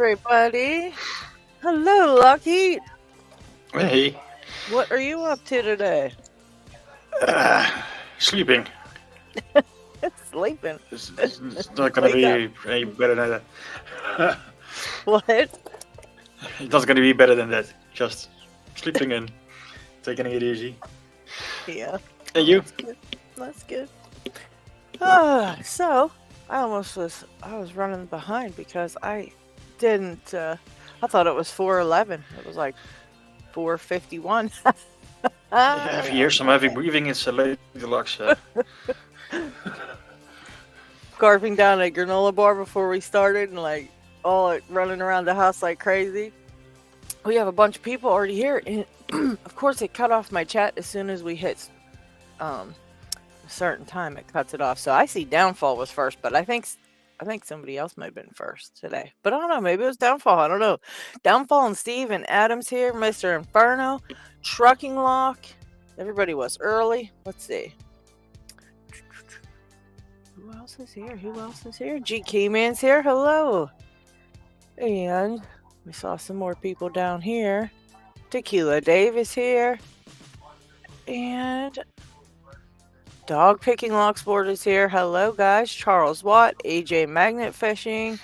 everybody. Hello, LockHeat. Hey, What are you up to today? sleeping. Sleeping. It's not gonna be any better than that. What? It's not gonna be better than that. Just sleeping and taking it easy. Yeah. And you? That's good. So I was running behind because I didn't. I thought it was 4:11. It was like 4:51. Yeah, if you hear some heavy breathing, it's a LadyLocks. Carving down a granola bar before we started, and like all running around the house like crazy. We have a bunch of people already here, and of course it cut off my chat as soon as we hit a certain time. It cuts it off. So I see Downfall was first, but I think somebody else might have been first today. But I don't know. Maybe it was Downfall. I don't know. Downfall and Steve and Adam's here. Mr. Inferno, Trucking Lock. Everybody was early. Let's see. Who else is here? G Keyman's here. Hello. And we saw some more people down here. Tequila Dave is here. And Dog Picking Locksport is here. Hello, guys. Charles Watt, AJ Magnet Fishing,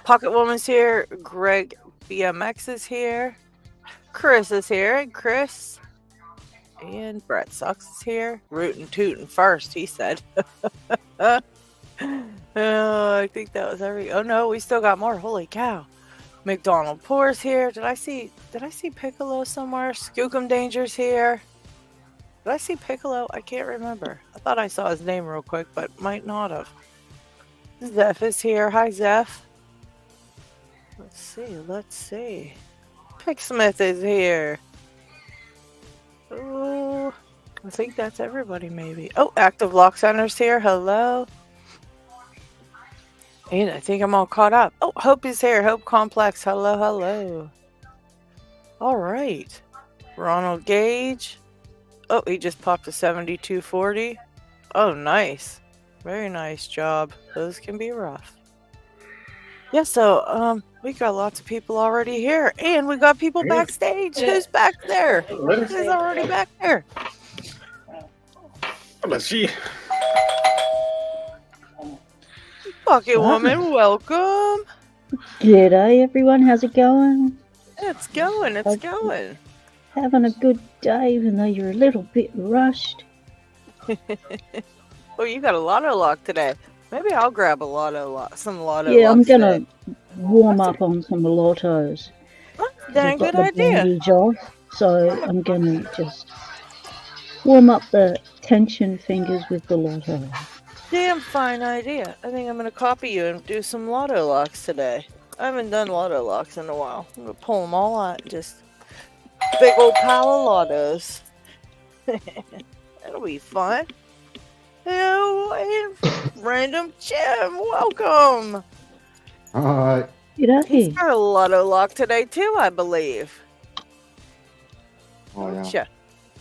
Pocket Woman's here. Greg BMX is here. Chris is here. And Chris. And Brett Sucks is here. Rootin' tootin' first, he said. Oh, I think that was oh no, we still got more. Holy cow. McDonald Poor's here. Did I see Piccolo somewhere? Skookum Danger's here. Did I see Piccolo? I can't remember. I thought I saw his name real quick, but might not have. Zeph is here. Hi, Zeph. Let's see. Picksmith is here. Oh, I think that's everybody, maybe. Oh, Active Lock Center's here. Hello. And I think I'm all caught up. Oh, Hope is here. Hope Complex. Hello. All right. Ronald Gage. Oh, he just popped a 7240. Oh, nice. Very nice job. Those can be rough. Yeah, so we got lots of people already here. And we got people backstage. Who's back there? Who's already back there? Let's see. Pocket Woman, welcome. G'day everyone, how's it going? It's going. Having a good day, even though you're a little bit rushed. Oh, you got a lotto lock today. Maybe I'll grab some lotto Yeah, I'm locks gonna today. warm up on some lottos. Dang good idea. Bandage off, so I'm gonna just warm up the tension fingers with the lotto. Damn fine idea. I think I'm gonna copy you and do some lotto locks today. I haven't done lotto locks in a while. I'm gonna pull them all out. Just big old pile of lottos. That'll be fun. Oh, Random Jim, welcome. Alright. He's G'day. got a lotto lock today too, I believe. Oh, yeah. Gotcha.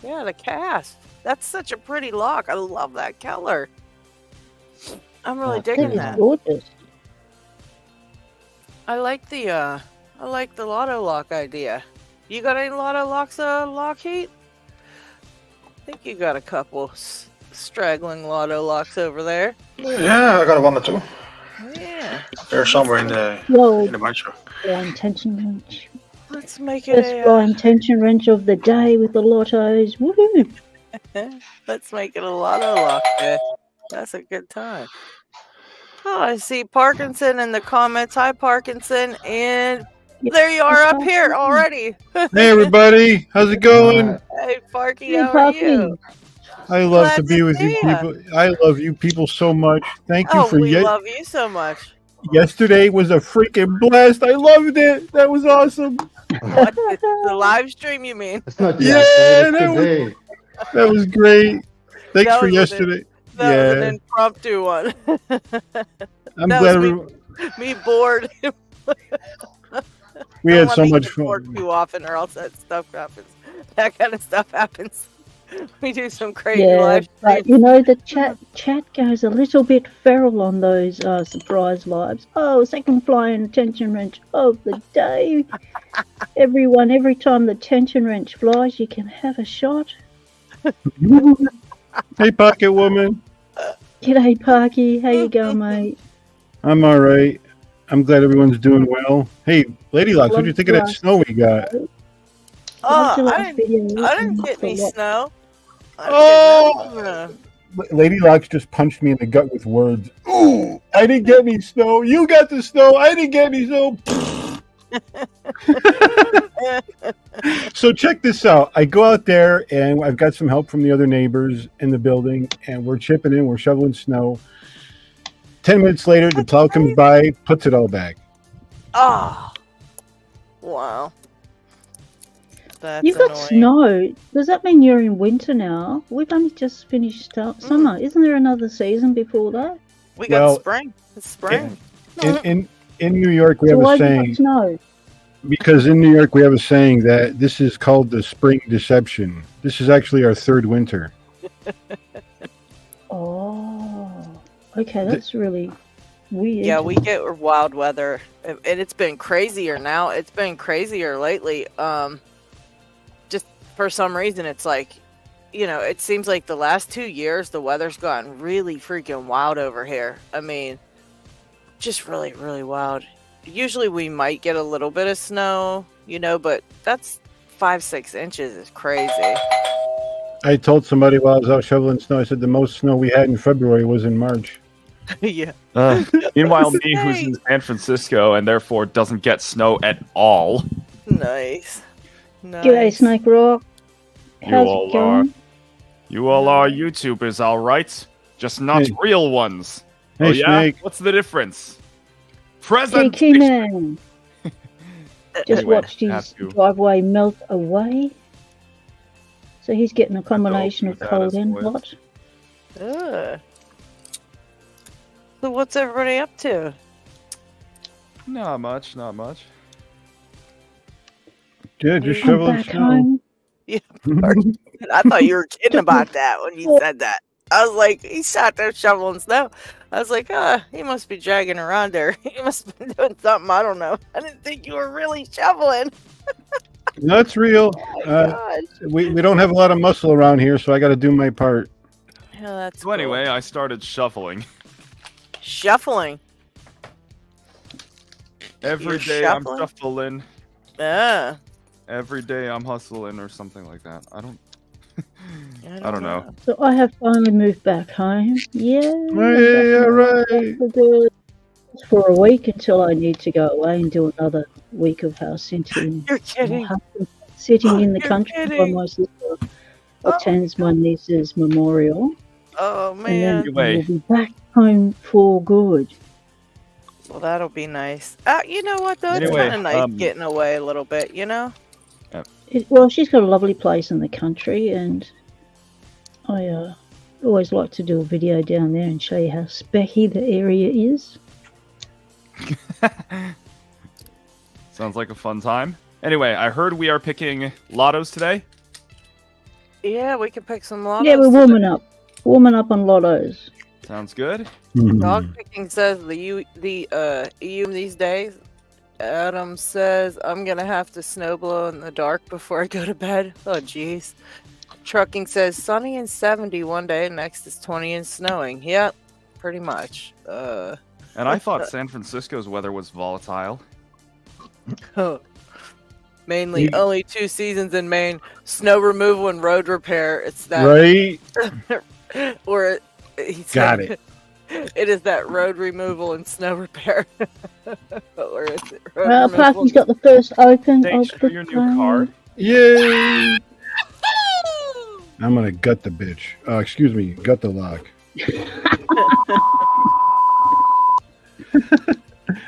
Yeah, the cast. That's such a pretty lock. I love that color. I'm really digging That is that. gorgeous. I like the lotto lock idea. You got any lotto locks, LockHeat? I think you got a couple straggling lotto locks over there. Yeah, I got one or two. Yeah. They're somewhere in the Well, bunch. blind tension wrench. Let's make it First blind tension wrench of the day with the lottos. Woohoo! let's make it a lotto lock day. That's a good time. Oh, I see Parkinson in the comments. Hi, Parkinson. And there you are up here already. Hey everybody, how's it going? Hey, Parky, Hey, how are Parky. you? I love Glad to to be with see you ya. people. I love you people so much. Thank you Oh, for we love you so much. yesterday was a freaking blast. I loved it. That was awesome. What, the live stream, you mean? It's not Yeah, yet. that It's was- today. That was great. Thanks That for was yesterday. That was an Yeah, impromptu one. I'm that glad was me bored. we Don't had let so me much get bored fun. too often, or else that stuff happens. That kind of stuff happens. We do some crazy Yeah, live but streams. you know the chat goes a little bit feral on those surprise lives. Oh, second flying tension wrench of the day. Everyone, every time the tension wrench flies, you can have a shot. Hey, Pocket Woman. G'day, Parky. How you going, mate? I'm all right. I'm glad everyone's doing well. Hey, LadyLocks, what do you think of that snow we got? Oh, Loved your I last didn't, video. I didn't Thanks get a any lot. snow. I Oh! didn't get none. LadyLocks just punched me in the gut with words. Ooh, I didn't get any snow. You got the snow. I didn't get any snow. So check this out. I go out there and I've got some help from the other neighbors in the building, and we're chipping in. We're shoveling snow. 10 minutes later, the plow comes by, puts it all back. Oh, wow. That's You've got annoying. snow. Does that mean you're in winter now? We've only just finished summer. Isn't there another season before that? We got Well, spring. It's spring. In New York, we So have why a have you got saying. snow? Because in New York, we have a saying that this is called the spring deception. This is actually our third winter. Oh, okay, that's really weird. Yeah, we get wild weather, and it's been crazier now. It's been crazier lately. Just for some reason, it's like, it seems like the last 2 years the weather's gotten really freaking wild over here. I mean, just really, really wild. Usually we might get a little bit of snow, but that's 5-6 inches is crazy. I told somebody while I was out shoveling snow, I said the most snow we had in February was in March. Yeah. Meanwhile, This me, is who's nice. in San Francisco and therefore doesn't get snow at all. Nice. G'day, Snake Rock. How's all it going? You all are YouTubers, all right? Just not Hey. real ones. Hey, oh yeah? Snake. What's the difference? Hey, Present. Keyman. Just Anyway, watched have his to. driveway melt away. So he's getting a combination of open that cold as and well. hot. Ugh. So what's everybody up to? Not much, not much. Good, just I'm shoveling back snow. home. I thought you were kidding about that when you said that. I was like, he's out there shoveling snow. I was like, he must be dragging around there. He must have been doing something. I don't know. I didn't think you were really shoveling. That's real. Oh my gosh. We don't have a lot of muscle around here, so I got to do my part. Yeah, that's So anyway, I started shuffling. shuffling. Every You're day shuffling? I'm shuffling. Yeah. Every day I'm hustling or something like that. I don't know. So I have finally moved back home. Yeah. Hey, all right. For a week until I need to go away and do another week of house sitting. You're kidding. Sitting in the You're country while kidding. my sister attends my niece's memorial. Oh And man. then Anyway. we'll be back home for good. Well, that'll be nice. You know what though? It's Anyway, kind of nice getting away a little bit. Well, she's got a lovely place in the country, and I always like to do a video down there and show you how specky the area is. Sounds like a fun time. Anyway, I heard we are picking lottos today. Yeah, we can pick some lottos. Yeah, we're today. warming up on lottos. Sounds good. Dog picking says the EU these days. Adam says I'm gonna have to snow blow in the dark before I go to bed. Oh jeez. Trucking says sunny and 70 one day, next is 20 and snowing. Yep, pretty much. And I thought San Francisco's weather was volatile. Mainly You- only 2 seasons in Maine: snow removal and road repair. It's that, Right? or he Got said, it. It is that road removal and snow repair. Or is it road Well, removal? Parky's got the first open Thanks of for the your new day. card. Yay! I'm going to gut the bitch. Excuse me, gut the lock.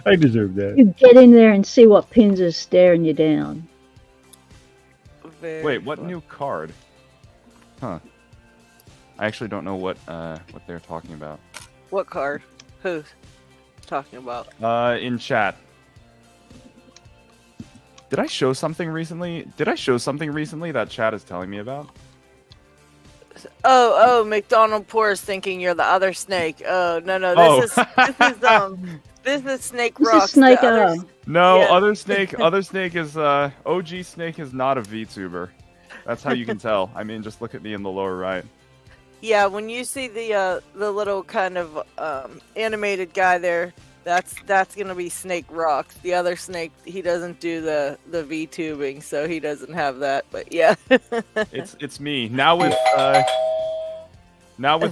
I deserve that. You get in there and see what pins are staring you down. Very Wait, what fun. new card? Huh. I actually don't know what they're talking about. What card? Who's talking about? In chat. Did I show something recently? Did I show something recently that chat is telling me about? Oh, McDonald Poor's thinking you're the other snake. Oh, no, Oh. this is Snake This Rocks. is Snake the other, R. No, Yeah. other snake is OG Snake is not a VTuber. That's how you can tell. I mean, just look at me in the lower right. Yeah, when you see the little kind of animated guy there, that's gonna be Snake Rocks. The other snake, he doesn't do the VTubing, so he doesn't have that. But yeah. It's me now with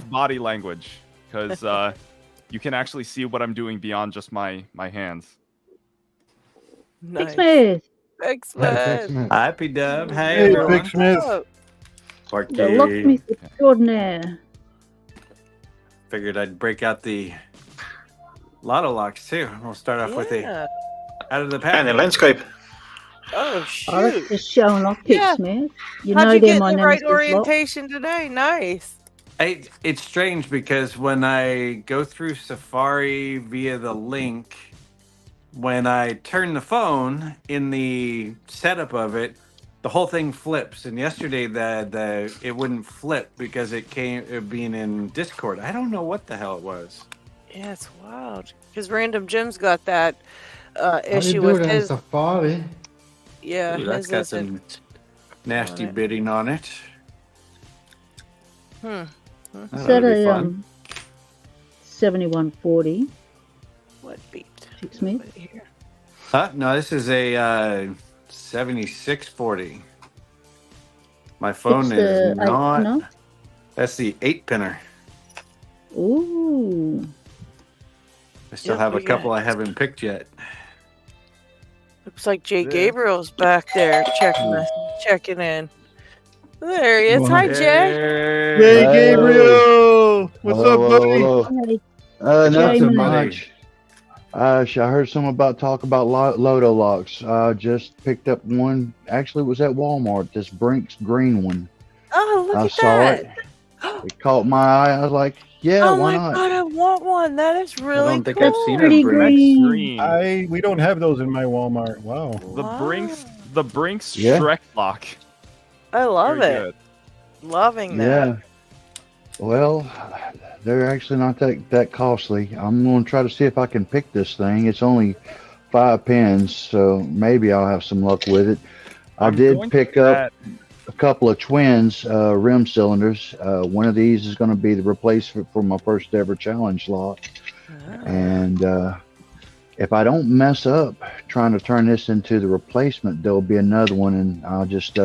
body language, because you can actually see what I'm doing beyond just my hands. Big Nice. Smith. Thanks, man. Happy Dub. Hey, Hey, everyone. Big Smith. Oh, The locksmith extraordinaire. Figured I'd break out the Lotto Locks too. We'll start off with the yeah. out of the And pack. in landscape. Oh, Oh, that's shoot. just showing off Big Yeah. Smith. You How'd know you they're get my in the right nemesis lot. orientation today? Nice. It's strange because when I go through Safari via the link, when I turn the phone in the setup of it, the whole thing flips. And yesterday, the it wouldn't flip because it being in Discord. I don't know what the hell it was. Yeah, it's wild. Because Random Jim's got that How do you issue do with it in his. Safari? Yeah, Ooh, that's his got isn't. some nasty on it. bidding on it. Hmm. That Is ought that to be a fun. 7140 What beat? Big Smith? Put it here. No, this is a 7640. My phone It's is the not. no? That's the 8-pinner. Ooh. I still Yep, have a we couple got- I haven't picked yet. Looks like Jay Yeah. Gabriel's back there checking in. There he is. Hi, Jay. Hey, Hey. Gabriel. What's up, buddy? Hello. Hey, Nothing Jamie. much. I heard some talk about Lodo locks. Just picked up one. Actually, it was at Walmart. This Brinks green one. Oh, look I at saw that. it. It caught my eye. I was like, yeah, Oh why my not? god, I want one. That is really don't think cool. I've That's seen pretty a Brinks. green. Green. We don't have those in my Walmart. Wow. The Wow. Brinks Yeah. Shrek lock. I love Very it. good. Loving that. Yeah. Well, they're actually not that costly. I'm going to try to see if I can pick this thing. It's only 5 pins, so maybe I'll have some luck with it. I I'm did going pick to up a couple of twins rim cylinders. One of these is going to be the replacement for my first ever challenge lock. Ah. And if I don't mess up trying to turn this into the replacement, there'll be another one, and I'll just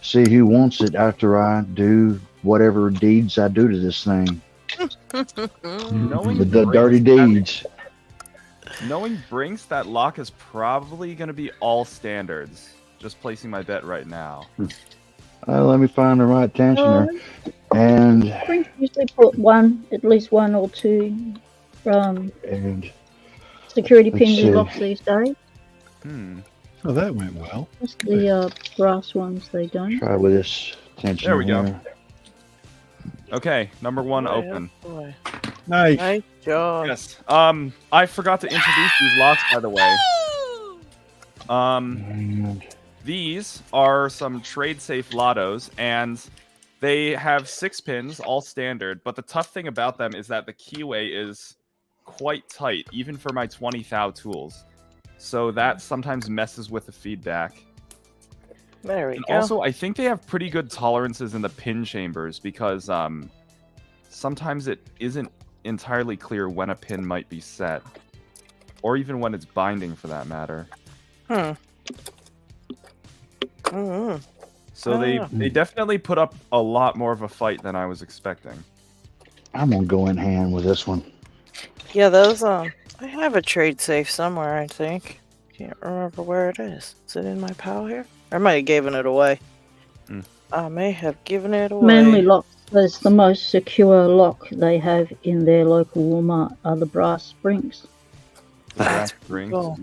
see who wants it after I do whatever deeds I do to this thing. Knowing The Brinks, dirty deeds. Knowing Brinks, that lock is probably going to be all standards. Just placing my bet right now. Let me find the right tensioner. Oh, And, Brinks usually put at least one or two and security Let's pins see. in locks these days. Oh, that went well. Just the brass ones they don't. try with this tensioner. There we go. here. Okay, number one Boy, open. oh boy. Nice. Nice job. Yes. I forgot to introduce these locks, by the way. And These are some trade safe lottos, and they have 6 pins, all standard. But the tough thing about them is that the keyway is quite tight, even for my 20 thou tools. So that sometimes messes with the feedback. There we And go. also, I think they have pretty good tolerances in the pin chambers because sometimes it isn't entirely clear when a pin might be set, or even when it's binding, for that matter. Mm-hmm. So they definitely put up a lot more of a fight than I was expecting. I'm going to go in hand with this one. Yeah, those I have a trade safe somewhere, I think. Can't remember where it is. Is it in my pile here? I might have given it away. Hmm. I may have given it away. Manly Locks is the most secure lock they have in their local Walmart are the brass Brinks. That's Rings. cool.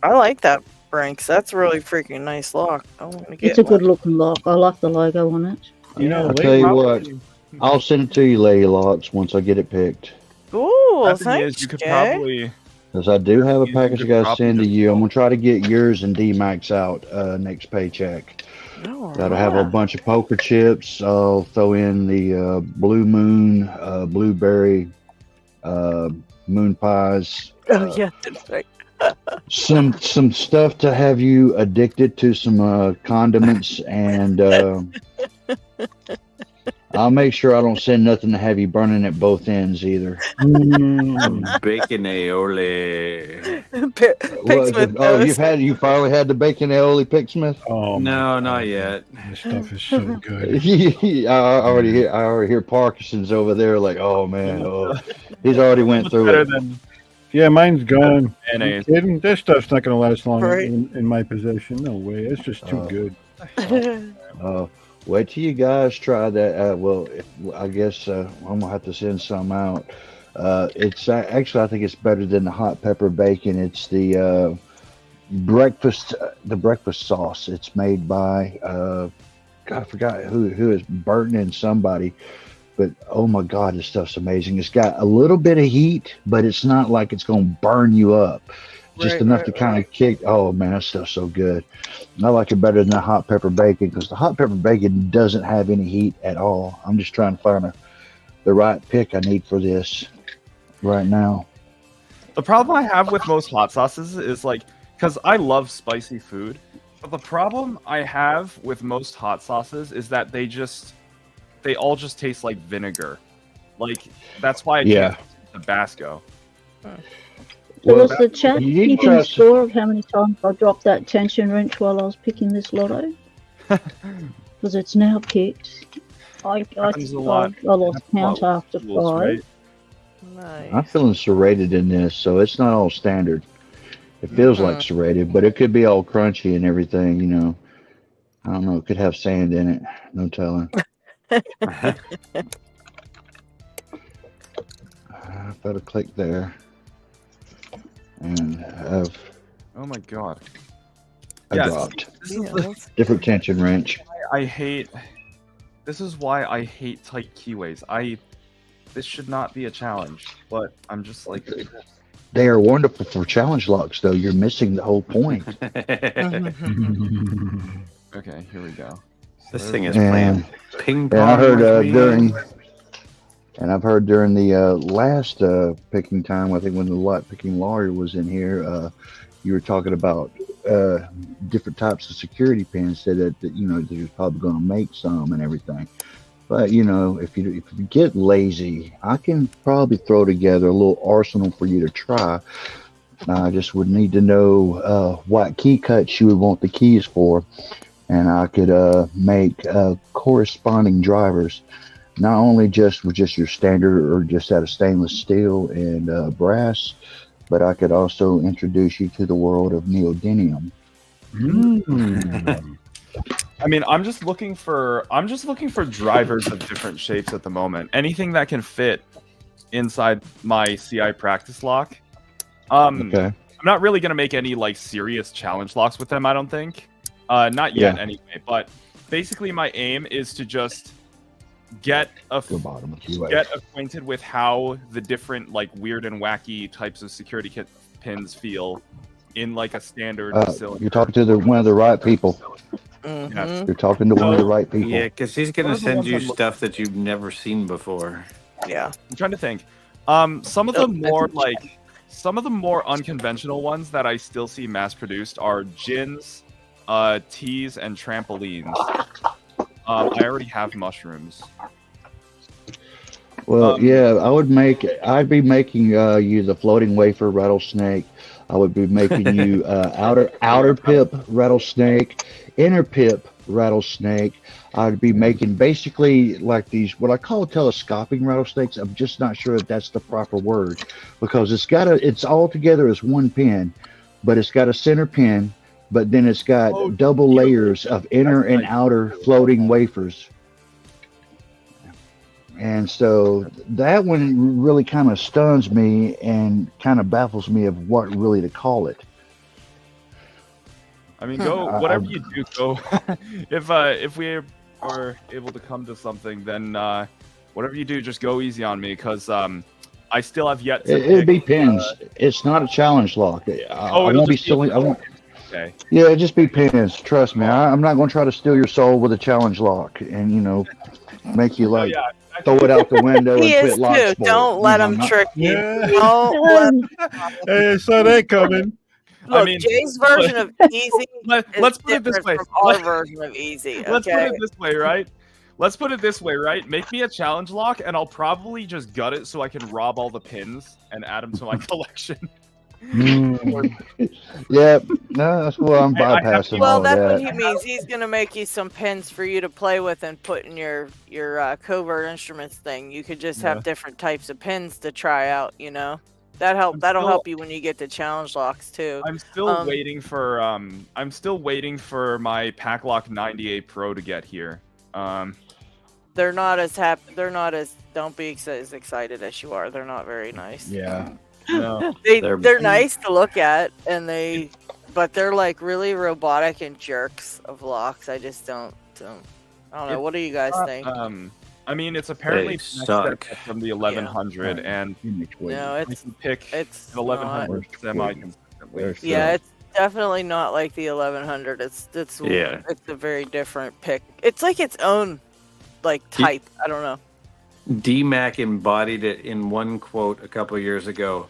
I like that Brinks. That's a really freaking nice lock. I want to get It's a good one. looking lock. I like the logo on it. You know, I'll tell you lately- what. I'll send it to you, LadyLocks, once I get it picked. Cool. That thing Thanks, is, you could Jay. probably Because I do have a You package I just got to drop send it to in. you. I'm gonna try to get yours and D-Max out next paycheck. All Got to have a right. bunch of poker chips. I'll throw in the Blue Moon, blueberry, moon pies. Oh yeah, that's right. Some stuff to have you addicted to some condiments, and I'll make sure I don't send nothing to have you burning at both ends either. Bacon aioli. Picksmith Oh, knows. you finally had the bacon aioli Picksmith? Oh, my No, God, not yet. This stuff is so good. I already hear Parkinson's over there. Like, oh man, he's already went Much through better it. than Yeah, mine's gone. Are you mayonnaise. kidding? This stuff's not going to last long Right. in my possession. No way. It's just too good. Wait till you guys try that. I guess I'm gonna have to send some out. It's actually I think it's better than the hot pepper bacon. It's the breakfast sauce. It's made by God, I forgot who is Burton and somebody. But oh my God, this stuff's amazing. It's got a little bit of heat, but it's not like it's gonna burn you up. Just Right, enough right, to kind of kick. Oh man, that stuff's so good. I like it better than the hot pepper bacon because the hot pepper bacon doesn't have any heat at all. I'm just trying to find the right pick I need for this right now. The problem I have with most hot sauces is like, because I love spicy food, but the problem I have with most hot sauces is that they all just taste like vinegar. Like that's why I Yeah. can't use Tabasco. So Well, was the chat you keeping trust- score of how many times I dropped that tension wrench while I was picking this lotto? Because it's now picked. I Happens a lot. lost Happens a lot count after with schools, 5. right? Nice. I'm feeling serrated in this, so it's not all standard. It feels like serrated, but it could be all crunchy and everything. You know, I don't know. It could have sand in it. No telling. I've got to click there, and Oh my god. I Yes. dropped This is Yeah, the that's- different tension wrench. I hate. This is why I hate tight keyways. This should not be a challenge, but I'm just like. They are wonderful for challenge locks, though. You're missing the whole point. Okay, here we go. This thing is And, playing ping pong. and I heard with me. I've heard during the last picking time, I think when the lockpicking lawyer was in here, you were talking about different types of security pins. Said that you know that you're probably going to make some and everything. But you know, if you get lazy, I can probably throw together a little arsenal for you to try. I just would need to know what key cuts you would want the keys for, and I could make corresponding drivers, not only just with just your standard or just out of stainless steel and brass, but I could also introduce you to the world of neodymium. I mean, I'm just looking for drivers of different shapes at the moment. Anything that can fit inside my CI practice lock. Okay. I'm not really gonna make any like serious challenge locks with them. I don't think. Not yet, Yeah. anyway. But basically, my aim is to just get The bottom of QA. get acquainted with how the different like weird and wacky types of security pins feel in like a standard cylinder. You're talking to one of the right people. Mhm. You're talking to one of the right people. Yeah, because he's going What to are the send ones you I'm looking- stuff that you've never seen before. Yeah. I'm trying to think. Some of the more unconventional ones that I still see mass produced are gins, teas, and trampolines. I already have mushrooms. Well, yeah, I'd be making you the floating wafer rattlesnake. I would be making you outer pip rattlesnake, inner pip rattlesnake. I'd be making basically like these what I call telescoping rattlesnakes. I'm just not sure if that's the proper word because it's all together as one pin, but it's got a center pin, but then it's got double layers of inner and outer floating wafers. And so that one really kind of stuns me and kind of baffles me of what really to call it. I mean, go whatever you do. Go if we are able to come to something, then whatever you do, just go easy on me because I still have yet to It'd be pick, pins. It's not a challenge lock. I it'll won't be just silly. I won't. Okay. Yeah, it'd just be pins. Trust me. I'm not going to try to steal your soul with a challenge lock and make you like yeah. throw it out the window He and is quit lock too. sport. Don't let him I'm not- trick you. Yeah. Don't let him. Hey, I saw that coming. Look, mean, Jay's version of easy Let's is put it this different way. from our version of easy. Let's put Okay. it this way, right? Let's put it this way, right? Make me a challenge lock, and I'll probably just gut it so I can rob all the pins and add them to my collection. Yeah, no, that's what I'm I have bypassing to- Well, all that's that. what he means. He's gonna make you some pins for you to play with and put in your covert instruments thing. You could just have different types of pins to try out. That'll help you when you get to challenge locks too. I'm still waiting for my Packlock 98 Pro to get here. They're not as happy. They're not as. Don't be as excited as you are. They're not very nice. Yeah. No. They're nice to look at, but they're like really robotic and jerks of locks. I just don't. I don't know. What do you guys think? I mean, it's apparently They next suck. step from the 1100, and No, I can pick it's an 1100 semi-consistently. Yeah, it's definitely not like the 1100. It's Yeah. It's a very different pick. It's like its own type. I don't know. DMAC embodied it in one quote a couple of years ago.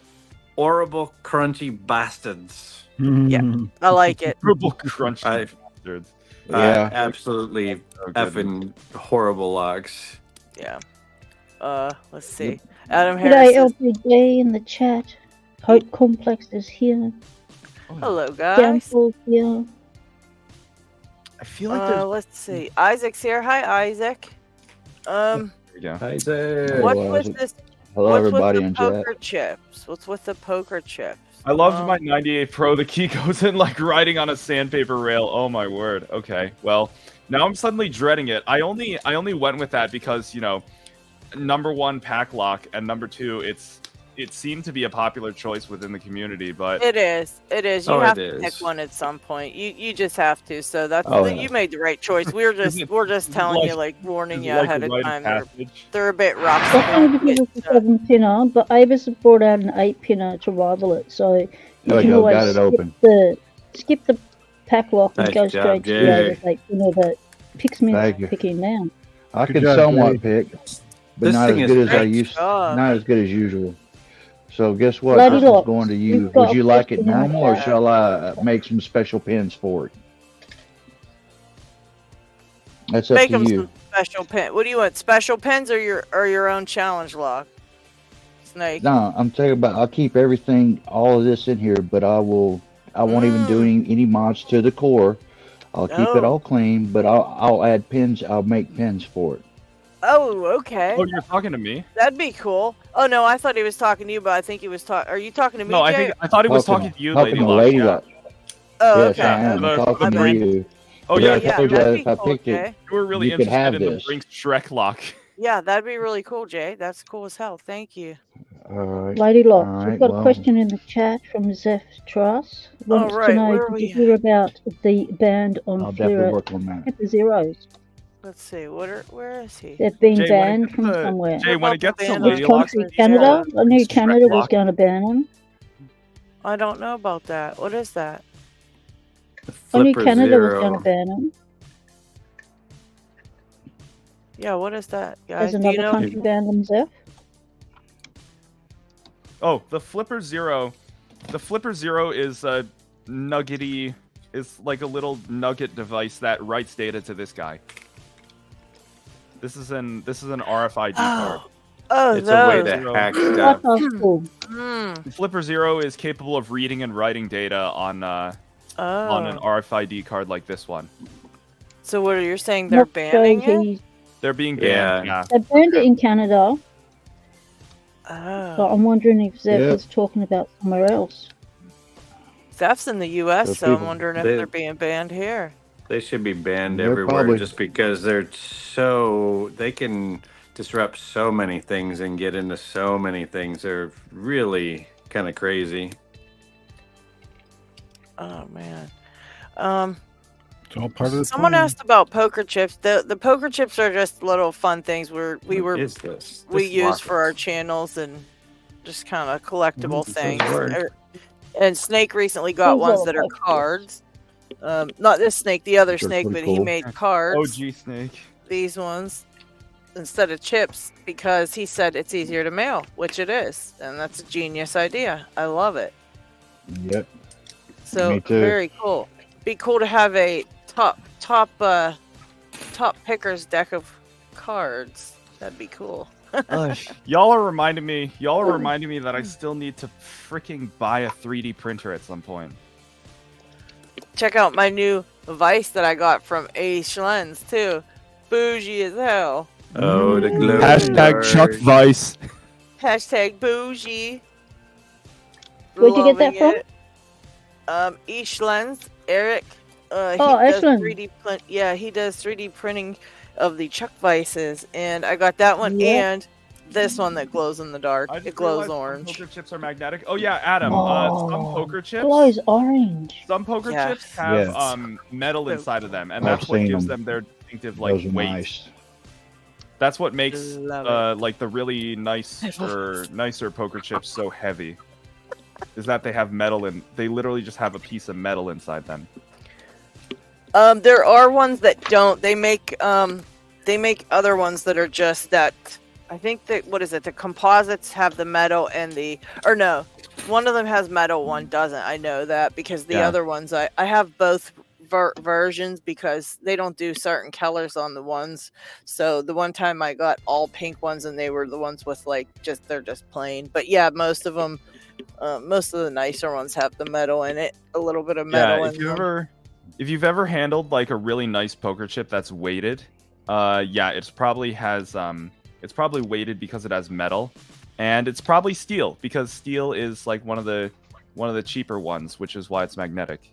Horrible, crunchy bastards. Yeah. I like it. Triple crunch I- bastards. Yeah. Absolutely So good. effing horrible locks. Yeah. Let's see. Adam Harris. G'day, LPG in the chat. Hope Complex is here. Hello, guys. Downfall's here. I feel like there's. Let's see. Isaac's here. Hi, Isaac. There we go. What Hello, was Isaac. this? Hello, What's everybody with in the chat. poker chips? What's with the poker chips? I love my 98 Pro. The key goes in like riding on a sandpaper rail. Oh my word. Okay. Well, now I'm suddenly dreading it. I only went with that because, number one, pack lock, and number two, it seemed to be a popular choice within the community, but It is. You Oh, have it to pick is. one at some point. You just have to. So Oh, yeah. you made the right choice. We're just telling you, warning you like ahead a of rite time. passage. They're a bit rough. Definitely because it's a 7-pinner, but Avis has brought out an 8-pinner to rival it, so you There we can go, always got it open. skip the pack lock and Nice go job, straight to Jay. the Avis 8-pinner that picks me Thank you. picking now. I Good can job, somewhat Jay. pick, but This not as thing is good as I great used. job. Not as good as usual. So guess what? LadyLocks, This is going to you. you've got Would you a like it question in the normal, or chat. shall I make some special pins for it? That's up Make to them you. some special pin. What do you want? Special pins or your own challenge lock? Snake. No, I'm talking about. I'll keep everything, all of this in here, but I won't even do any mods to the core. I'll keep it Oh. all clean, but I'll add pins. I'll make pins for it. Oh, okay. Oh, you're talking to me? That'd be cool. Oh no, I thought he was talking to you, but I think he was talking. Are you talking to me, No, Jay? I thought he was talking to you, Talking to LadyLocks. Yeah. LadyLocks. Oh, Yes, okay. I am. The- I'm talking my to bad. you. Oh Yeah, yeah, I yeah, told you that'd if be I cool, picked Jay. it. you were really You could have interested in the this. Brinks Shrek lock. Yeah, that'd be really cool, Jay. That's cool as hell. Thank you. All right. LadyLocks, All we've right, got a well. question in the chat from Zeph Truss. Wants right, to know, where are did we you hear about the band I'll on definitely Fleur work on that. at the Zeros? Let's see. Where is he? They've been Jay, when it banned gets from to- somewhere. Jay, when it gets to Band Which on LadyLocks, country? Yeah. Canada? I knew Shrek Canada was lock. going to ban them. I don't know about that. What is that? I knew Flipper Canada was Zero. going to ban them. Yeah, what is that, guys? Has Do you another know? country banned them, Zeph? Oh, the Flipper Zero. The Flipper Zero is a nuggety. Is like a little nugget device that writes data to this guy. This is an RFID card. Oh, It's a way those. to hack Oh, stuff. that's cool. Mm. Flipper Zero is capable of reading and writing data on an Oh. RFID card like this one. So what are you saying? They're Not banning sure it? he's- They're being banned. Yeah. They banned it in Canada, but Oh. I'm wondering if Zeph Yeah. is talking about somewhere else. That's in the U.S., Those so I'm people- wondering if they- they're being banned here. They should be banned They're everywhere probably- just because they can disrupt so many things and get into so many things. They're really kind of crazy. Oh man. It's all part of the Someone plan. asked about poker chips. The poker chips are just little fun things we What is this? we This use locker. for our channels, and just kind of collectible Those things. work. And Snake recently got These ones are that are postage. cards. Not this Snake, the other Which are Snake, pretty but he cool. made cards. OG Snake. These ones instead of chips because he said it's easier to mail, which it is, and that's a genius idea. I love it. Yep. So Me too. very cool. Be cool to have a top pickers deck of cards. That'd be cool. Y'all are reminding me that I still need to freaking buy a 3D printer at some point. Check out my new Vice that I got from A Schlens too. Bougie as hell. Oh, the glow. Vice. Hashtag bougie. Where'd you get that Loving from? it. E Schlens, Eric. He Oh, does excellent. 3D print. Yeah, he does 3D printing of the Chuck Vices, and I got that one Yep. and this one that glows in the dark. I just It glows realized some orange. Poker chips are magnetic. Oh yeah, Adam. Some Oh, poker chips. glows orange. Some poker Yes. chips have Yes. Metal inside of them, and I've that's what seen gives them. them their distinctive like Those are weight. nice. That's what makes Love like the really nicer poker chips so heavy. Is that they have metal in? They literally just have a piece of metal inside them. There are ones that don't. They make other ones that are just that. I think that what is it? The composites have the metal and no, one of them has metal, one doesn't. I know that because the Yeah. other ones I have both versions because they don't do certain colors on the ones. So the one time I got all pink ones and they were the ones with they're just plain. But yeah, most of them, most of the nicer ones have the metal in it, a little bit of metal Yeah, in them. if you've ever handled like a really nice poker chip that's weighted, it's probably weighted because it has metal, and it's probably steel because steel is like one of the cheaper ones, which is why it's magnetic.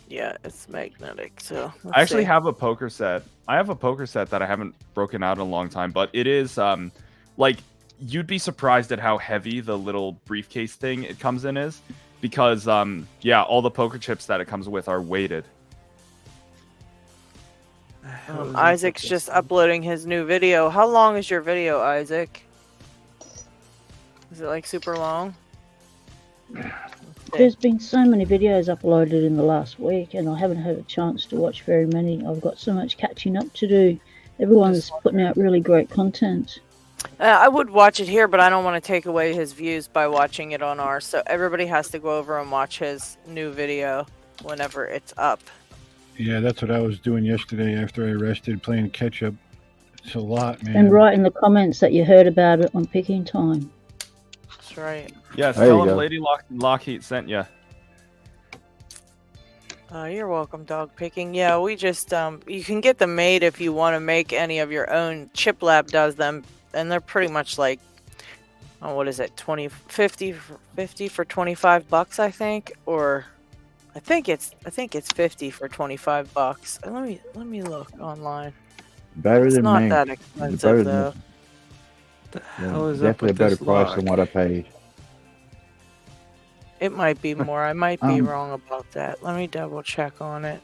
Yeah, it's magnetic. So I actually have a poker set. I have a poker set that I haven't broken out in a long time, but it is like you'd be surprised at how heavy the little briefcase thing it comes in is because all the poker chips that it comes with are weighted. Isaac's just uploading his new video. How long is your video, Isaac? Is it like super long? There's been so many videos uploaded in the last week, and I haven't had a chance to watch very many. I've got so much catching up to do. Everyone's putting out really great content. I would watch it here, but I don't want to take away his views by watching it on ours. So everybody has to go over and watch his new video whenever it's up. Yeah, that's what I was doing yesterday after I rested, playing catch up. It's a lot, man. And write in the comments that you heard about it on Picking Time. That's right. Yes, There you tell him go. LadyLocks and LockHeat sent you. You're welcome, dog picking. Yeah, we just you can get them made if you want to make any of your own. Chip Lab does them, and they're pretty much like, what is it, 50 for $25, I think, or I think it's 50 for $25. Let me look online. Better It's than not me. that Better expensive than though. The Yeah, hell is up definitely a with better this price lock? than what I paid. It might be more. I might be Um, wrong about that. Let me double check on it.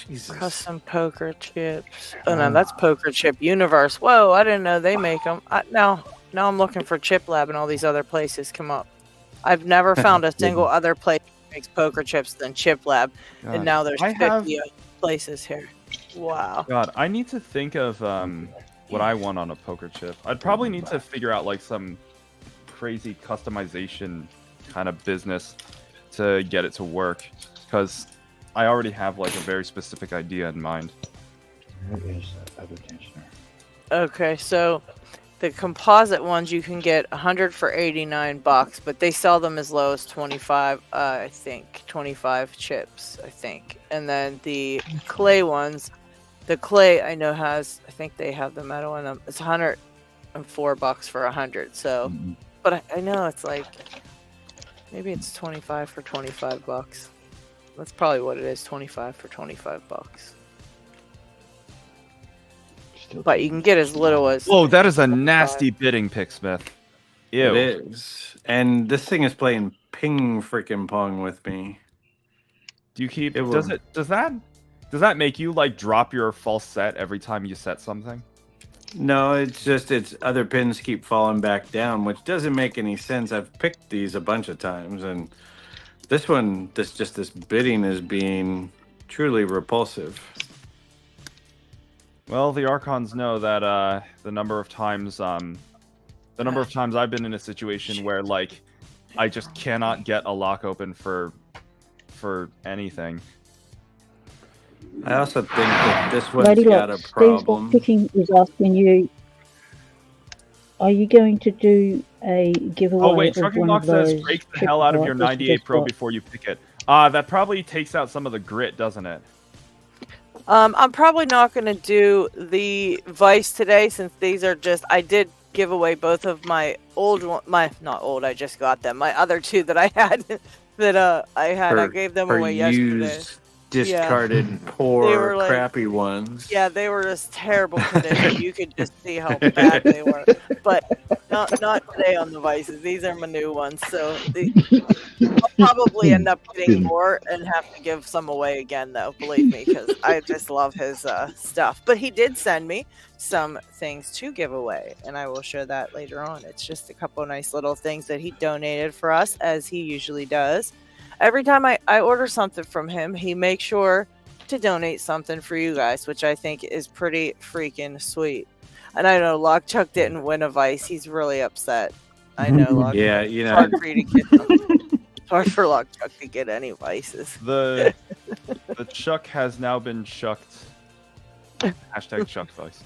Jesus. Custom poker chips. Oh no, that's Poker Chip Universe. Whoa, I didn't know they make them. Now I'm looking for Chip Lab and all these other places come up. I've never found a single other place that makes poker chips than Chip Lab, and now there's 50 places here. Wow. God, I need to think of what I want on a poker chip. I'd probably need to figure out like some crazy customization kind of business to get it to work, because I already have like a very specific idea in mind. Where is that other tensioner? Okay, so the composite ones you can get 100 for $89, but they sell them as low as 25. I think 25 chips. I think, and then the clay ones, the clay I know has. I think they have the metal in them. It's $104 for 100. So, but I know it's like maybe it's 25 for $25. That's probably what it is. 25 for $25. But you can get as little as. Whoa, that is a nasty bidding pick, Smith. Ew. It is. And this thing is playing ping freaking pong with me. Do you keep? It Does will- it? Does that make you like drop your false set every time you set something? No, it's just other pins keep falling back down, which doesn't make any sense. I've picked these a bunch of times, and this one, this bidding is being truly repulsive. Well, the Archons know that the number of times I've been in a situation where like I just cannot get a lock open for anything. I also think that this one's got a LadyLocks, problem. Lockpicking is asking you, are you going to do a giveaway Oh wait, of Trucking one Lock of says those break the hell out of your triple 98 Pro before you pick it. That probably takes out some of the grit, doesn't it? I'm probably not going to do the Vice today since these are just. I did give away both of my old one. Not old. I just got them. My other two that I had. I gave them away yesterday. Used, discarded, poor, like, crappy ones. Yeah, they were just terrible condition. You could just see how bad they were. But not today on the Vices. These are my new ones. So I'll probably end up getting more and have to give some away again, though. Believe me, because I just love his stuff. But he did send me some things to give away, and I will share that later on. It's just a couple nice little things that he donated for us, as he usually does. Every time I order something from him, he makes sure to donate something for you guys, which I think is pretty freaking sweet. And I know LockChuck didn't win a Vice. He's really upset. I know, LockChuck. Yeah, It's hard for you to get them. It's hard for LockChuck to get any Vices. The Chuck has now been chucked. Hashtag Chuck Vice.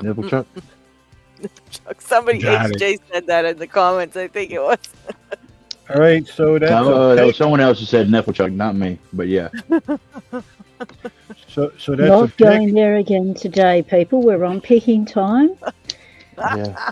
Nipple Chuck. Chuck. Somebody, Got HJ, said that in the comments. I think it was. All right, so that's That was someone else who said Nipple Chuck, not me. But yeah. so that's a Not pick. going there again today, people. We're on picking time. Yeah.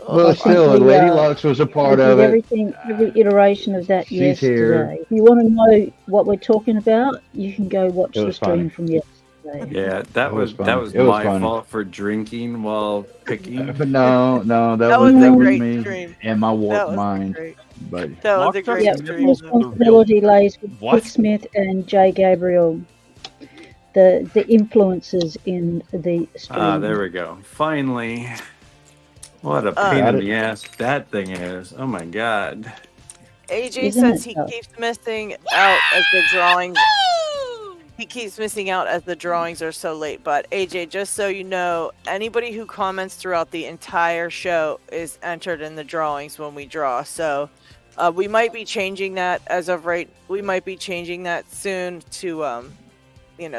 Oh, Well, I think still, we, LadyLocks was a part we of did it. everything, every iteration of that She's yesterday. here. If you want to know what we're talking about, you can go watch It the was stream funny. from yesterday. Yeah, that was funny. that was It was my funny. fault for drinking while picking. But no, that That was was a was great me stream. and my That warped was mind. great. But That was a LockChuck great Yeah, stream. responsibility lays with What? Dick Smith and Jay Gabriel, the influences in the stream. Ah, there we go. Finally. What a pain in the ass that thing is. Oh my god. AJ Isn't says it he though? keeps missing out as the drawings. He keeps missing out as the drawings are so late. But AJ, just so you know, anybody who comments throughout the entire show is entered in the drawings when we draw. So we might be changing that as of right. We might be changing that soon to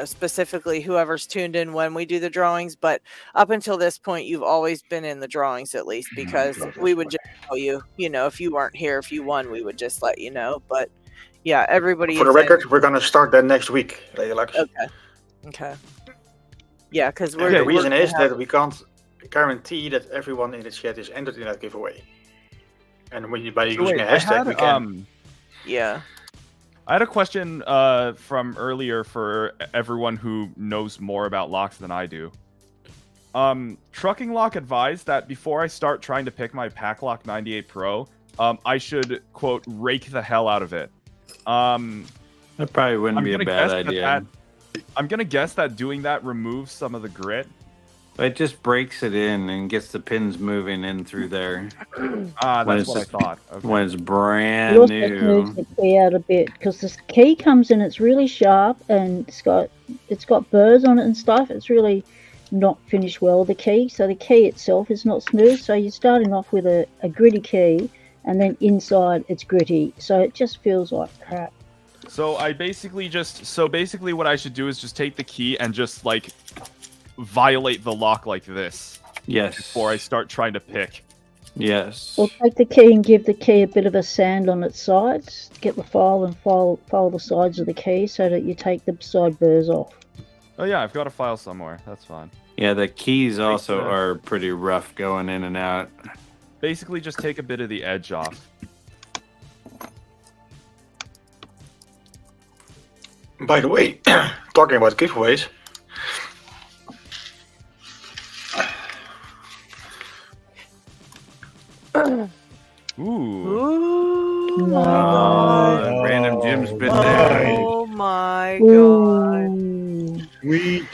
specifically whoever's tuned in when we do the drawings. But up until this point, you've always been in the drawings at least, because we would just tell you, if you weren't here, if you won, we would just let you know. But yeah, everybody For the is in. record, we're gonna start that next week, LadyLocks. Okay. Yeah, because And the reason is that we can't guarantee that everyone in the chat is entered in that giveaway. And when by using a hashtag, we can. Yeah. I had a question from earlier for everyone who knows more about locks than I do. Trucking Lock advised that before I start trying to pick my Pack Lock 98 Pro, I should, quote, rake the hell out of it. That probably wouldn't be a bad idea. I'm going to guess that doing that removes some of the grit. It just breaks it in and gets the pins moving in through there. That's what I thought. Okay. When it's It brand also new. moves the key out a bit because the key comes in. It's really sharp and it's got burrs on it and stuff. It's really not finished well, the key. So the key itself is not smooth. So you're starting off with a gritty key, and then inside it's gritty. So it just feels like crap. So basically what I should do is just take the key and just like violate the lock like this. Yes. Before I start trying to pick. Yes. Or take the key and give the key a bit of a sand on its sides. Get the file and file the sides of the key so that you take the side burrs off. Oh yeah, I've got a file somewhere. That's fine. Yeah, the keys also are pretty rough going in and out. Basically just take a bit of the edge off. By the way, talking about giveaways. Ooh. Oh my god. Random Jim's been there. Oh my god. Ooh. Sweet.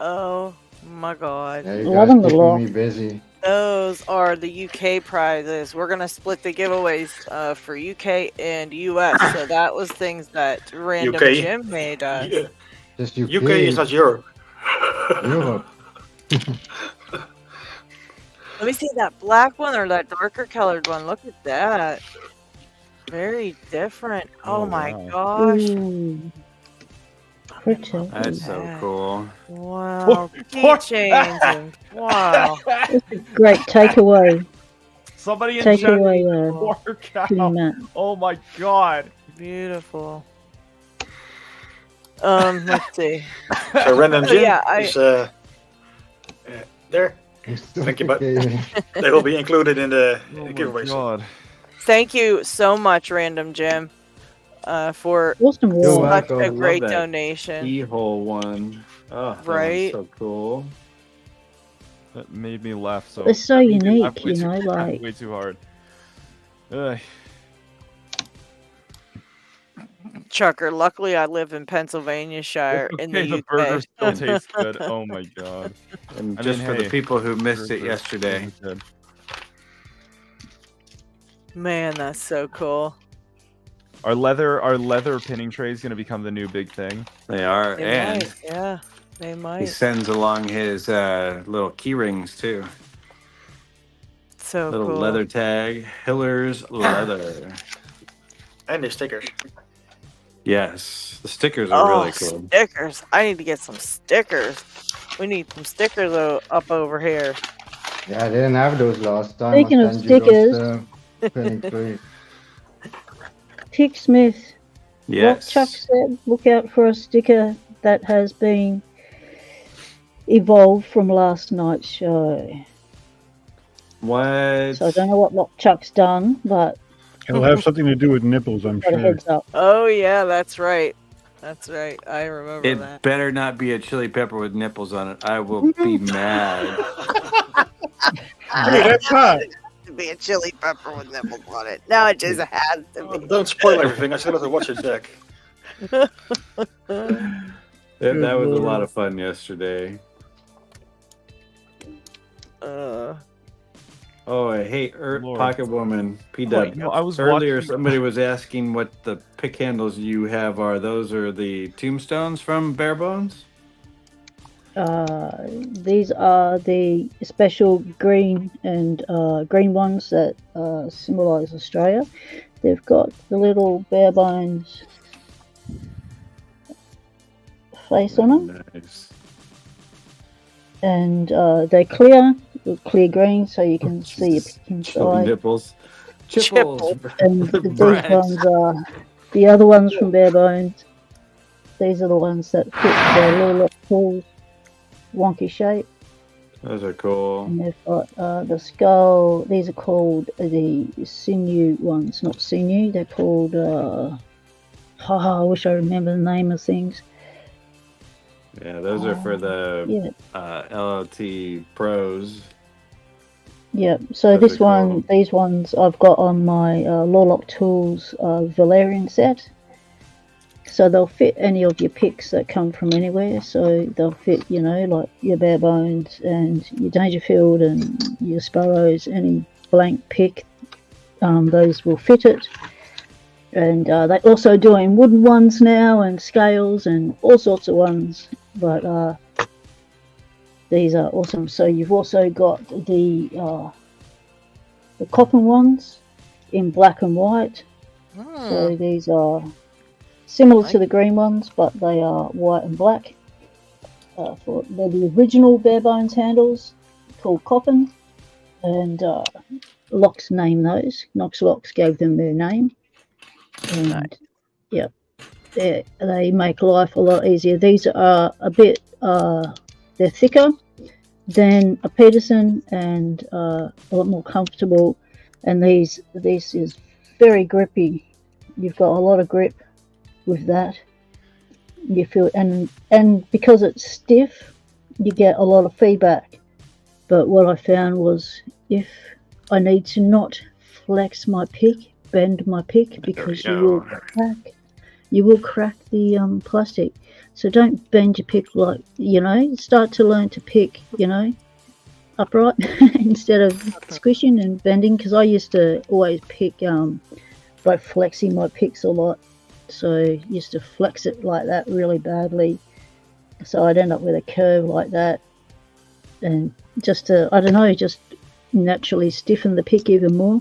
Oh my god. Yeah, you Love guys them a keeping lot. me busy. Those are the UK prizes. We're gonna split the giveaways for UK and US. So that was things that Random UK. Jim made us. Yeah. Just UK. UK is not Europe. Europe. Let me see that black one or that darker colored one. Look at that. Very different. Oh, Oh, my wow. gosh. Ooh. Pretty. That's so Yeah. cool. Wow. Keychains and wow. That's a great takeaway. Somebody in Take chat. away Poor cow. Matt. Oh my god. Beautiful. Let's see. So Random Jim yeah, is there. Thank you, bud. Okay. They will be included in the Oh my giveaways. god. Thank you so much, Random Jim, for Awesome You're work. such welcome. a Love great that donation. Keyhole one. Oh, that Right. one's so cool. That made me laugh so. It's so that made me laugh unique, way you too- know, like way too hard. Ugh. Chucker, luckily I live in Pennsylvania Shire It's in okay, the the burger UK. still tastes good. Oh my god. And I just mean, for the hey, people who missed it burgers yesterday. are good. Man, that's so cool. Our leather pinning tray is gonna become the new big thing. They are, They and might, yeah, they he might. sends along his little key rings too. So Little cool. leather tag, Hiller's leather. And the stickers. Yes, the stickers are Oh, really cool. stickers! I need to get some stickers. We need some stickers up over here. Yeah, I didn't have those last time. Speaking I of sent you stickers- those, pinning tree. Pick Smith. What Yes. Chuck said, look out for a sticker that has been evolved from last night's show. What? So I don't know what Chuck's done, but It'll have something to do with nipples, I'm got a sure. heads up. Oh yeah, that's right. That's right. I remember It that. better not be a chili pepper with nipples on it. I will be mad. Hey, that's hot. To be a chili pepper with nipples on it. No, it just has to Oh, be. don't spoil everything. I still have to watch it back. That was a lot of fun yesterday. Oh, I hate Lord. Pocket Woman. P Oh, Dub. no, I was Earlier, watching- somebody was asking what the pick handles you have are. Those are the tombstones from Bare Bones? These are the special green and green ones that symbolise Australia. They've got the little bare bones face on them, Nice. and they're clear green, so you can see your Jesus. pick Chili inside. nipples. Chipple. Chipples. And these Brats. ones are the other ones from Bare Bones. These are the ones that fit the little cool wonky shape. Those are cool. And they've got the skull. These are called the sinew ones, not sinew. They're called. I wish I remember the name of things. Yeah, those are for the Yeah, LLT pros. yeah. So Those this are one, cool. these ones I've got on my LadyLocks Tools Valerian set. So they'll fit any of your picks that come from anywhere. So they'll fit, you know, like your Bare Bones and your Dangerfield and your Sparrows, any blank pick. Those will fit it. And they're also doing wooden ones now and scales and all sorts of ones. But these are awesome. So you've also got the coffin ones in black and white. So these are similar to the green ones, but they are white and black. They're the original Bare Bones handles called Coffin, and Locks named those. Knox Locks gave them their name, and yeah, they make life a lot easier. These are a bit they're thicker than a Peterson and a lot more comfortable. And this is very grippy. You've got a lot of grip with that. You feel and because it's stiff, you get a lot of feedback. But what I found was if I need to not flex my pick, bend my pick because you will crack, you will crack the plastic. So don't bend your pick start to learn to pick, upright instead of squishing and bending. Because I used to always pick by flexing my picks a lot. So I used to flex it like that really badly. So I'd end up with a curve like that. And just just naturally stiffen the pick even more.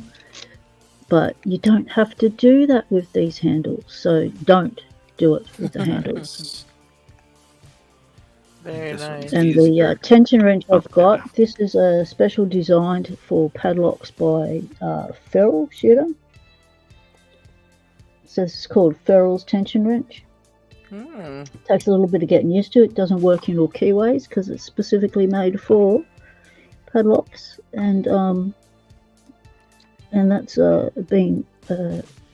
But you don't have to do that with these handles. So don't do it with the handles. Very nice. And the tension wrench I've got, this is a special designed for padlocks by Feral Shooter. So this is called Feral's tension wrench. It takes a little bit of getting used to. It doesn't work in all keyways because it's specifically made for padlocks, and that's been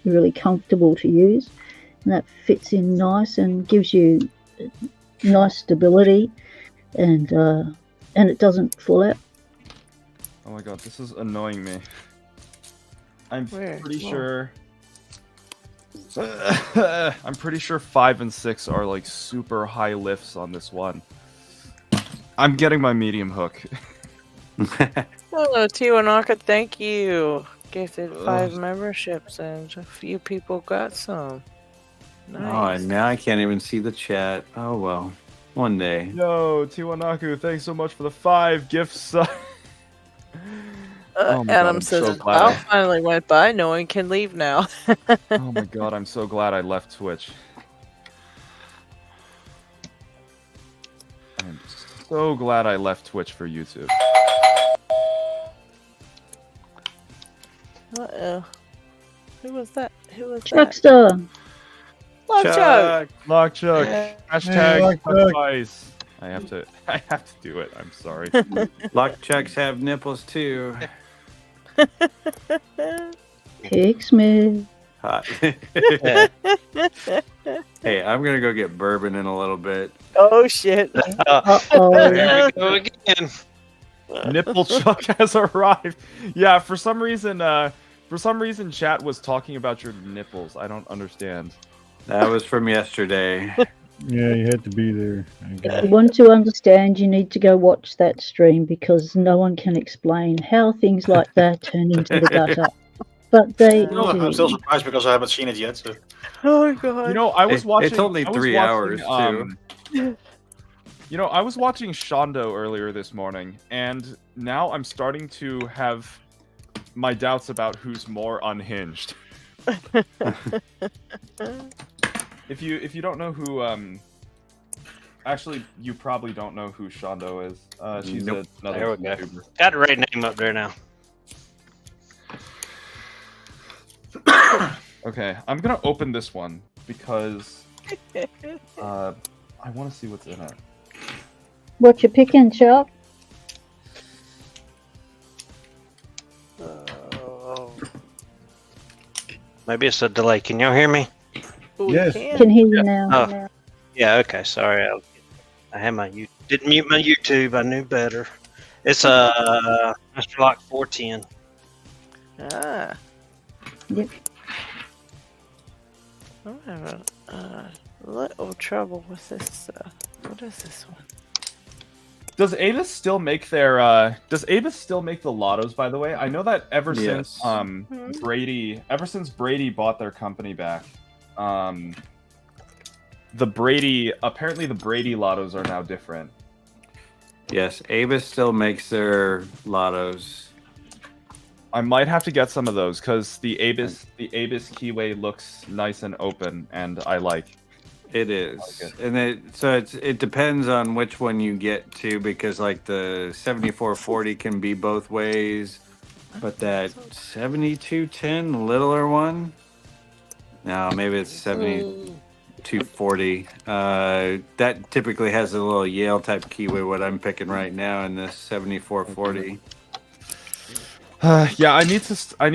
really comfortable to use, and that fits in nice and gives you nice stability, and it doesn't fall out. Oh my god, this is annoying me. I'm pretty sure. I'm pretty sure 5 and 6 are like super high lifts on this one. I'm getting my medium hook. Hello, Tiwanaka. Thank you. Gifted 5 memberships, and a few people got some. Nice. Oh, and now I can't even see the chat. Oh well, one day. Yo, Tiwanaku, thanks so much for the 5 gifts. Oh my Adam God, says, so glad "I'll finally went by. No one can leave now." Oh my god, I'm so glad I left Twitch. I'm so glad I left Twitch for YouTube. Uh-oh. Who was that? Who was that? Chuckster! LockChuck! LockChuck! Hashtag advice. I have to do it. I'm sorry. LockChucks have nipples too. Picksmith. Hey, I'm gonna go get bourbon in a little bit. Oh shit! Uh-oh. There we go again. Nipple Chuck has arrived. Yeah, for some reason, chat was talking about your nipples. I don't understand. That was from yesterday. Yeah, you had to be there. If you want to understand, you need to go watch that stream because no one can explain how things like that turn into the gutter. But they do. I'm still surprised because I haven't seen it yet. So. Oh my god! You know, I was watching. It's only 3 hours too. You know, I was watching Shondo earlier this morning, and now I'm starting to have my doubts about who's more unhinged. If you don't know who, actually, you probably don't know who Shondo is. She's another There we go. YouTuber. Got the right name up there now. Okay, I'm gonna open this one because I want to see what's in it. What you picking, Chuck? Maybe it's a delay. Can y'all hear me? Ooh, Yes. Can hear you now. Oh. Yeah, okay, sorry. I had my didn't mute my YouTube. I knew better. It's Mr. Lock 410. Ah. Yep. I'm having a little trouble with this. What is this one? Does Avis still make their? Does Avis still make the lottos? By the way, I know that ever since Brady bought their company back, the Brady lottos are now different. Yes, Avis still makes their lottos. I might have to get some of those because the Avis keyway looks nice and open, and I like. It is, and it depends on which one you get to, because like the 7440 can be both ways, but that 7210, the littler one, no, maybe it's 7240. That typically has a little Yale type keyway. What I'm picking right now in this 7440. Yeah, I need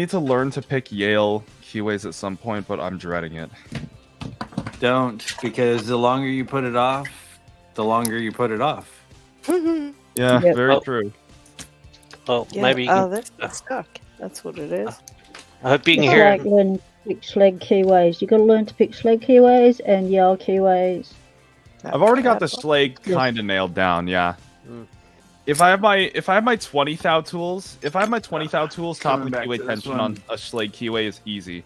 to learn to pick Yale keyways at some point, but I'm dreading it. Don't, because the longer you put it off, the longer you put it off. Yeah, Yep. very true. Well, Yeah. maybe. Oh, that's stuck. That's what it is. I hope you can It's hear like it. when pick slag keyways. You got to learn to pick slag keyways and yell keyways. I've already got the slag kind of nailed down. Yeah. If I have my 20 thou tools, top of the keyway tension on a slag keyway is easy.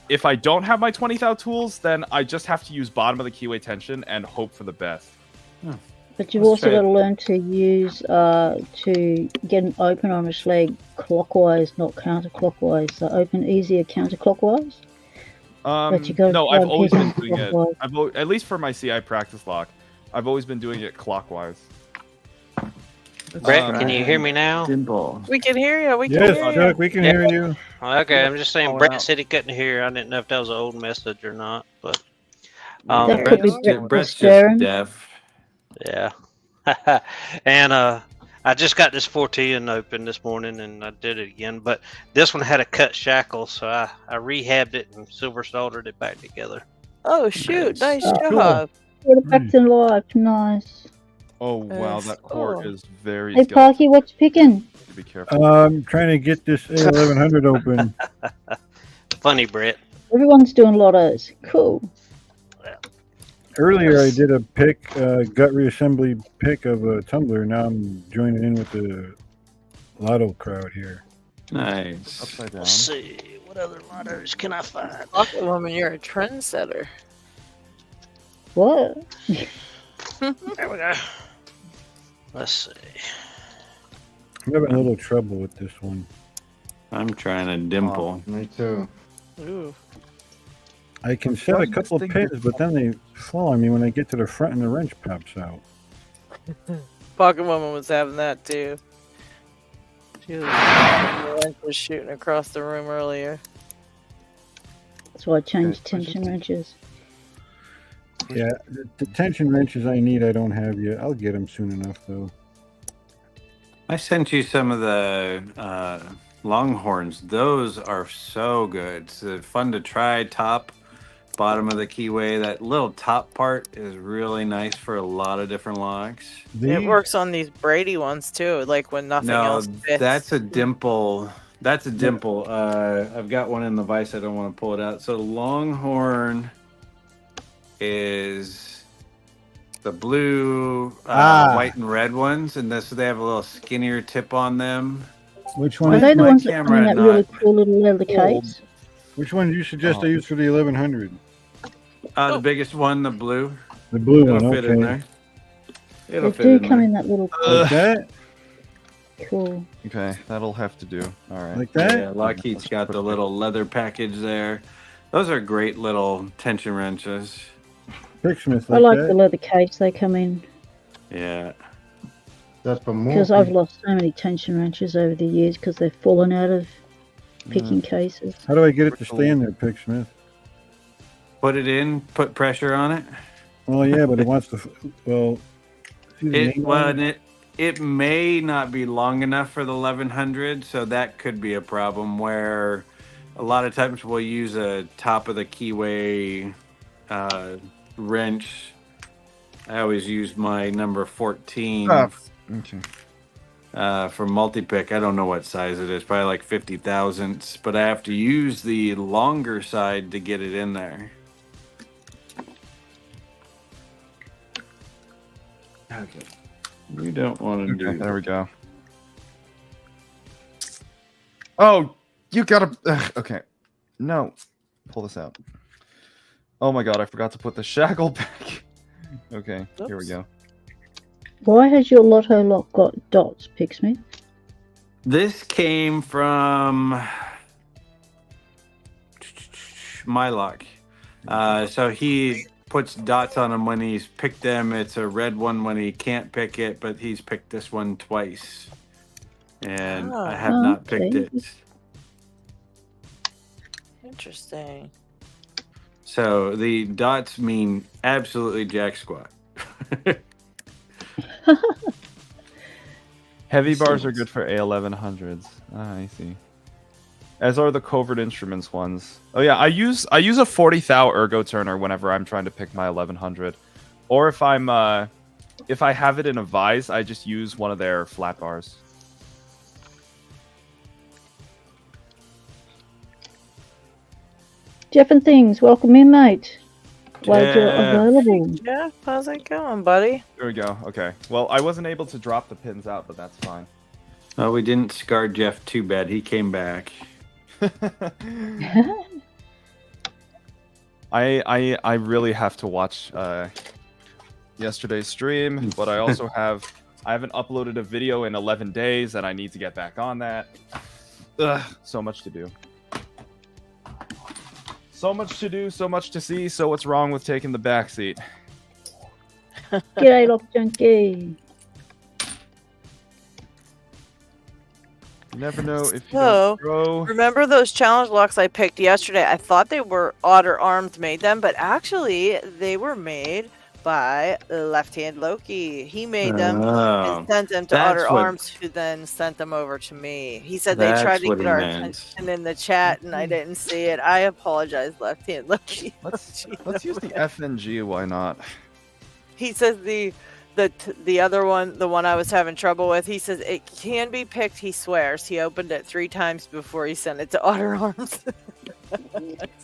If I don't have my 20 thou tools, then I just have to use bottom of the keyway tension and hope for the best. But you've also got to learn to use to get an open on a slag clockwise, not counterclockwise. So open easier counterclockwise. No, I've always been doing it. At least for my CI practice lock, I've always been doing it clockwise. Brett, can you hear me now? We can hear you. Yes, Chuck, we can hear you. Okay, I'm just saying. Brett said he couldn't hear. I didn't know if that was an old message or not, but that could be Brett's just deaf. Yeah. And I just got this 14 open this morning, and I did it again. But this one had a cut shackle, so I rehabbed it and silver soldered it back together. Oh shoot! Nice Cool. job. Put it back to life. Nice. Oh wow, that core is very. Hey Parky, what you picking? Be careful. I'm trying to get this A1100 open. Funny, Brett. Everyone's doing lottos. Cool. Earlier, I did a pick, gut reassembly pick of a tumbler. Now I'm joining in with the lotto crowd here. Nice. Upside down. Let's see. What other lottos can I find? Pocket woman, you're a trendsetter. What? There we go. Let's see. I'm having a little trouble with this one. I'm trying to dimple. Me too. Ooh. I can set a couple of pins, but then they fall on me when I get to the front and the wrench pops out. Pocket woman was having that too. She was shooting across the room earlier. That's why I changed tension wrenches. Yeah, the tension wrenches I need, I don't have yet. I'll get them soon enough, though. I sent you some of the Longhorns. Those are so good. It's fun to try. Top, bottom of the keyway. That little top part is really nice for a lot of different locks. It works on these Brady ones too, like when nothing else fits. That's a dimple. That's a dimple. I've got one in the vise. I don't want to pull it out. So Longhorn is the blue, white, and red ones, and this they have a little skinnier tip on them. Which one? Are they the ones that come in that really cool little leather case? Which one do you suggest I use for the 1100? The biggest one, the blue. The blue It'll one, fit okay. in there. It'll They fit do in come there. in that little Like that? Cool. Okay, that'll have to do. All right. Like that? Yeah, LockHeat's got the little leather package there. Those are great little tension wrenches. Picksmith, I like the leather case they come in. Yeah. That's for more. Because I've lost so many tension wrenches over the years because they've fallen out of picking cases. How do I get it to stay in there, Picksmith? Put it in, put pressure on it. Well, yeah, but it wants to. Well, It may not be long enough for the 1100, so that could be a problem where a lot of times we'll use a top of the keyway wrench. I always use my number 14 for multi-pick. I don't know what size it is, probably like 50 thousandths, but I have to use the longer side to get it in there. Okay. We don't want to do. There we go. Oh, you gotta. Okay. No. Pull this out. Oh my god, I forgot to put the shackle back. Okay, here we go. Why has your lotto lock got dots, Picksmith? This came from my lock. So he puts dots on them when he's picked them. It's a red one when he can't pick it, but he's picked this one twice. And I have not picked it. Interesting. So the dots mean absolutely jack squat. Heavy bars are good for A1100s. Ah, I see. As are the covert instruments ones. Oh yeah, I use a 40 thou ergo turner whenever I'm trying to pick my 1100, or if I have it in a vise, I just use one of their flat bars. Jeff and Things, welcome in, mate. Glad you're Jeff. available. Jeff, how's it going, buddy? There we go. Okay. Well, I wasn't able to drop the pins out, but that's fine. Oh, we didn't scar Jeff too bad. He came back. I really have to watch yesterday's stream, but I also I haven't uploaded a video in 11 days, and I need to get back on that. Ugh, so much to do. So much to do, so much to see. So what's wrong with taking the back seat? G'day, Lock Junkie. You never know if you So, don't throw. remember those challenge locks I picked yesterday? I thought they were Otter Arms made them, but actually they were made by Left Hand Loki. He made them Oh, and sent them to that's Otter what- Arms, who then sent them over to me. He said they That's tried to what get he our meant. attention in the chat, and I didn't see it. I apologize, Left Hand Loki. Let's use the FNG. Why not? He says the other one, the one I was having trouble with, he says it can be picked. He swears he opened it 3 times before he sent it to Otter Arms.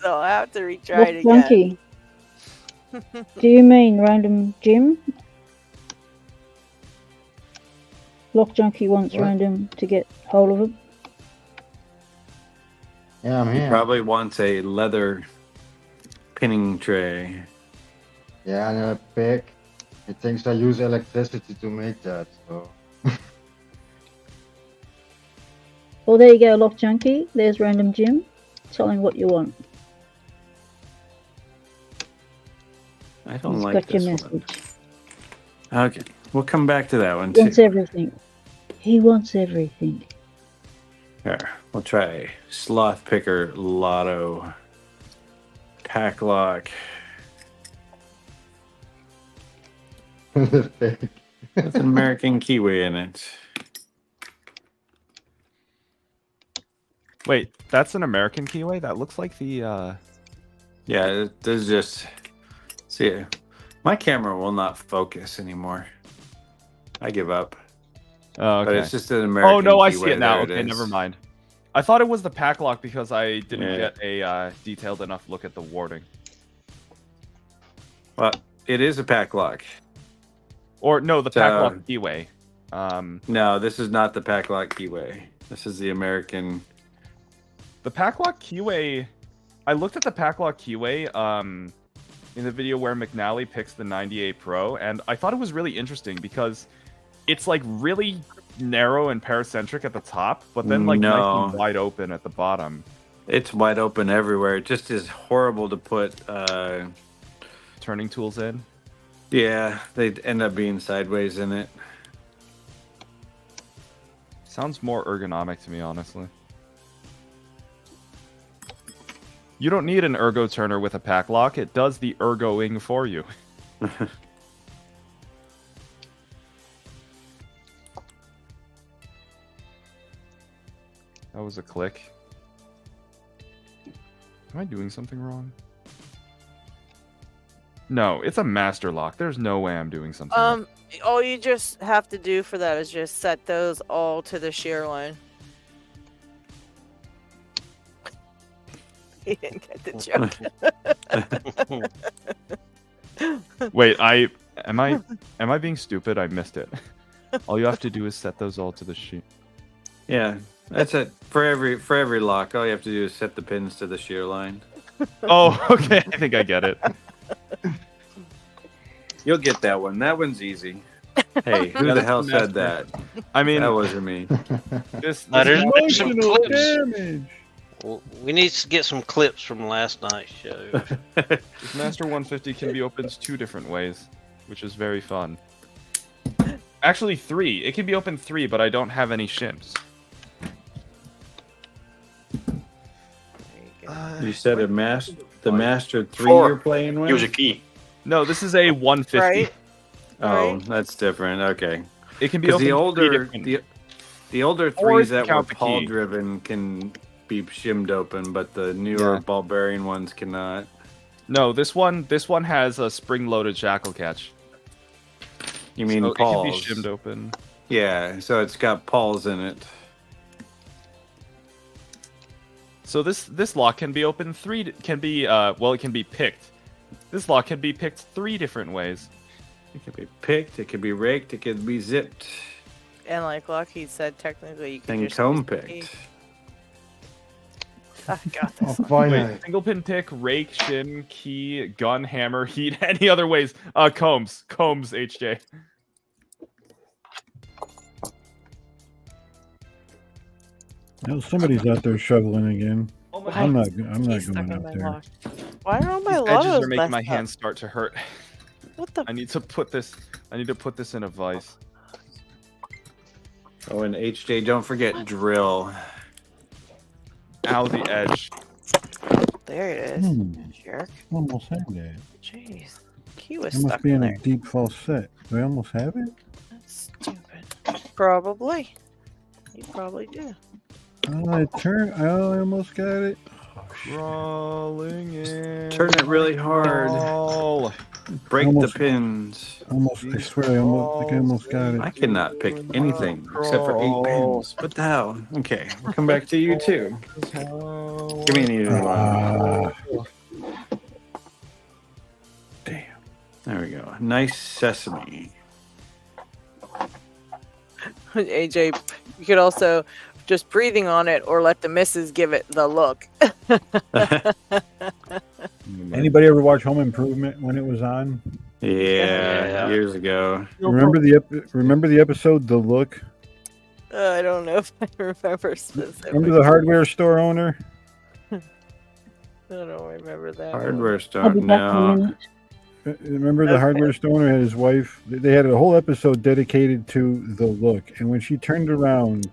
So I'll have to retry Lock it again. Junkie. Do you mean Random Jim? Lock Junkie wants What? Random to get hold of him. Yeah, I'm He here. probably wants a leather pinning tray. Yeah, and a pick. He thinks I use electricity to make that, so. Well, there you go, Lock Junkie. There's Random Jim. Tell him what you want. I don't He's like got your this one. message. Okay, we'll come back to that one He wants too. everything. He wants everything. Here, we'll try Sloth Picker Lotto Pack Lock The pick. with an American Kiwi in it. Wait, that's an American keyway? That looks like the Yeah, there's just see. My camera will not focus anymore. I give up. Oh, okay. But it's just an American. Oh no, I Kiwi. see it now. There Okay, is. never mind. I thought it was the pack lock because I didn't Yeah. get a detailed enough look at the warding. Well, it is a pack lock. Or no, the So- pack lock keyway. No, this is not the pack lock keyway. This is the American. The pack lock keyway. I looked at the pack lock keyway in the video where McNally picks the 98 Pro, and I thought it was really interesting because it's like really narrow and paracentric at the top, but then like nice No. and wide open at the bottom. It's wide open everywhere. It just is horrible to put. Turning tools in. Yeah, they'd end up being sideways in it. Sounds more ergonomic to me, honestly. You don't need an ergo turner with a pack lock. It does the ergoing for you. That was a click. Am I doing something wrong? No, it's a master lock. There's no way I'm doing something wrong. All you just have to do for that is just set those all to the shear line. He didn't get the joke. Wait, am I being stupid? I missed it. All you have to do is set those all to the sheet. Yeah, that's it. For every lock, all you have to do is set the pins to the shear line. Oh, okay. I think I get it. You'll get that one. That one's easy. Hey, who Yeah, the that's hell the said master. that? I mean, That wasn't me. this There's been some Emotional clips. damage. Well, we need to get some clips from last night's show. this Master 150 can be opened 2 different ways, which is very fun. Actually, 3. It can be opened 3, but I don't have any shims. You said the Master 3 Four. you're playing with? Use a key. No, this is a 150. Right? Oh, Right. that's different. Okay. It can be Because opened the 3 older different... the older Or threes if you that were count the pawl key. driven can be shimmed open, but the newer Yeah. ball bearing ones cannot. No, this one has a spring-loaded shackle catch. You mean so pawls? It can be shimmed open. Yeah, so it's got pawls in it. So this lock can be opened it can be picked. This lock can be picked 3 different ways. It could be picked, it could be raked, it could be zipped. And like LockHeat said, technically you can And just comb use the picked. key. I got this. Finally. Single pin pick, rake, shin, key, gun, hammer, heat, any other ways. Combs, HJ. Now somebody's out there shoveling again. I'm not going out there. Why are all my These edges logos are making my messed up? hands start to hurt. What the? I need to put this in a vise. Oh, and HJ, don't forget drill. Ow, the edge. There it is. Jerk. Almost had that. Jeez. Key was It must stuck be in in a there. deep false set. Do I almost have it? That's stupid. Probably. You probably do. I almost got it. Crawling in. Turn it really hard. Crawl. Break Almost- the pins. I swear I almost got it. I cannot pick anything except for 8 pins. What the hell? Okay, we'll come back to you too. Give me an easy one. Damn. There we go. Nice sesame. AJ, you could also just breathing on it or let the missus give it the look. Anybody ever watch Home Improvement when it was on? Yeah, years ago. Remember the episode The Look? I don't know if I remember specifically. Remember the hardware store owner? I don't remember that. Hardware I'll store. be back in a No. minute. Remember the hardware store owner had his wife? They had a whole episode dedicated to The Look, and when she turned around,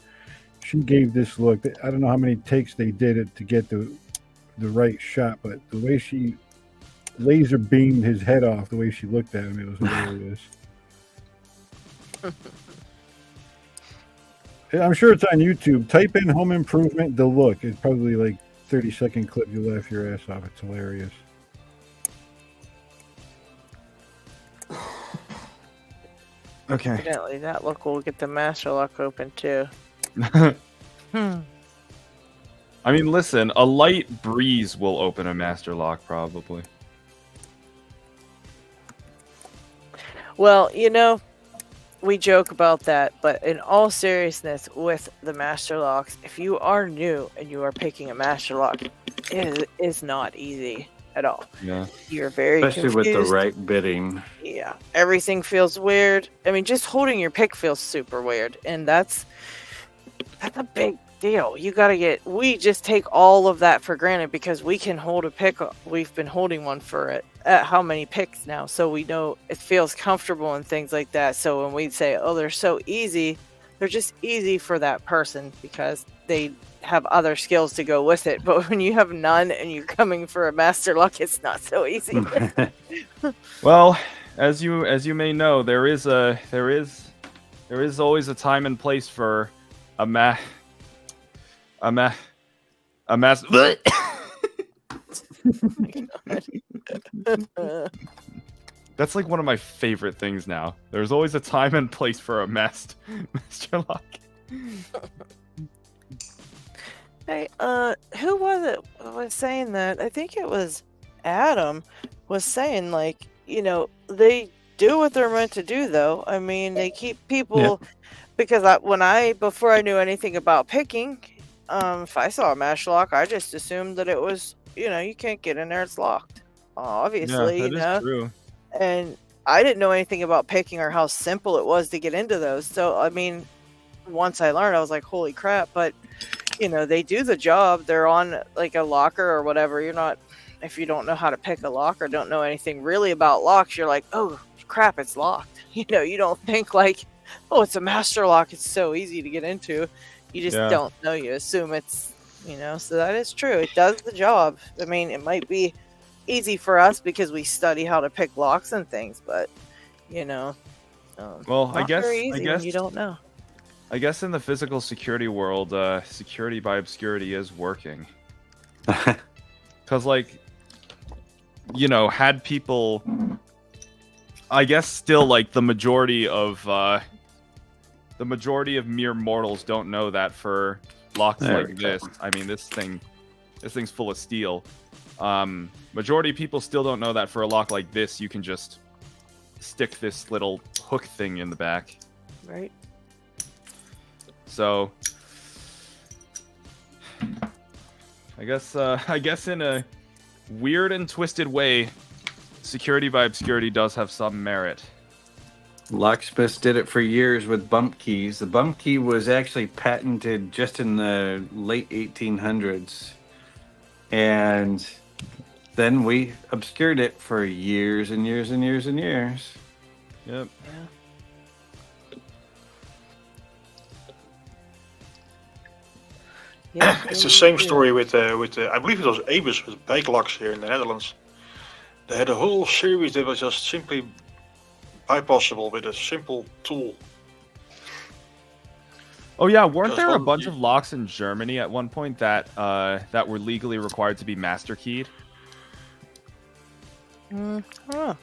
she gave this look. I don't know how many takes they did it to get the right shot, but the way she laser beamed his head off, the way she looked at him, it was hilarious. I'm sure it's on YouTube. Type in Home Improvement The Look. It's probably like 30-second clip. You'll laugh your ass off. It's hilarious. Okay. Evidently, that look will get the master lock open too. I mean, listen, a light breeze will open a master lock, probably. Well, you know, we joke about that, but in all seriousness, with the master locks, if you are new and you are picking a master lock, it is not easy at all. Yeah. You're very Especially confused. with the right bidding. Yeah, everything feels weird. I mean, just holding your pick feels super weird, and that's a big deal. You gotta we just take all of that for granted because we can hold a pick. We've been holding one for how many picks now, so we know it feels comfortable and things like that. So when we say, oh, they're so easy, they're just easy for that person because they have other skills to go with it. But when you have none and you're coming for a master lock, it's not so easy. Well, as you may know, there is always a time and place for a mass. That's like one of my favorite things now. There's always a time and place for a master lock. Hey, who was it was saying that? I think it was Adam was saying, like, you know, they do what they're meant to do, though. I mean, they keep people, because before I knew anything about picking, if I saw a mash lock, I just assumed that it was, you know, you can't get in there, it's locked. Obviously, yeah, you that know. is true. And I didn't know anything about picking or how simple it was to get into those. So, I mean, once I learned, I was like, holy crap. But, you know, they do the job. They're on like a locker or whatever. If you don't know how to pick a lock or don't know anything really about locks, you're like, oh crap, it's locked. You know, you don't think like, oh, it's a master lock. It's so easy to get into. You just don't know. You assume it's, you know, so that is true. It does the job. I mean, it might be easy for us because we study how to pick locks and things, but you know, well, I guess you don't know. I guess in the physical security world, security by obscurity is working. Because, like, you know, had people, I guess, still like the majority of mere mortals don't know that for locks There like this. I mean, this thing This thing's full of steel. Majority of people still don't know that for a lock like this, you can just stick this little hook thing in the back. Right. So, I guess in a weird and twisted way, security by obscurity does have some merit. Locksmiths did it for years with bump keys. The bump key was actually patented just in the late 1800s. And then we obscured it for years and years and years and years. Yep. Yeah, It's the same story with I believe it was Abus with bike locks here in the Netherlands. They had a whole series that was just simply bypassable with a simple tool. Oh yeah, weren't Just there a one- bunch of locks in Germany at one point that that were legally required to be master keyed? Huh.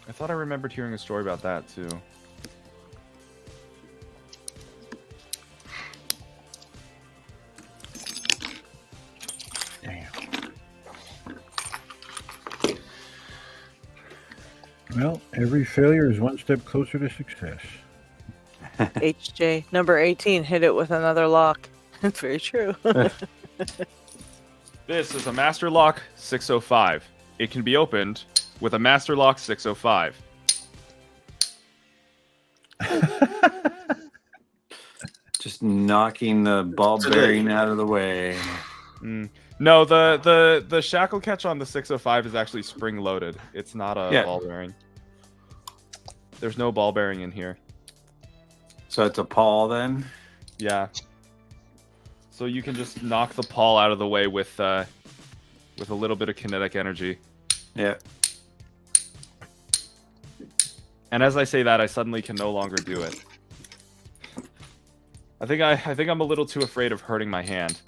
I thought I remembered hearing a story about that too. Well, every failure is one step closer to success. HJ number 18 hit it with another lock. That's very true. This is a master lock 605. It can be opened with a master lock 605. Just knocking the ball bearing out of the way. No, the shackle catch on the 605 is actually spring loaded. It's not a ball bearing. There's no ball bearing in here. So it's a pawl then? Yeah. So you can just knock the pawl out of the way with a little bit of kinetic energy. Yeah. And as I say that, I suddenly can no longer do it. I think I'm a little too afraid of hurting my hand.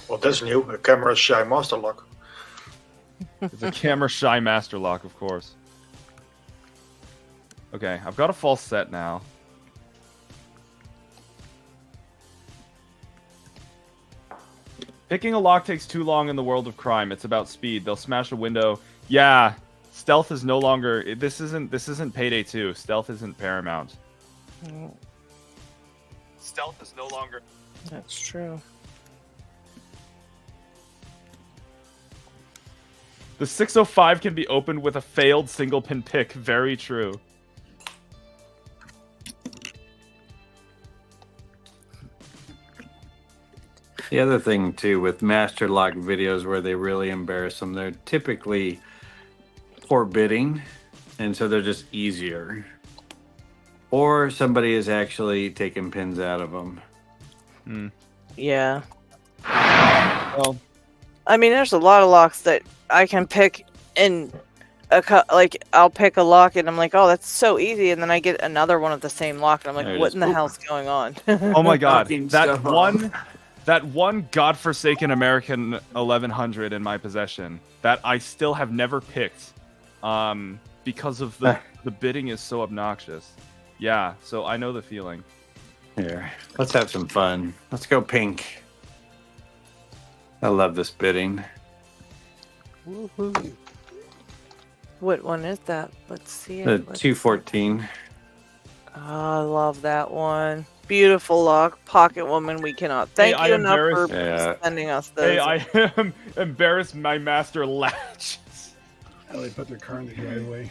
Well, that's new. A camera shy master lock. It's a camera shy master lock, of course. Okay, I've got a false set now. Picking a lock takes too long in the world of crime. It's about speed. They'll smash a window. Yeah, stealth is no longer. This isn't Payday 2. Stealth isn't paramount. Stealth is no longer. That's true. The 605 can be opened with a failed single pin pick. Very true. The other thing, too, with Master Lock videos where they really embarrass them, they're typically forbidding, and so they're just easier. Or somebody is actually taking pins out of them. Yeah. Well, I mean, there's a lot of locks that I can pick in like I'll pick a lock and I'm like, oh, that's so easy, and then I get another one of the same lock and I'm like, what in the hell's going on? oh my god, Knocking that stuff one, that one godforsaken American 1100 in my possession that I still have never picked, because of the bidding is so obnoxious. Yeah, so I know the feeling. Here, let's have some fun. Let's go pink. I love this bidding. Woohoo. What one is that? Let's see it. The Let's- 214. Oh, I love that one. Beautiful lock. Pocket Woman, we cannot thank I you enough for embarrassed- Yeah. sending us those. Hey, I am embarrassed my master latches. Oh, they put their car in the driveway.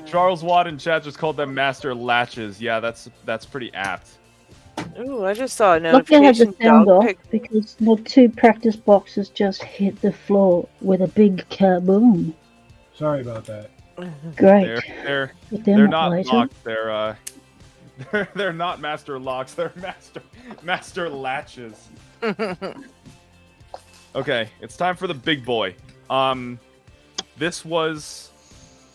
Charles Watt in chat just called them master latches. Yeah, that's pretty apt. Ooh, I just saw a Lucky I had the notification. sound Dog off pick. because the 2 practice boxes just hit the floor with a big kaboom. Sorry about that. Great. They're But they're not later. locked. They're not master locks. They're master latches. Okay, it's time for the big boy. This was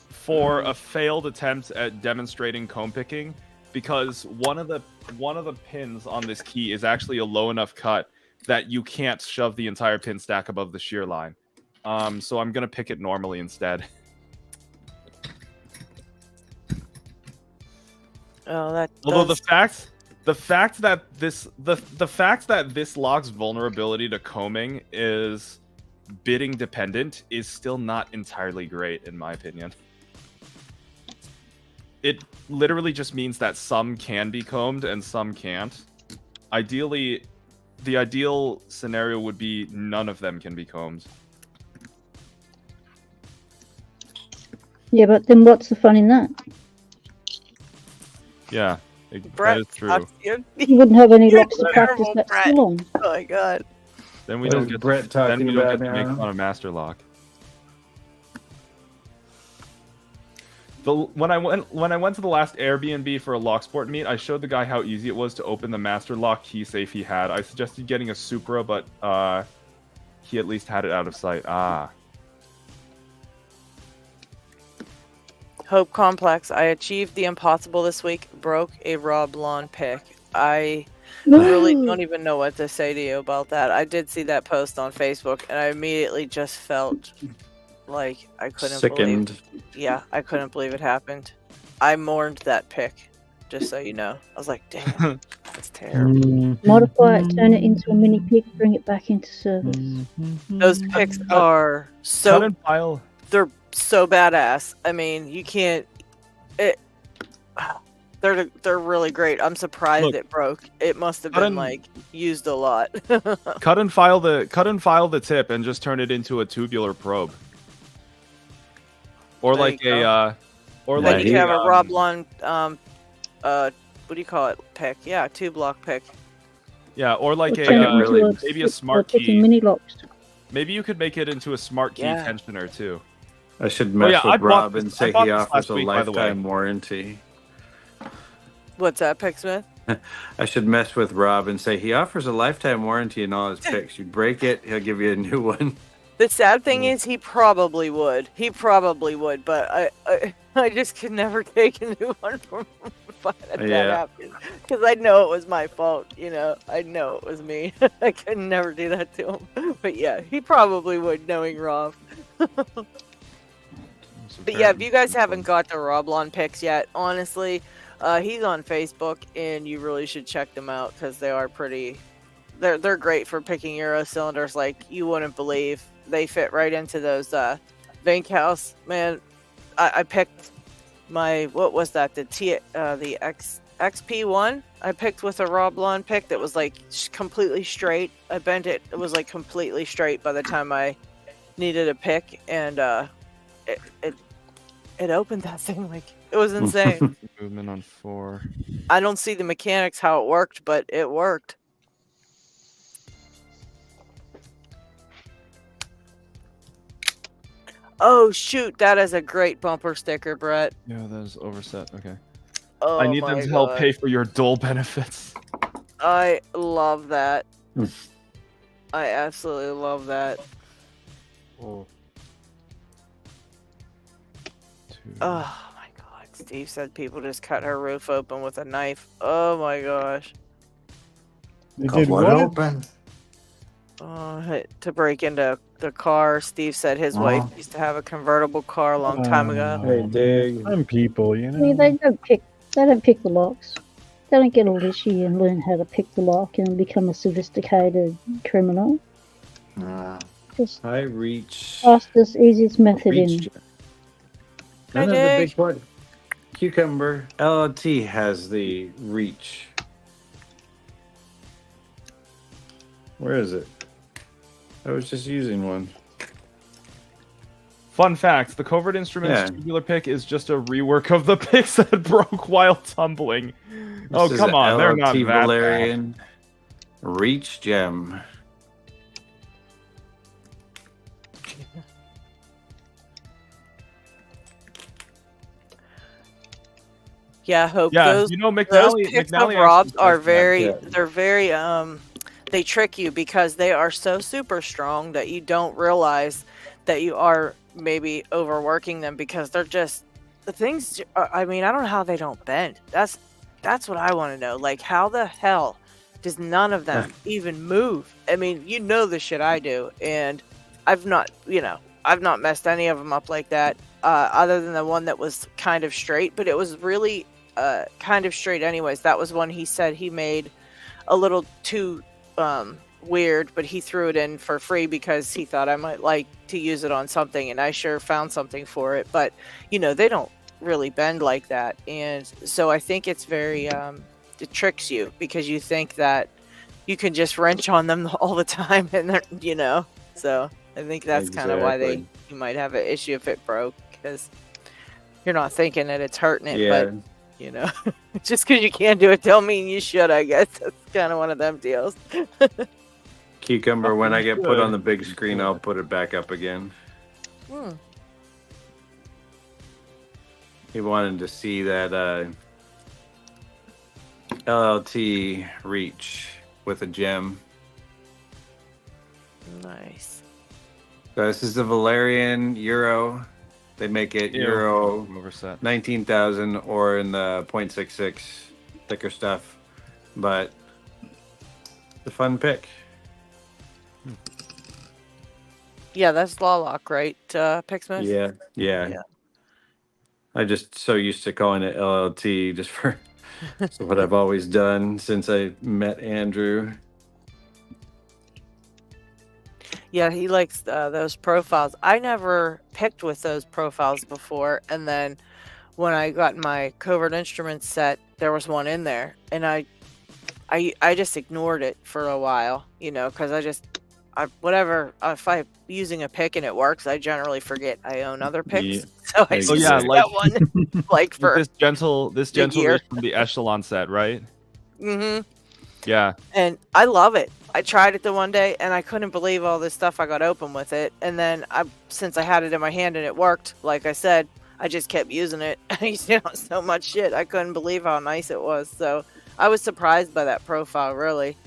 for a failed attempt at demonstrating comb picking, because one of the pins on this key is actually a low enough cut that you can't shove the entire pin stack above the shear line. So I'm gonna pick it normally instead. Oh, that. Although that's- the fact that this lock's vulnerability to combing is bidding dependent is still not entirely great in my opinion. It literally just means that some can be combed and some can't. Ideally, the ideal scenario would be none of them can be combed. Yeah, but then what's the fun in that? Yeah, Brett, that is true. you- You wouldn't have any You're locks to practice terrible, that Brett. skill on. Oh my god. Then we What don't is get Brett to, talking then we don't about get to make now? fun of Master Lock. When I went to the last Airbnb for a Locksport meet, I showed the guy how easy it was to open the Master Lock key safe he had. I suggested getting a Supra, but he at least had it out of sight. Ah. Hope Complex. I achieved the impossible this week. Broke a raw blonde pick. I really don't even know what to say to you about that. I did see that post on Facebook, and I immediately just felt like I couldn't Sickened. believe. Yeah, I couldn't believe it happened. I mourned that pick, just so you know. I was like, damn, that's terrible. Modify it, turn it into a mini pick, bring it back into service. Those picks are Cut so and file. they're so badass. I mean, you can't. They're really great. I'm surprised Look, it broke. It must have cut been and- like used a lot. Cut and file the tip and just turn it into a tubular probe. Or There like you a or Then like you can have a raw um, blonde. What do you call it? Pick. Yeah, tube block pick. yeah, or like Turn it a into really- maybe a smart picking key. mini locks. Maybe you could make it into a smart key Yeah. tensioner too. I should mess yeah, I with bought Rob this- and I say bought he this offers last a week, by the way. lifetime warranty. What's that, Picksmith? I should mess with Rob and say he offers a lifetime warranty in all his picks. You break it, he'll give you a new one. The sad thing is, he probably would. He probably would, but I just could never take a new one from him if that Yeah. happened. Because I know it was my fault, you know. I know it was me. I could never do that to him. But yeah, he probably would, knowing Rob. But yeah, if you guys haven't got the Roblon picks yet, honestly, he's on Facebook, and you really should check them out because they are pretty. They're great for picking Euro cylinders like you wouldn't believe. They fit right into those Vink House. Man, I picked my what was that? The XP1. I picked with a raw blonde pick that was like completely straight. I bent it. It was like completely straight by the time I needed a pick, and it opened that thing like it was insane. Movement on 4. I don't see the mechanics how it worked, but it worked. Oh shoot, that is a great bumper sticker, Brett. Yeah, that is overset. Okay. Oh, I need them my to help God. pay for your dole benefits. I love that. I absolutely love that. Oh. Oh my God. Steve said people just cut her roof open with a knife. Oh my gosh. They Cut did what what? open? To break into the car. Steve said his wife used to have a convertible car a long time ago. Oh, Hey, dig. Some people, you I mean, know. they don't pick the locks. They don't get a lishy and learn how to pick the lock and become a sophisticated criminal. Just I reach. fastest, easiest method in. reach. None of the dig. big boy. Cucumber LLT has the reach. Where is it? I was just using one. Fun fact: the Covert Instruments Yeah. tubular pick is just a rework of the picks that broke while tumbling. Oh, This is come a on, they're not LLT that bad. Valerian Reach gem. Yeah, Hope. Yeah, those you know, those McNally. picks McNally of Rob's actually are does that. very. yeah. They're very. They trick you because they are so super strong that you don't realize that you are maybe overworking them because they're just the things. I mean, I don't know how they don't bend. That's what I want to know. Like, how the hell does none of them even move? I mean, you know the shit I do, and I've not messed any of them up like that, other than the one that was kind of straight. But it was really kind of straight anyways. That was one he said he made a little too weird, but he threw it in for free because he thought I might like to use it on something, and I sure found something for it. But they don't really bend like that, and so I think it's very it tricks you because you think that you can just wrench on them all the time, and they're so I think that's kind of why you might have an issue if it broke, because you're not thinking that it's hurting it. Yeah. But just because you can't do it don't mean you should, I guess. That's kind of one of them deals. Cucumber, when I get put on the big screen, I'll put it back up again. He wanted to see that LLT reach with a gem. Nice. So this is the Valerian Euro. They make it Euro 19,000 or in the 0.66 thicker stuff, but it's a fun pick. Yeah, that's LadyLocks, right, Pixmas? Yeah. I just so used to calling it LLT just for what I've always done since I met Andrew. Yeah, he likes those profiles. I never picked with those profiles before, and then when I got my covert instruments set, there was one in there, and I just ignored it for a while, because whatever, if I'm using a pick and it works, I generally forget I own other picks. So I just got one like for this gentle year. reach from the Echelon set, right? Mm-hmm. Yeah. And I love it. I tried it the one day and I couldn't believe all this stuff I got open with it. And then since I had it in my hand and it worked, like I said, I just kept using it. I used so much shit. I couldn't believe how nice it was. So I was surprised by that profile, really.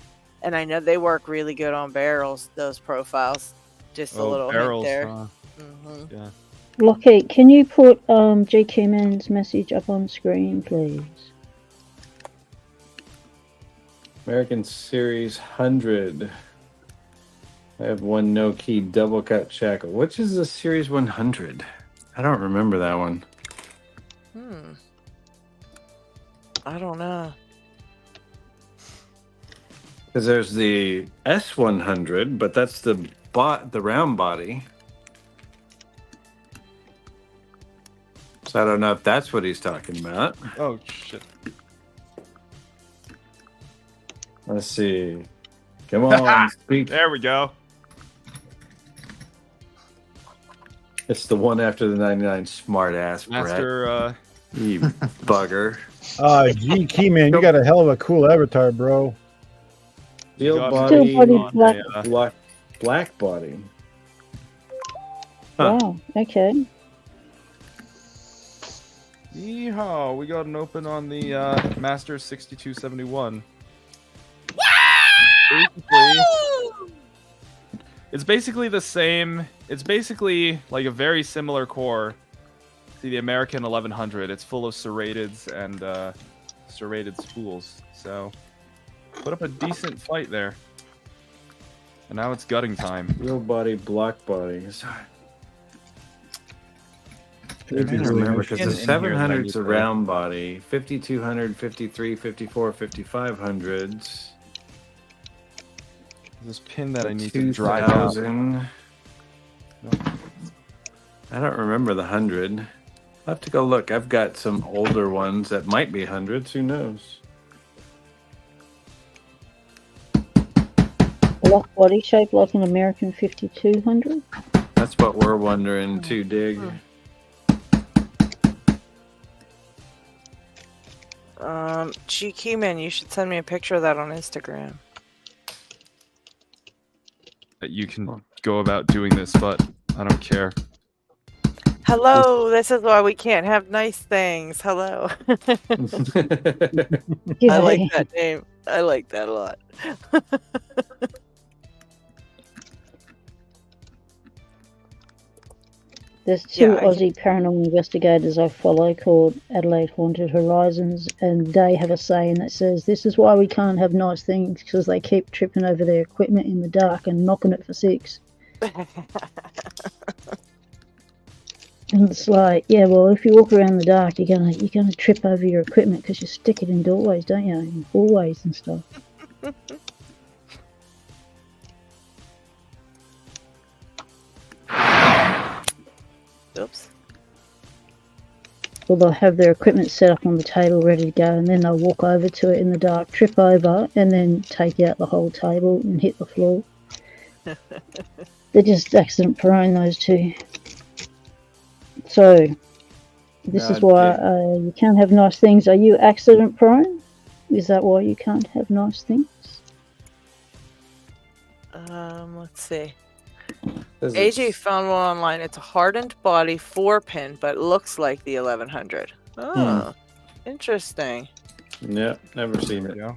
And I know they work really good on barrels, those profiles. Just a little barrels, hint there. Mm-hmm. Yeah. LockHeat, can you put GK Man's message up on screen, please? American Series 100. I have one no-key double cut shackle. Which is the Series 100? I don't remember that one. I don't know. Because there's the S100, but that's the round body. So I don't know if that's what he's talking about. Oh shit. Let's see. Come on, speak. There we go. It's the one after the 99. Smart ass, Brett. Master, You bugger. Gee, Keyman, you got a hell of a cool avatar, bro. Steel body, black body. Wow, okay. Yeehaw, we got an open on the Master 6271. It's basically the same. It's basically like a very similar core to the American 1100. It's full of serrateds and serrated spools. So put up a decent fight there. And now it's gutting time. Steel body, black body. I Maybe remember because the in here 700's a like round body, 5200, 53, 54, 5500s. This pin that I need to drive out. 2000. I don't remember the 100. I'll have to go look. I've got some older ones that might be hundreds. Who knows? Block body shape like an American 5200. That's what we're wondering too, Dig. Gee, Keyman, you should send me a picture of that on Instagram. That you can go about doing this, but I don't care. Hello, this is why we can't have nice things. Hello. I like that name. I like that a lot. There's two Aussie paranormal investigators I follow called Adelaide Haunted Horizons, and they have a saying that says, "This is why we can't have nice things, because they keep tripping over their equipment in the dark and knocking it for 6. And it's like, yeah, well, if you walk around in the dark, you're gonna trip over your equipment because you stick it in doorways, don't you? In hallways and stuff. Oops. Or they'll have their equipment set up on the table ready to go, and then they'll walk over to it in the dark, trip over, and then take out the whole table and hit the floor. They're just accident prone, those two. So, this is why you can't have nice things. Are you accident prone? Is that why you can't have nice things? Let's see. This AJ is- found one online. It's a hardened body 4-pin, but it looks like the 1100. Oh, interesting. Yeah, never seen it. Yeah.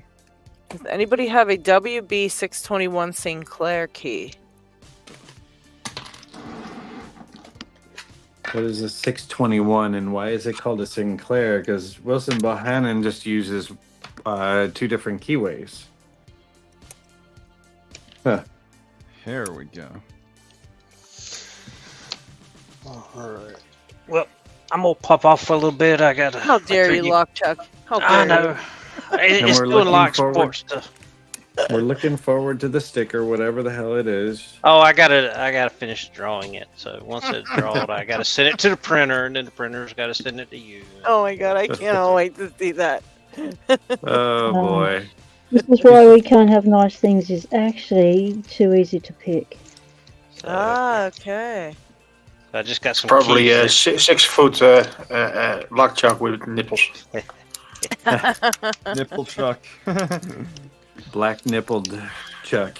Does anybody have a WB621 Sinclair key? What is a 621 and why is it called a Sinclair? Because Wilson Bohannon just uses 2 different keyways. Huh. Here we go. Alright. Well, I'm gonna pop off for a little bit. I got to. How dare you, Lockchuck? How dare I know. It's we're doing looking lock forward- sports stuff. We're looking forward to the sticker, whatever the hell it is. Oh, I gotta finish drawing it. So once it's drawn, I gotta send it to the printer, and then the printer's gotta send it to you. Oh my god, I cannot wait to see that. Oh boy. This is why we can't have nice things. It's actually too easy to pick. So, Okay. I just got some. Probably keys a there. 6 foot lockchuck with nipples. Nipple Chuck. Black nippled Chuck.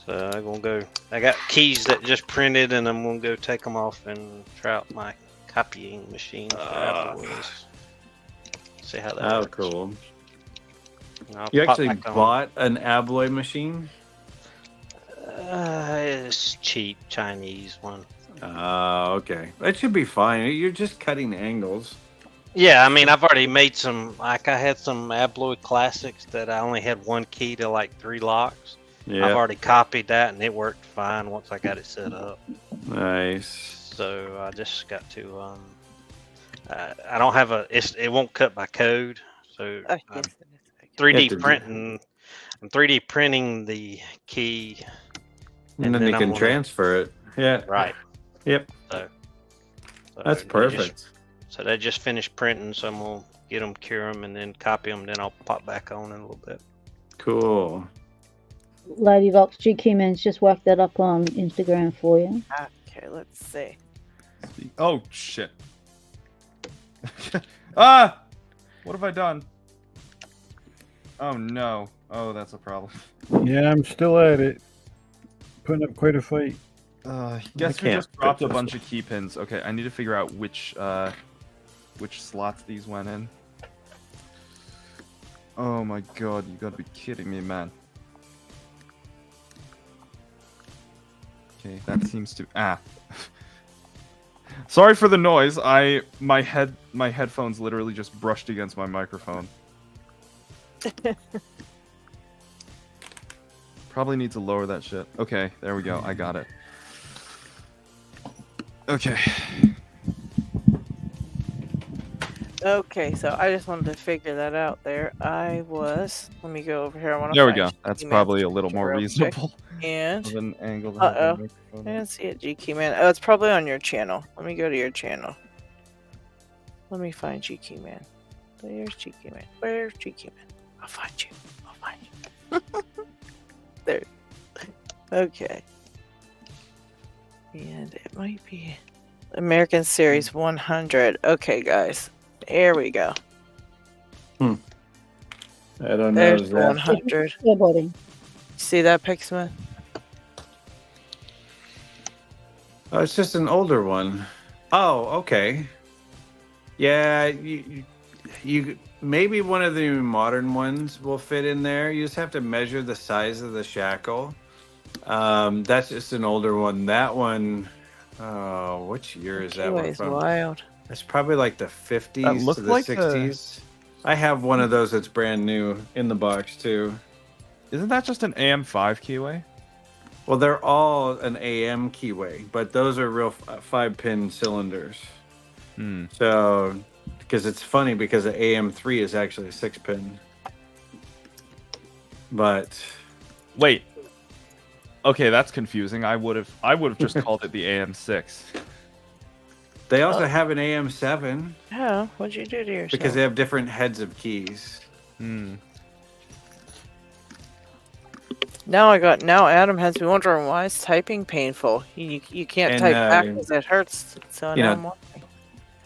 So I'm gonna go. I got keys that just printed, and I'm gonna go take them off and try out my copying machine. For alloys. See how that Oh, works. cool. And I'll You pop actually back on. bought an Abloy machine? It's cheap Chinese one. Oh, okay. That should be fine. You're just cutting angles. Yeah, I mean, I've already made some. Like, I had some Abloy classics that I only had one key to like 3 locks. Yeah. I've already copied that, and it worked fine once I got it set up. Nice. So I just got to. I don't have a. It won't cut by code. So Oh, I'm yes, it is. 3D You have to- printing. I'm 3D printing the key. And then you I'm can gonna- transfer it. Yeah. Right. Yep. So That's they perfect. So they just finished printing, so I'm gonna get them, cure them, and then copy them. Then I'll pop back on in a little bit. Cool. LadyLocks GQ Man's just whacked that up on Instagram for you. Okay, let's see. Oh shit. Ah! What have I done? Oh no. Oh, that's a problem. Yeah, I'm still at it. Putting up quite a fight. Guess we can't just dropped a put bunch of key pins. Okay, I need to figure out which slots these went in. Oh my god, you gotta be kidding me, man. Okay, that seems to Sorry for the noise. My headphones literally just brushed against my microphone. Probably need to lower that shit. Okay, there we go. I got it. Okay. Okay, so I just wanted to figure that out there. Let me go over here. I want to There we go. That's probably a little more real quick. reasonable And of an angle. to Uh-oh. have the I microphone. didn't see it, GQ Man. Oh, it's probably on your channel. Let me go to your channel. Let me find GQ Man. Where's GQ Man? Where's GQ Man? I'll find you. I'll find you. There. Okay. And it might be American Series 100. Okay, guys. There we go. I don't know. There's Is the that 100. Yeah, buddy. See that, Pixman? Oh, it's just an older one. Oh, okay. Yeah, you maybe one of the modern ones will fit in there. You just have to measure the size of the shackle. That's just an older one. That one, oh, which year is that one Kiwi's from? wild. It's probably like the 50s looked to the like 60s. I have one of those that's brand new in the box too. Isn't that just an AM5 keyway? Well, they're all an AM keyway, but those are real 5-pin cylinders. Hmm. So, because it's funny because the AM3 is actually a 6-pin. But Wait. Okay, that's confusing. I would have just called it the AM6. they also have an AM7 Yeah, what'd you do to yourself? because they have different heads of keys. Hmm. Now Adam has me wondering why is typing painful. You can't And, type back because it hurts. So you now know, I'm wondering.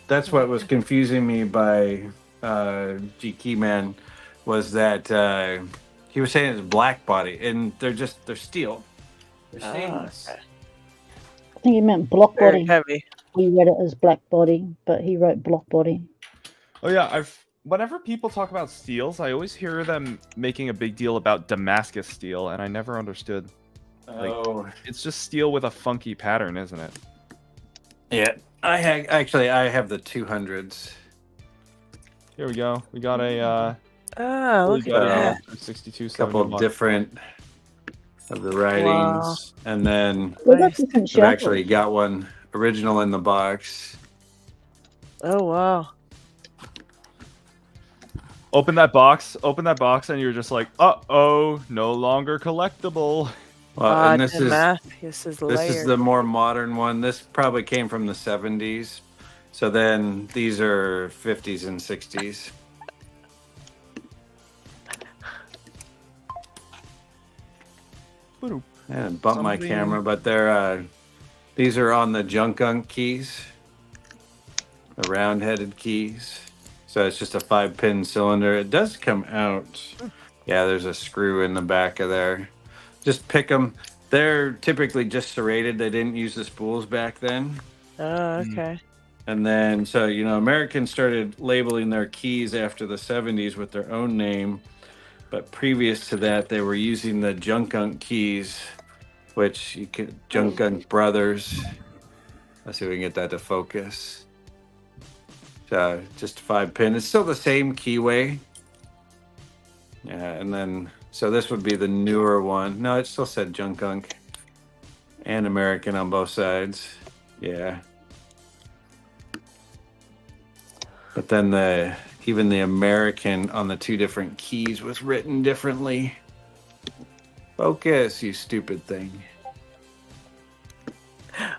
That's what was confusing me by G Keyman was that he was saying it's black body, and they're steel. They're stainless. Okay. I think he meant block Very body. heavy. We read it as black body, but he wrote block body. Oh yeah, whenever people talk about steels, I always hear them making a big deal about Damascus steel, and I never understood. Oh, It's just steel with a funky pattern, isn't it? yeah. I have the 200s. Here we go. We got a Look at that. 62 Couple of different of the writings, Wow. and then Well, Nice. that's different I've shackles. actually got one original in the box. Oh wow. Open that box, and you're just like, uh-oh, no longer collectible. Well, and this This is is layered. the more modern one. This probably came from the 70s. So then these are 50s and 60s. And bump my Somebody- camera, but they're these are on the Junk keys, the round-headed keys. So it's just a 5-pin cylinder. It does come out. Yeah, there's a screw in the back of there. Just pick them. They're typically just serrated. They didn't use the spools back then. Oh, okay. And then, so, Americans started labeling their keys after the 70s with their own name. But previous to that, they were using the Junk keys, which you could, Junk Brothers. Let's see if we can get that to focus. So just 5-pin. It's still the same keyway. Yeah, and then, so this would be the newer one. No, it still said Junk and American on both sides. Yeah. But then even the American on the two different keys was written differently. Focus, you stupid thing.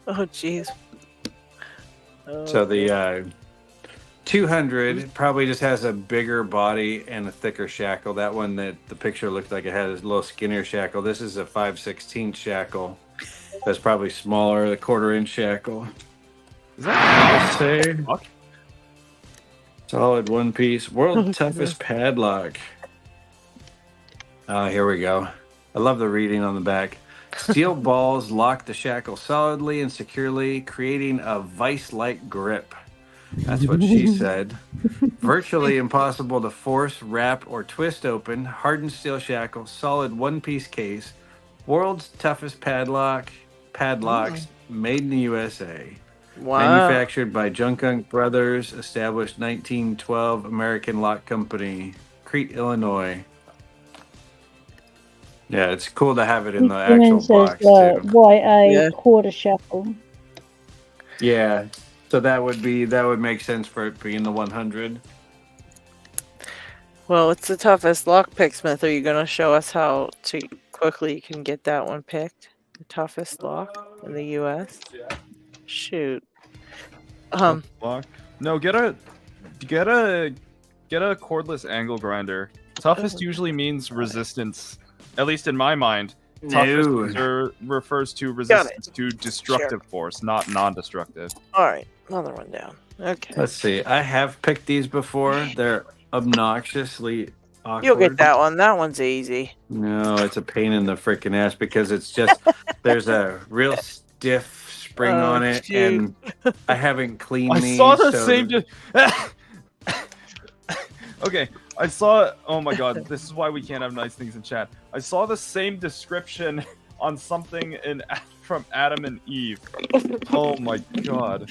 Oh jeez. So the 200 probably just has a bigger body and a thicker shackle. That one, that the picture looked like it had a little skinnier shackle. This is a 5/16 shackle. That's probably smaller, the 1/4-inch shackle. Is that Say, fuck? solid one piece. World's toughest padlock. Here we go. I love the reading on the back. Steel balls lock the shackle solidly and securely, creating a vice-like grip. That's what she said. Virtually impossible to force, wrap, or twist open. Hardened steel shackle, solid one-piece case. World's toughest padlocks, made in the USA. Wow. Manufactured by Junk Brothers, established 1912, American Lock Company, Crete, Illinois. Yeah, it's cool to have it in the actual box too. YA Yeah. quarter shackle. Yeah, so that would make sense for it being the 100. Well, it's the toughest lockpick, Smith. Are you going to show us how to quickly you can get that one picked? The toughest lock in the U.S. Shoot. Lock? No, get a cordless angle grinder. Toughest usually means resistance. At least in my mind, toughest refers to resistance to destructive force, not non-destructive. All right, another one down. Okay. Let's see. I have picked these before. They're obnoxiously awkward. You'll get that one. That one's easy. No, it's a pain in the freaking ass because it's just there's a real stiff spring on it, shoot. and I haven't cleaned I these. saw the so same. Okay, I saw. Oh my god, this is why we can't have nice things in chat. I saw the same description on something from Adam and Eve. Oh my god.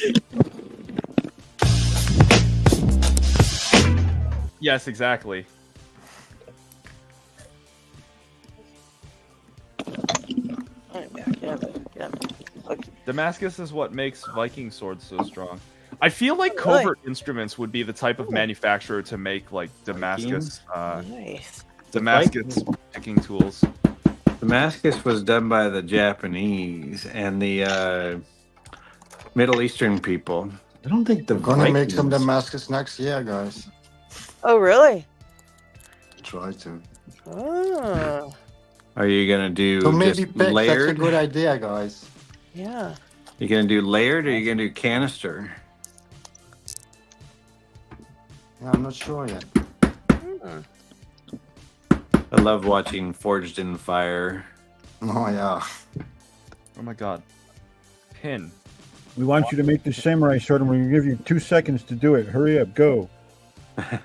Yes, exactly. I'm back. Damascus is what makes Viking swords so strong. I feel like Really? Covert Instruments would be the type of manufacturer to make like Damascus, Nice. Damascus picking tools. Damascus was done by the Japanese and the Middle Eastern people. I don't think the We're gonna make some Vikings- Damascus next year, guys. Oh, really? Try to. Oh, Are you gonna do So maybe just pick. That's a layered? good idea, guys. yeah. You gonna do layered or you gonna do canister? Yeah, I'm not sure yet. Hmm. I love watching Forged in Fire. Oh yeah. Oh my god. Pin. We want you to make the samurai sword, and we're going to give you 2 seconds to do it. Hurry up, go. I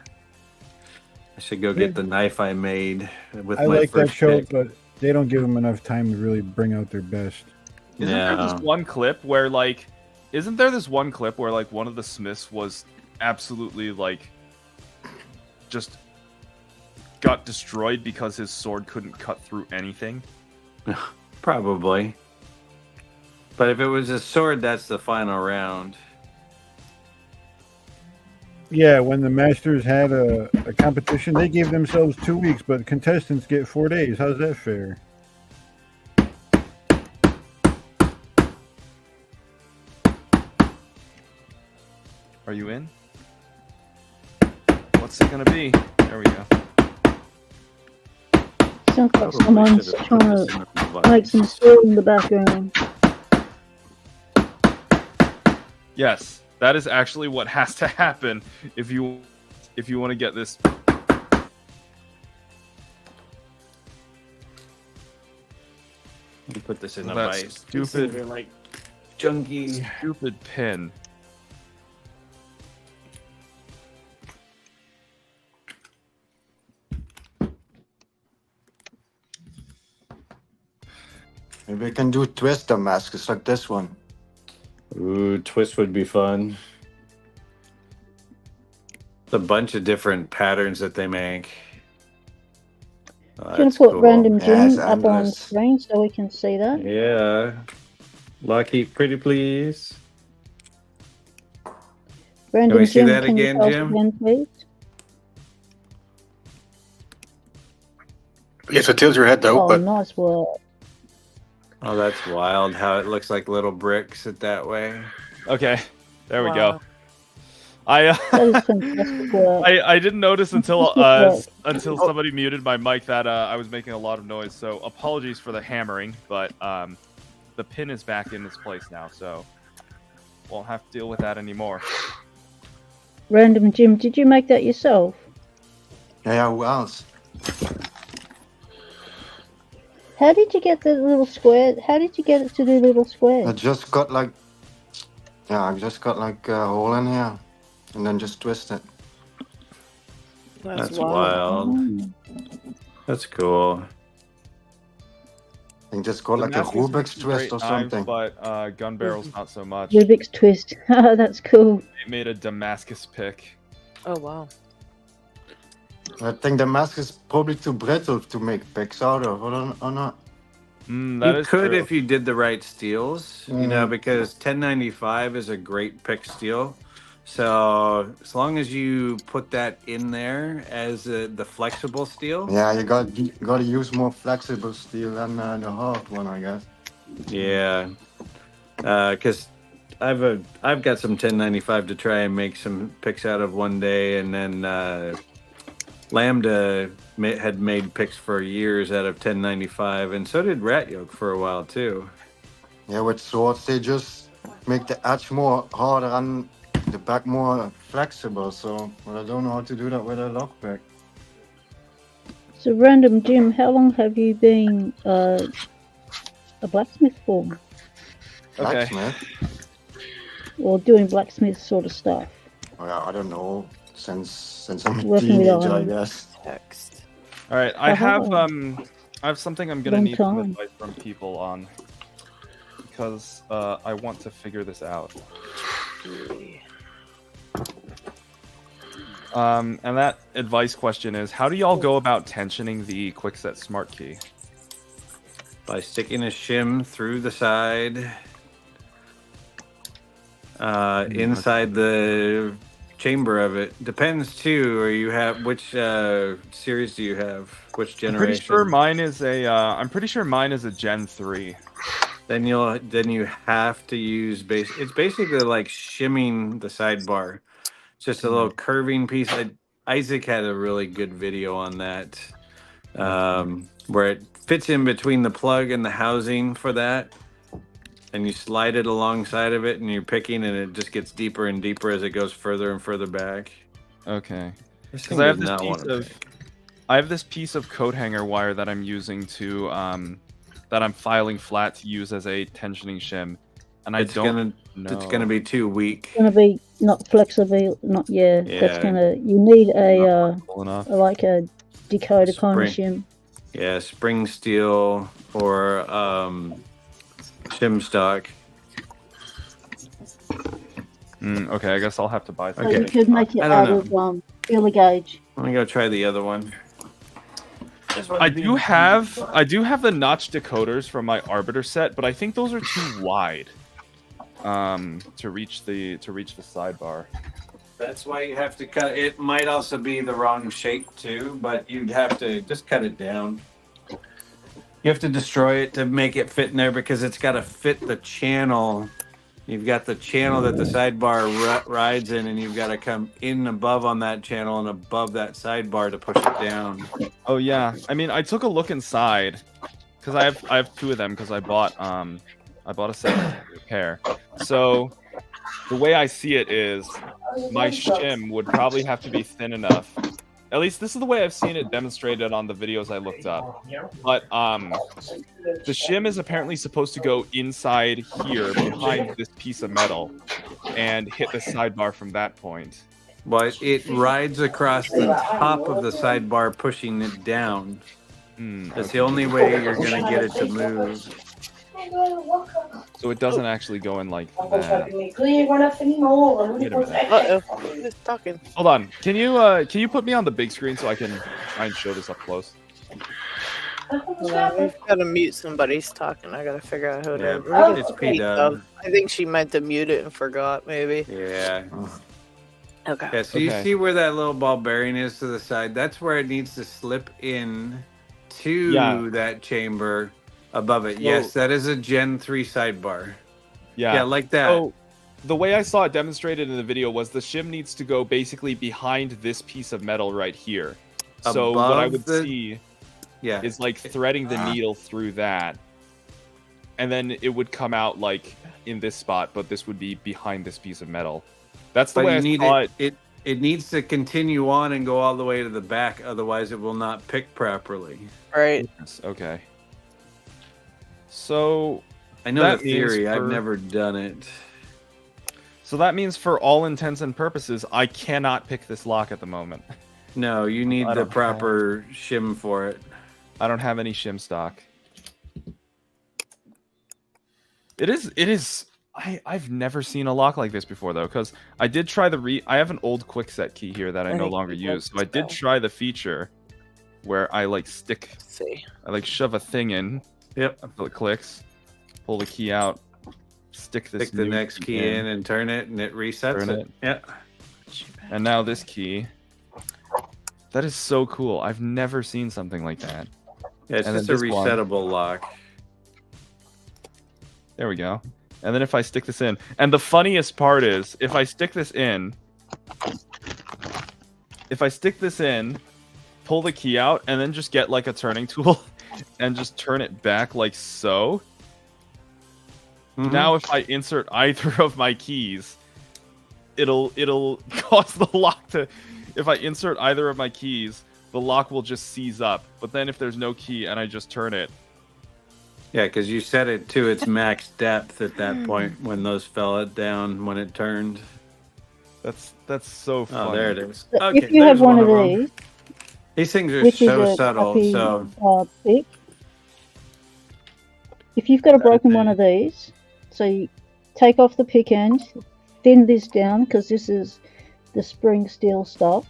should go get the knife I made with I my like that first show, pick. but they don't give them enough time to really bring out their best. Isn't there this one clip where like one of the smiths was absolutely like just got destroyed because his sword couldn't cut through anything? Probably. But if it was a sword, that's the final round. Yeah, when the masters had a competition, they gave themselves 2 weeks, but contestants get 4 days. How's that fair? Are you in? What's it gonna be? There we go. Sounds like Probably someone's should've put trying this to in the make device. some sword in the background. Yes, that is actually what has to happen if you want to get this. You put this in the That's vice. stupid. They're like junky. Stupid pin. Maybe I can do twist Damascus like this one. Ooh, twist would be fun. A bunch of different patterns that they make. Oh, Gonna that's put cool. random Yeah, Jim it's up on endless. screen so we can see that. Yeah. LockHeat, pretty please. Random we see Jim, that can again, you post Jim? again, please? You have to tilt your head though, Oh, but nice work. Oh, that's wild how it looks like little bricks it that way. Okay, there we Wow. go. I That is fantastic work. I didn't notice until Right. until somebody muted my mic that I was making a lot of noise. So apologies for the hammering, but the pin is back in its place now, so won't have to deal with that anymore. Random Jim, did you make that yourself? Yeah, who else? How did you get the little square? How did you get it to do little I squares? just got like, a hole in here, and then just twist it. That's wild. wild. Mm. That's cool. And just got like a Damascus Rubik's makes twist great or knives, something. but gun barrels not so much. Rubik's twist. Oh, that's cool. They made a Damascus pick. Oh, wow. I think the mask is probably too brittle to make picks out of, or not. That You is could true. if you did the right steels, you know, Mm. because 1095 is a great pick steel. So as long as you put that in there as the flexible steel, Yeah, you got to use more flexible steel than the hard one, I guess. yeah. Because I've got some 1095 to try and make some picks out of one day, and then Lambda had made picks for years out of 1095, and so did Rat Yoke for a while too. Yeah, with swords they just make the edge more harder and the back more flexible. So, but I don't know how to do that with a lockpick. So, Random Jim, how long have you been a blacksmith for? Okay. Blacksmith? Or doing blacksmith sort of stuff? Well, I don't know. Since I'm a Working with teenager, I iron. guess. Text. All right, I Uh-huh. have something I'm gonna Long need some time. advice from people on because I want to figure this out. And that advice question is: how do y'all go about tensioning the quickset smart key? By sticking a shim through the side inside the chamber of it. Depends too, or you have which series do you have? Which generation? I'm pretty sure mine is a. I'm pretty sure mine is a Gen 3. Then you have to use It's basically like shimming the sidebar. It's just a little curving piece. Isaac had a really good video on that, where it fits in between the plug and the housing for that, and you slide it alongside of it, and you're picking, and it just gets deeper and deeper as it goes further and further back. Okay. Because I have this piece of coat hanger wire that I'm using to that I'm filing flat to use as a tensioning shim, and I don't know. It's gonna be too weak. It's gonna be not flexible. Not Yeah. That's gonna. You need a Cool enough. like a Dakota kind of shim. Yeah, spring steel or shim stock. Okay, I guess I'll have to buy some. So you could make it out of feeler gauge. Let me go try the other one. I do have the notch decoders from my Arbiter set, but I think those are too wide to reach the sidebar. That's why you have to cut it. It might also be the wrong shape too, but you'd have to just cut it down. You have to destroy it to make it fit in there because it's got to fit the channel. You've got the channel that the sidebar rides in, and you've got to come in above on that channel and above that sidebar to push it down. Oh yeah, I mean, I took a look inside because I have two of them because I bought a set pair. So the way I see it is, my shim would probably have to be thin enough. At least this is the way I've seen it demonstrated on the videos I looked up. But the shim is apparently supposed to go inside here behind this piece of metal and hit the sidebar from that point. But it rides across the top of the sidebar, pushing it down. That's the only way you're going to get it to move. So it doesn't actually go in like that. Uh-oh. Who's talking? Hold on. Can you put me on the big screen so I can try and show this up close? Hold on, we've got to mute somebody's talking. I got to figure out who it is. It's P-Dub. I think she meant to mute it and forgot, maybe. Yeah. Okay. Yeah, so you see where that little ball bearing is to the side? That's where it needs to slip in to that chamber above it. Yes, that is a Gen 3 sidebar. Yeah, like that. So the way I saw it demonstrated in the video was the shim needs to go basically behind this piece of metal right here. So what I would see is like threading the needle through that. And then it would come out like in this spot, but this would be behind this piece of metal. That's the way I saw it. It needs to continue on and go all the way to the back, otherwise it will not pick properly. Right. Okay. So I know the theory. I've never done it. So that means for all intents and purposes, I cannot pick this lock at the moment. No, you need the proper shim for it. I don't have any shim stock. It is. I've never seen a lock like this before though, because I did try I have an old quickset key here that I no longer use. So I did try the feature where I like I like shove a thing in. Yep. Until it clicks. Pull the key out. Stick the next key in and turn it, and it resets it. Yeah. And now this key. That is so cool. I've never seen something like that. Yeah, it's just a resettable lock. There we go. And then if I stick this in, and the funniest part is, if I stick this in, pull the key out, and then just get like a turning tool, and just turn it back like so. Now if I insert either of my keys, it'll cause the lock to... If I insert either of my keys, the lock will just seize up. But then if there's no key and I just turn it... Yeah, because you set it to its max depth at that point when those fell down when it turned. That's so funny. Oh, there it is. Okay, if you have one of these... These things are so subtle, pick. If you've got a broken one of these, so you take off the pick end, thin this down, because this is the spring steel stuff,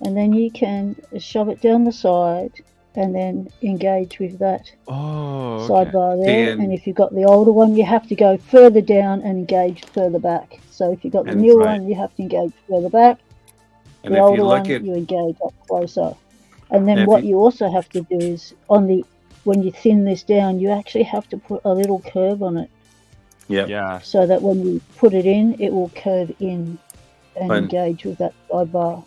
and then you can shove it down the side and then engage with that Oh, okay. sidebar there. And- And if you've got the older one, you have to go further down and engage further back. So if you've got the And- newer right. one, you have to engage further back. And The if older you one, look at you engage up closer. And then And if what you- you also have to do is when you thin this down, you actually have to put a little curve on it Yeah. so that when you put it in, it will curve in and But- engage with that sidebar.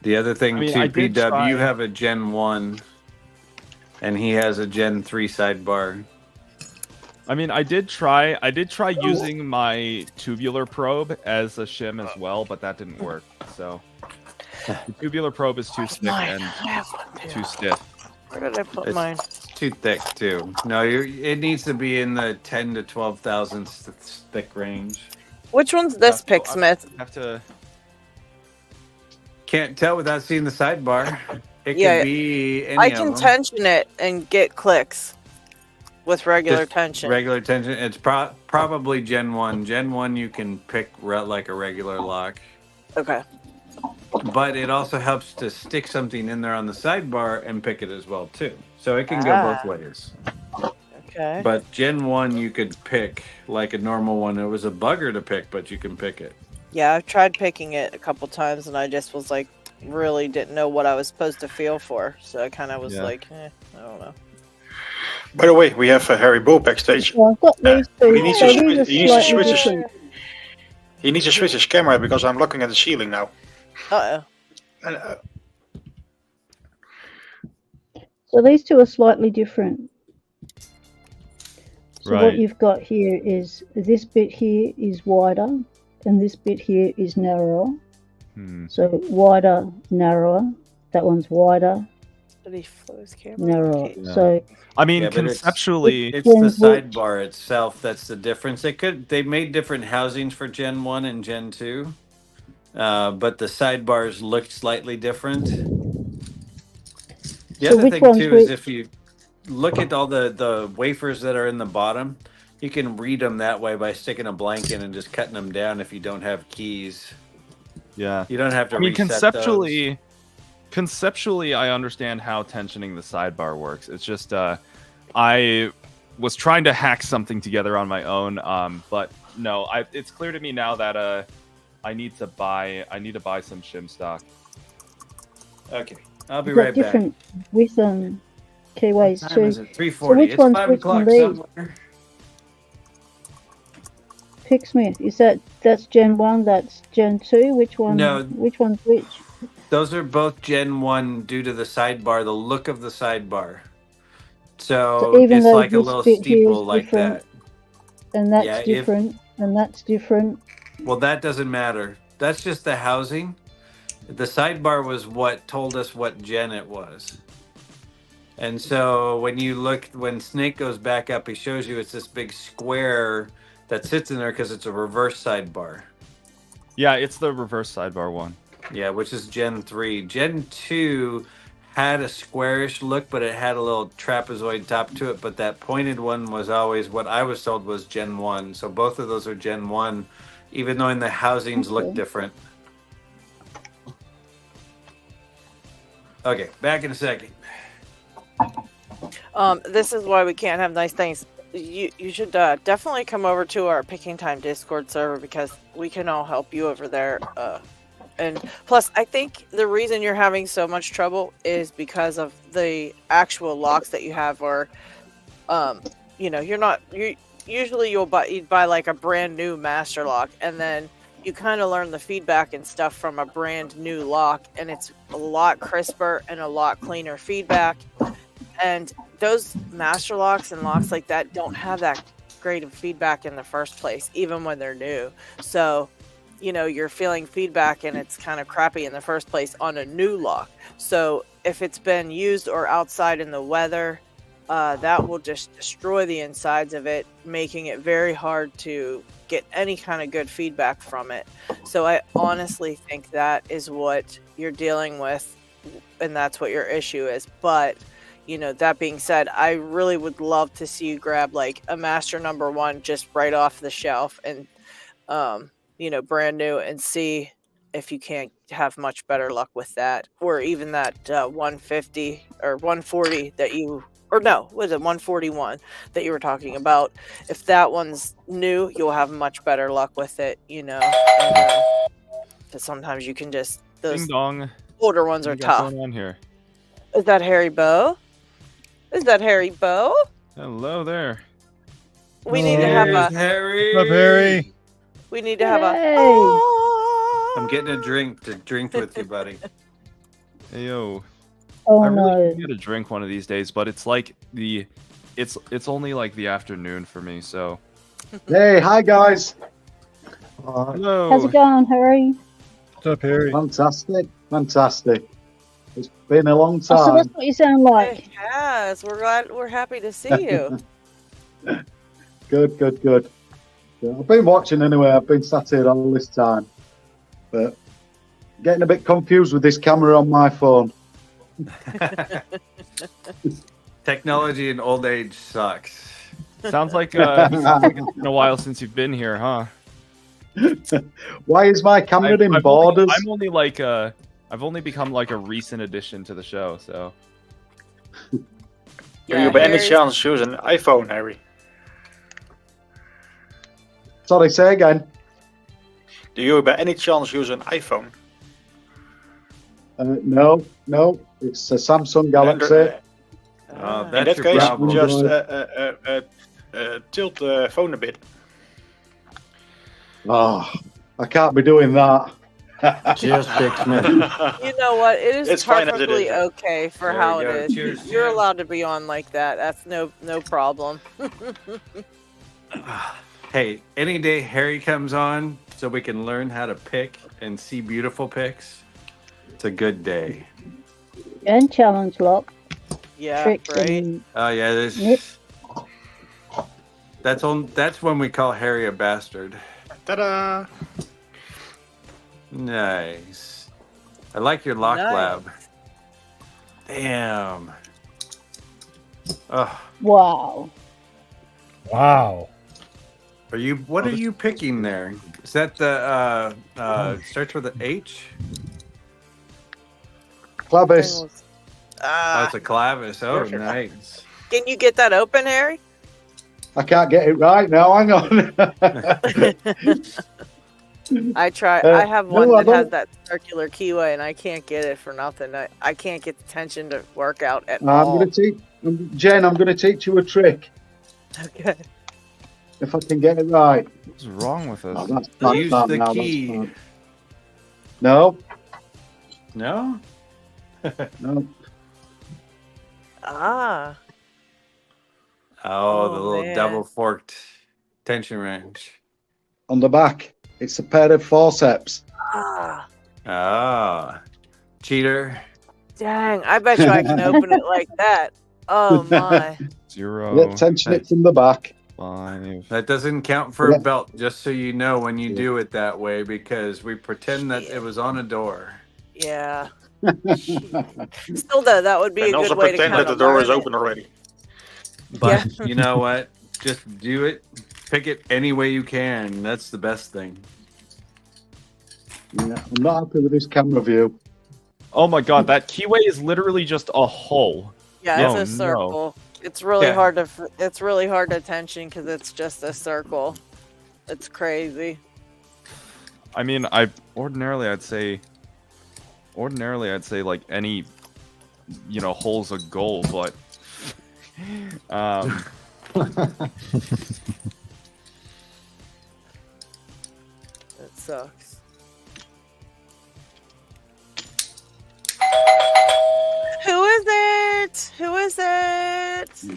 the other thing I mean, too, I did PW, you try- have a Gen 1 and he has a Gen 3 sidebar. I mean, I did try using my tubular probe as a shim as well, but that didn't work. So the tubular probe is too thick Mine. and I have one too. too stiff. Where did I put It's- mine? Too thick too. No, it needs to be in the 10 to 12 thousandths thick range. Which one's this pick, Smith? Have to. Can't tell without seeing the sidebar. It Yeah, could be any I of can them. tension it and get clicks with regular Just tension. Regular tension. It's probably Gen 1. Gen 1 you can pick like a regular lock. Okay. But it also helps to stick something in there on the sidebar and pick it as well too. So it can go Ah. both ways. Okay. But Gen 1 you could pick like a normal one. It was a bugger to pick, but you can pick it. Yeah, I've tried picking it a couple times, and I just was like, really didn't know what I was supposed to feel for. So I kind of was Yeah. like, I don't know. By the way, we have Harry Bo backstage. Well, I've got these two. He needs So to these are switch- he needs to slightly switch his- different. He needs to switch his camera because I'm looking at the ceiling now. Uh-oh. And, So these two are slightly different. So what Right. you've got here is this bit here is wider and this bit here is narrower. Hmm. So wider, narrower. That one's wider, Did he flow his camera? narrower. Okay. Yeah. So I mean, Yeah, but it's- conceptually, It's the Gen- sidebar itself that's the difference. They made different housings for Gen 1 and Gen 2. But the sidebars looked slightly different. The So other which thing one's too is which? if you look at all the wafers that are in the bottom, you can read them that way by sticking a blank in and just cutting them down if you don't have keys. yeah. You don't have to I mean, reset those. conceptually, I understand how tensioning the sidebar works. It's just I was trying to hack something together on my own, but no, it's clear to me now that I need to buy some shim stock. Okay, I'll be you've got right back. different with keyways What time is too. it? 3:40. which It's one's 5 which o'clock on these? somewhere. Picksmith, that's Gen 1, that's Gen 2? Which one? No. Which one's which? Those are both Gen 1 due to the sidebar, the look of the sidebar. So, So even it's though like a this little bit here is steeple like different, that. And that's Yeah, if- different, and that's different. Well, that doesn't matter. That's just the housing. The sidebar was what told us what gen it was. And so when Snake goes back up, he shows you it's this big square that sits in there because it's a reverse sidebar. Yeah, it's the reverse sidebar one. Yeah, which is Gen 3. Gen 2 had a squarish look, but it had a little trapezoid top to it. But that pointed one was always what I was told was Gen 1. So both of those are Gen 1, even though in the housings look Okay. different. Okay, back in a second. This is why we can't have nice things. You should definitely come over to our Picking Time Discord server because we can all help you over there. And plus, I think the reason you're having so much trouble is because of the actual locks that you have, or usually you'd buy like a brand new master lock, and then you kind of learn the feedback and stuff from a brand new lock, and it's a lot crisper and a lot cleaner feedback. And those master locks and locks like that don't have that great of feedback in the first place, even when they're new. So, you're feeling feedback and it's kind of crappy in the first place on a new lock. So if it's been used or outside in the weather, that will just destroy the insides of it, making it very hard to get any kind of good feedback from it. So I honestly think that is what you're dealing with, and that's what your issue is. But that being said, I really would love to see you grab like a master number 1 just right off the shelf and brand new, and see if you can't have much better luck with that, or even that 150 or 140 that you, or no, was it 141 that you were talking about? If that one's new, you'll have much better luck with it, you know. Because sometimes you can just, those Ding dong. older ones What are you got tough. going on here? Is that Harry Bow? Is that Harry Bow? Hello there. We need to have Here's a. Harry. What's up, Harry? We need to have a. Hey. I'm getting a drink to drink with you, buddy. Hey yo. Oh I really no. should get a drink one of these days, but it's like it's only like the afternoon for me, so. Hey, hi guys. Hello. How's it going, Harry? What's up, Harry? Fantastic, fantastic. It's been a long Oh, so time. that's what you sound like. Yes, we're happy to see you. Good, good, good. Yeah, I've been watching anyway. I've been sat here all this time, but getting a bit confused with this camera on my phone. Technology in old age sucks. Sounds like it's been a while since you've been here, huh? Why is my camera in borders? I'm only like I've only become like a recent addition to the show, so. Do you by any Harry's- chance use an iPhone, Harry? Sorry, say again. Do you by any chance use an iPhone? No, no. It's a Samsung Galaxy. Oh, In that's that your case, problem. just tilt the phone a bit. Oh, I can't be doing that. Cheers, Pixman. You know what? It is It's fine as it perfectly is. okay for There how you it go. is. Cheers, You're Jim. allowed to be on like that. That's no problem. Hey, any day Harry comes on so we can learn how to pick and see beautiful picks, it's a good day. And challenge lock. Yeah, Tricks right. and Oh yeah, there's Yep. that's when we call Harry a bastard. Ta-da! Nice. I like your lock Nice. lab. Damn. Oh, wow. Wow. what are you picking there? Is that the starts with an H? Clavis. Oh, Ah, it's a clavis. Oh, Perfect. nice. can you get that open, Harry? I can't get it right now. Hang on. I try. Uh, I have no, one I that has don't- that circular keyway, and I can't get it for nothing. I can't get the tension to work out at I'm all. going to teach Jen. I'm going to teach you a trick Okay. if I can get it right. What's wrong with us? Oh, that's Use bad the now, that's key. bad. No, No? no. Ah. Oh, the Oh, little man. double forked tension wrench. On the back, it's a pair of forceps. Ah. Ah, cheater. Dang. I bet you I can open it like that. Oh my. 0, Yeah, tension it from the back. 5. That doesn't count for Yeah. a belt, just so you know when you do it that way, because we pretend that it was on a door. Yeah. Still though, that would be And a also good way to pretend kind that of the door is learn it. open already. But you know what? Just do it. Pick it any way you can. That's the best thing. Yeah, I'm not happy with this camera view. Oh my god, that keyway is literally just a hole. Yeah, Oh, it's a no. circle. It's really Yeah. hard to. It's really hard to tension because it's just a circle. It's crazy. I mean, ordinarily I'd say like any hole's a goal, but It sucks. Who is it? Who is it?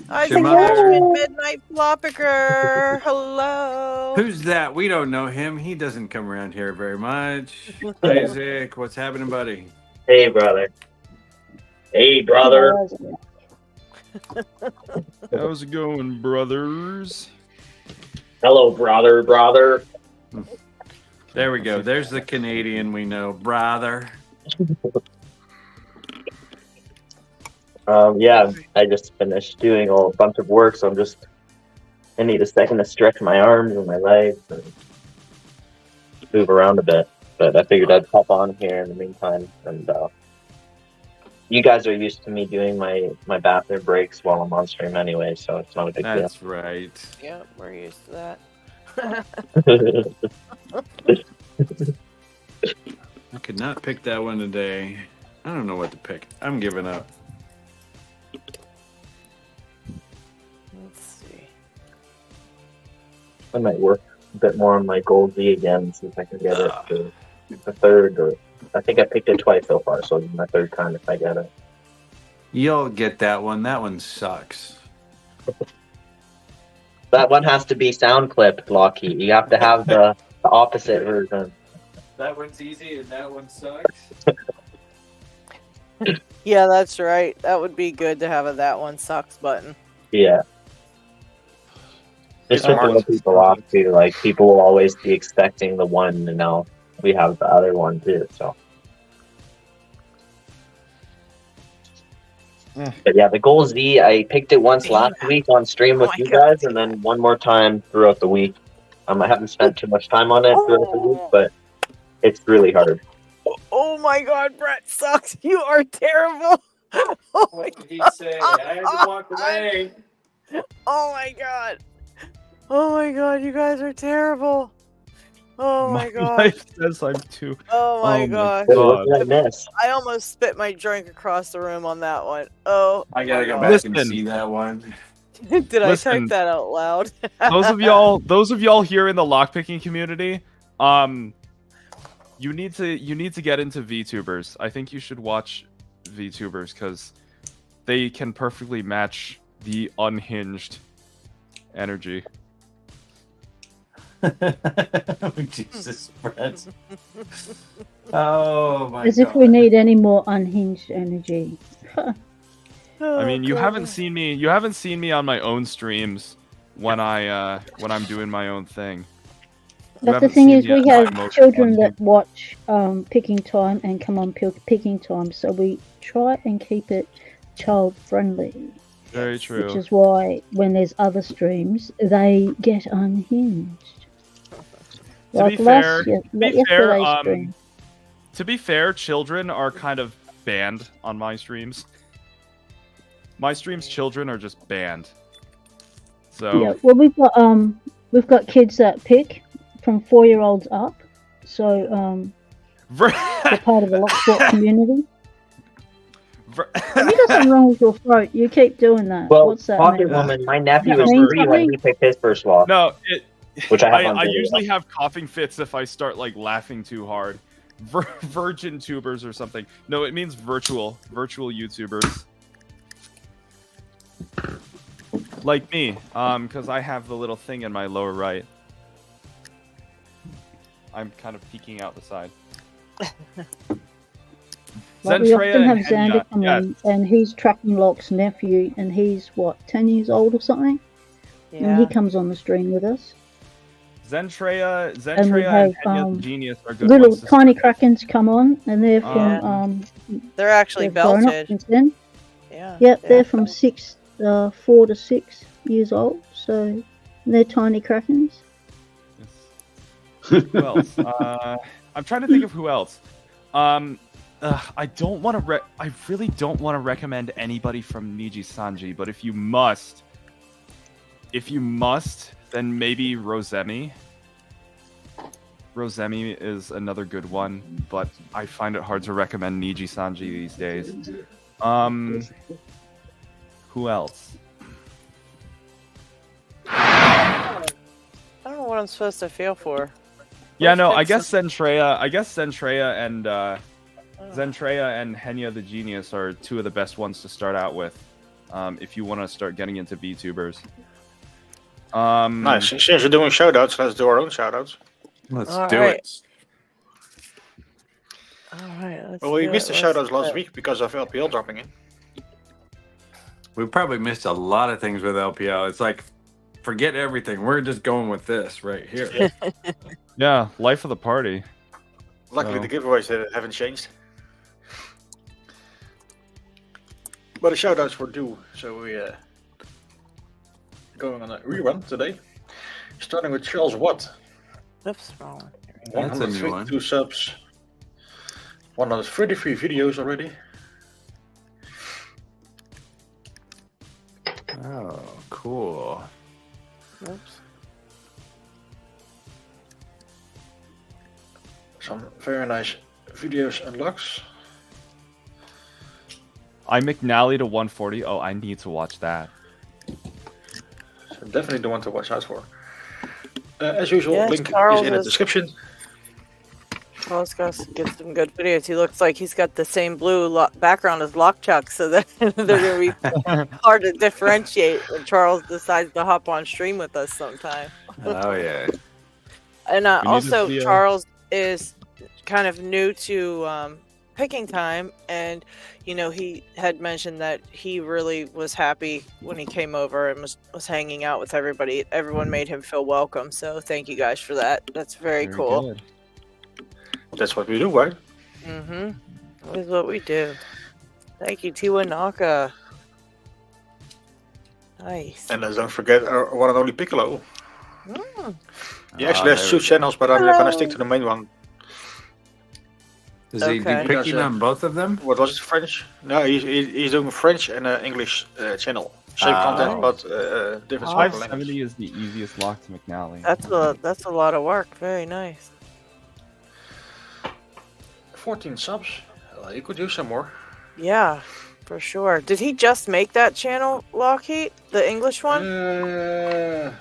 I think mother. it's Midnight Floppicker. Hello. Who's that? We don't know him. He doesn't come around here very much. Isaac, what's happening, buddy? Hey, brother. Hey, brother. how's it going, brothers? Hello, brother. There we go. There's the Canadian we know, brother. Yeah, I just finished doing a bunch of work, so I need a second to stretch my arms and my legs and move around a bit. But I figured I'd pop on here in the meantime, and you guys are used to me doing my bathroom breaks while I'm on stream anyway, so it's not a big That's right. Yep, we're used to that. deal. I could not pick that one today. I don't know what to pick. I'm giving up. Let's see. I might work a bit more on my gold Z again, see if I can get it to the third, or I think I picked it twice so far, so it'll be my third time if I get it. You'll get that one. That one sucks. That one has to be sound clipped, LockHeat. You have to have the opposite version. That one's easy and that one sucks. Yeah, that's right. That would be good to have a "that one sucks" button. Yeah. Just It's to throw hard. people off too. Like, people will always be expecting the one, and now we have the other one too. So. But yeah, the Goal Z, I picked it once last week on stream with you guys, and then one more time throughout the week. I haven't spent too much time on it throughout the week, but it's really hard. Oh my God, Brett sucks. You are terrible. Oh my What did he say? I had to walk away. Oh my God. Oh my God, you guys are terrible. Oh my God. life says I'm too. Oh my Oh my gosh. Wait, what did I miss? I almost spit my drink across the room on that one. Oh. I gotta go my back and Listen. see that one. God. Did I Listen. type that out loud? Those of y'all here in the lockpicking community, you need to get into VTubers. I think you should watch VTubers because they can perfectly match the unhinged energy. Oh, Jesus, Brett. Oh my As God. if we need any more unhinged energy. I mean, you haven't seen me. You haven't seen me on my own streams when I'm doing my own thing. You But the haven't thing seen is, me we at my have most children fun that watch picking time and come on picking time, so we try and keep it child friendly. Very true. Which is why when there's other streams, they get unhinged. To be fair, yesterday's stream. to be fair, children are kind of banned on my streams. My streams, children are just banned. So Yeah, well, we've got kids that pick from 4-year-olds up, so they're part of the Lockport community. Have you got something wrong with your throat? You keep doing that. Well, What's that Pocket mean? Woman, my nephew That was means 3 when something? he picked his first lock. no, Which I have on I video. usually have coughing fits if I start like laughing too hard. Virgin tubers or something. No, it means virtual YouTubers. Like me, because I have the little thing in my lower right. I'm kind of peeking out the side. Like we often have and Xander Henya, come yeah. on, and he's tracking Lock's nephew, and he's what, 10 years old or something? And he Yeah. comes on the stream with us. Zentreya And we and have Henya the Genius are good little ones to tiny start Krakens come on, and they're from They're actually they've grown up belted. since then. Yeah. Yep, they're from 4 to 6 years old, so they're tiny Krakens. with. Who else? I'm trying to think of who else. I don't want to. I really don't want to recommend anybody from Niji Sanji, but if you must, then maybe Rosemi. Rosemi is another good one, but I find it hard to recommend Niji Sanji these days. Who else? I don't know what I'm supposed to feel for. Yeah, Let's no, pick I guess Zentreya and Henya the Genius are two of the best ones to start out with, if you want to start getting into VTubers. Nice. Since you're doing shoutouts, let's do our own shoutouts. Let's All do right. it. Alright, let's Well, we do missed it. the Let's shoutouts do last it. week because of LPL dropping in. We probably missed a lot of things with LPL. It's like, forget everything. We're just going with this right here. Yeah, life of the party. Luckily, So- the giveaways haven't changed. But the shoutouts were due, so we going on a rerun today. Starting with Charles Watt. Oops, wrong one. There That's a new one. 132 subs. 133 videos already. Oh, cool. Oops. Some very nice videos and locks. I McNally to 140. Oh, I need to watch that. So definitely the one to watch out for. As usual, Yes, link Charles is in the is- description. Charles got some good videos. He looks like he's got the same blue background as LockChuck, so that they're going to be hard to differentiate when Charles decides to hop on stream with us sometime. Oh yeah. And We need to also, see, Charles is kind of new to picking time, and he had mentioned that he really was happy when he came over and was hanging out with everybody. Everyone made him feel welcome, so thank you guys for that. That's very cool. Good. That's what we do, right? Mm-hmm. That is what we do. Thank you, Tiwanaka. Nice. And don't forget our one and only Piccolo. Mm. He actually has two channels, but I'm gonna stick to the main one. Does he Okay. do picking on both of them? What was it, French? No, he's doing French and English channel. Same content, but different Awesome. language. 570 is the easiest lock to McNally. That's a lot of work. Very nice. 14 subs. You could use some more. Yeah, for sure. Did he just make that channel, LockHeat? The English one? No,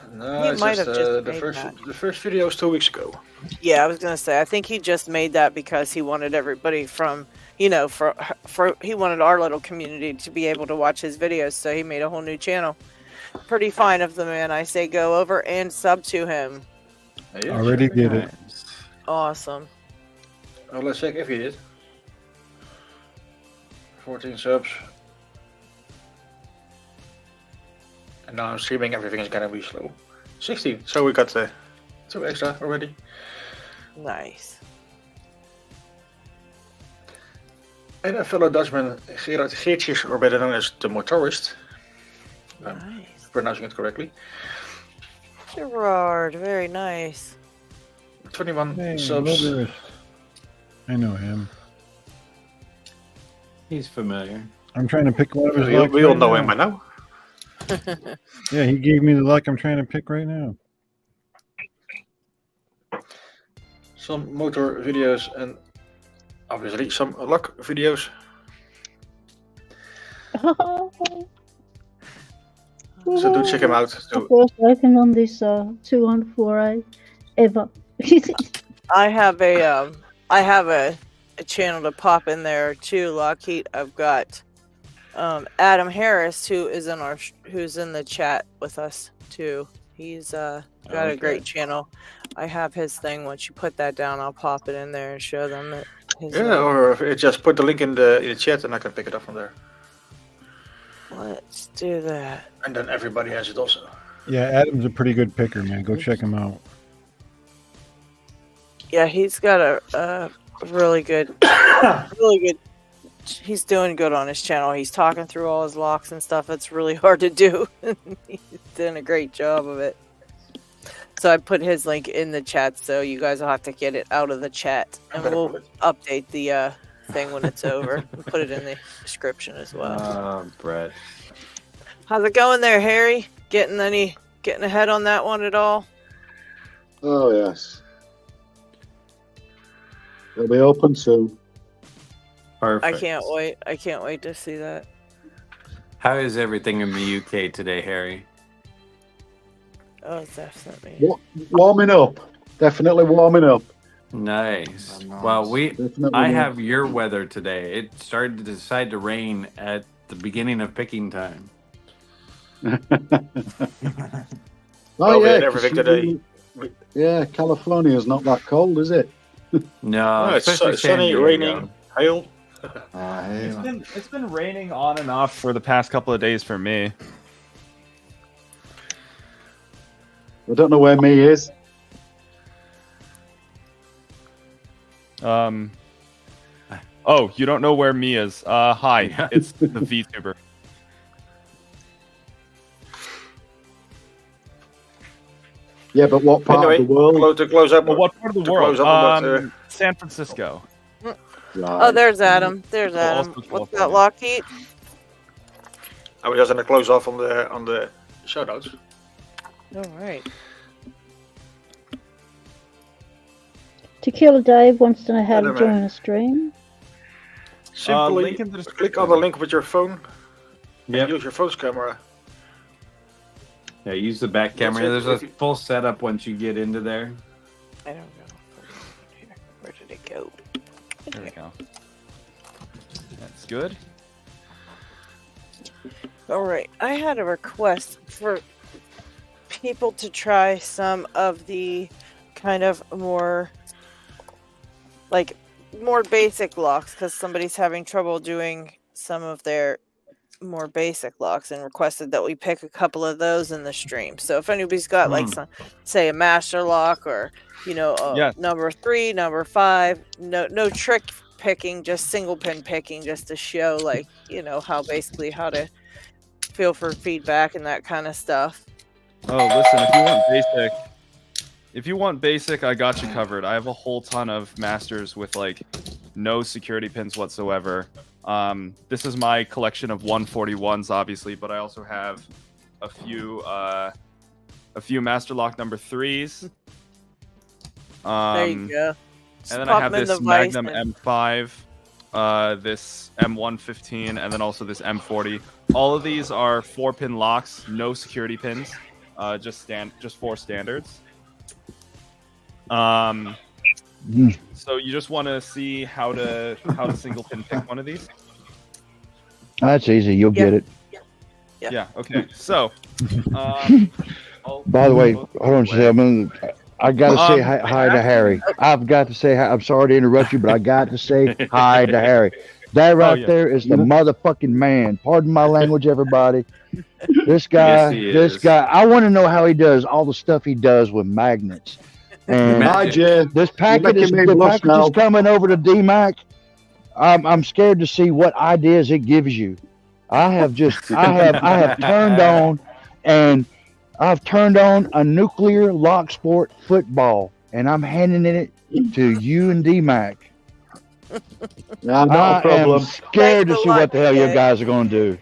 He it's might just, have just the made first that. the first video was 2 weeks ago. Yeah, I was gonna say. I think he just made that because he wanted everybody from, for he wanted our little community to be able to watch his videos. So he made a whole new channel. Pretty fine of the man. I say go over and sub to him. Already did it. Awesome. Oh, let's check if he did. 14 subs. And now I'm streaming, everything is gonna be slow. 16, so we got 2 extra already. Nice. And a fellow Dutchman, Gerard Geertjes, or better known as the Motorist. Nice. Pronouncing it correctly. Gerard, very nice. 21 Hey, subs. Motorist. I know him. He's familiar. I'm trying to pick one of his locks We all right know now. him by now. Yeah, he gave me the luck I'm trying to pick right now. Some motor videos and obviously some luck videos. So do check him out. The first open on this 214A ever. I have a channel to pop in there too, LockHeat. I've got Adam Harris who's in the chat with us too. He's got a great channel. I have his thing. Once you put that down, I'll pop it in there and show them it. Yeah, or if you just put the link in the chat and I can pick it up from there. Let's do that. And then everybody has it also. Yeah, Adam's a pretty good picker, man. Go check him out. Yeah, he's got a really good, he's doing good on his channel. He's talking through all his locks and stuff. It's really hard to do. He's doing a great job of it. So I put his link in the chat, so you guys will have to get it out of the chat, and we'll update the thing when it's over. And put it in the description as well. Brett. How's it going there, Harry? Getting ahead on that one at all? Oh, yes. It'll be open soon. Perfect. I can't wait. I can't wait to see that. How is everything in the UK today, Harry? Oh, it's definitely. Warming up. Definitely warming up. Nice. Nice. Well, Definitely I not. have your weather today. It started to decide to rain at the beginning of picking time. Oh, we yeah. had everything today. Yeah, California's not that cold, is it? No, No, it's especially San sunny, Diego. raining, hail. It's been raining on and off for the past couple of days for me. I don't know where me is. Oh, you don't know where me is? Hi, it's the VTuber. Yeah, but what part Anyway, of the world? to close up. Well, what part of the to world? close up on that, San Francisco. Right. Oh, there's Adam. There's So Adam. also What's that, California. LockHeat? I was just going to close off on the shoutouts. All right. Tequila Dave wants to know how to Hello, join man. a stream. Simply link in the click on the link with your phone. Yep. And use your phone's camera. Yeah, use the back camera. That's it. There's a full setup once you get into there. I don't know. Here. Where did it go? There we go. That's good. All right. I had a request for people to try some of the kind of more basic locks because somebody's having trouble doing some of their more basic locks and requested that we pick a couple of those in the stream. So if anybody's got like some, say a master lock or number 3, number 5, no trick picking, just single pin picking, just to show how to feel for feedback and that kind of stuff. Oh, listen, if you want basic, I got you covered. I have a whole ton of masters with no security pins whatsoever. This is my collection of 141s, obviously, but I also have a few master lock number 3s. There you go. And then I have this Magnum M5, this M115, and then also this M40. All of these are 4-pin locks, no security pins, just 4 standards. So you just want to see how to single pin pick one of these? That's easy. You'll get it. Yeah. Okay. So, by the way, hold on a second. I got to say hi to Harry. I've got to say hi. I'm sorry to interrupt you, but I got to say hi to Harry. That right there is the motherfucking man. Pardon my language, everybody. This guy, I want to know how he does all the stuff he does with magnets. And this packet is coming over to DMAC. I'm scared to see what ideas it gives you. I have turned on a nuclear lock sport football, and I'm handing it to you and DMAC. Not a problem. I'm scared to see what the hell you guys are going to do.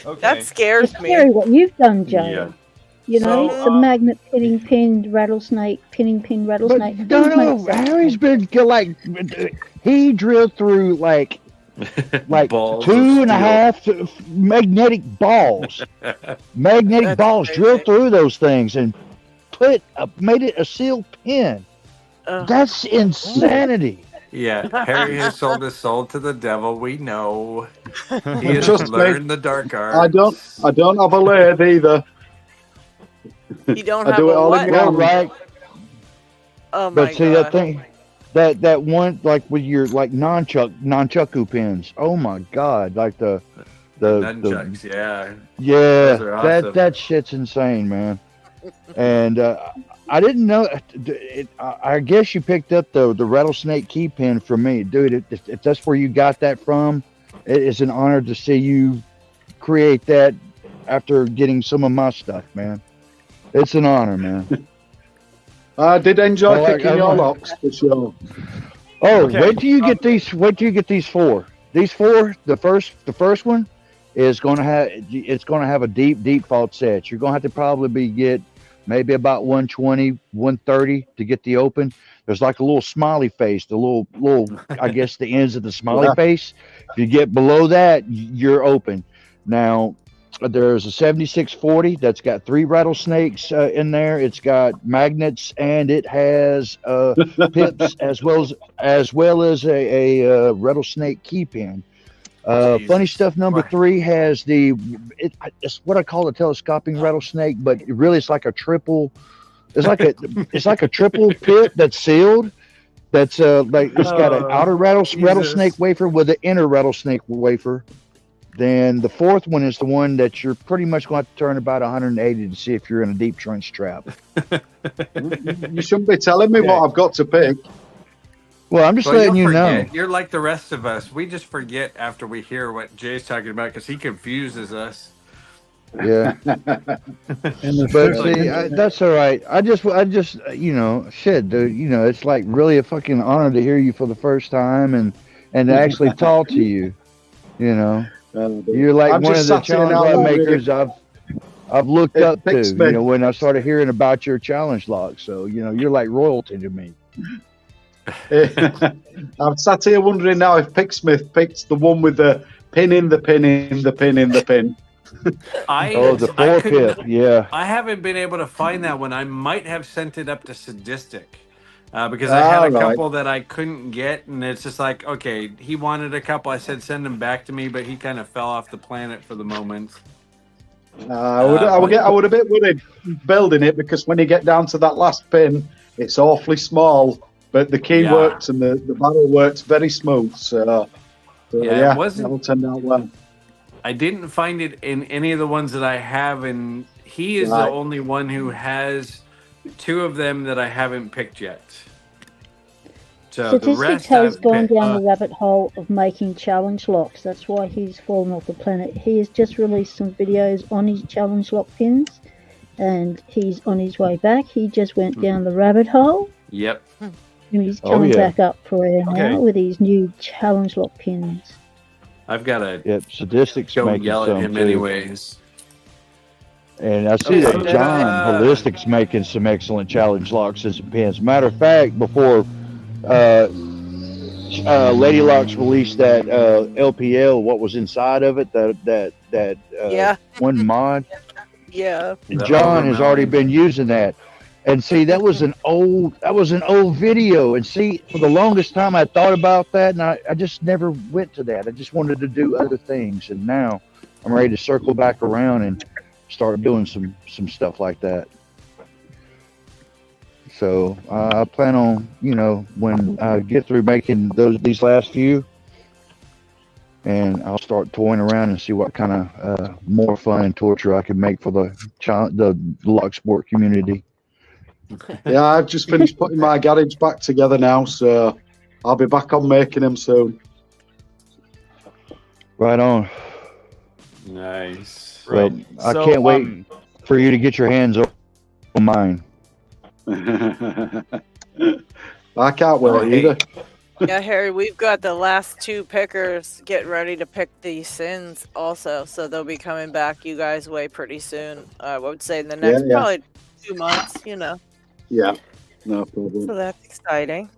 Okay. That scares It's me. scary what you've done, Jay. Yeah. The magnet pinning pin rattlesnake, pinning pin rattlesnake. No, Harry's been he drilled through like Balls 2.5 magnetic balls. Magnetic balls drilled through those things and made it a sealed pin. That's insanity. Yeah, Harry has sold his soul to the devil. We know. He has Trust me, learned the dark arts. I don't have a lathe either. You don't I have do it a all what? in one. Right. Oh my But see god. that thing, that one with your nunchaku pins. Oh my god! The Nunchucks, yeah. yeah, Those are awesome. that shit's insane, man. And I didn't know. I guess you picked up the rattlesnake key pin from me, dude. If that's where you got that from, it is an honor to see you create that after getting some of my stuff, man. It's an honor, man. I did enjoy picking your locks for sure. Oh, wait till you get these. Wait till you get these 4. These 4. The first one is going to have a deep fault set. You're going to have to probably get maybe about 120, 130 to get the open. There's like a little smiley face, the little I guess the ends of the smiley face. If you get below that, you're open. Now, there's a 7640 that's got 3 rattlesnakes in there. It's got magnets and it has pips as well as a rattlesnake key pin. Funny stuff. Number 3 has it's what I call a telescoping rattlesnake, but really it's like a triple. It's like a triple pit that's sealed. That's it's got an outer rattlesnake wafer with an inner rattlesnake wafer. Then the 4th one is the one that you're pretty much going to have to turn about 180 to see if you're in a deep trench trap. You shouldn't be telling me what I've got to pick. Well, I'm just letting you know. You're like the rest of us. We just forget after we hear what Jay's talking about because he confuses us. Yeah. And the But first see, that's all right. I just, shit, dude. It's like really a fucking honor to hear you for the first time and to actually talk to you. You're like I'm one just of the sat here challenge now log wondering makers I've looked if up to. Pixman- When I started hearing about your challenge log. So you're like royalty to me. I'm sat here wondering now if Picksmith picked the one with the pin in the pin in the pin in the pin. Oh, the four pip, yeah. I haven't been able to find that one. I might have sent it up to Sadistic because I had a couple that I couldn't get, and it's just like, okay, he wanted a couple. I said send them back to me, but he kind of fell off the planet for the moment. I would a bit worried building it because when you get down to that last pin, it's awfully small, but the key works and the barrel works very smooth. So Yeah, it that'll turn out well. I didn't find it in any of the ones that I have, and he is the only one who has two of them that I haven't picked yet. So the rest has I've gone picked. down the rabbit hole of making challenge locks. That's why he's fallen off the planet. He has just released some videos on his challenge lock pins, and he's on his way back. He just went down the rabbit hole. Yep. And he's coming back up for air now with his new challenge lock pins. I've got to Statistics go making yell at some him too. anyways. And I see that John Holistic's making some excellent challenge locks and some pins. Matter of fact, before LadyLocks released that LPL, what was inside of it, that one mod. Yeah. John has already been using that. And see, that was an old video. And see, for the longest time I thought about that, and I just never went to that. I just wanted to do other things. And now I'm ready to circle back around and start doing some stuff like that. So I plan on, when I get through making these last few, and I'll start toying around and see what kind of more fun and torture I can make for the lock sport community. Yeah, I've just finished putting my garage back together now, so I'll be back on making them soon. Right on. Nice. Well, I can't wait for you to get your hands on mine. I can't wait either. Yeah, Harry, we've got the last two pickers getting ready to pick these sins also, so they'll be coming back you guys' way pretty soon. I would say in the next probably 2 months, Yeah, no problem. So that's exciting.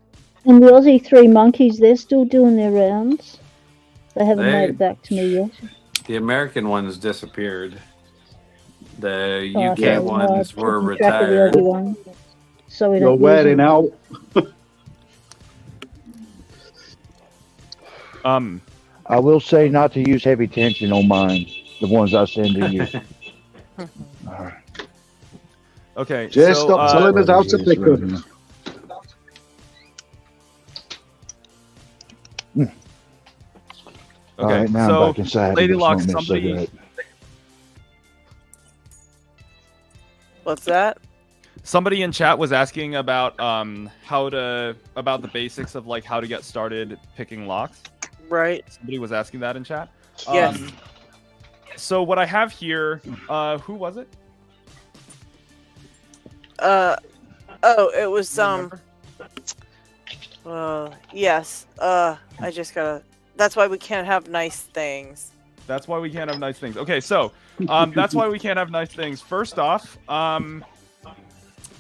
And the Aussie Three Monkeys, they're still doing their rounds. They haven't made it back to me yet. The American ones disappeared. The Oh, UK so ones were keeping track of the retired. Aussie ones, so we You're don't wearing out. I will say not to use heavy tension on mine, the ones I send to you. All right. Okay. Jay, stop telling us how to pick them. All right, now I'm back inside. LadyLocks, somebody. What's that? Somebody in chat was asking about about the basics of like how to get started picking locks. Right. Somebody was asking that in chat. Yes. So what I have here, who was it? It was yes. I just gotta. That's why we can't have nice things. That's why we can't have nice things. Okay, so that's why we can't have nice things. First off,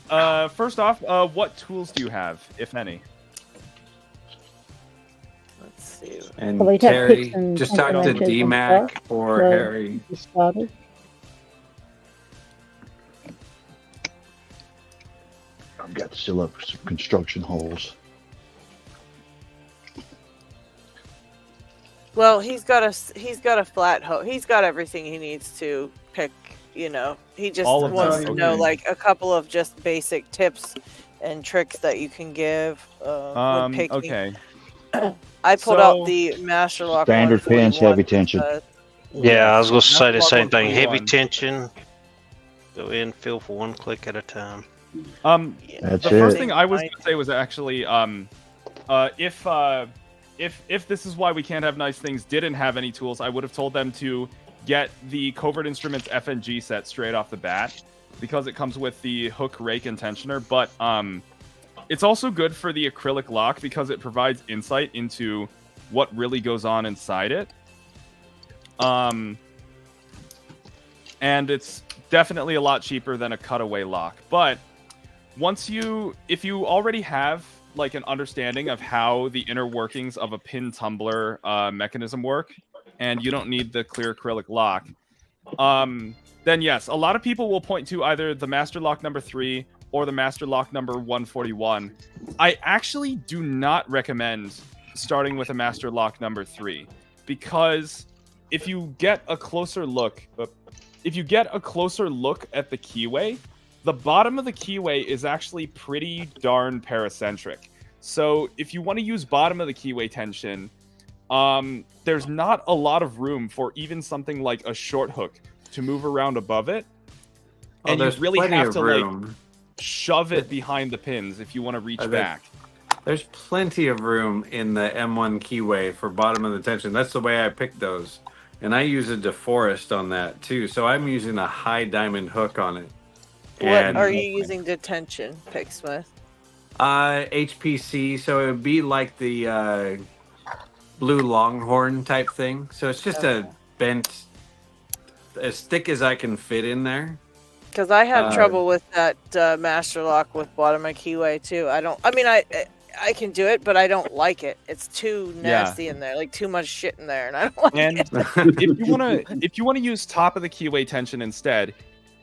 what tools do you have, if any? Let's see. And Well, we'd have Terry, picks and just talk to wrenches and DMAC stuff, or so Harry. we started. I've got to still up some construction holes. Well, he's got a flat hoe. He's got everything he needs to pick. He just All of wants them, to know okay. like a couple of just basic tips and tricks that you can give with picking. Okay. I pulled out the Master Lock Standard pins, 141 heavy tension. Yeah, I was going to say the That's same thing. 141. Heavy tension. Go in, feel for one click at a time. That's the first it. thing I was going to say was actually, if this is why we can't have nice things didn't have any tools, I would have told them to get the Covert Instruments FNG set straight off the bat because it comes with the hook, rake, and tensioner. But it's also good for the acrylic lock because it provides insight into what really goes on inside it. And it's definitely a lot cheaper than a cutaway lock. But if you already have like an understanding of how the inner workings of a pin tumbler mechanism work, and you don't need the clear acrylic lock, then yes, a lot of people will point to either the Master Lock number 3 or the Master Lock number 141. I actually do not recommend starting with a Master Lock number 3 because if you get a closer look at the keyway, the bottom of the keyway is actually pretty darn paracentric. So if you want to use bottom of the keyway tension, there's not a lot of room for even something like a short hook to move around above it. And you really have to like shove it behind the pins if you want to reach back. There's plenty of room in the M1 keyway for bottom of the tension. That's the way I picked those. And I use a DeForest on that too. So I'm using a high diamond hook on it. What are you using detention, Picksmith? HPC, so it would be like the blue longhorn type thing. So it's just a bent, as thick as I can fit in there. Because I have trouble with that Master Lock with bottom of keyway too. I can do it, but I don't like it. It's too nasty in there, like too much shit in there, and I don't like it. if you want to use top of the keyway tension instead,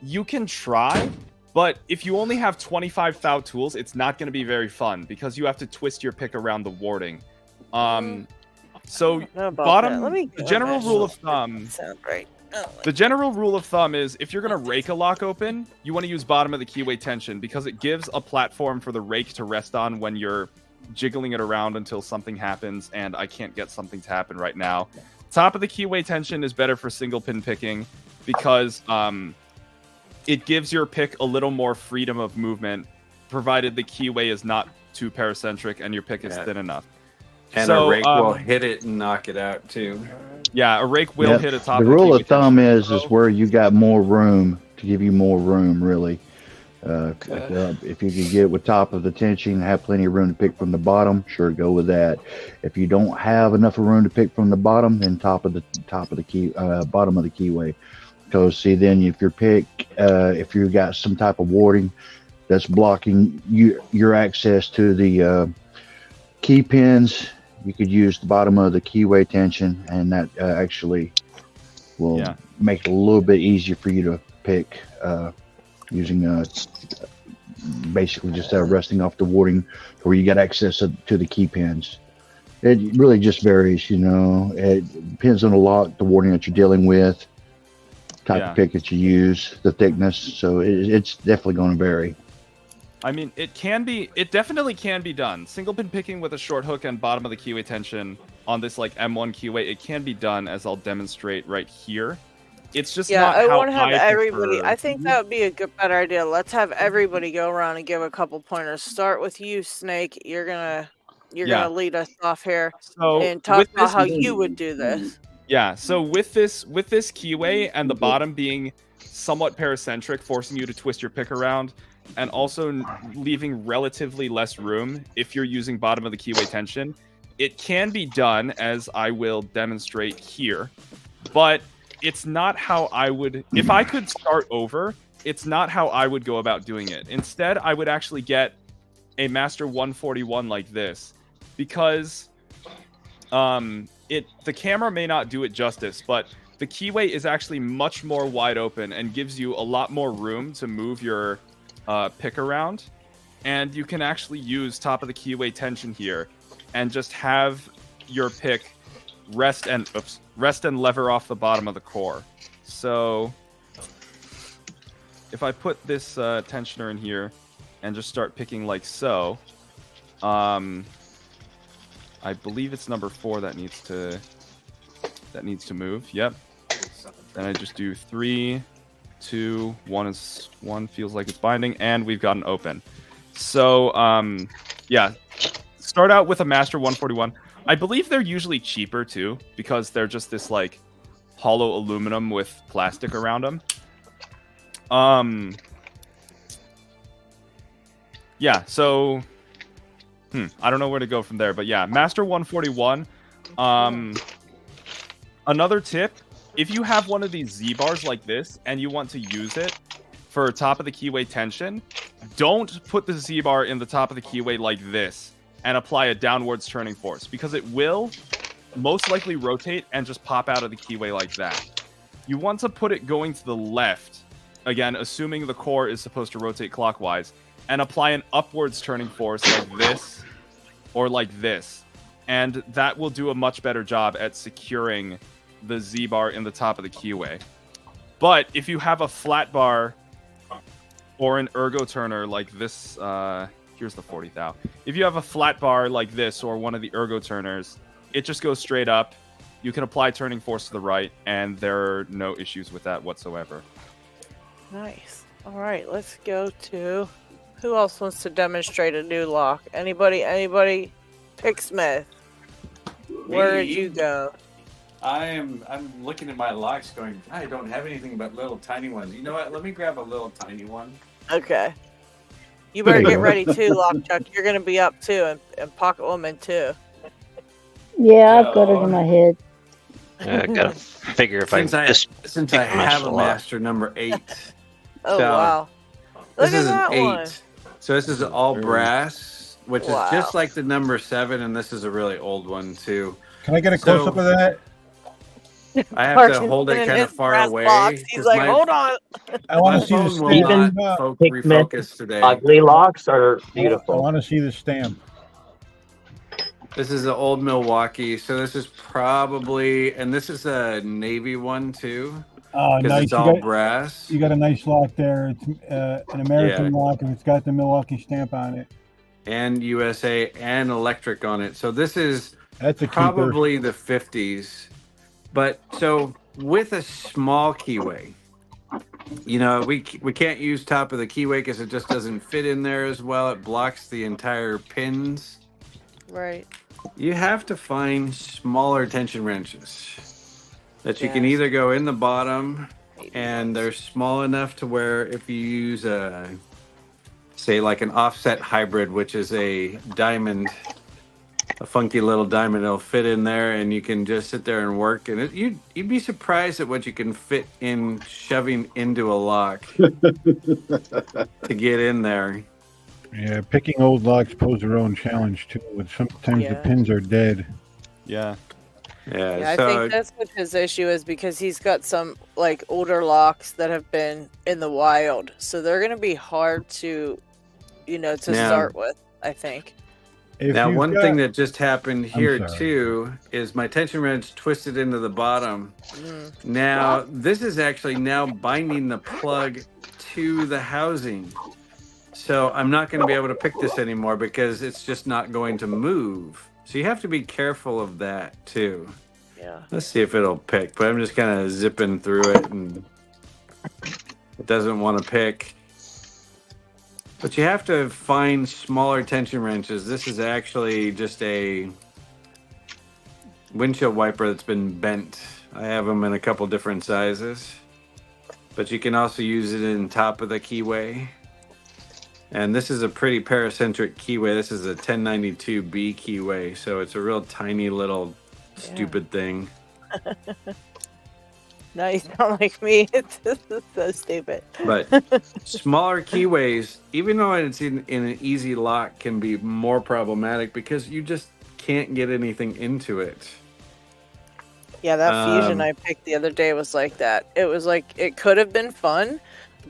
you can try. But if you only have 25 thou tools, it's not going to be very fun because you have to twist your pick around the warding. So bottom, the general rule of thumb. Sound right. The general rule of thumb is if you're going to rake a lock open, you want to use bottom of the keyway tension because it gives a platform for the rake to rest on when you're jiggling it around until something happens, and I can't get something to happen right now. Top of the keyway tension is better for single pin picking because it gives your pick a little more freedom of movement, provided the keyway is not too paracentric and your pick is thin enough. And a rake will hit it and knock it out too. Yeah, a rake will hit a top. The rule of thumb is where you got more room to give you more room, really. If you could get with top of the tension, have plenty of room to pick from the bottom, sure, go with that. If you don't have enough room to pick from the bottom, then bottom of the keyway. Because see, then if your pick, if you got some type of warding that's blocking your access to the key pins, you could use the bottom of the keyway tension, and that actually will make it a little bit easier for you to pick using basically just resting off the warding where you got access to the key pins. It really just varies, you know. It depends on the lock, the warding that you're dealing with, type of pick that you use, the thickness. So it's definitely going to vary. I mean, it definitely can be done. Single pin picking with a short hook and bottom of the keyway tension on this like M1 keyway, it can be done as I'll demonstrate right here. It's just not I how want to have everybody. prefer. I think that would be a better idea. Let's have everybody go around and give a couple pointers. Start with you, Snake. You're gonna lead us off here and talk about how you would do this. Yeah. So with this keyway and the bottom being somewhat paracentric, forcing you to twist your pick around, and also leaving relatively less room if you're using bottom of the keyway tension, it can be done as I will demonstrate here, but it's not how I would, if I could start over, it's not how I would go about doing it. Instead, I would actually get a Master 141 like this, because the camera may not do it justice, but the keyway is actually much more wide open and gives you a lot more room to move your pick around, and you can actually use top of the keyway tension here and just have your pick rest and lever off the bottom of the core. So if I put this tensioner in here and just start picking like so, I believe it's number 4 that needs to move. Yep. Then I just do 3, 2, 1 feels like it's binding, and we've got an open. So yeah, start out with a Master 141. I believe they're usually cheaper too, because they're just this like hollow aluminum with plastic around them. Yeah, so I don't know where to go from there, but yeah, Master 141. Another tip, if you have one of these Z-bars like this and you want to use it for top of the keyway tension, don't put the Z-bar in the top of the keyway like this and apply a downwards turning force, because it will most likely rotate and just pop out of the keyway like that. You want to put it going to the left, again, assuming the core is supposed to rotate clockwise, and apply an upwards turning force like this or like this. And that will do a much better job at securing the Z-bar in the top of the keyway. But if you have a flat bar or an ergo turner like this, here's the 40 thou. If you have a flat bar like this or one of the ergo turners, it just goes straight up. You can apply turning force to the right, and there are no issues with that whatsoever. Nice. All right, let's go to... Who else wants to demonstrate a new lock? Anybody? Picksmith. Where did you go? I'm looking at my locks going, I don't have anything but little tiny ones. You know what? Let me grab a little tiny one. Okay. You better get ready too, Lockchuck. You're going to be up too, and Pocket Woman too. Yeah, I've got it in my head. I gotta figure if since I have a master number 8. Oh, so, wow. Look this is at that an 8. one. So this is all brass, which is just like the number 7, and this is a really old one too. Can I get a close up of that? I have to hold it kind of far away. Box. He's like, hold on. I want to see the stamp. Refocus today. Ugly locks are beautiful. I want to see the stamp. This is the old Milwaukee. So this is probably, and this is a Navy one too. Oh, nice. It's all brass. You got a nice lock there. It's an American lock, and it's got the Milwaukee stamp on it. And USA and electric on it. So this is That's a probably the 50s. But so with a small keyway, you know, we can't use top of the keyway because it just doesn't fit in there as well. It blocks the entire pins. Right. You have to find smaller tension wrenches that you can either go in the bottom, and they're small enough to where if you use a, say like an offset hybrid, which is a diamond, a funky little diamond, it'll fit in there, and you can just sit there and work. And you'd be surprised at what you can fit in shoving into a lock to get in there. Yeah, picking old locks pose their own challenge too. And sometimes the pins are dead. Yeah. Yeah, so, I think that's what his issue is, because he's got some like older locks that have been in the wild, so they're going to be hard to, start with, I think. Now, one thing that just happened here too is my tension wrench twisted into the bottom. Now, this is actually now binding the plug to the housing. So I'm not going to be able to pick this anymore because it's just not going to move. So you have to be careful of that too. Yeah. Let's see if it'll pick, but I'm just kind of zipping through it and it doesn't want to pick. But you have to find smaller tension wrenches. This is actually just a windshield wiper that's been bent. I have them in a couple different sizes. But you can also use it in top of the keyway. And this is a pretty paracentric keyway. This is a 1092B keyway, so it's a real tiny little stupid thing. No, you sound like me. It's so stupid. But smaller keyways, even though it's in an easy lock, can be more problematic because you just can't get anything into it. Yeah, that Fusion I picked the other day was like that. It was like, it could have been fun,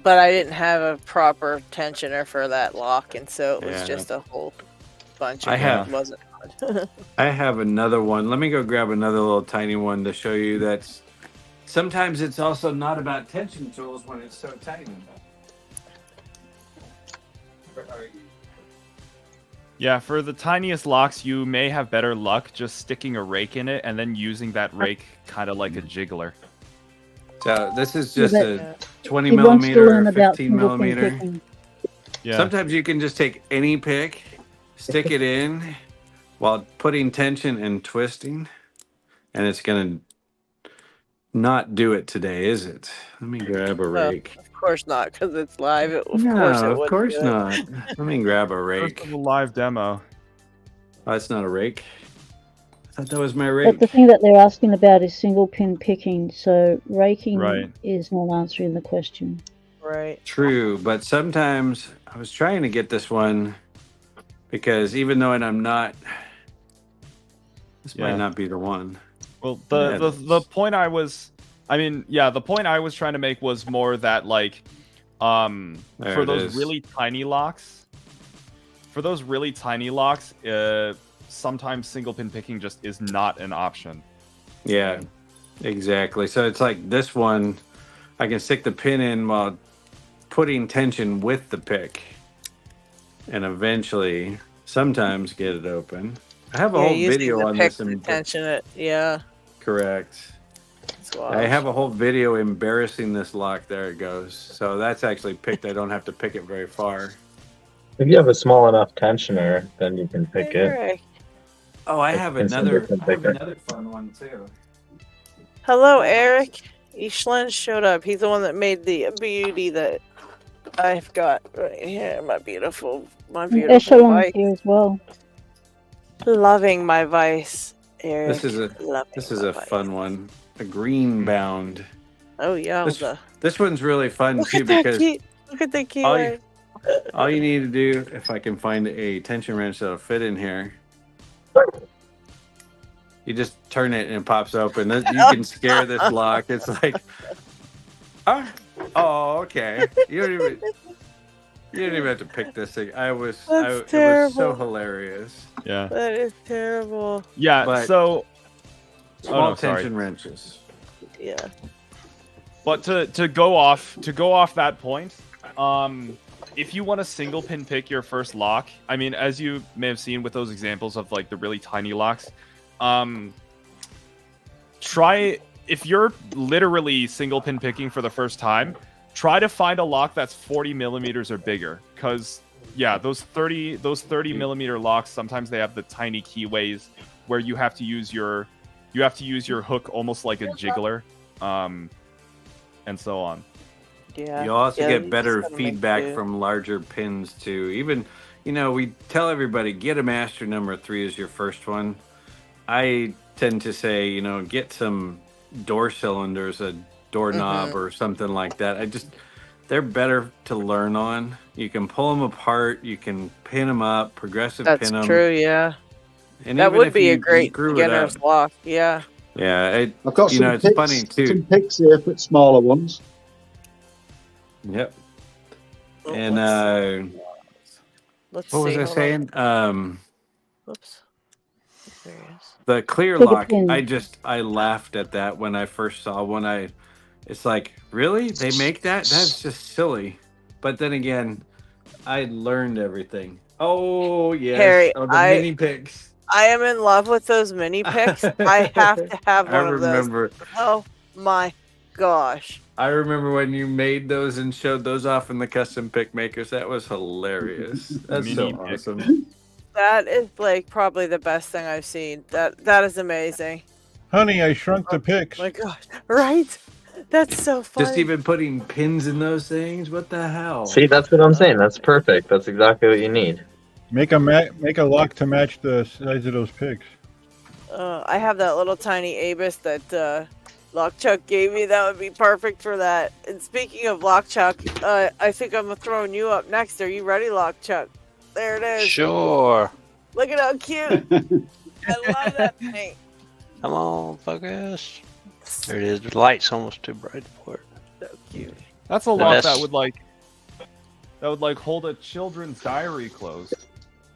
but I didn't have a proper tensioner for that lock, and so it was just a whole bunch of it wasn't fun. I have another one. Let me go grab another little tiny one to show you that sometimes it's also not about tension tools when it's so tiny. Where are you? Yeah, for the tiniest locks, you may have better luck just sticking a rake in it and then using that rake kind of like a jiggler. So this is just a 20 millimeter or 15 millimeter. Yeah. Sometimes you can just take any pick, stick it in while putting tension and twisting, and it's going to not do it today, is it? Let me grab a rake. Of course not, because it's live. Of course No, it of would course do it. not. Let me grab a First rake. of a live demo. Oh, that's not a rake. I thought that was my But rake. the thing that they're asking about is single pin picking, so raking Right. is not answering the question. Right. True, but sometimes I was trying to get this one because even though I'm not, this Yeah. might not be the one. Well, Yeah, the point I was, the point I was trying to make was more that like, There for it those is. really tiny locks, sometimes single pin picking just is not an option. Yeah, exactly. So it's like this one, I can stick the pin in while putting tension with the pick, and eventually, sometimes get it open. I have a whole video on this. Attention it. Yeah. Correct. That's wild. I have a whole video embarrassing this lock. There it goes. So that's actually picked. I don't have to pick it very far. If you have a small enough tensioner, then you can pick it. Eric. Oh, I It's have a another. different I have picker. another fun one too. Hello, Eric. Ishlan showed up. He's the one that made the beauty that I've got right here. My beautiful And vice. Echelon's here as well. Loving my vice, Eric. This is a fun one. A green bound. Oh yeah. This one's really fun Look too at that because key. Look at the key. all you need to do, if I can find a tension wrench that'll fit in here, you just turn it and it pops open. You can scare this lock. It's like, oh, okay. You don't even have to pick this thing. It was so terrible. hilarious. Yeah. That is terrible. Yeah. But so. Small sorry. tension wrenches. Yeah. But to go off that point, if you want to single pin pick your first lock, I mean, as you may have seen with those examples of like the really tiny locks, try, if you're literally single pin picking for the first time, try to find a lock that's 40 millimeters or bigger, because yeah, those 30 millimeter locks, sometimes they have the tiny keyways where you have to use your hook almost like a jiggler, and so on. Yeah. You also Yeah, get you better just gotta make feedback do. from larger pins too. Even, we tell everybody get a master number 3 as your first one. I tend to say, get some door cylinders, a doorknob or something like that. They're better to learn on. You can pull them apart. You can pin them up, progressive That's pin them. true. Yeah. And That even would if be you a great screw it beginner's up- lock. Yeah. Yeah, I've got some it's picks, funny too. some picks here for smaller ones. Yep. Oh, And let's what was see. I Hold saying? Whoops. There he is. The clear Take a lock. pin. I laughed at that when I first saw one. It's like, really? They make that? That's just silly. But then again, I learned everything. Oh yes. Harry, the mini picks. I am in love with those mini picks. I have to have I one of those. remember. Oh my gosh. I remember when you made those and showed those off in the custom pick makers. That was hilarious. That's so Mini pick. awesome. That is like probably the best thing I've seen. That is amazing. Honey, I shrunk the picks. My gosh. Right? That's so funny. Just even putting pins in those things. What the hell? See, that's what I'm saying. That's perfect. That's exactly what you need. Make a lock to match the size of those picks. I have that little tiny Abus that LockChuck gave me. That would be perfect for that. And speaking of LockChuck, I think I'm throwing you up next. Are you ready, LockChuck? There it is. Sure. Look at how cute. I love that thing. Come on, focus. There it is. The light's almost too bright for it. So cute. That's a lock that would like hold a children's diary closed.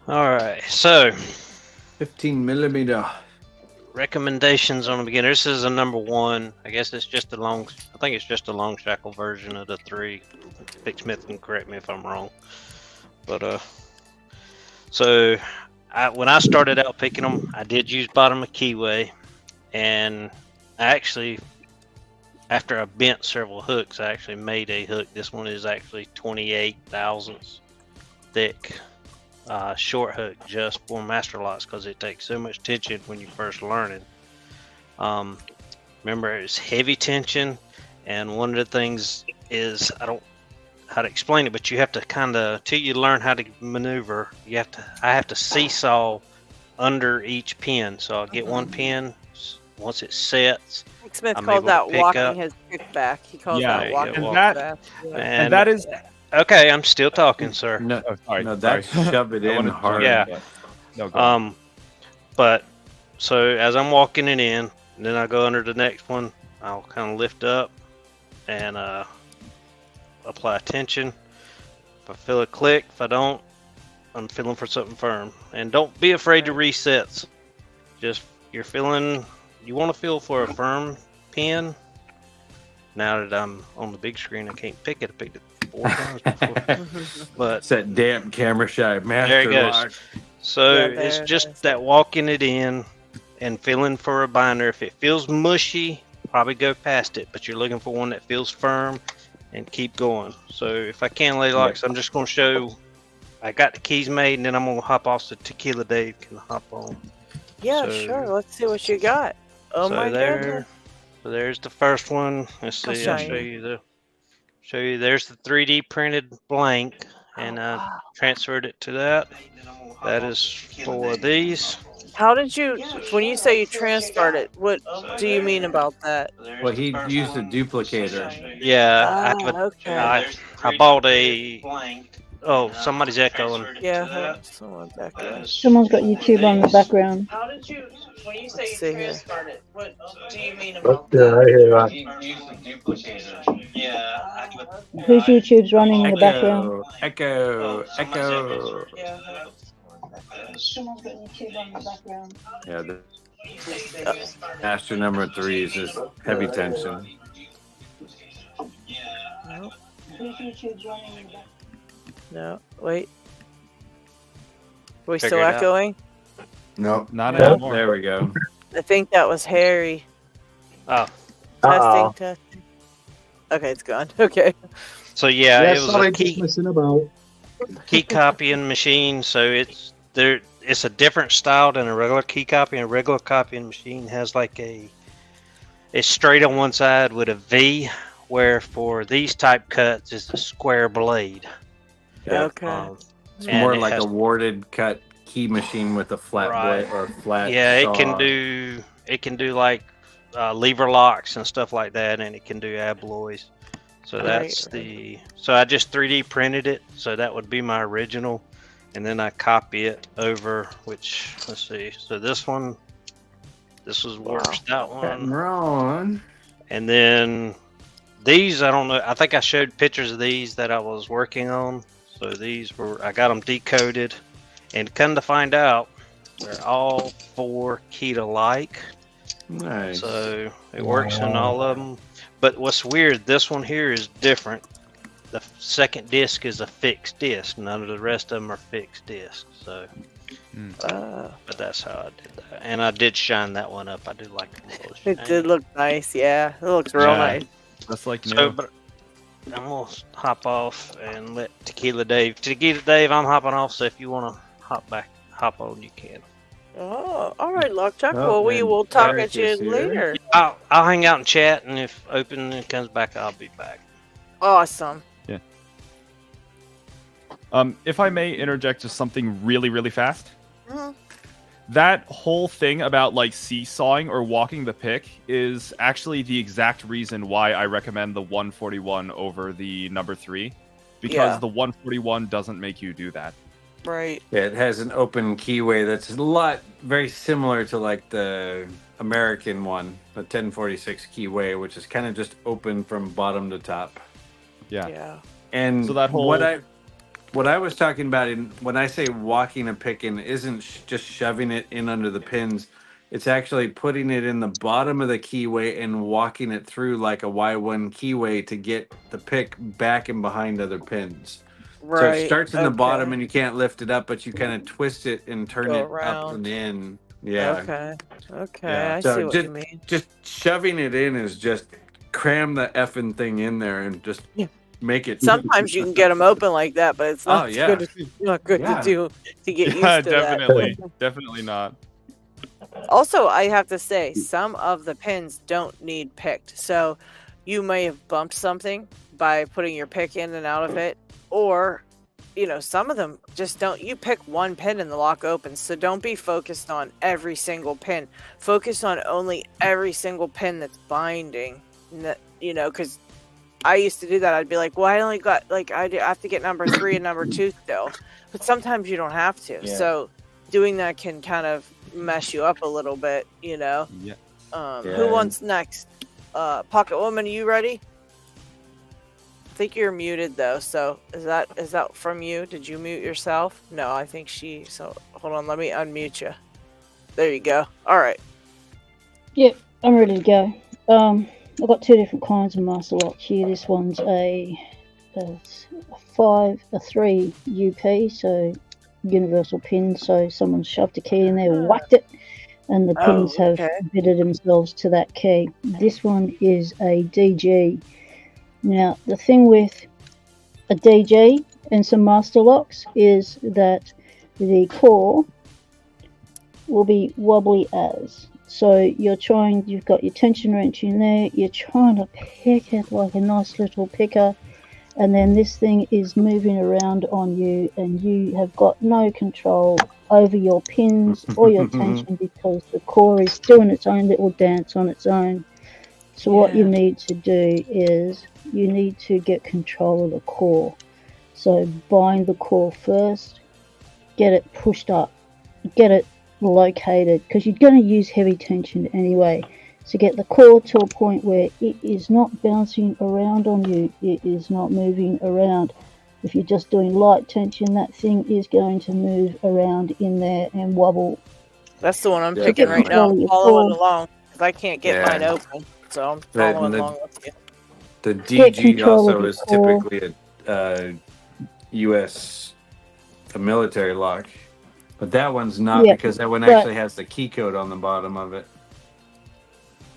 All right. So 15 millimeter. recommendations on the beginner. This is a number 1. I guess it's just a long. I think it's just a long shackle version of the 3. Vic Smith can correct me if I'm wrong. But so when I started out picking them, I did use bottom of keyway, and I actually, after I bent several hooks, I actually made a hook. This one is actually 28 thousandths thick, short hook just for master locks because it takes so much tension when you first learning. remember it's heavy tension, and one of the things is I don't how to explain it, but you have to kind of till you learn how to maneuver. I have to seesaw under each pin, so I'll get one pin. Once it sets, Smith I'm called able to that pick walking up. his pick back. He calls Yeah, that yeah, walking walk his that- back. And that is okay. I'm still talking, sir. No, oh, sorry. no, that's sorry. shove it I in wanted to hard. Yeah. but- No, go on. But so as I'm walking it in, and then I go under the next one, I'll kind of lift up and apply tension. If I feel a click, if I don't, I'm feeling for something firm. And don't be afraid to resets. Just you want to feel for a firm pin. Now that I'm on the big screen, I can't pick it. I picked it 4 times before. But It's that damn camera shy master there it goes. lock. So Yeah, it's there it just is. that walking it in and feeling for a binder. If it feels mushy, probably go past it. But you're looking for one that feels firm and keep going. So if I can, LadyLocks, I'm just going to show. I got the keys made, and then I'm going to hop off so Tequila Dave can hop on. Yeah, So- sure. Let's see what you got. Oh so my goodness. So there's the first one. Let's How see. I'll shiny. show you. There's the 3D printed blank, and I wow. transferred it to that. That is for these. How did you, when you say you transferred it, what do you mean about that? Well, he used a duplicator. Yeah, okay. I bought a. Oh, somebody's echoing. Yeah, someone's echoing. Someone's got YouTube on the background. How did you, when you say you transferred it, what do you mean Oh, yeah, I hear that. Whose YouTube's running in the background? Echo, echo. Someone's got YouTube on the background. Yeah, the master number 3 is just heavy tension. No, Whose YouTube's running in the background? no, wait. Are we Figure still it out. echoing? No. Not Oh, anymore. there we go. I think that was Harry. Oh, Testing, testing. Okay, it's gone. Okay. so yeah, Yeah, it was sorry, a just messing about. key copying machine. So it's there. It's a different style than a regular key copy. A regular copying machine has like it's straight on one side with a V, where for these type cuts it's a square blade. Yeah. Okay. It's And more it like has- a warded cut key machine with a flat Right. blade or flat. Yeah, it saw. can do like lever locks and stuff like that, and it can do abloys. So that's so I just 3D printed it. So that would be my original, and then I copy it over. Which let's see. So this one, this was works that Cutting one, wrong. and then these I don't know. I think I showed pictures of these that I was working on. So these I got them decoded, and come to find out, they're all 4 keyed alike. Nice. So it works in all of them. But what's weird, this one here is different. The second disc is a fixed disc. None of the rest of them are fixed discs. So, but that's how I did that. And I did shine that one up. I do like it. It did look nice. Yeah, it looks real Yeah. nice. That's like So, new. but I'm gonna hop off and let Tequila Dave. Tequila Dave, I'm hopping off. So if you wanna hop on, you can. Oh, all right, Lockjack. Oh, well, we and will talk Eric at you is here. later. I'll hang out and chat, and if open comes back, I'll be back. Awesome. If I may interject just something really, really fast. Mhm. That whole thing about like seesawing or walking the pick is actually the exact reason why I recommend the 141 over the number 3, because Yeah. the 141 doesn't make you do that. Right. Yeah, it has an open keyway that's very similar to like the American one, the 1046 keyway, which is kind of just open from bottom to top. Yeah. Yeah. And So that whole- what I was talking about when I say walking a pick in isn't just shoving it in under the pins. It's actually putting it in the bottom of the keyway and walking it through like a Y1 keyway to get the pick back and behind other pins. Right. So it starts in the bottom okay. and you can't lift it up, but you kind of twist it and turn Go it up around. and in. Yeah. Okay. Okay. Yeah. I So see what just, you mean. just shoving it in is just cram the effing thing in there and just Yeah. make it. Sometimes you can get them open like that, but it's not Oh, yeah. good. It's not good Yeah. to do to get used Yeah, to definitely. Definitely not. that. Also, I have to say, some of the pins don't need picked. So you may have bumped something by putting your pick in and out of it, or some of them just don't. You pick one pin and the lock opens. So don't be focused on every single pin. Focus on only every single pin that's binding. Because I used to do that. I'd be like, well, I only got I have to get number 3 and number 2 still. But sometimes you don't have to. Yeah. So doing that can kind of mess you up a little bit. Yeah. Who wants next? Pocket Woman, are you ready? I think you're muted though, so is that from you? Did you mute yourself? No, I think so hold on, let me unmute you. There you go. Alright. Yep, I'm ready to go. I've got 2 different kinds of master lock here. This one's a 3 UP, so universal pin, so someone shoved a key in there, whacked it, and the pins have fitted themselves to that key. This one is a DG. Now, the thing with a DG and some master locks is that the core will be wobbly as. So you've got your tension wrench in there, you're trying to pick it like a nice little picker, and then this thing is moving around on you, and you have got no control over your pins or your tension because the core is doing its own little dance on its own. So what you need to do is you need to get control of the core. So bind the core first, get it pushed up, get it located, because you're going to use heavy tension anyway. So get the core to a point where it is not bouncing around on you, it is not moving around. If you're just doing light tension, that thing is going to move around in there and wobble. That's the one I'm picking right now. I'm following along because I can't get mine open, so I'm following along with you. The DG also is typically a US military lock, but that one's not because that one actually has the key code on the bottom of it.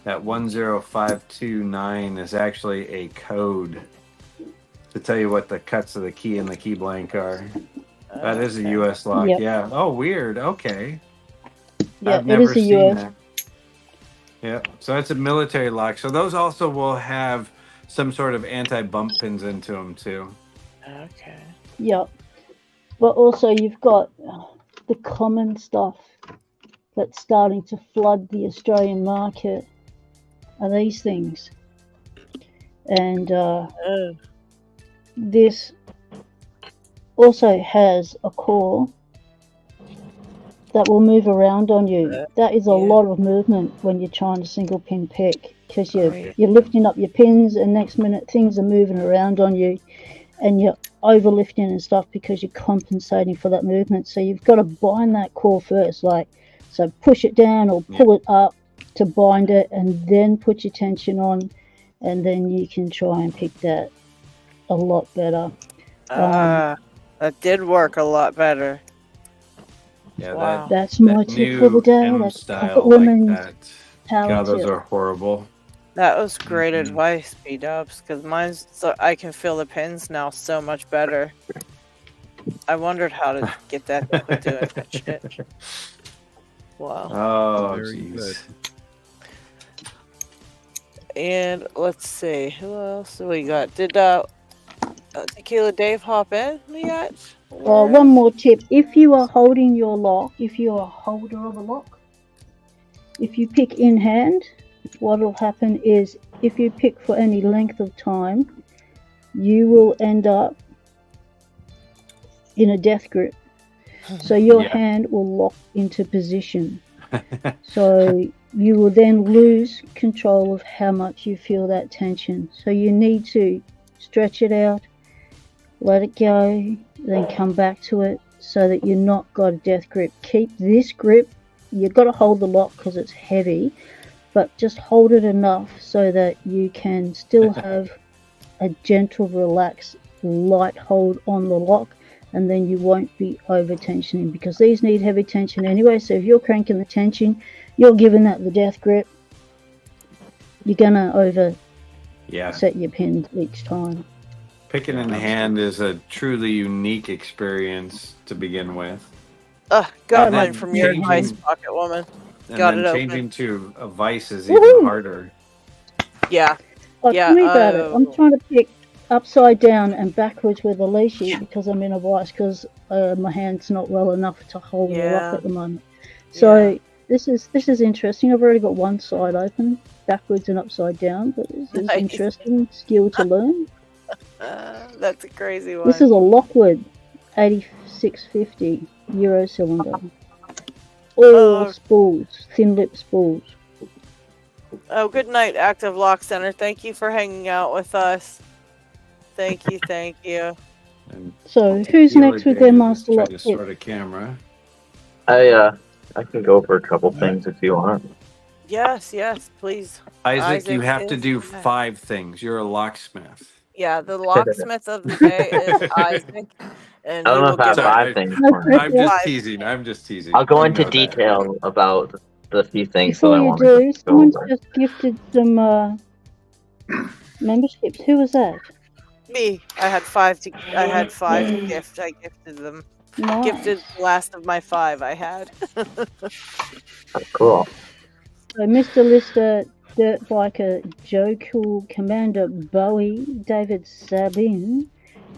That 10529 is actually a code to tell you what the cuts of the key and the key blank are. That is a US lock. Yeah. Oh, weird. Okay. Yeah, I've never seen US. that. Yeah. So that's a military lock. So those also will have some sort of anti-bump pins into them too. Okay. Yep. But also you've got the common stuff that's starting to flood the Australian market are these things. And this also has a core that will move around on you. That is a lot of movement when you're trying to single pin pick, because you're lifting up your pins and next minute things are moving around on you and you're overlifting and stuff because you're compensating for that movement. So you've got to bind that core first, so push it down or pull it up to bind it and then put your tension on, and then you can try and pick that a lot better. That did work a lot better. Yeah, wow. That's my tip for the day. That's Pocket Women's power God, those tip. are horrible. That was great advice, B-dubs, because mine's so I can feel the pins now so much better. I wondered how to get that to quit doing that shit. Wow. Oh, Very jeez. good. And let's see, who else do we got? Did Tequila Dave hop in yet? One more tip. If you are holding your lock, if you are a holder of a lock, if you pick in hand, what will happen is if you pick for any length of time, you will end up in a death grip. So your hand will lock into position. So you will then lose control of how much you feel that tension. So you need to stretch it out, let it go, then come back to it so that you're not got a death grip. Keep this grip. You've got to hold the lock because it's heavy, but just hold it enough so that you can still have a gentle, relaxed, light hold on the lock, and then you won't be over tensioning, because these need heavy tension anyway. So if you're cranking the tension, you're giving that the death grip, you're gonna over set your pins each time. Picking in hand is a truly unique experience to begin with. Got mine from your advice, Pocket Woman. And Got then it open. changing to a vice is Woohoo! even harder. Yeah. Like, Yeah, tell me about it. I'm oh. trying to pick upside down and backwards with the leash because I'm in a vice because my hand's not well enough to hold the lock Yeah. at the moment. So Yeah. this is interesting. I've already got one side open, backwards and upside down, but this is Nice. interesting skill to learn. That's a crazy one. This is a Lockwood 8650 Euro cylinder. All spools, thin lip spools. Oh, good night, Active Lock Center. Thank you for hanging out with us. Thank you, thank you. And So who's Tequila next with their Dave is master trying lock to pick? sort a camera. I can go for a couple things if you want. Yes, yes, please. Isaac, you have to is do next. 5 things. You're a locksmith. Yeah, the locksmith of the day is Isaac, and I he don't know will if I have give Sorry, 5 things. No For me. I'm just Five. teasing. I'm just teasing. I'll go You into know that. detail about the few things that Before I you want to do, go someone's over. just gifted some memberships. Who was that? Me. I had five to gift. I gifted them. Nice. Gifted the last of my 5 I had. Cool. So Mr. Lister, Dirt Biker, Joe Cool, Commander Bowie, David Sabin,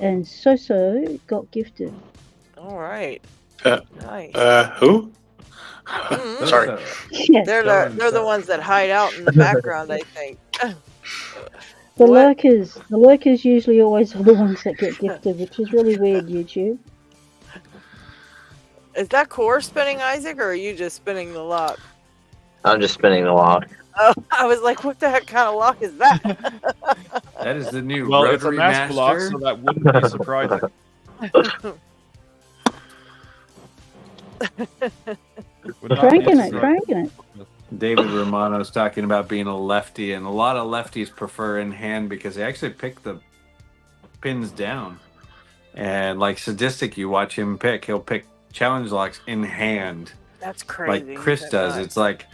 and Soso got gifted. All right. Nice. Who? Mhm. Sorry. Yes. They're the ones that hide out in the background, I think. The What? lurkers usually always are the ones that get gifted, which is really weird, YouTube. Is that core spinning, Isaac, or are you just spinning the lock? I'm just spinning the lock. Oh, I was like, what the heck kind of lock is that? That is the new Well, it's a rotary master lock, master. so that wouldn't be surprising. Would not be Cranking it, surprising. cranking it. David Romano's talking about being a lefty, and a lot of lefties prefer in hand because they actually pick the pins down. And like Sadistic, you watch him pick, he'll pick challenge locks in hand. That's crazy. Like Chris That's does. nuts. It's like,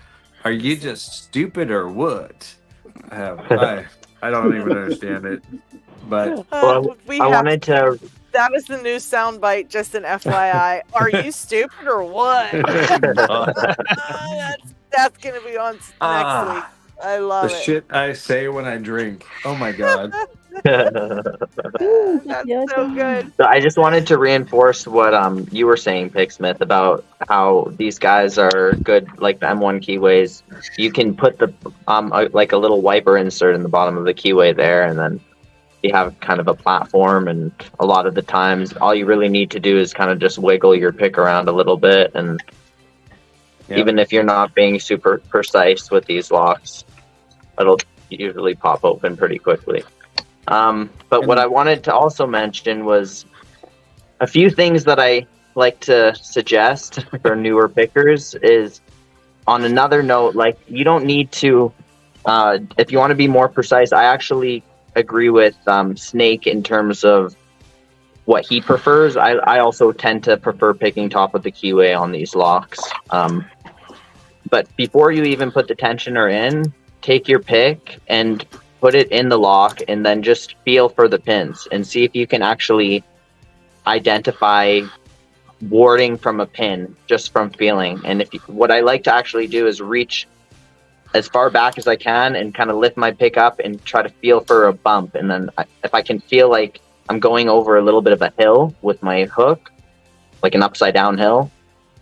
are you just stupid or what? I don't even understand it. But Well, we I have wanted to. that is the new soundbite. Just an FYI. Are you stupid or what? That's gonna be on next week. I love the it. shit I say when I drink. Oh my god. That's so good. So I just wanted to reinforce what you were saying, Picksmith, about how these guys are good, like the M1 keyways. You can put the like a little wiper insert in the bottom of the keyway there, and then you have kind of a platform. And a lot of the times, all you really need to do is kind of just wiggle your pick around a little bit, and even if you're not being super precise with these locks, it'll usually pop open pretty quickly. But what I wanted to also mention was a few things that I like to suggest for newer pickers is, on another note, like, you don't need to, if you want to be more precise, I actually agree with Snake in terms of what he prefers. I also tend to prefer picking top of the keyway on these locks. But before you even put the tensioner in, take your pick and put it in the lock, and then just feel for the pins and see if you can actually identify warding from a pin just from feeling. And what I like to actually do is reach as far back as I can and kind of lift my pick up and try to feel for a bump. And then if I can feel like I'm going over a little bit of a hill with my hook, like an upside down hill,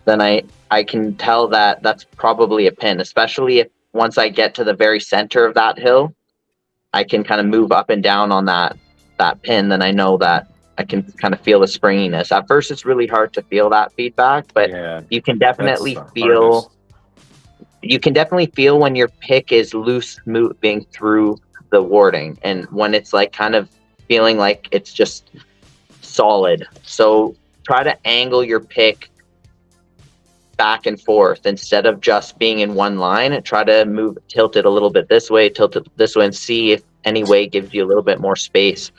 then I can tell that that's probably a pin, especially if once I get to the very center of that hill, I can kind of move up and down on that pin. Then I know that I can kind of feel the springiness. At first, it's really hard to feel that feedback, but you can definitely feel. You can definitely feel when your pick is loose moving through the warding, and when it's like kind of feeling like it's just solid. So try to angle your pick back and forth instead of just being in one line, and try to tilt it a little bit this way, tilt it this way, and see if any way gives you a little bit more space.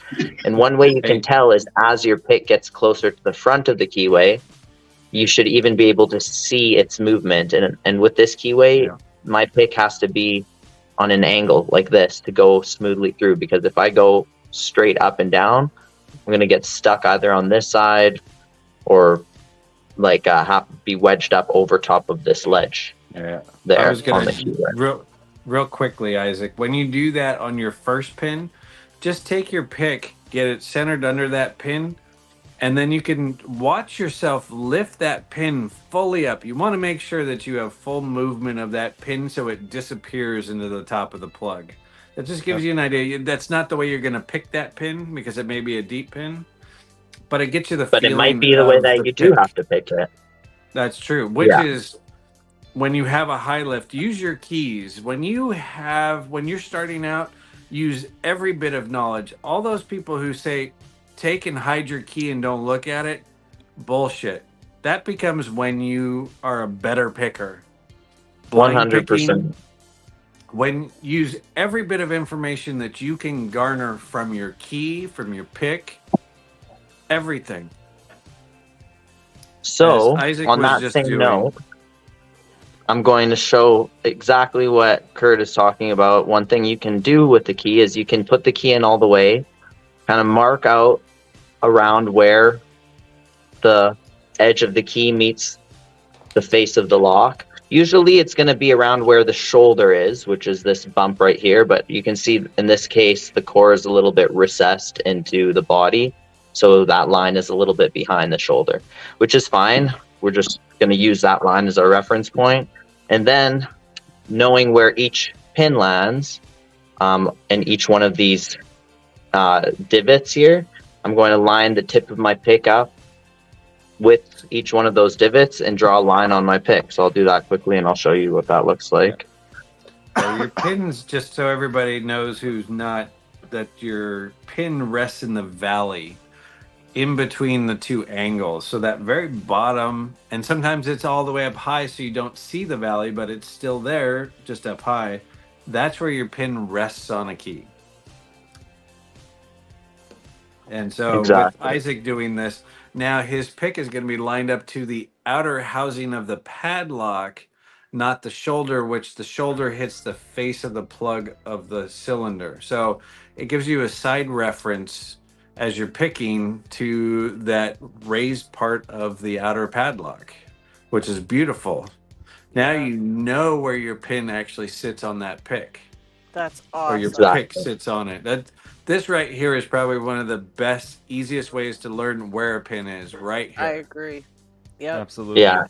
And one way you can tell is as your pick gets closer to the front of the keyway, you should even be able to see its movement. And with this keyway, my pick has to be on an angle like this to go smoothly through, because if I go straight up and down, I'm going to get stuck either on this side or like have to be wedged up over top of this ledge. Yeah. there I was on gonna the keyway. real quickly, Isaac. When you do that on your first pin, just take your pick, get it centered under that pin, and then you can watch yourself lift that pin fully up. You want to make sure that you have full movement of that pin so it disappears into the top of the plug. That just gives you an idea. That's not the way you're going to pick that pin because it may be a deep pin, but it gets you the But it might feeling be the way of that the you do pick. have to pick it. That's true. Which Yeah. is when you have a high lift, use your keys. When you're starting out, use every bit of knowledge. All those people who say take and hide your key and don't look at it, bullshit. That becomes when you are a better picker. Blind 100%. picking, when use every bit of information that you can garner from your key, from your pick, everything. So, As Isaac on was that just same doing. note, I'm going to show exactly what Kurt is talking about. One thing you can do with the key is you can put the key in all the way, kind of mark out around where the edge of the key meets the face of the lock. Usually it's going to be around where the shoulder is, which is this bump right here. But you can see in this case, the core is a little bit recessed into the body. So that line is a little bit behind the shoulder, which is fine. We're just going to use that line as our reference point. And then knowing where each pin lands and each one of these divots here, I'm going to line the tip of my pick up with each one of those divots and draw a line on my pick. So I'll do that quickly and I'll show you what that looks like. So your pins, just so everybody knows who's not, that your pin rests in the valley in between the two angles. So that very bottom, and sometimes it's all the way up high so you don't see the valley, but it's still there just up high. That's where your pin rests on a key. And so Exactly. with Isaac doing this, now his pick is going to be lined up to the outer housing of the padlock, not the shoulder, which the shoulder hits the face of the plug of the cylinder. So it gives you a side reference as you're picking to that raised part of the outer padlock, which is beautiful. Now you know where your pin actually sits on that pick. That's Or your awesome. pick sits on it. This right here is probably one of the best, easiest ways to learn where a pin is, right here. I agree. Yep. Absolutely. Yeah.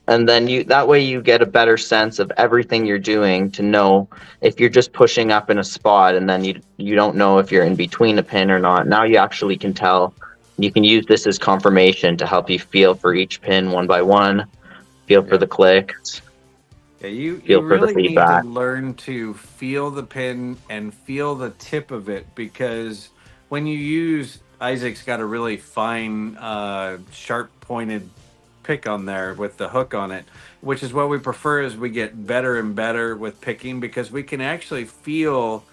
And then that way you get a better sense of everything you're doing to know if you're just pushing up in a spot and then you don't know if you're in between a pin or not. Now you actually can tell. You can use this as confirmation to help you feel for each pin one by one, feel for the clicks. Yeah, you Feel for the really need feedback. to learn to feel the pin and feel the tip of it, because when you use, Isaac's got a really fine, sharp pointed pick on there with the hook on it, which is what we prefer as we get better and better with picking, because we can actually feel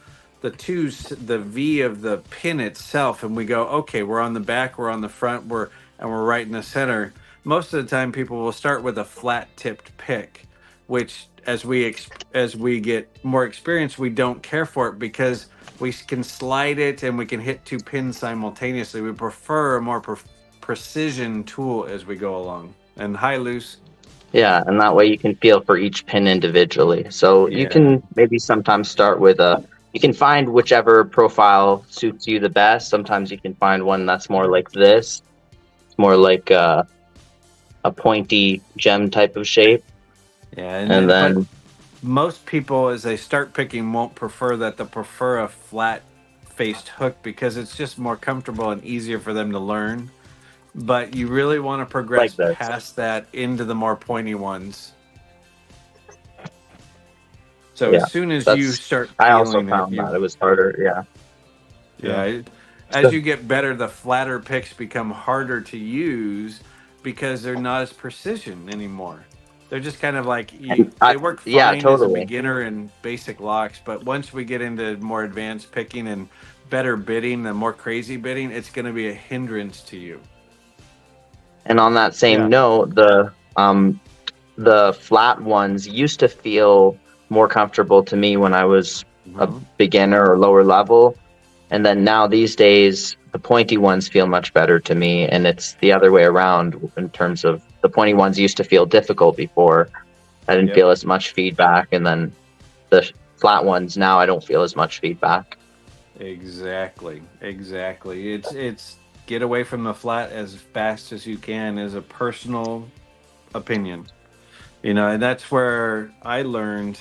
the V of the pin itself, and we go, okay, we're on the back, we're on the front, we're right in the center. Most of the time people will start with a flat tipped pick, which as we get more experience, we don't care for it because we can slide it and we can hit two pins simultaneously. We prefer a more precision tool as we go along. And hi, Luce. Yeah, and that way you can feel for each pin individually. So you can maybe sometimes start with you can find whichever profile suits you the best. Sometimes you can find one that's more like this. It's more like a pointy gem type of shape. Yeah, and then most people, as they start picking, won't prefer that. They'll prefer a flat-faced hook because it's just more comfortable and easier for them to learn. But you really want to progress past that into the more pointy ones. So as soon as you start feeling I also found that it was harder, Yeah. As you get better, the flatter picks become harder to use because they're not as precision anymore. They're just kind of like, they work fine as a beginner and basic locks, but once we get into more advanced picking and better bidding, the more crazy bidding, it's going to be a hindrance to you. And on that same note, the flat ones used to feel more comfortable to me when I was a beginner or lower level. And then now these days, the pointy ones feel much better to me. And it's the other way around in terms of the pointy ones used to feel difficult before. I didn't feel as much feedback, and then the flat ones now I don't feel as much feedback. Exactly. It's get away from the flat as fast as you can is a personal opinion. And that's where I learned.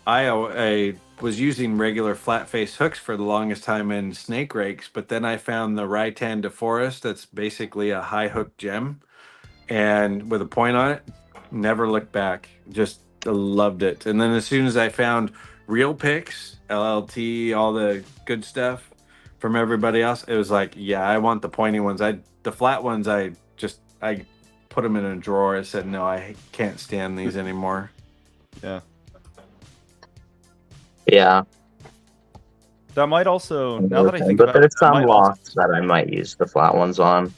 I was using regular flat face hooks for the longest time in snake rakes, but then I found the Raitan DeForest that's basically a high hook gem, and with a point on it, never looked back. Just loved it. And then as soon as I found real picks, LLT, all the good stuff from everybody else, it was like, yeah, I want the pointy ones. The flat ones, I put them in a drawer. I said, no, I can't stand these anymore. Yeah. Yeah. That might also, now that I think but about it, there's that some might locks that I might use the flat ones on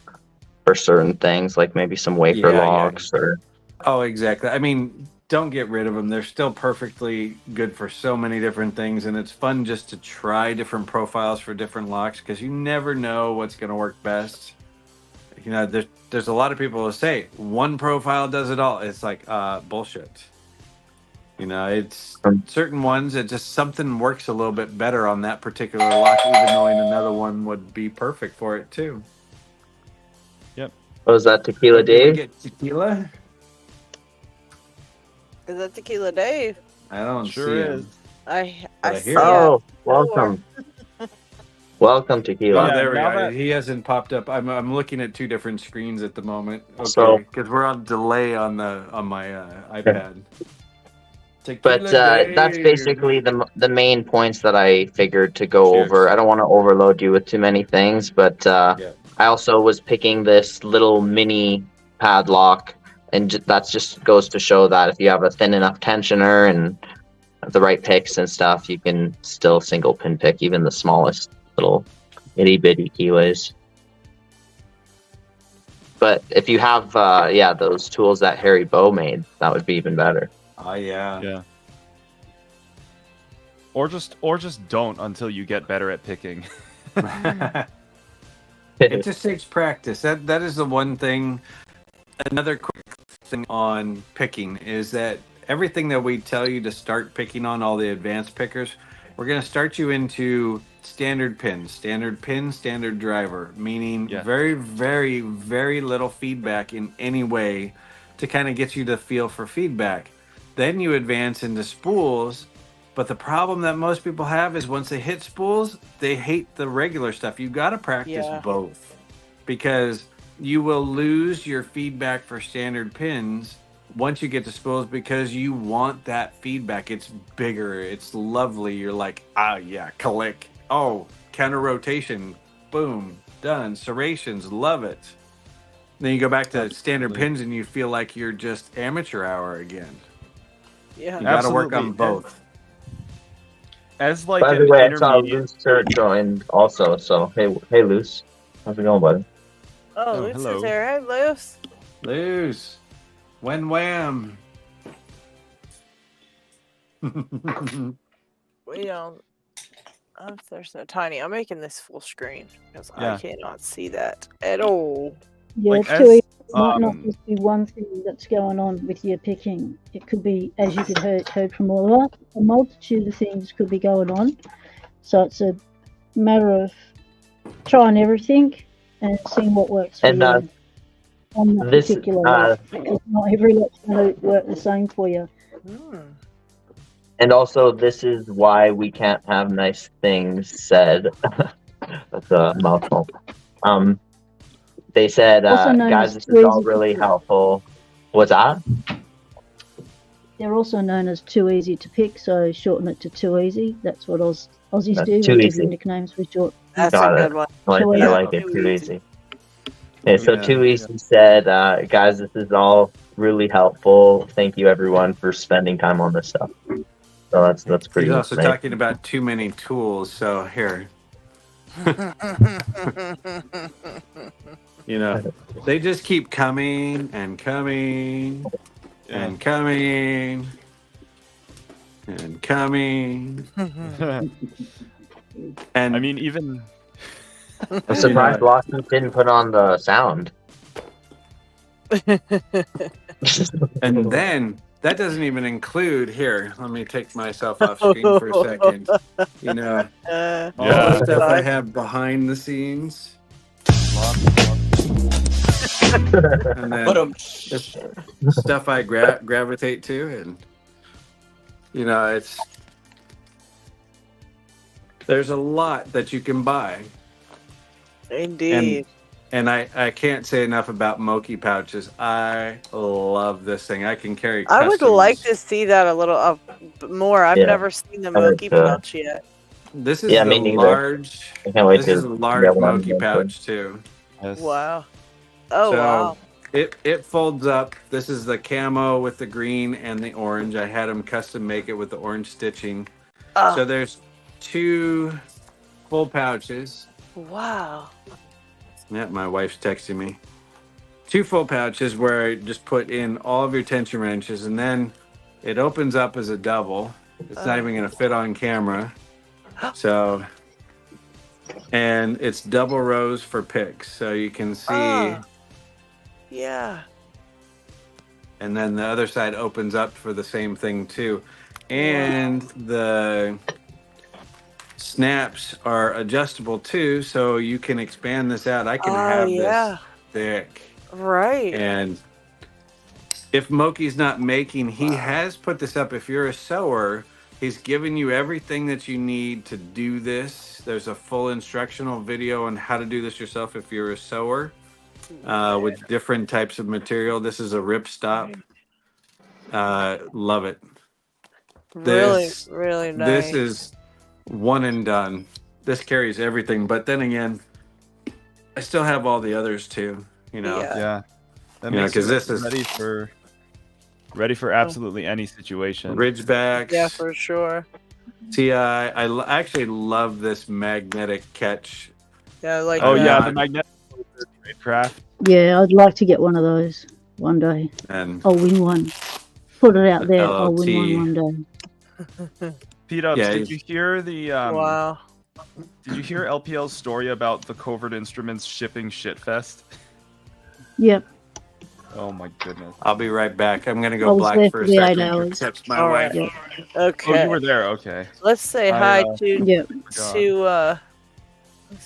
for certain things, like maybe some wafer locks or. Oh, exactly. I mean, don't get rid of them. They're still perfectly good for so many different things, and it's fun just to try different profiles for different locks because you never know what's going to work best. There's a lot of people who say one profile does it all. It's like bullshit. It's certain ones that just something works a little bit better on that particular lock, even knowing another one would be perfect for it too. Yep. Oh, is that Tequila Did we Dave? get tequila? Is that Tequila Dave? I don't Sure see is. him. I see Oh, it. welcome. Welcome, Tequila. Oh, there we now go. that- He hasn't popped up. I'm looking at two different screens at the moment. So- Okay, because we're on delay on my iPad. But Tequila that's Dave. basically the main points that I figured to go Cheers. over. I don't want to overload you with too many things, but Yeah. I also was picking this little mini padlock, and that just goes to show that if you have a thin enough tensioner and the right picks and stuff, you can still single pin pick even the smallest little itty bitty keyways. But if you have those tools that Harry Bow made, that would be even better. Oh yeah. Yeah. Or just don't until you get better at picking. It just takes practice. That is the one thing. Another quick thing on picking is that everything that we tell you to start picking on, all the advanced pickers, we're going to start you into standard pin, standard driver, meaning very, very, very little feedback in any way to kind of get you to feel for feedback. Then you advance into spools, but the problem that most people have is once they hit spools, they hate the regular stuff. You got to practice both because you will lose your feedback for standard pins once you get to spools because you want that feedback. It's bigger, it's lovely. You're like, click. Oh, counter rotation, boom, done. Serrations, love it. Then you go back to standard pins and you feel like you're just amateur hour again. Yeah, you got to work on both. As like By an the way, I saw intermediate. Luce joined also. So hey, Luce, how's it going, buddy? Oh, Luce hello. is there. Hey, Luce. Luce, when wham. We don't. There's no tiny. I'm making this full screen because I Yeah. cannot see that at all. Yeah, Like, it's too as, easy. It might not just be one thing that's going on with your picking. It could be, as you could heard from all of us, a multitude of things could be going on. So it's a matter of trying everything and seeing what works for And, you on that this, particular lock. Because not every lock's going to work the same for you. And also, this is why we can't have nice things said. That's a mouthful. They said, Also known guys, as this is all crazy really people. helpful. What's that? They're also known as too easy to pick, so shorten it to too easy. That's what Aussies That's do. too They give easy. you nicknames for short. That's Got a it. good one. Too I easy. like it. Too Too easy. easy. Okay, so Yeah, Too Easy said, guys, this is all really helpful. Thank you, everyone, for spending time on this stuff. So that's pretty He's much also it. talking about too many tools. So here, they just keep coming and coming and coming and coming. And I mean, even I'm surprised LockHeat didn't put on the sound. and then that doesn't even include here. Let me take myself off screen for a second. You know, all Yeah. the stuff I have behind the scenes, and then this stuff I gravitate to, and you know, there's a lot that you can buy. Indeed. And I can't say enough about Moki pouches. I love this thing. I can carry I would like customs. to see that a little more. I've Yeah. never seen the I would, Moki pouch yet. This is Yeah, the me neither. large. I can't wait This to is a get large one Moki eventually. pouch too. Yes. Wow. Oh, So wow. it folds up. This is the camo with the green and the orange. I had them custom make it with the orange stitching. Oh, So there's 2 full pouches. wow. Yeah, my wife's texting me. 2 full pouches where I just put in all of your tension wrenches, and then it opens up as a double. It's not even going to fit on camera. So, and it's double rows for picks, so you can see. Oh, yeah. And then the other side opens up for the same thing too. And the snaps are adjustable too, so you can expand this out. I can have this thick. Right. And if Moki's not making, he has put this up. If you're a sewer, he's giving you everything that you need to do this. There's a full instructional video on how to do this yourself if you're a sewer. With different types of material. This is a ripstop. Love it. Really, really nice. This is one and done. This carries everything, but then again, I still have all the others too. You know. Yeah. That You know, makes 'cause you this is- ready for absolutely any situation. Ridgebacks. Yeah, for sure. See, I actually love this magnetic catch. Yeah, I like Oh that. yeah, the magnetic craft. Yeah, I'd like to get one of those one day. And I'll win one. Put it out there. I'll LLT. win one day. Pete Ups, Yeah, did you hear the Wow. Did you hear LPL's story about the Covert Instruments shipping shitfest? Yep. Oh my goodness. I'll be right back. I'm gonna I go was black there for for a the 8 second. hours. Text my All wife. right. Oh, Okay. you were there. Okay. Let's say I, hi uh, to Yep.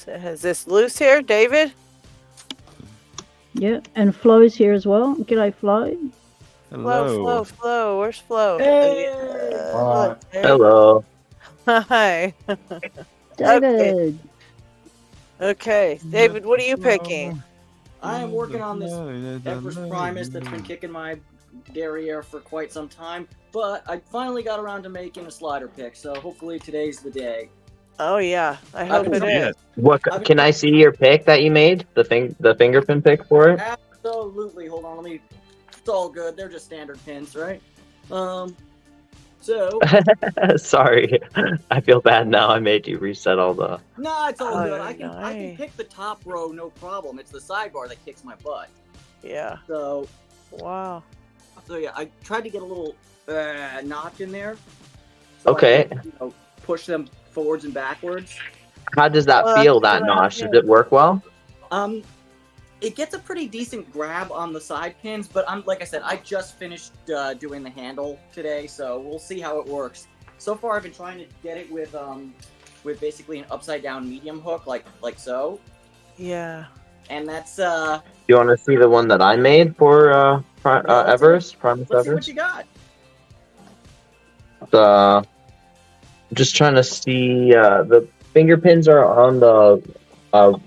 Is this Loose here, David? Yeah. And Flo's here as well. G'day, Flo. Hello. Flo. Where's Flo? Bye. Hello. Hi. David. Okay, David, what are you picking? I am working on this Empress Primus that's been kicking my derriere for quite some time, but I finally got around to making a slider pick, so hopefully today's the day. Oh yeah, I hope it is. What can I see your pick that you made? The finger pin pick for it? Absolutely. Hold on, it's all good. They're just standard pins, right? So Sorry, I feel bad now. I made you reset all the. no, it's all good. I nice. can pick the top row, no problem. It's the sidebar that kicks my butt. Yeah. So Wow. yeah, I tried to get a little notch in there. So Okay. I could, push them forwards and backwards. How does that feel? That notch? Does it work well? It gets a pretty decent grab on the side pins, but like I said, I just finished doing the handle today, so we'll see how it works. So far, I've been trying to get it with basically an upside down medium hook, like so. Yeah. And that's Do you want to see the one that I made for Everest? Primus let's see what Everest? you got. I'm just trying to see. The finger pins are on the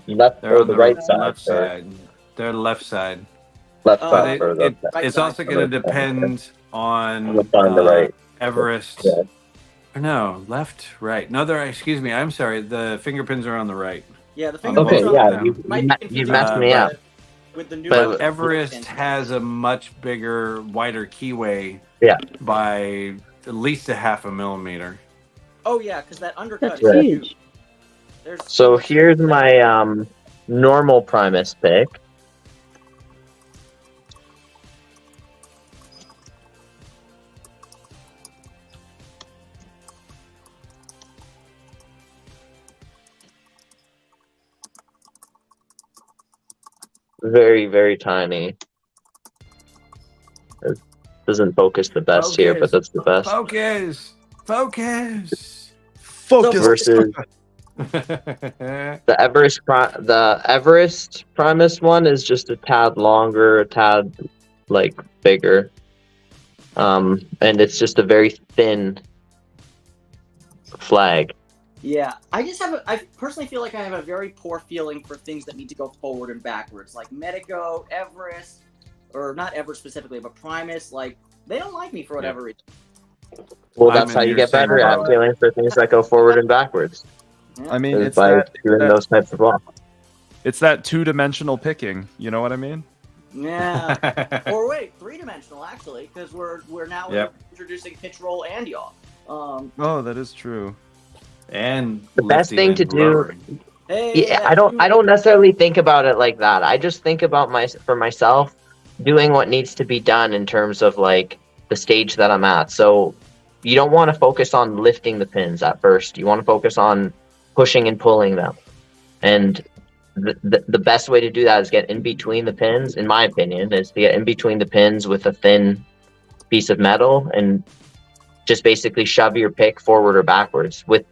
left They're or on the right side. left side. They're left side. Left Oh, side. But or the it's also going to depend on Left side, the right. Everest. Yeah. Or no, left, right. No, excuse me. I'm sorry. The finger pins are on the right. Yeah, the On finger both Okay, pins of yeah, them. you messed me up. With the new But Everest has a much bigger, wider keyway. Yeah. By at least a half a millimeter. Oh yeah, because that undercut That's is Right. huge. There's So here's my normal Primus pick. Very, very tiny. Doesn't focus the best here, but that's the best. Focus. Versus the Everest Primus one is just a tad longer, a tad like bigger, and it's just a very thin flag. Yeah, I personally feel like I have a very poor feeling for things that need to go forward and backwards, like Medico, Everest, or not Everest specifically, but Primus. Like, they don't like me for whatever reason. Well, that's how you get better at feeling for things that go forward and backwards. I mean, it's by that, doing those types of blocks. It's that 2-dimensional picking. You know what I mean? Yeah. Or wait, 3-dimensional actually, because we're now introducing pitch roll and yaw. Oh, that is true. And the best thing to do. Hey, I don't necessarily think about it like that. I just think about for myself doing what needs to be done in terms of like the stage that I'm at. So you don't want to focus on lifting the pins at first. You want to focus on pushing and pulling them. And the best way to do that is get in between the pins, in my opinion, is to get in between the pins with a thin piece of metal and just basically shove your pick forward or backwards. With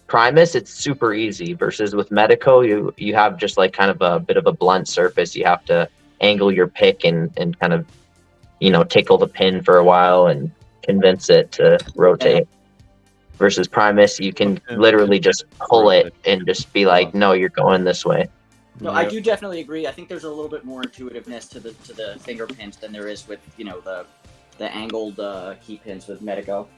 Primus, it's super easy, versus with Medico, you have just like kind of a bit of a blunt surface. You have to angle your pick and kind of, tickle the pin for a while and convince it to rotate. Versus Primus, you can literally just pull it and just be like, no, you're going this way. No, I do definitely agree. I think there's a little bit more intuitiveness to the finger pins than there is with the angled key pins with Medico.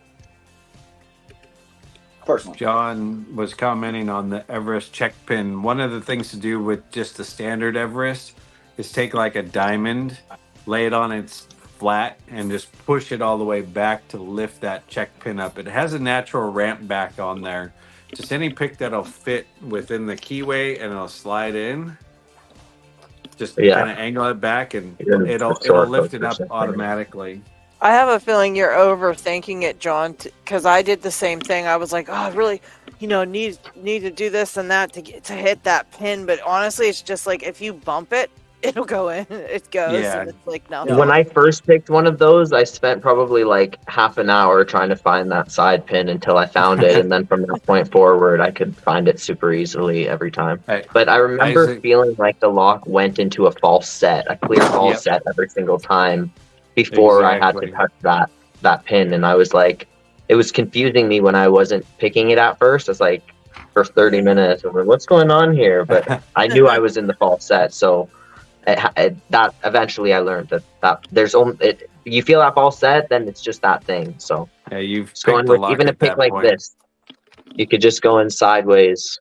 Personally, John was commenting on the Everest check pin. One of the things to do with just the standard Everest is take like a diamond, lay it on its flat, and just push it all the way back to lift that check pin up. It has a natural ramp back on there. Just any pick that'll fit within the keyway and it'll slide in. Just kind of angle it back and it'll lift it up automatically. I have a feeling you're overthinking it, John, because I did the same thing. I was like, oh, I really, need to do this and that to hit that pin. But honestly, it's just like if you bump it, it'll go in. It goes. Yeah. And it's like nothing. When I first picked one of those, I spent probably like half an hour trying to find that side pin until I found it. And then from that point forward, I could find it super easily every time. But I remember feeling like the lock went into a false set, a clear false set every single time before I had to touch that pin. And I was like, it was confusing me when I wasn't picking it at first. I was like, for 30 minutes, I was like, what's going on here? But I knew I was in the false set. So that eventually I learned that there's only you feel that false set, then it's just that thing. So you've going with even a pick like this, you could just go in sideways,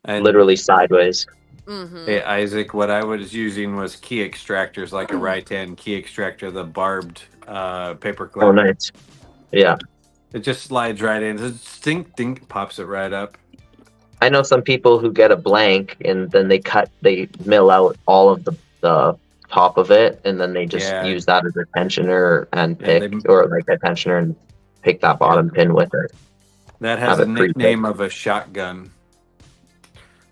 literally sideways. Mm-hmm. Hey Isaac, what I was using was key extractors, like a right-hand key extractor, the barbed paper clip. Oh, nice. Yeah, it just slides right in. Just dink, pops it right up. I know some people who get a blank and then they mill out all of the top of it, and then they just use that as a tensioner and pick, or like a tensioner and pick that bottom pin with it. That has a nickname of a shotgun.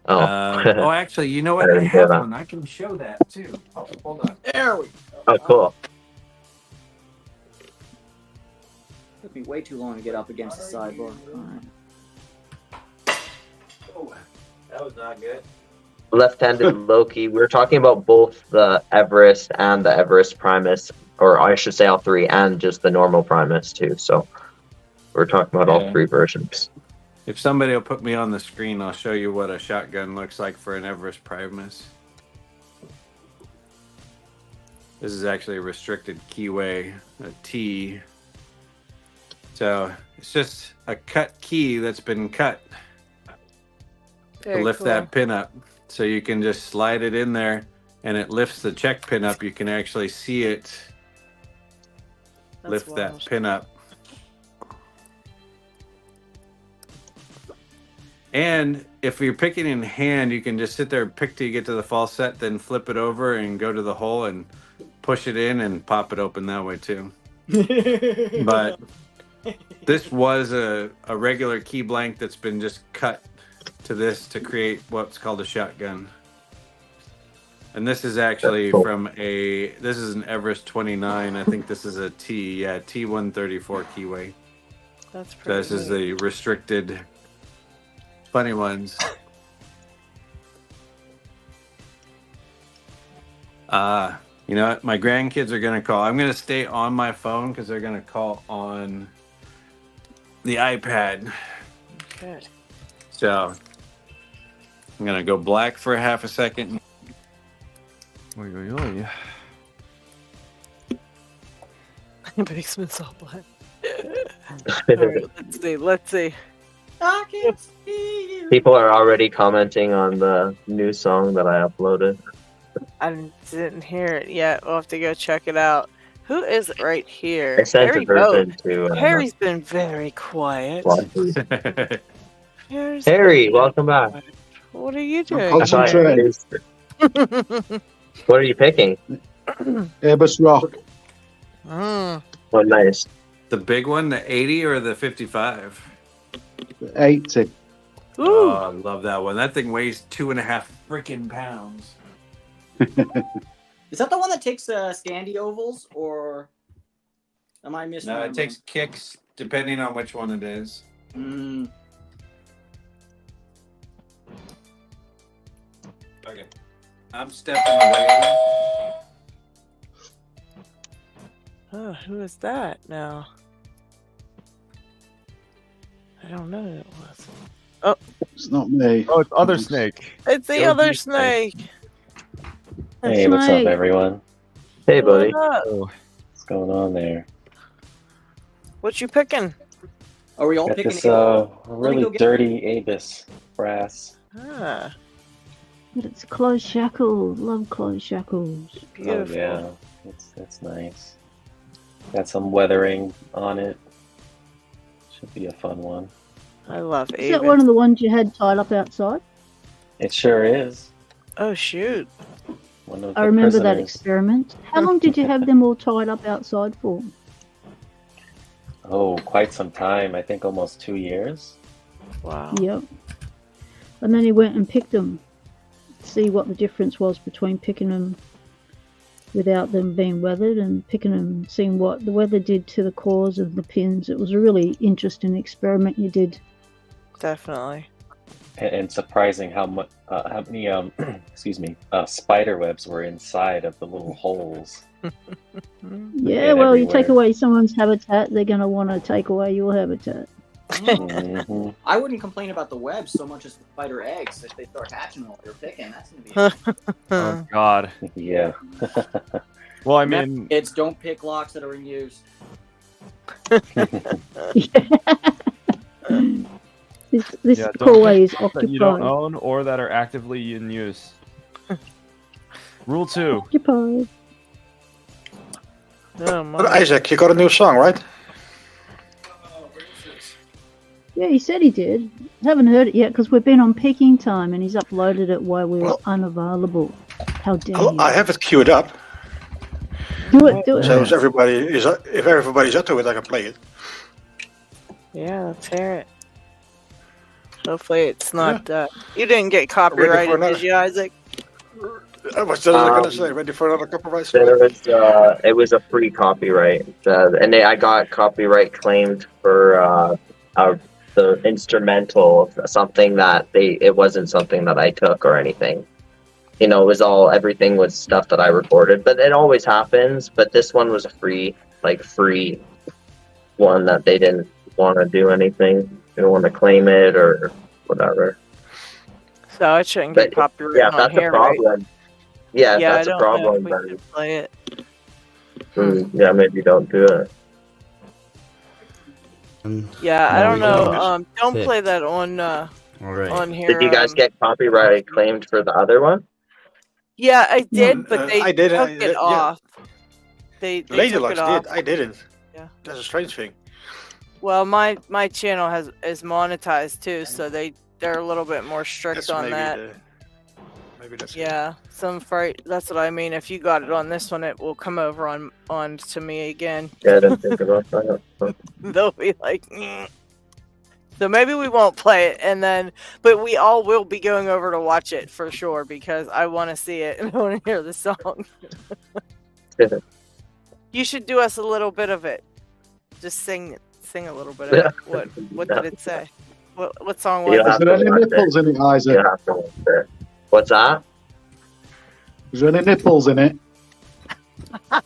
Oh. Oh, actually, you know what? I have one. I can show that too. Oh, hold on. There we go. Oh, cool. It'd be way too long to get up against the sidebar. All right. Oh, that was not good. Left-handed Loki. We were talking about both the Everest and the Everest Primus, or I should say all three, and just the normal Primus too. So we're talking about all three versions. If somebody will put me on the screen, I'll show you what a shotgun looks like for an Everest Primus. This is actually a restricted keyway, a T. So it's just a cut key that's been cut to lift that pin up. So you can just slide it in there and it lifts the check pin up. You can actually see it lift that pin up. And if you're picking in hand, you can just sit there and pick till you get to the false set, then flip it over and go to the hole and push it in and pop it open that way too. But this was a regular key blank that's been just cut to this to create what's called a shotgun. And this is actually Cool. from this is an Everest 29. I think this is a T134 keyway. That's So pretty this is neat. the restricted funny ones. You know what? My grandkids are going to call. I'm going to stay on my phone because they're going to call on the iPad. Good. So I'm going to go black for half a second. Oy, oy, oy. Basement's all black. Alright, let's see. I can't see you. People are already commenting on the new song that I uploaded. I didn't hear it yet. We'll have to go check it out. Who is it right here? I sent Harry a version Boat. to Harry's been very quiet. Harry's Harry, been welcome back. quiet. What are you I'm doing? concentrating. What are you picking? Airbus Rock. Mm. Oh, nice. The big one, the 80 or the 55? 80. Ooh. Oh, I love that one. That thing weighs 2.5 freaking pounds. Is that the one that takes standy ovals, or am I missing? No, it takes kicks depending on which one it is. Mm. Okay. I'm stepping away. Oh, who is that now? I don't know who it was. Oh, It's not me. Oh, it's other snake. it's the Go other deep, snake. snake. Hey, what's up, everyone? Hey, buddy. What up? What's going on there? What you picking? Are we all Got picking? this Let me really go get- dirty Avis brass. Ah, But it's closed shackles. Love closed shackles. beautiful. Oh yeah, that's nice. Got some weathering on it. Should be a fun one. I love Is that Avis. one of the ones you had tied up outside? It sure is. Oh shoot! One of I the remember that prisoners. experiment. How long did you have them all tied up outside for? Oh, quite some time. I think almost 2 years. Wow. Yep. And then he went and picked them. See what the difference was between picking them without them being weathered and picking them, seeing what the weather did to the cores of the pins. It was a really interesting experiment you did. Definitely. And surprising how many excuse me, spider webs were inside of the little holes. Yeah, well, you take away someone's habitat, they're going to want to take away your habitat. Mhm. I wouldn't complain about the webs so much as the spider eggs. If they start hatching while you're picking, that's gonna be. Oh God. Yeah. Well, I mean, Kids, don't pick locks that are in use. This yeah, don't crawlway is pick stuff that you don't occupied. own or that are actively in use. Rule 2. Occupied. Oh, But Isaac, you got a new song, right? Yeah, he said he did. Haven't heard it yet because we've been on picking time and he's uploaded it while we were unavailable. How dare you? I have it queued up. Do it, do it. So if everybody's up to it, I can play it. Yeah, let's hear it. Hopefully it's not. You didn't get copyrighted, another- did you, Isaac? I was just gonna say, ready for another copyright There strike? was, it was a free copyright, and I got copyright claimed for the instrumental of something that it wasn't something that I took or anything. You know, it was everything was stuff that I recorded, but it always happens. But this one was a free one that they didn't want to do anything. They don't want to claim it or whatever. So it shouldn't But get copyrighted yeah, on that's here, a problem. right? Yeah, Yeah, that's I a don't know if problem. we Then can play it. yeah, maybe don't do it. Yeah, I No, don't we know. don't. Don't Sick. play that on on here. Did you guys get copyright claimed for the other one? Yeah, I did, but they I did, took yeah. it off. They took LadyLocks it off. did. I didn't. Yeah. That's a strange thing. Well, my channel is monetized too, so they're a little bit more strict That's on maybe that. Maybe that's Yeah, that's what I mean. If you got it on this one, it will come over on to me again. Yeah, I didn't think about that. They'll be like, "Mm." So maybe we won't play it, but we all will be going over to watch it for sure because I want to see it and I want to hear the song. You should do us a little bit of it. Just sing a little bit of it. What did it say? What song was it? Is there any nipples in it, Isaac? What's that? Is there any nipples in it?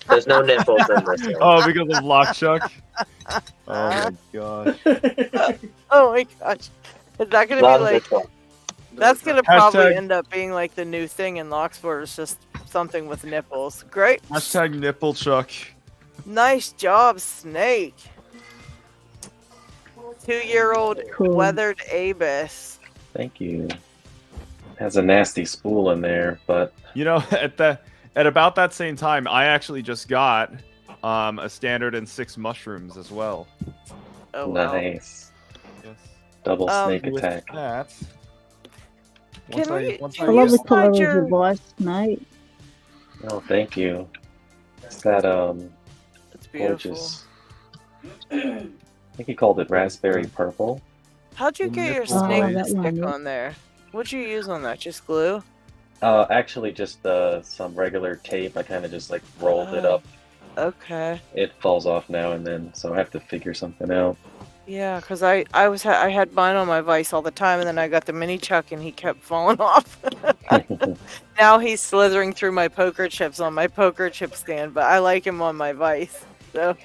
There's no nipples in this one. Oh, because of Lockchuck? Oh my gosh. Oh my gosh. Is that going to be like... That's going to probably end up being like the new thing in Locksport. It's just something with nipples. Great. Hashtag nipple chuck. Nice job, Snake. 2-year-old weathered Abus. Thank you. Has a nasty spool in there, but you know, at about that same time, I actually just got a standard and 6 mushrooms as well. Oh wow. Nice. Yes. Double snake with attack. That, I love the color of your voice, mate. Oh, thank you. It's that it's beautiful. Gorgeous. I think he called it raspberry purple. How'd you get your snake stick on there? What'd you use on that? Just glue? Actually, just some regular tape. I kind of just like rolled it up. Okay. It falls off now and then, so I have to figure something out. Yeah, because I had mine on my vise all the time, and then I got the mini chuck, and he kept falling off. Now he's slithering through my poker chips on my poker chip stand, but I like him on my vise. So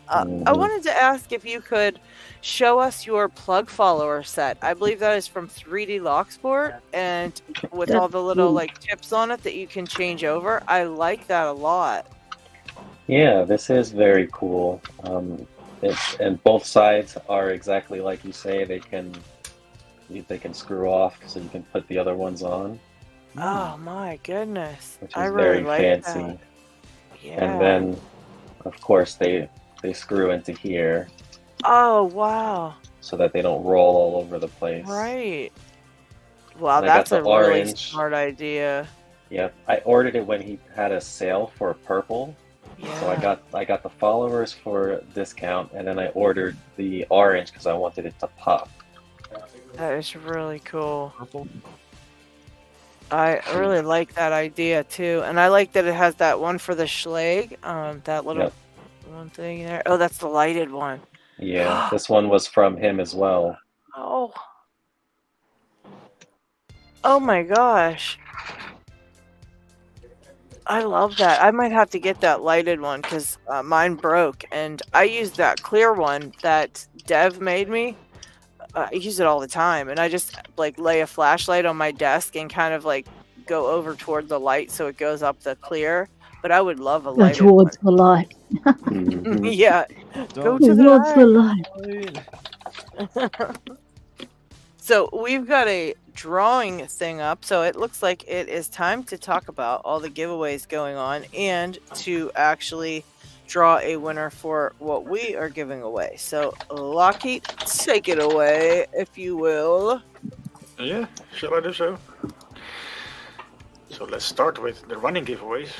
I wanted to ask if you could show us your plug follower set. I believe that is from 3D Locksport, and with all the little like tips on it that you can change over. I like that a lot. Yeah, this is very cool. And both sides are exactly like you say. They can screw off, so you can put the other ones on. Oh my goodness! Which is I really very like fancy. that. Yeah. And then, of course, they screw into here. Oh wow! So that they don't roll all over the place. Right. Wow, And I got that's a the really orange. smart idea. Yeah, I ordered it when he had a sale for purple. Yeah. So I got the followers for discount, and then I ordered the orange because I wanted it to pop. That is really cool. I really like that idea too, and I like that it has that one for the Schlag. That little one thing there. Oh, that's the lighted one. Yeah, this one was from him as well. Oh. Oh my gosh. I love that. I might have to get that lighted one because mine broke, and I used that clear one that Dev made me. I use it all the time, and I just like lay a flashlight on my desk and kind of like go over toward the light so it goes up the clear. But I would love a Go lighted towards the light. one. Yeah, go Towards to the light. So we've got a drawing thing up, so it looks like it is time to talk about all the giveaways going on and to actually draw a winner for what we are giving away. So LockHeat, take it away, if you will. Yeah, shall I do so? So let's start with the running giveaways.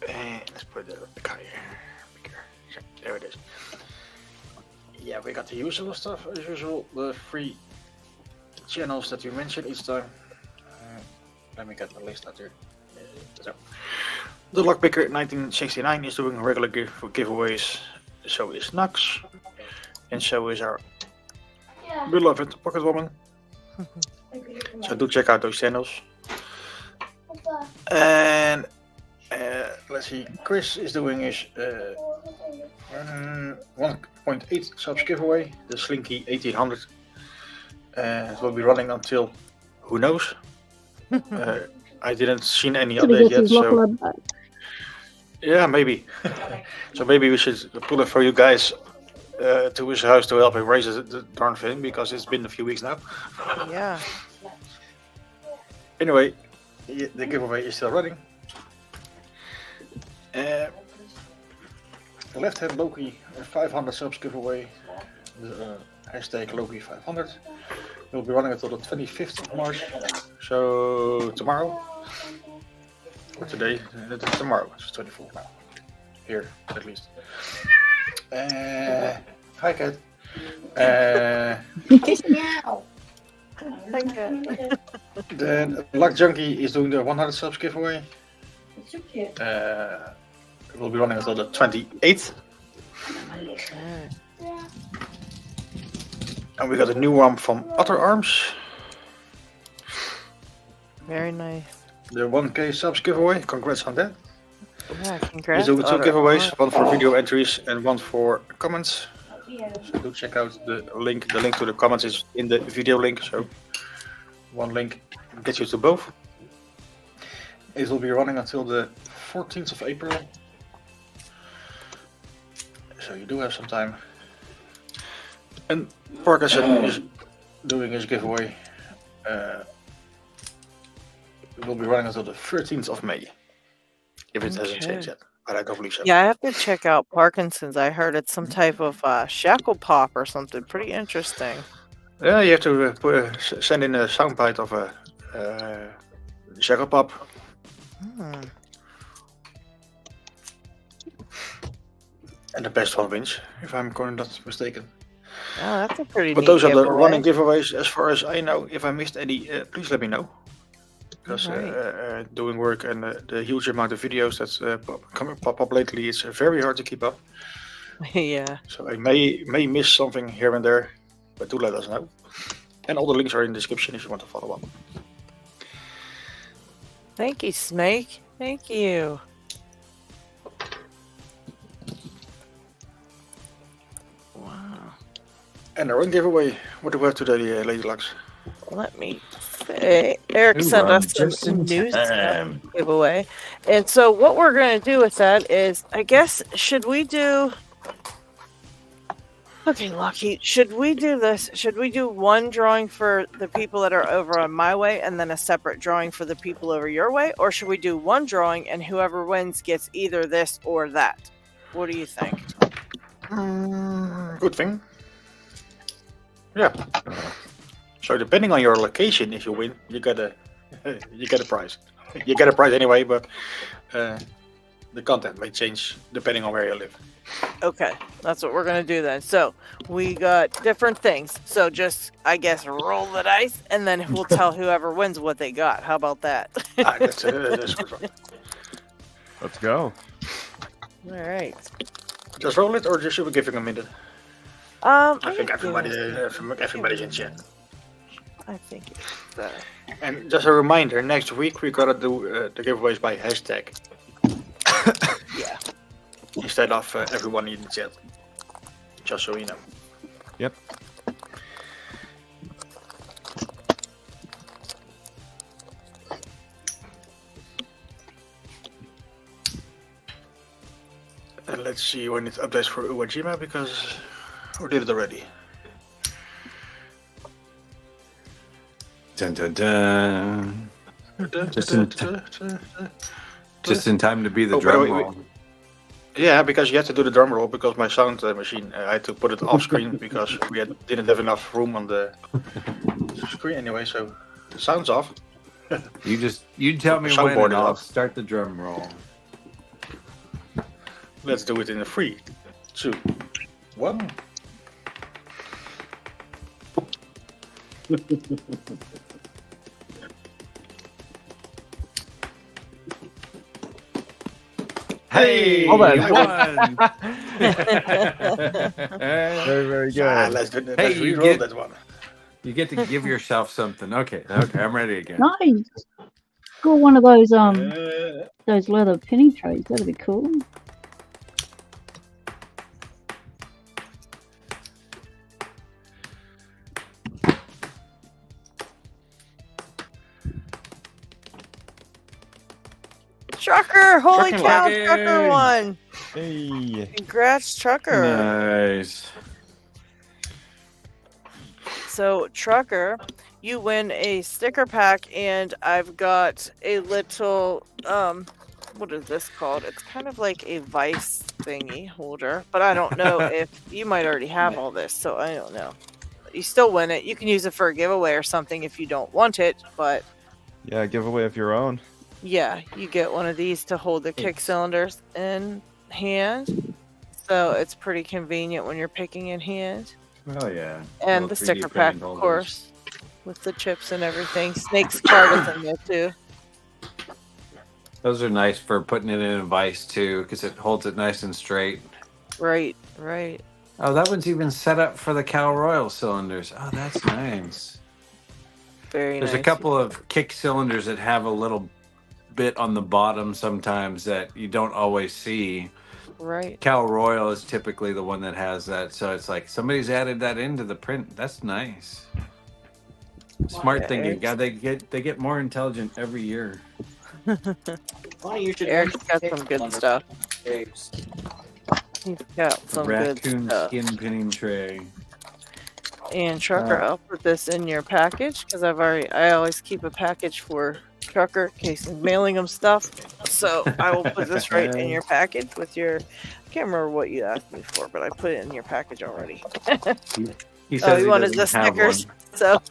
And let's put the car here. There it is. Yeah, we got the usual stuff as usual. The 3 channels that you mentioned each time. Let me get the list out here. So, the Lockpicker 1969 is doing regular giveaways. So is Nux. And so is our beloved Pocket Woman. So do check out those channels. And let's see, Chris is doing his 1.8 subs giveaway, the Slinky 1800. It will be running until who knows. I didn't see any update yet, so yeah, maybe. So maybe we should pull it for you guys to his house to help him raise the darn thing, because it's been a few weeks now. Yeah. Anyway, the giveaway is still running. The Left Hand Loki 500 subs giveaway, hashtag Loki 500. We'll be running until the 25th of March, so tomorrow, or today, tomorrow, it's 24 now, here at least. Hi Kat. Kiss meow. Then Luck Junkie is doing the 100 subs giveaway. It will be running until the 28th. And we got a new one from Otter Arms. Very nice. The 1K subs giveaway. Congrats on that. Yeah, congrats. He's doing two Otter giveaways, Arms. one for video entries and one for comments. So do check out the link. The link to the comments is in the video link. So one link gets you to both. It will be running until the 14th of April. So you do have some time. And Parkinson is doing his giveaway. It will be running until the 13th of May. If it hasn't changed yet. But I don't believe so. Yeah, I have to check out Parkinson's. I heard it's some type of shackle pop or something. Pretty interesting. Yeah, you have to send in a soundbite of a shackle pop. And the best one wins, if I'm not mistaken. Oh, that's a pretty But neat those are the giveaway. running giveaways as far as I know. If I missed any, please let me know. Because doing work and the huge amount of videos that's pop up lately, it's very hard to keep up. Yeah. So I may miss something here and there, but do let us know. And all the links are in the description if you want to follow up. Thank you, Snake. Thank you. Wow. And our own giveaway. What do we have today, LadyLocks? Let me say, Eric sent us some news giveaway. And so what we're going to do with that is, I guess, should we do... Okay, LockHeat, should we do this? Should we do one drawing for the people that are over on my way and then a separate drawing for the people over your way? Or should we do one drawing and whoever wins gets either this or that? What do you think? Good thing. Yeah. So depending on your location, if you win, you get a prize. You get a prize anyway, but the content may change depending on where you live. Okay, that's what we're going to do then. So we got different things. So just, I guess, roll the dice and then we'll tell whoever wins what they got. How about that? That's good one. Let's go. All right. Just roll it, or just should we give it a minute? I think everybody's in chat. I think it's better. And just a reminder, next week we gotta do the giveaways by hashtag. Yeah. Instead of everyone in the chat. Just so you know. Yep. And let's see when it updates for Uwajima, because we did it already. Dun dun dun. Just in time to be the drum roll. Yeah, because you had to do the drum roll because my sound machine, I had to put it off screen because we didn't have enough room on the screen anyway, so the sound's off. You tell me when and I'll start the drum roll. Let's do it in a 3, 2, 1. Hey! Hold on. Very, very good. Let's Hey, you re-roll that one. You get to give yourself something. Okay, I'm ready again. Nice. Got one of those leather pinning trays. That'd be cool. Trucker! Holy Trucker cow! Lucky! Trucker won! Hey. Congrats, Trucker! Nice. So, Trucker, you win a sticker pack, and I've got a little, what is this called? It's kind of like a vice thingy holder, but I don't know if you might already have all this, so I don't know. You still win it. You can use it for a giveaway or something if you don't want it, but Yeah, giveaway of your own. yeah, you get one of these to hold the kick cylinders in hand, so it's pretty convenient when you're picking in hand. Oh yeah. And Little the 3D sticker pack, printed of holders. course, with the chips and everything. Snake's card is in there too. Those are nice for putting it in a vise too, because it holds it nice and straight. Right, right. Oh, that one's even set up for the Cal Royal cylinders. Oh, that's nice. Very There's nice. a couple of kick cylinders that have a little bit on the bottom sometimes that you don't always see. Right. Cal Royal is typically the one that has that, so it's like somebody's added that into the print. That's nice. Smart Yeah, thinking. Eric's- God, they get more intelligent every year. Funny you should Eric's got some good stuff. Apes. He's got A some good raccoon stuff. skin pinning tray. And Trucker, I'll put this in your package because I always keep a package for Trucker in case I'm mailing him stuff. So I will put this right in your package with your. I can't remember what you asked me for, but I put it in your package already. He says he wanted the doesn't have stickers. one. So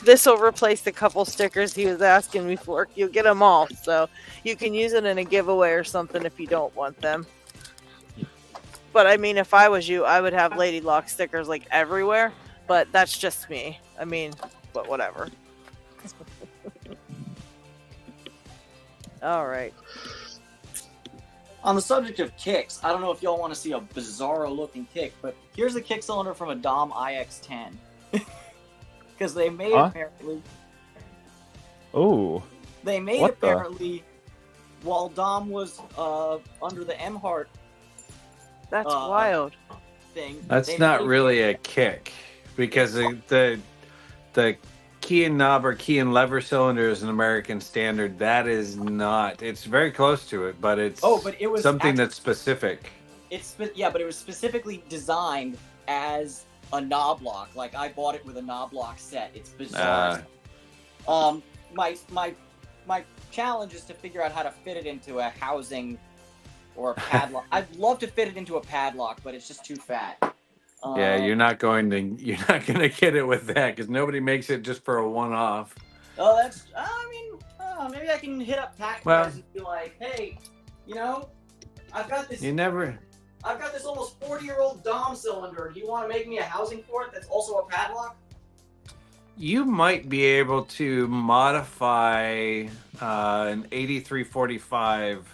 this will replace the couple stickers he was asking me for. You'll get them all, so you can use it in a giveaway or something if you don't want them. But I mean, if I was you, I would have LadyLocks stickers like everywhere. But that's just me. I mean, but whatever. All right. On the subject of kicks, I don't know if y'all want to see a bizarro looking kick, but here's a kick cylinder from a Dom IX10. Because they made apparently. Oh. They made What the? apparently while Dom was under the M Heart. That's wild. Thing. That's They not made- really a kick because the key and knob or key and lever cylinder is an American standard. That is not. It's very close to it, but it's but it was something actually- that's specific. but it was specifically designed as a knob lock. Like I bought it with a knob lock set. It's bizarre. My challenge is to figure out how to fit it into a housing or a padlock. I'd love to fit it into a padlock, but it's just too fat. Yeah, you're not going to get it with that because nobody makes it just for a one-off. Oh, that's. I mean, maybe I can hit up Pack Well- guys and be like, hey, I've got this. You never. I've got this almost 40-year-old Dom cylinder. Do you want to make me a housing for it that's also a padlock? You might be able to modify an 8345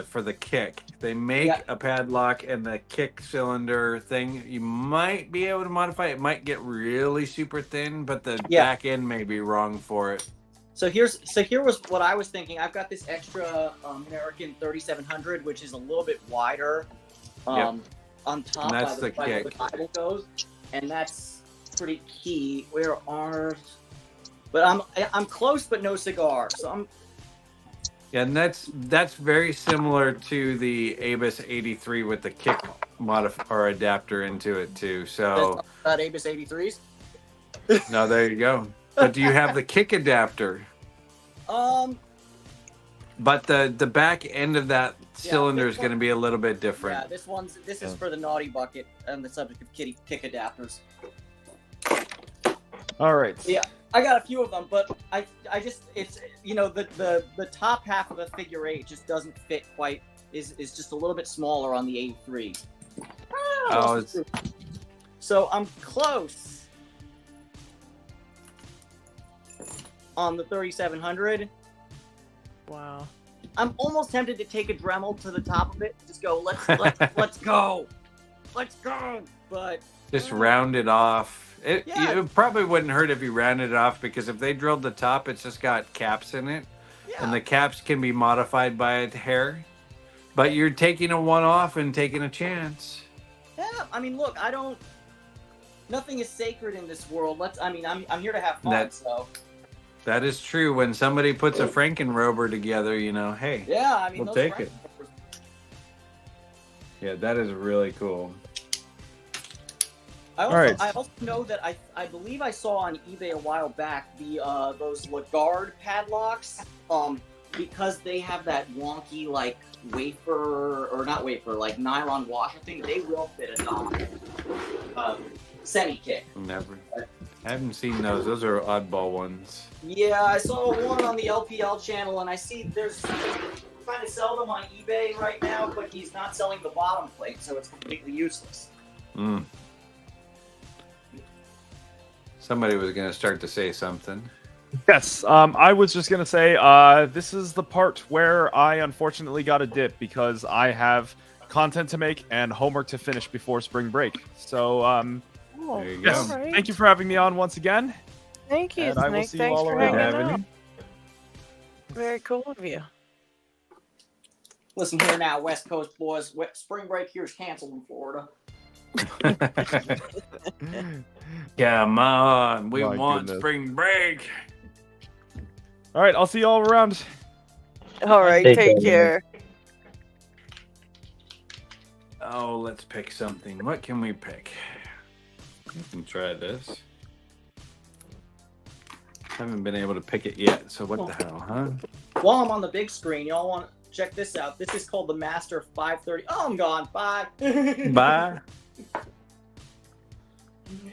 for the kick. They make a padlock and the kick cylinder thing. You might be able to modify it. It might get really super thin, but the back end may be wrong for it. So here was what I was thinking. I've got this extra American 3700, which is a little bit wider on top. And that's by the where kick. the Bible goes, and that's pretty key. Where are? But I'm close, but no cigar. So I'm. Yeah, and that's very similar to the Abus 83 with the kick or adapter into it too. So That Abus 83s. no, there you go. But do you have the kick adapter? But the back end of that cylinder is going to be a little bit different. Yeah, this is for the naughty bucket on the subject of kick adapters. All right. Yeah, I got a few of them, but I just it's the top half of the figure 8 just doesn't fit quite. Is just a little bit smaller on the 83. So I'm close on the 3700. Wow. I'm almost tempted to take a Dremel to the top of it. Just go, let's go. Let's go. But Just round it off. It probably wouldn't hurt if you rounded it off because if they drilled the top, it's just got caps in it. And the caps can be modified by a hair. But you're taking a one-off and taking a chance. yeah, I mean, look, nothing is sacred in this world. I'm here to have fun, so. That is true. When somebody puts a Frankenrober together, hey, Yeah, I mean, we'll those take it. Yeah, that is really cool. I also know that I believe I saw on eBay a while back those Lagarde padlocks because they have that wonky like wafer or not wafer like nylon washer thing. They will fit a Dom semi kick. Never. I haven't seen those. Those are oddball ones. Yeah, I saw one on the LPL channel, and I see he's trying to sell them on eBay right now, but he's not selling the bottom plate, so it's completely useless. Somebody was going to start to say something. Yes, I was just gonna say, this is the part where I unfortunately got a dip because I have content to make and homework to finish before spring break. So, There you yes, go. thank you for having me on once again. Thank you, And I will Snake. see you Thanks all for around. hanging out. Very cool of you. Listen here now, West Coast boys. Spring break here is canceled in Florida. Come on, we My want goodness. spring break. All right, I'll see you all around. All right, take care. Oh, let's pick something. What can we pick? We can try this. Haven't been able to pick it yet, so what the hell, huh? While I'm on the big screen, y'all want to check this out. This is called the Master 530. Oh, I'm gone. Bye. Bye.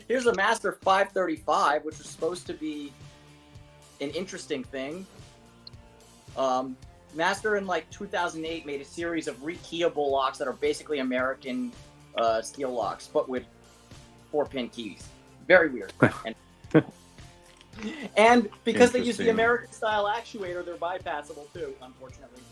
Here's the Master 535, which is supposed to be an interesting thing. Master in like 2008 made a series of rekeyable locks that are basically American steel locks, but with 4-pin keys. Very weird. And because they use the Interesting. American style actuator, they're bypassable too, unfortunately.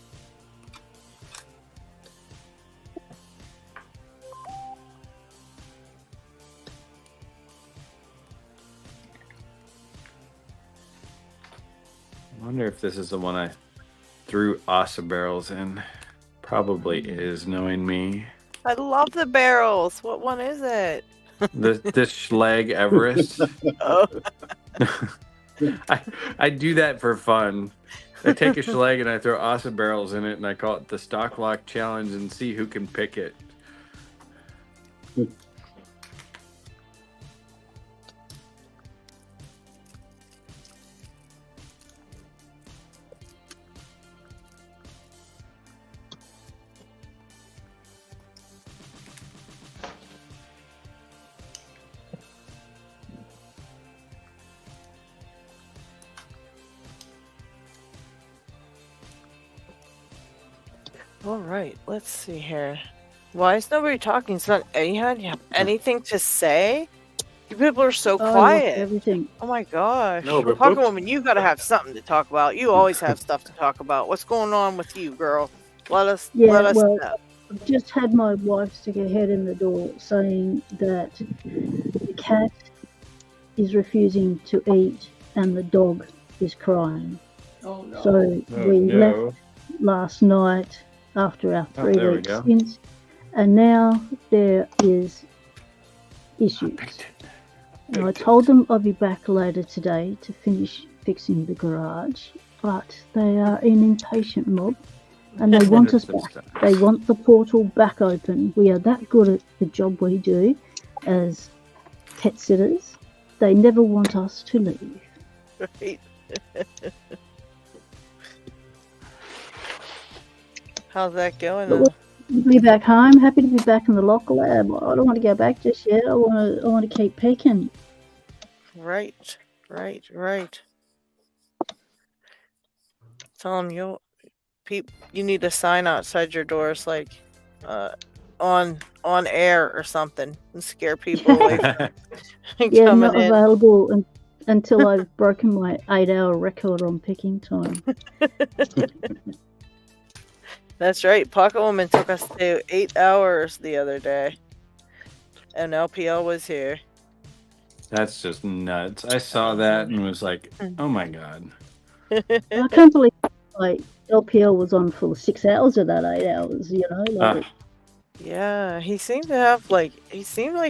I wonder if this is the one I threw Asa barrels in. Probably is, knowing me. I love the barrels. What one is it? This Schlag Everest. Oh. I do that for fun. I take a Schlag and I throw Asa barrels in it, and I call it the Stock Lock Challenge and see who can pick it. All right, let's see here. Why is nobody talking? It's not Ahad. You have anything to say? You people are so I watched quiet. everything. Oh my gosh. No, but Pocket whoops. Woman, you gotta have something to talk about. You always have stuff to talk about. What's going on with you, girl? Let us Yeah, know. well, I've just had my wife stick her head in the door saying that the cat is refusing to eat and the dog is crying. Oh no. So we left last night after our 3 there we week go. stint, and now there is issues. And I told them I'll be back later today to finish fixing the garage, but they are an impatient mob and they want us back. They want the portal back open. We are that good at the job we do as pet sitters. They never want us to leave. Right. How's that going? But Though? we'll be back home. Happy to be back in the lock lab. I don't want to go back just yet. I want to keep picking. Right. Tell them you need a sign outside your doors, like on air or something, and scare people away from Yeah, coming not in. available until I've broken my 8-hour record on picking time. That's right. Pocket Woman took us to 8 hours the other day, and LPL was here. That's just nuts. I saw that and was like, oh my god. I can't believe like LPL was on for 6 hours of that 8 hours. You know, like Yeah, he seemed like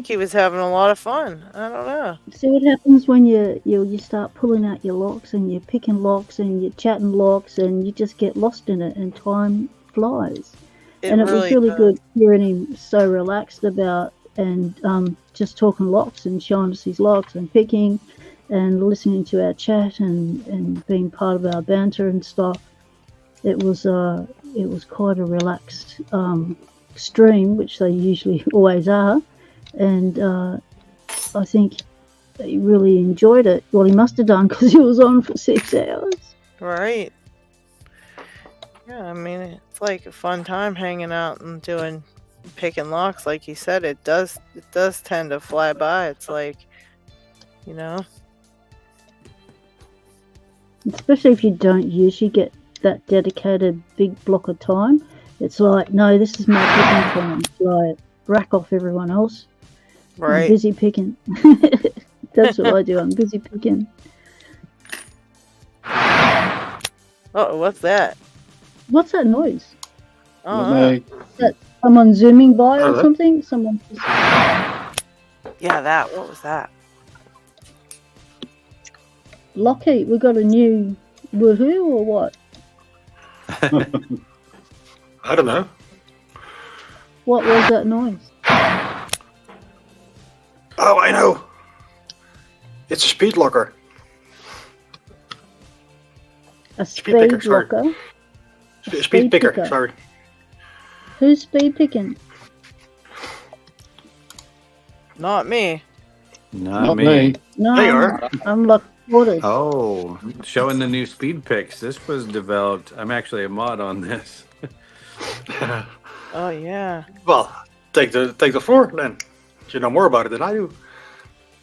he was having a lot of fun. I don't know. see what happens when you start pulling out your locks and you're picking locks and you're chatting locks and you just get lost in it and time flies. It And it was really really does. good hearing him so relaxed about and just talking locks and showing us his locks and picking and listening to our chat and being part of our banter and stuff. It was quite a relaxed stream, which they usually always are, and I think he really enjoyed it. Well, he must have done because he was on for 6 hours. Right. Yeah, I mean, it's like a fun time hanging out and picking locks. Like you said, it does tend to fly by. It's like, Especially if you don't usually get that dedicated big block of time. It's like, no, this is my picking time. It's like, rack off everyone else. I'm Right. busy picking. That's what I do. I'm busy picking. Oh, what's that? What's that noise? Oh, Me. Is that someone zooming by or Hello? something? Someone. yeah, that. What was that? LockHeat, we got a new woohoo or what? I don't know. What was that noise? Oh, I know. It's a speed locker. A Speed picker, speed sorry. locker? Speed picker, picker. sorry. Who's speed picking? Not me. Not me. No, They are. I'm like quarters. Oh, showing the new speed picks. This was developed. I'm actually a mod on this. Oh yeah. Well, take the floor then. You know more about it than I do.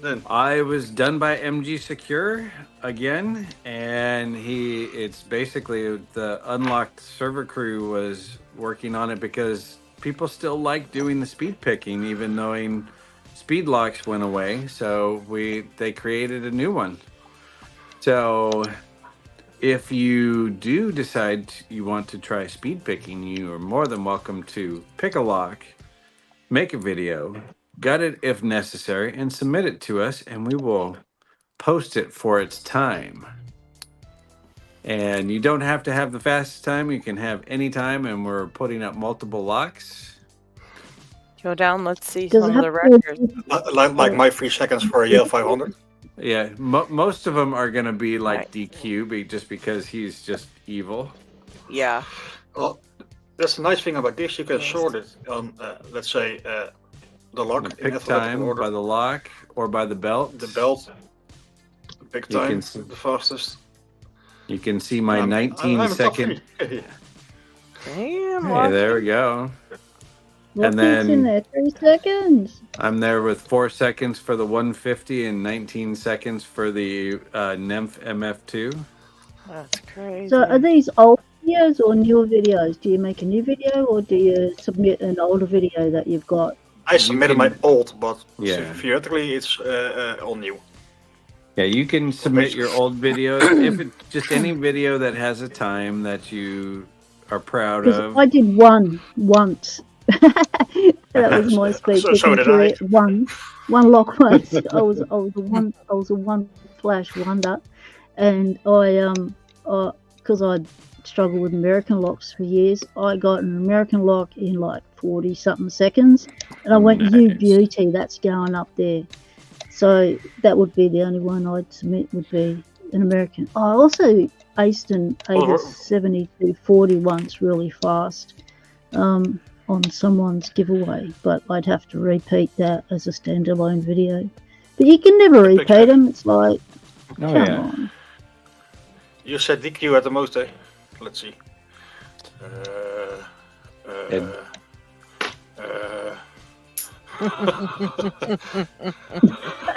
Then I was done by MG Secure again, and it's basically the unlocked server crew was working on it because people still like doing the speed picking, even knowing speed locks went away. So they created a new one. So if you do decide you want to try speed picking, you are more than welcome to pick a lock, make a video, gut it if necessary, and submit it to us, and we will post it for its time. And you don't have to have the fastest time. You can have any time, and we're putting up multiple locks. Go down. Let's see Does some it of have the to records. like my 3 seconds for a Yale 500. Yeah, most of them are going to be like DQ, just because he's just evil. Yeah. Well, that's the nice thing about this. You can sort it on, let's say, the lock in Pick alphabetical time order. by the lock or by the belt. The belt. Pick You time. can see- The fastest. You can see my I'm 19 a top second. three. Damn. Hey, there we go. What And keeps in then there? 3 seconds. I'm there with 4 seconds for the 150 and 19 seconds for the Nymph MF2. That's crazy. So are these old videos or newer videos? Do you make a new video or do you submit an older video that you've got? I submitted my old, but Yeah. theoretically it's all new. Yeah, you can submit your old videos if it's just any video that has a time that you are proud Because of. I did one once. That was my speed So picking did career. I. One lock once. I was a one flash wonder, and because I struggled with American locks for years, I got an American lock in like 40 something seconds, and I went, "You beauty, that's going up there." So that would be the only one I'd submit would be an American. I also aced an Avis 7240 once really fast on someone's giveaway, but I'd have to repeat that as a standalone video. But you can never repeat them. It's like, come on. You said DQ at the most, eh? Let's see.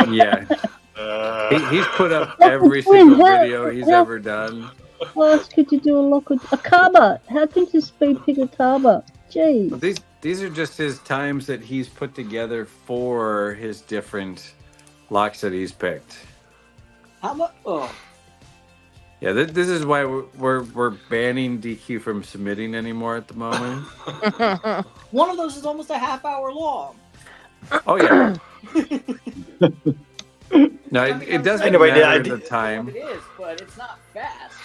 Yeah. He's put up every single video he's ever done. How else could you do a carber? How can you speed pick a carber? Gee. But these are just his times that he's put together for his different locks that he's picked. How much? Oh. Yeah, this is why we're banning DQ from submitting anymore at the moment. One of those is almost a half hour long. Oh yeah. No, it doesn't Anyway, matter the time. It is, but it's not fast.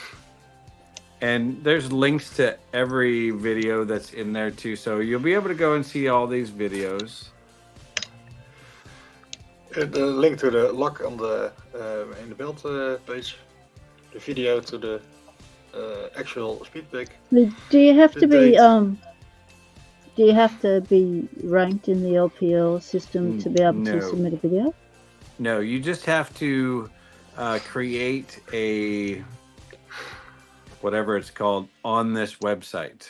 And there's links to every video that's in there too, so you'll be able to go and see all these videos. The link to the lock on the in the build page, the video to the actual speed pick. Do you have to The be date. do you have to be ranked in the LPL system to be able No. to submit a video? No, you just have to create a whatever it's called on this website.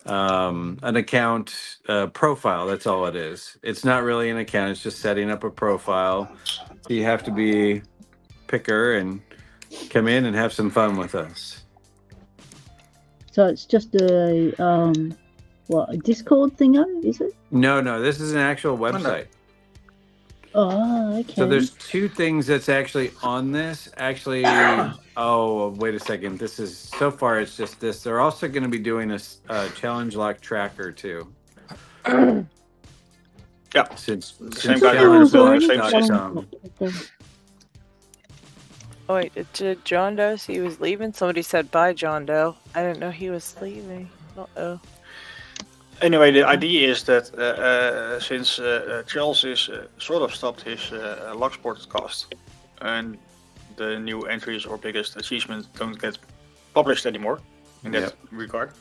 An account profile, that's all it is. It's not really an account, it's just setting up a profile. So you have to be picker and come in and have some fun with us. So it's just a a Discord thingo, is it? No, this is an actual website. Oh, okay. So there's two things that's actually on this. Actually, oh, wait a second. This is, so far it's just this. They're also going to be doing a challenge lock tracker too. Yeah. Since same guy challenge doing the locks same dot com. Oh, wait, did John Doe say he was leaving? Somebody said bye, John Doe. I didn't know he was leaving. Uh-oh. Anyway, the idea is that since Charles is sort of stopped his Locksport cast, and the new entries or biggest achievements don't get published anymore in that regard,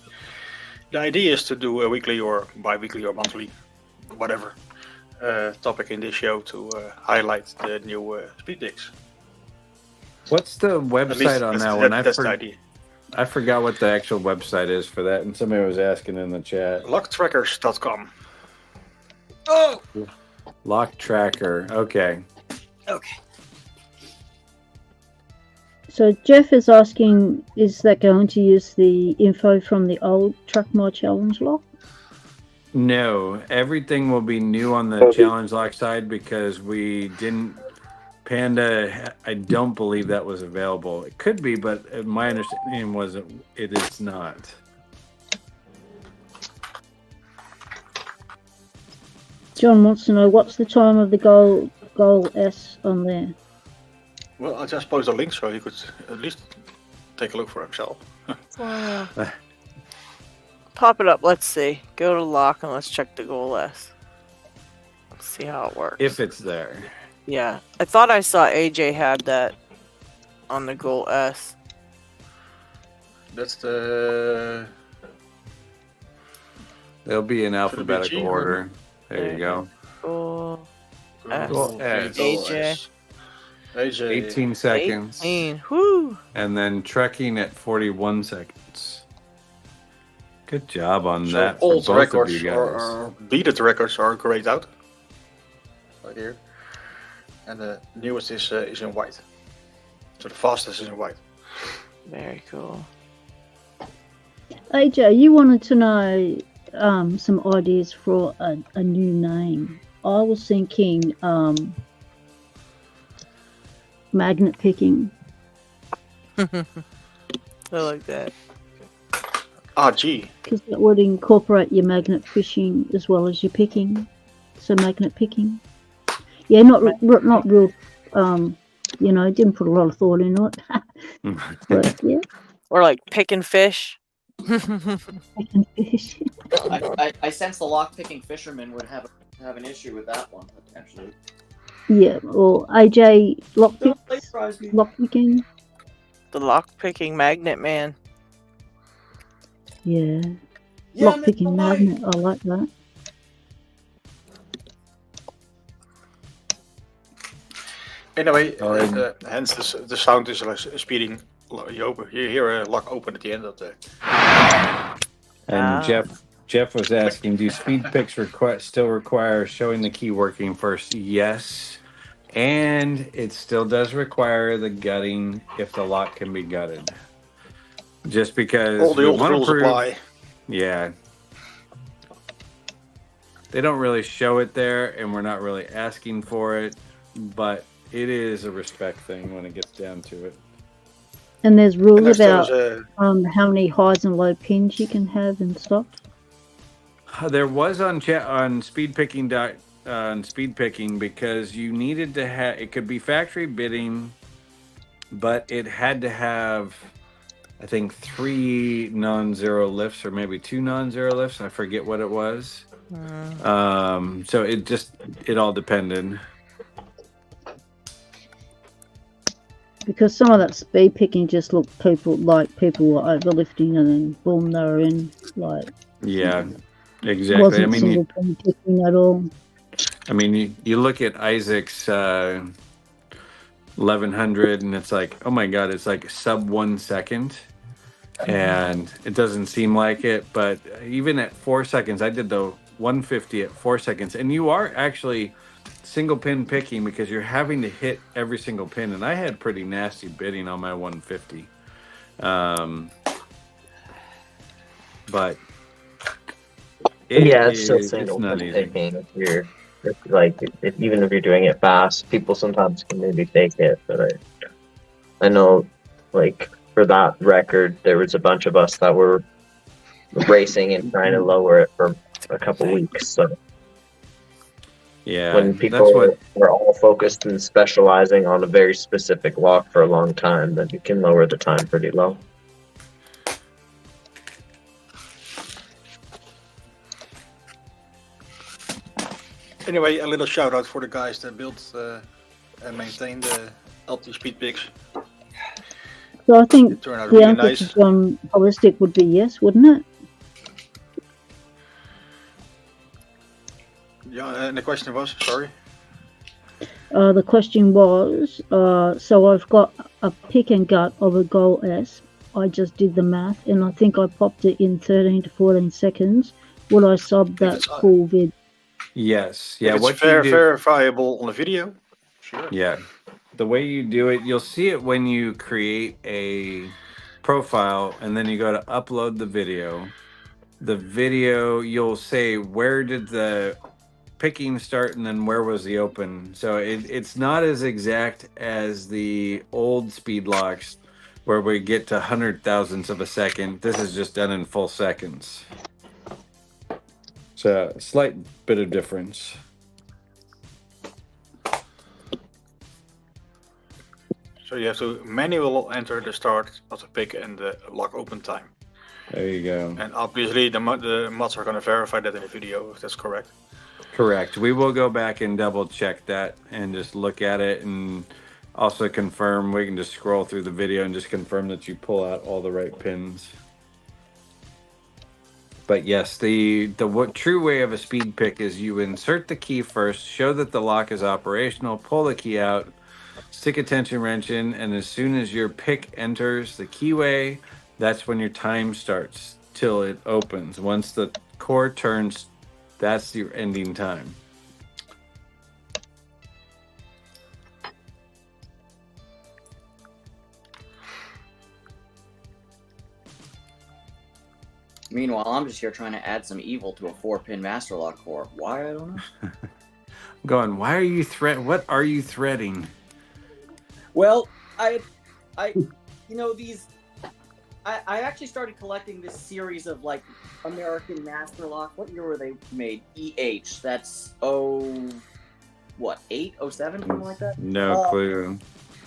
the idea is to do a weekly or bi-weekly or monthly, whatever, topic in this show to highlight the new speed digs. What's the website on that one? That's the idea. I forgot what the actual website is for that, and somebody was asking in the chat. Locktrackers.com. Oh! Lock Tracker. Okay. Okay. So Jeff is asking, is that going to use the info from the old Truck More Challenge lock? No, everything will be new on the challenge lock side because we didn't. Panda, I don't believe that was available. It could be, but my understanding was it is not. John wants to know what's the time of the goal S on there. Well, I just posted a link so he could at least take a look for himself. Wow. Pop it up. Let's see. Go to lock and let's check the goal S. Let's see how it works. If it's there. Yeah, I thought I saw AJ had that on the goal S. That's the. They'll be in alphabetical order. There you go. Goal S. Goal S. AJ. 18 seconds. 18. Whoo! And then trekking at 41 seconds. Good job on So that. For old both records of you guys. or beaded records are grayed out. Like here. And the newest is in white. So the fastest is in white. Very cool. AJ, you wanted to know some ideas for a new name. I was thinking magnet picking. I like that. RG. Because that would incorporate your magnet fishing as well as your picking. So magnet picking. Yeah, not real. Didn't put a lot of thought into it. But yeah. Or like picking fish. Picking fish. I sense the lock-picking fisherman would have an issue with that one potentially. Yeah, or AJ lockpicking. The lockpicking magnet man. Yeah. Lockpicking magnet. I like that. Anyway, hence the sound is like speeding. You hear a lock open at the end of the. And Jeff was asking, do speed picks still require showing the key working first? Yes. And it still does require the gutting if the lock can be gutted. Just because all the old rules apply. Yeah. They don't really show it there, and we're not really asking for it, but it is a respect thing when it gets down to it. And there's rules about how many highs and low pins you can have and stuff. There was on speed picking because you needed to have, it could be factory bidding, but it had to have, I think, 3 non-zero lifts or maybe 2 non-zero lifts. I forget what it was. So it all depended. Because some of that speed picking just looked people were overlifting and then boom, they're in. Like, yeah, exactly. Wasn't single pin picking at all. I mean, you look at Isaac's 1100 and it's like, oh my God, it's like sub 1 second. And it doesn't seem like it, but even at 4 seconds, I did the 150 at 4 seconds. And you are actually single pin picking because you're having to hit every single pin, and I had pretty nasty bidding on my 150. But it's still it's single not pin easy. picking. Even if you're doing it fast, people sometimes can maybe fake it. But I know, like for that record, there was a bunch of us that were racing and trying to lower it for a couple weeks. So Yeah, when people are all focused and specializing on a very specific lock for a long time, then you can lower the time pretty low. Anyway, a little shout out for the guys that built and maintained the LT speed picks. So I think Turned out the really answer nice. to John Holistic would be yes, wouldn't it? Yeah, and the question was, sorry. The question was, so I've got a pick and gut of a Goal S. I just did the math, and I think I popped it in 13 to 14 seconds. Would I sub that full vid? Yes. If Yeah. it's What you do? verifiable on the video, sure. Yeah. The way you do it, you'll see it when you create a profile and then you go to upload the video. The video, you'll say where did the picking start and then where was the open. So it's not as exact as the old speed locks where we get to 100,000ths of a second. This is just done in full seconds. So a slight bit of difference. So you have to manually enter the start of the pick and the lock open time. There you go. And obviously the mods are going to verify that in the video, if that's correct. Correct. We will go back and double check that and just look at it and also confirm. We can just scroll through the video and just confirm that you pull out all the right pins. But yes, the true way of a speed pick is you insert the key first, show that the lock is operational, pull the key out, stick a tension wrench in, and as soon as your pick enters the keyway, that's when your time starts till it opens. Once the core turns, that's your ending time. Meanwhile, I'm just here trying to add some evil to a 4-pin master lock core. Why, I don't know. Going, why are you what are you threading? Well, I actually started collecting this series of like American Master Lock. What year were they made? EH. That's 08, 07, something like that. No clue.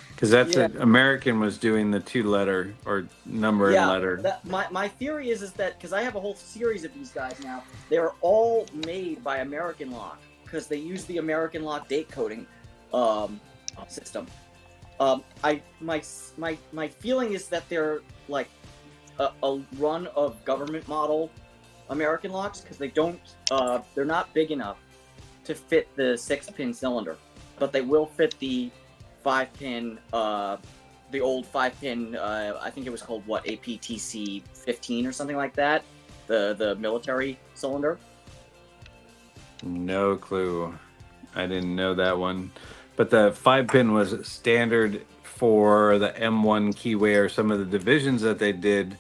Because that's it. American was doing the 2-letter or number and letter. My theory is that because I have a whole series of these guys now, they're all made by American Lock because they use the American Lock date coding system. My feeling is that they're like a run of government model American locks because they're not big enough to fit the 6-pin cylinder, but they will fit the 5-pin, the old 5-pin. I think it was called APTC 15 or something like that. The military cylinder. No clue. I didn't know that one. But the 5-pin was standard for the M1 keyway or some of the divisions that they did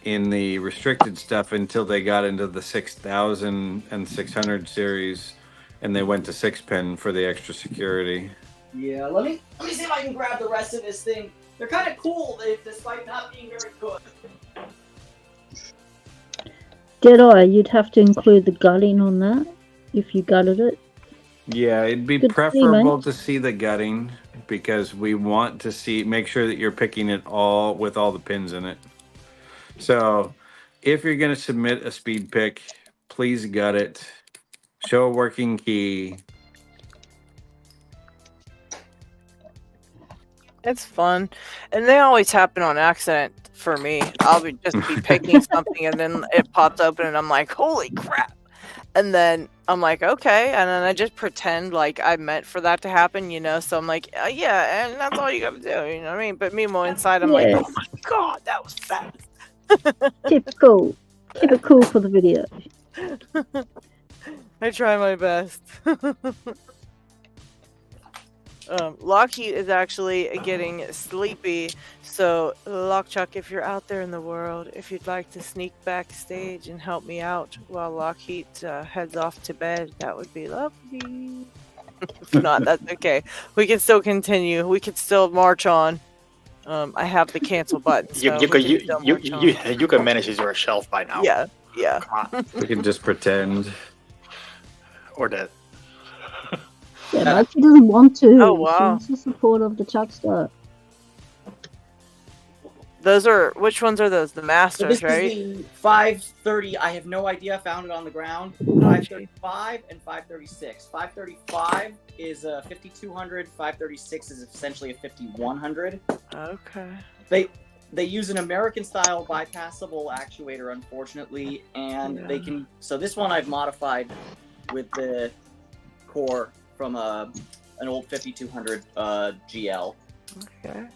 in the restricted stuff until they got into the 6000 and 600 series, and they went to 6-pin for the extra security. Yeah, let me see if I can grab the rest of this thing. They're kind of cool, despite not being very good. Deadeye, you'd have to include the gutting on that if you gutted it. Yeah, it'd be Good preferable to to see the gutting because we want to make sure that you're picking it all with all the pins in it. So if you're going to submit a speed pick, please gut it. Show a working key. It's fun, and they always happen on accident for me. I'll be picking something, and then it pops open, and I'm like, "Holy crap!" And then I'm like, "Okay," and then I just pretend like I meant for that to happen, So I'm like, "Yeah," and that's all you got to do, you know what I mean? But meanwhile, inside, I'm like, "Oh my god, that was fast." Typical. Keep it cool for the video. I try my best. LockHeat is actually getting sleepy. So, LockChuck, if you're out there in the world, if you'd like to sneak backstage and help me out while LockHeat heads off to bed, that would be lovely. If not, that's okay. We can still continue. We can still march on. I have the cancel button. So you can manage it yourself by now. Yeah, yeah. Come on. We can just pretend. Or that. Yeah, but she doesn't want to. Oh, wow. She's the support of the Chuckster. Those are, which ones are those? The So Masters, this right? is the 530. I have no idea. I found it on the ground. 535 and 536. 535 is a 5200. 536 is essentially a 5100. Okay. They use an American style bypassable actuator, unfortunately, and they can. So this one I've modified with the core from an old 5200 GL. Okay.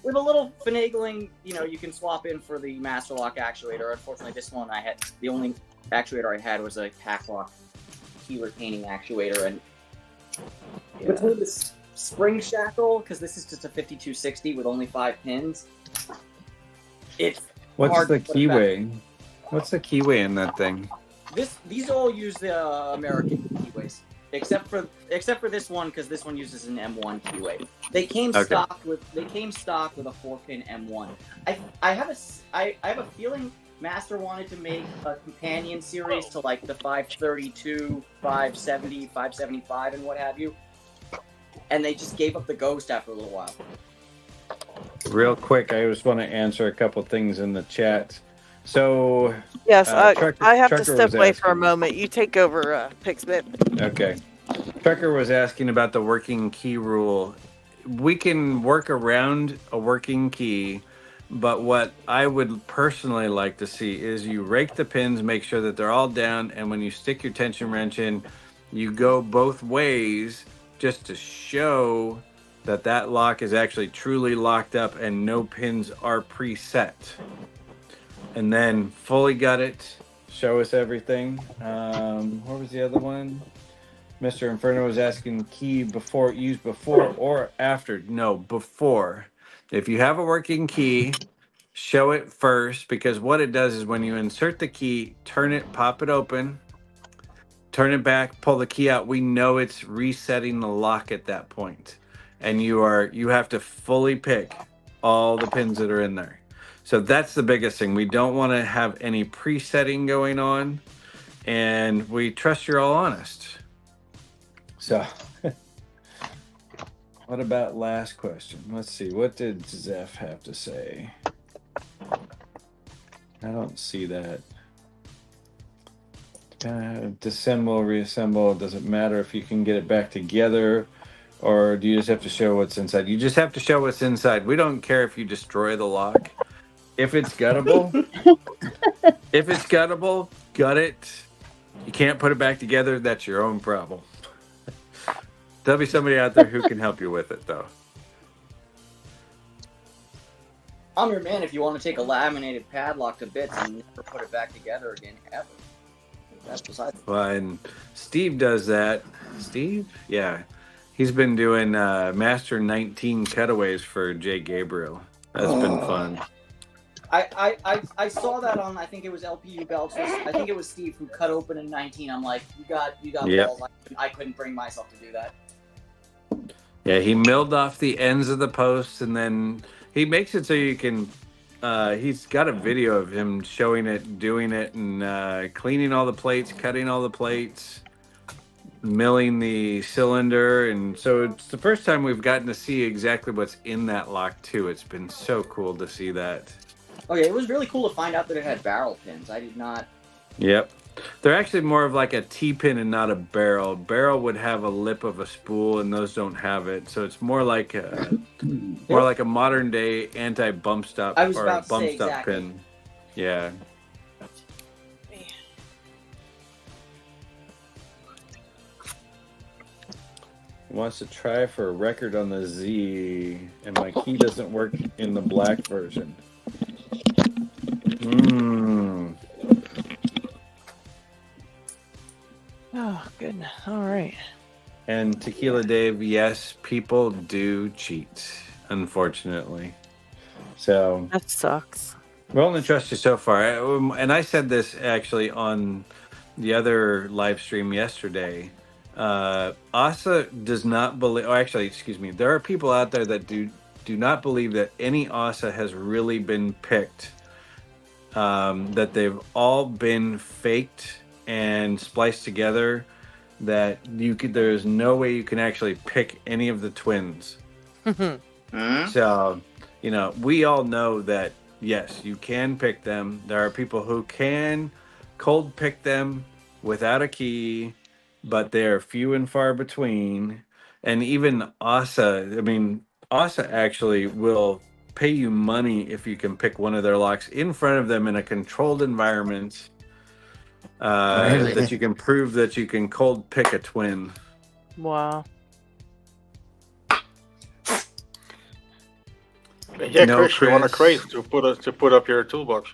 With a little finagling, you can swap in for the Master Lock actuator. Unfortunately, this one the only actuator I had was a pack lock keeler painting actuator, and between the spring shackle, because this is just a 5260 with only 5 pins. It's What's hard the to put it back. keyway? What's the keyway in that thing? These all use the American keyways, except for this one, because this one uses an M1 keyway. They came stock with a 4-pin M1. I have a feeling Master wanted to make a companion series to like the 532, 570, 575, and what have you, and they just gave up the ghost after a little while. Real quick, I just want to answer a couple things in the chat. So Yes, I have to Trucker step was away for a asking- moment. You take over, Pixbit. Okay. Trucker was asking about the working key rule. We can work around a working key, but what I would personally like to see is you rake the pins, make sure that they're all down, and when you stick your tension wrench in, you go both ways just to show that that lock is actually truly locked up and no pins are preset. And then fully gut it, show us everything. What was the other one? Mr. Inferno was asking key used before or after. No, before. If you have a working key, show it first, because what it does is when you insert the key, turn it, pop it open, turn it back, pull the key out, we know it's resetting the lock at that point. And you have to fully pick all the pins that are in there. So that's the biggest thing. We don't want to have any presetting going on, and we trust you're all honest. So, what about last question? Let's see. What did Zeph have to say? I don't see that. Disassemble, reassemble. It doesn't matter if you can get it back together, or do you just have to show what's inside? You just have to show what's inside. We don't care if you destroy the lock. If it's guttable, gut it. You can't put it back together, that's your own problem. There'll be somebody out there who can help you with it, though. I'm your man if you want to take a laminated padlock to bits and never put it back together again, ever. That's besides. Well, and Steve does that. Steve? Yeah. He's been doing Master 19 cutaways for Jay Gabriel. That's been fun. I saw that on, I think it was LPU Belts. I think it was Steve who cut open in 19. I'm like, you got balls. I couldn't bring myself to do that. Yeah, he milled off the ends of the posts, and then he makes it so you can. He's got a video of him showing it, doing it, and cleaning all the plates, cutting all the plates, milling the cylinder, and so it's the first time we've gotten to see exactly what's in that lock too. It's been so cool to see that. Okay, it was really cool to find out that it had barrel pins. I did not. Yep. They're actually more of like a T-pin and not a barrel. Barrel would have a lip of a spool, and those don't have it. So it's more like a modern day anti-bump stop or a bump stop pin. Yeah. He wants to try for a record on the Z, and my key doesn't work in the black version. Oh, goodness. All right. And Tequila Dave, yes, people do cheat, unfortunately. So That sucks. we'll only trust you so far. And I said this actually on the other live stream yesterday. Asa does not believe. Oh, actually, excuse me. There are people out there that do not believe that any Asa has really been picked. That they've all been faked and spliced together. That there's no way you can actually pick any of the twins. So, we all know that yes, you can pick them. There are people who can cold pick them without a key, but they're few and far between. And even Asa, Asa actually will pay you money if you can pick one of their locks in front of them in a controlled environment. Really? That you can prove that you can cold pick a twin. Wow. Yeah, Chris, you want a crate to put up your toolbox.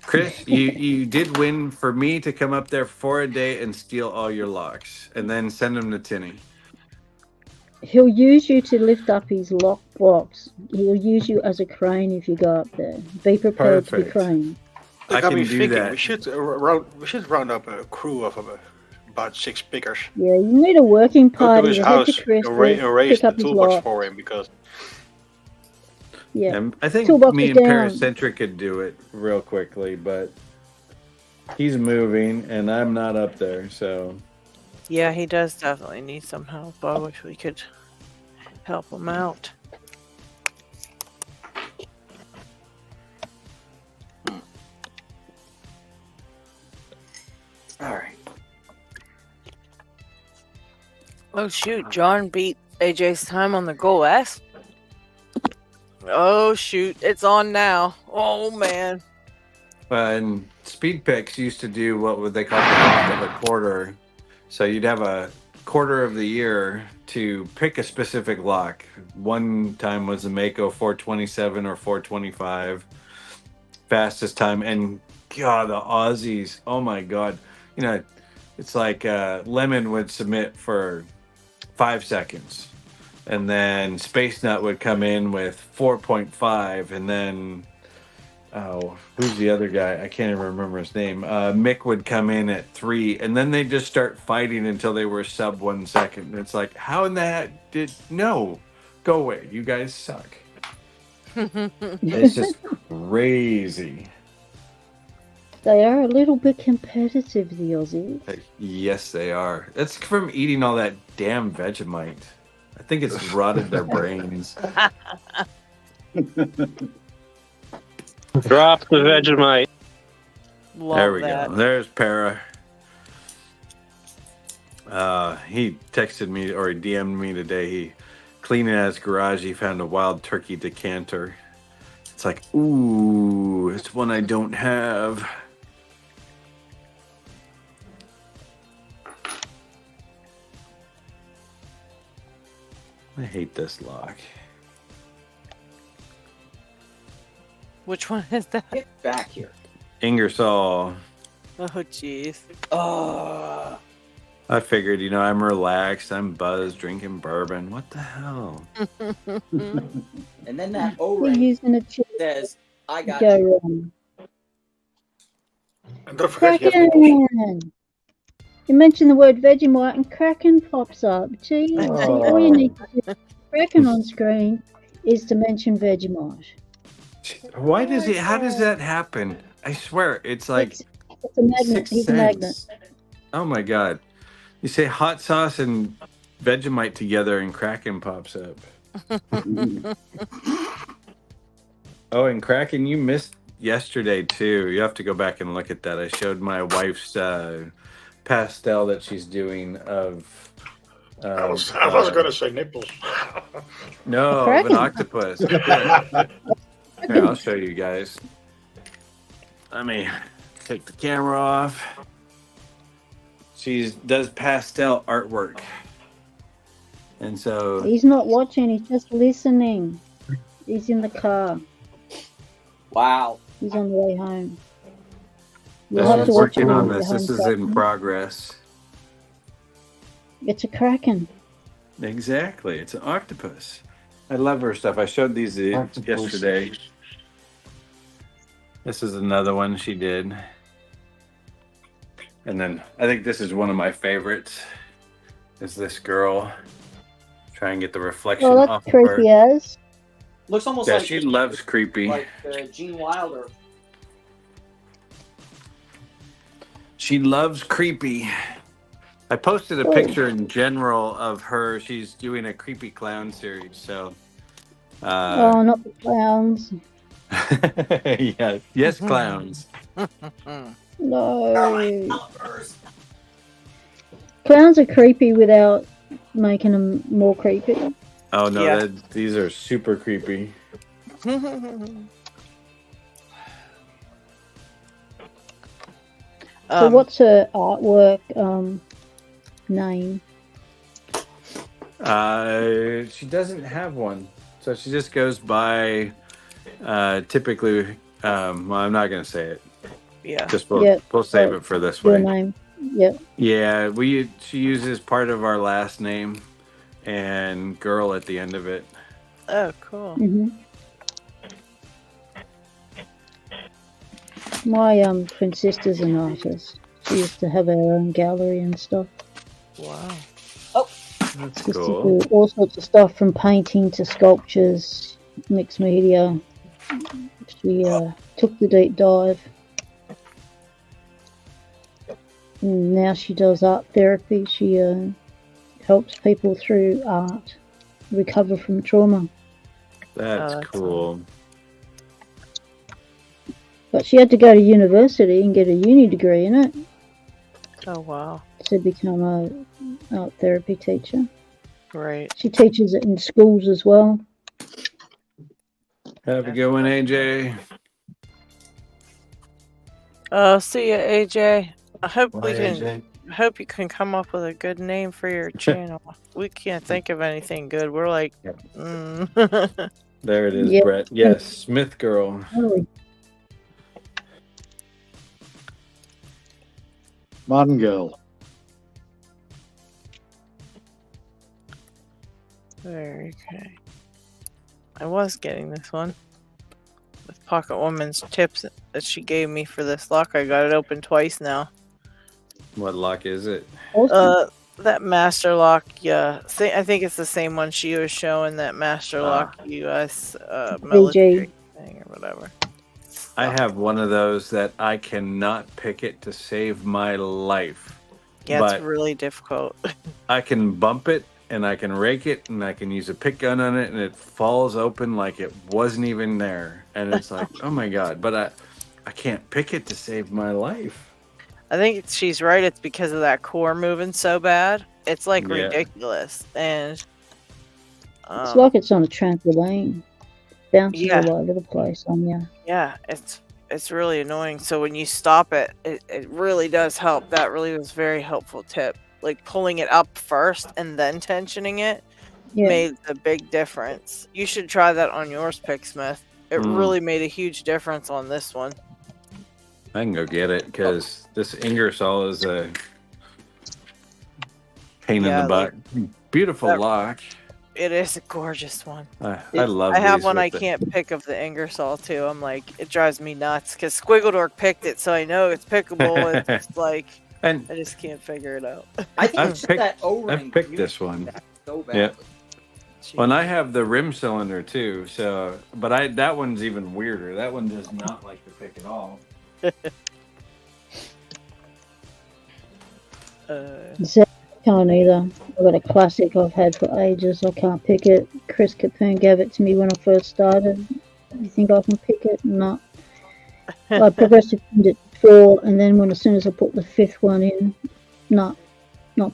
Chris, you did win for me to come up there for a day and steal all your locks and then send them to Tinny. He'll use you to lift up his lock box. He'll use you as a crane if you go up there. Be prepared to be crane. I can do that. We should round up a crew of about 6 pickers. Yeah, you need a working Go to party. his Head house to Chris, and raise pick the up his toolbox lock. for him because. Yeah, I think Toolbox me is and down. Paracentric could do it real quickly, but he's moving and I'm not up there, so. Yeah, he does definitely need some help. I wish we could help him out. All right. Oh shoot, John beat AJ's time on the goal S. Oh shoot, it's on now. Oh man. And speed picks used to do what would they call the half of a quarter. So you'd have a quarter of the year to pick a specific lock. One time was the Mako 427 or 425. Fastest time. And God, the Aussies, oh my God. It's like Lemon would submit for 5 seconds. And then Space Nut would come in with 4.5. And then, who's the other guy? I can't even remember his name. Mick would come in at 3. And then they just start fighting until they were sub 1 second. It's like, how in the heck no, go away. You guys suck. It's just crazy. They are a little bit competitive, the Aussies. Yes, they are. That's from eating all that damn Vegemite. I think it's rotted their brains. Drop the Vegemite. Love there we that. go. There's Para. He texted me or he DM'd me today. He cleaning out his garage. He found a wild turkey decanter. It's like, ooh, it's one I don't have. I hate this lock. Which one is that? Get back here. Ingersoll. Oh jeez. I figured, I'm relaxed. I'm buzzed, drinking bourbon. What the hell? And then that We're O-ring using a chip. says, I got Go you. wrong. And don't forget you have Kraken! You mention the word Vegemite and Kraken pops up. Gee, all you need to do Kraken on screen is to mention Vegemite. Why does it? How does that happen? I swear, it's like It's a magnet. Sixth He's a magnet. Sense. Oh my God! You say hot sauce and Vegemite together, and Kraken pops up. Oh, and Kraken, you missed yesterday too. You have to go back and look at that. I showed my wife's pastel that she's doing of. I was going to say nipples. No, of an octopus. Here, I'll show you guys. Let me take the camera off. She does pastel artwork. And so... He's not watching, he's just listening. He's in the car. Wow. He's on the way home. You'll This have is to watch it working when on you get this. This home, is in Kraken. progress. It's a kraken. Exactly. It's an octopus. I love her stuff. I showed these yesterday. This is another one she did. And then I think this is one of my favorites. Is this girl try and get the reflection Oh, that's off of creepy her. as. Looks almost Yeah, like she loves creepy. like Gene Wilder. She loves creepy. I posted a picture in general of her. She's doing a creepy clown series. So, Oh, not the clowns. yeah, yes, clowns. No. Clowns are creepy without making them more creepy. Oh no, Yeah. these are super creepy. So what's her artwork name? She doesn't have one, so she just goes by. Typically, well, I'm not gonna say it. Yeah. Just we'll save it for this Your way. name. Yep. Yeah, she uses part of our last name and girl at the end of it. Oh, cool. My twin sister's an artist. She used to have her own gallery and stuff. Wow. That's Used to cool. do all sorts of stuff from painting to sculptures, mixed media. She took the deep dive. And now she does art therapy. She helps people through art recover from trauma. That's cool. But she had to go to university and get a uni degree in it Oh, wow. to become a art therapy teacher. Great. She teaches it in schools as well. Have a good one, AJ. See ya, AJ. I hope Bye, we can. AJ. I hope you can come up with a good name for your channel. We can't think of anything good. We're like, There it is, Yep. Brett. Yes, Smith Girl. Man girl. Very okay. I was getting this one with Pocket Woman's tips that she gave me for this lock. I got it open twice now. What lock is it? That master lock, yeah. I think it's the same one she was showing. That master lock US military thing or whatever. I have one of those that I cannot pick it to save my life. Yeah, but it's really difficult. I can bump it and I can rake it and I can use a pick gun on it and it falls open like it wasn't even there. And it's like, oh my God, but I can't pick it to save my life. I think she's right. It's because of that core moving so bad. It's like Yeah. ridiculous. And It's like it's on a trampoline, bouncing Yeah. all over the place on you. yeah, it's really annoying. So when you stop it, it really does help. That really was a very helpful tip. Like pulling it up first and then tensioning it Yeah. made a big difference. You should try that on yours, Picksmith. It really made a huge difference on this one. I can go get it because this Ingersoll is a pain in Yeah, the butt. Beautiful that- lock. It is a gorgeous one. I love I have these one I with the- can't pick of the Ingersoll too. I'm like, it drives me nuts because Squiggledork picked it, so I know it's pickable. It's just like, And I just can't figure it out. I think I've it's just picked- that O-ring. I've picked this one. So bad. Yeah. Well, and I have the rim cylinder too. So, but that one's even weirder. That one does not like to pick at all. Zach can't either. I've got a classic I've had for ages. I can't pick it. Chris Capone gave it to me when I first started. You think I can pick it? No. I progressive pinned it 4, and then as soon as I put the 5th one in, not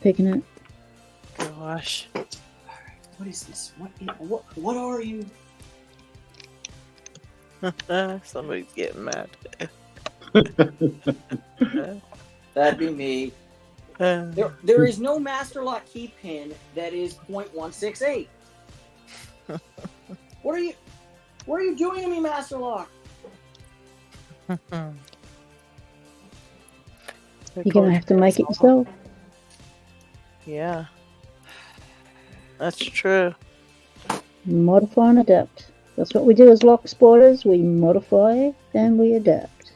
picking it. Gosh. What is this? What are you? Somebody's getting mad. That'd be me. There is no master lock key pin that is 0.168. What are you doing to me, master lock? You're gonna have to make it yourself. Yeah. That's true. Modify and adapt. That's what we do as lock spotters. We modify and we adapt.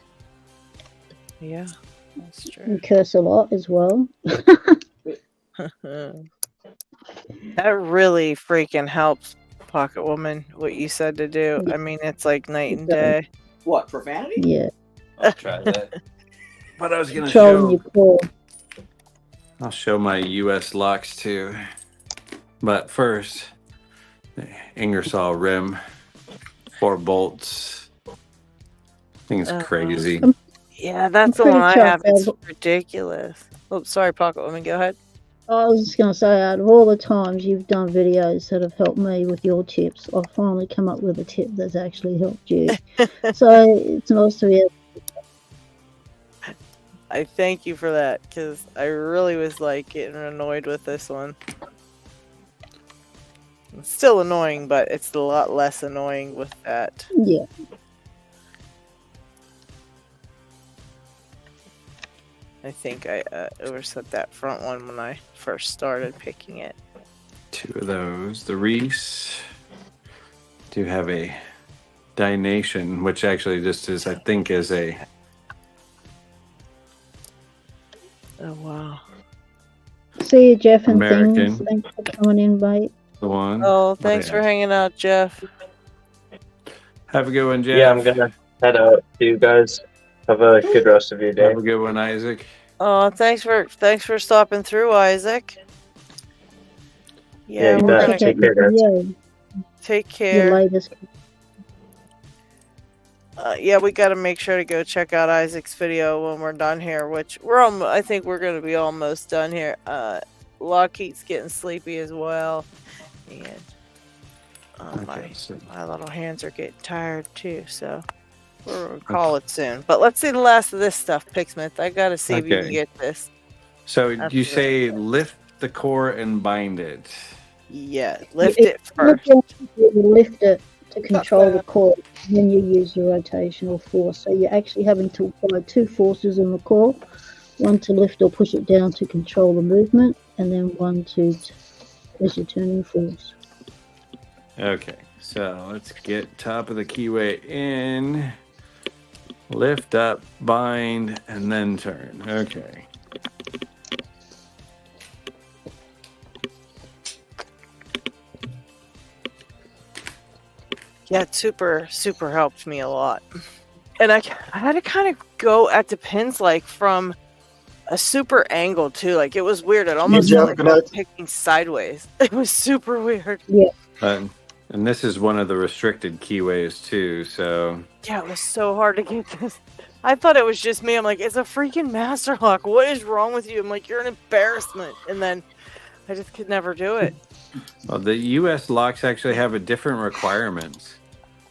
Yeah, that's true. And curse a lot as well. That really freaking helps, Pocket Woman, what you said to do. I mean, it's like night and day. What, profanity? Yeah. I'll try that. But I was gonna Controlling your show. core. I'll show my U.S. locks too. But first, the Ingersoll rim, 4 bolts. I think it's crazy. Yeah, that's the pretty one I sure have. It's I've- ridiculous. Oh, sorry, Pocket Woman. Go ahead. I was just going to say, out of all the times you've done videos that have helped me with your tips, I've finally come up with a tip that's actually helped you. So it's nice to be able. I thank you for that, because I really was like getting annoyed with this one. It's still annoying, but it's a lot less annoying with that. Yeah. I think I overset that front one when I first started picking it. 2 of those. The Reese do have a Dination, which actually just is, I think, is a. Oh, wow. See you, Jeff and American. things. Thanks for coming in, mate. The one. Oh, thanks for hanging out, Jeff. Have a good one, Jeff. Yeah, I'm gonna head out to you guys. Have a good rest of your day. Have a good one, Isaac. Oh, thanks for stopping through, Isaac. Yeah, you we're bet. gonna Take care, guys. Yeah, take your care. latest. Yeah, we got to make sure to go check out Isaac's video when we're done here, which I think we're going to be almost done here. LockHeat's getting sleepy as well, and my little hands are getting tired too, so we're going to call it soon. But let's see the last of this stuff, Picksmith. I got to see if you can Okay. get this. So you Absolutely. say lift the core and bind it. Yeah, lift it first. You lift it to control the core, and then you use your rotational force. So you're actually having to apply 2 forces on the core, one to lift or push it down to control the movement, and then one to as your turning force. Okay, so let's get top of the keyway in, lift up, bind, and then turn. Okay. Yeah, it super helped me a lot. And I had to kind of go at the pins like from a super angle too. Like it was weird. It almost felt like I was picking sideways. It was super weird. Yeah. And this is one of the restricted keyways too, so. Yeah, it was so hard to get this. I thought it was just me. I'm like, it's a freaking master lock. What is wrong with you? I'm like, you're an embarrassment. And then I just could never do it. Well, the U.S. locks actually have a different requirements.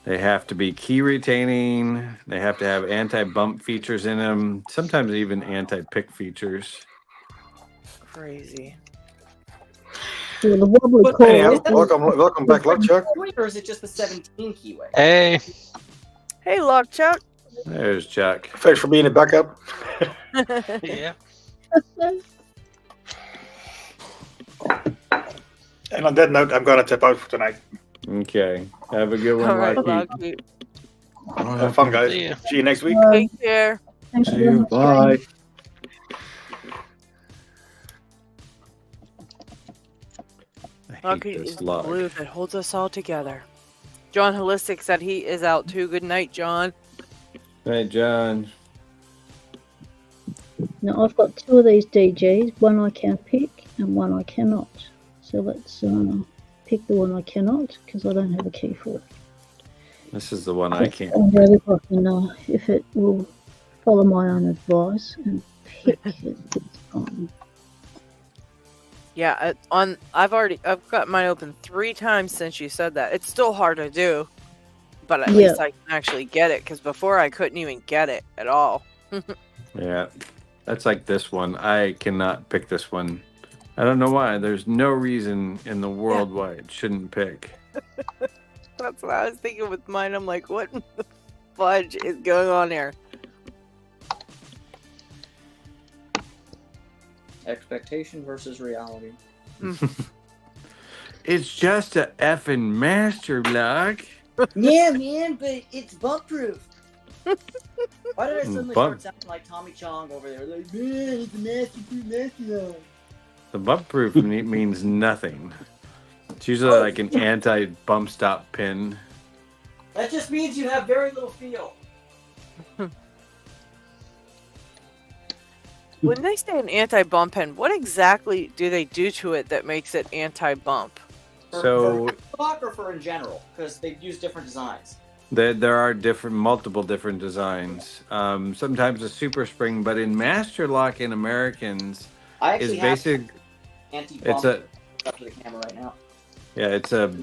They have to be key retaining. They have to have anti-bump features in them. Sometimes even anti-pick features. Crazy. Yeah, the wobbly But core. Anyhow, welcome back, LockChuck. Or is it just the 17 keyway? Hey. Hey, LockChuck. There's Chuck. Thanks for being a backup. Yeah. And on that note, I'm gonna tap out for tonight. Okay. Have a good one, All right, LockHeat. LockHeat. Have fun, guys. See ya. See you next week. Take care. Thanks See very you. much, Bye. I LockHeat hate is this the log. glue that holds us all together. John Holistic said he is out too. Good night, John. Hey, John. Now I've got 2 of these DGs, one I can pick and one I cannot. So let's pick the one I cannot because I don't have a key for it. This is the one I can't. And really if I can, if it will follow my own advice and pick it this time. Yeah, I've got mine open 3 times since you said that. It's still hard to do, but at least I can actually get it because before I couldn't even get it at all. Yeah. That's like this one. I cannot pick this one. I don't know why. There's no reason in the world why it shouldn't pick. That's what I was thinking with mine. I'm like, what in the fudge is going on here? Expectation versus reality. It's just a effing master lock. Yeah, man, but it's bump proof. Why did I suddenly start sounding like Tommy Chong over there? Like, man, it's a master lock. The bump proof means nothing. It's usually like an anti-bump stop pin. That just means you have very little feel. When they say an anti-bump pin, what exactly do they do to it that makes it anti-bump? For lock or for in general, because they use different designs. There are multiple different designs. Sometimes a super spring, but in master lock in Americans is basic. Anti-bump up to the camera right now. Yeah, it's a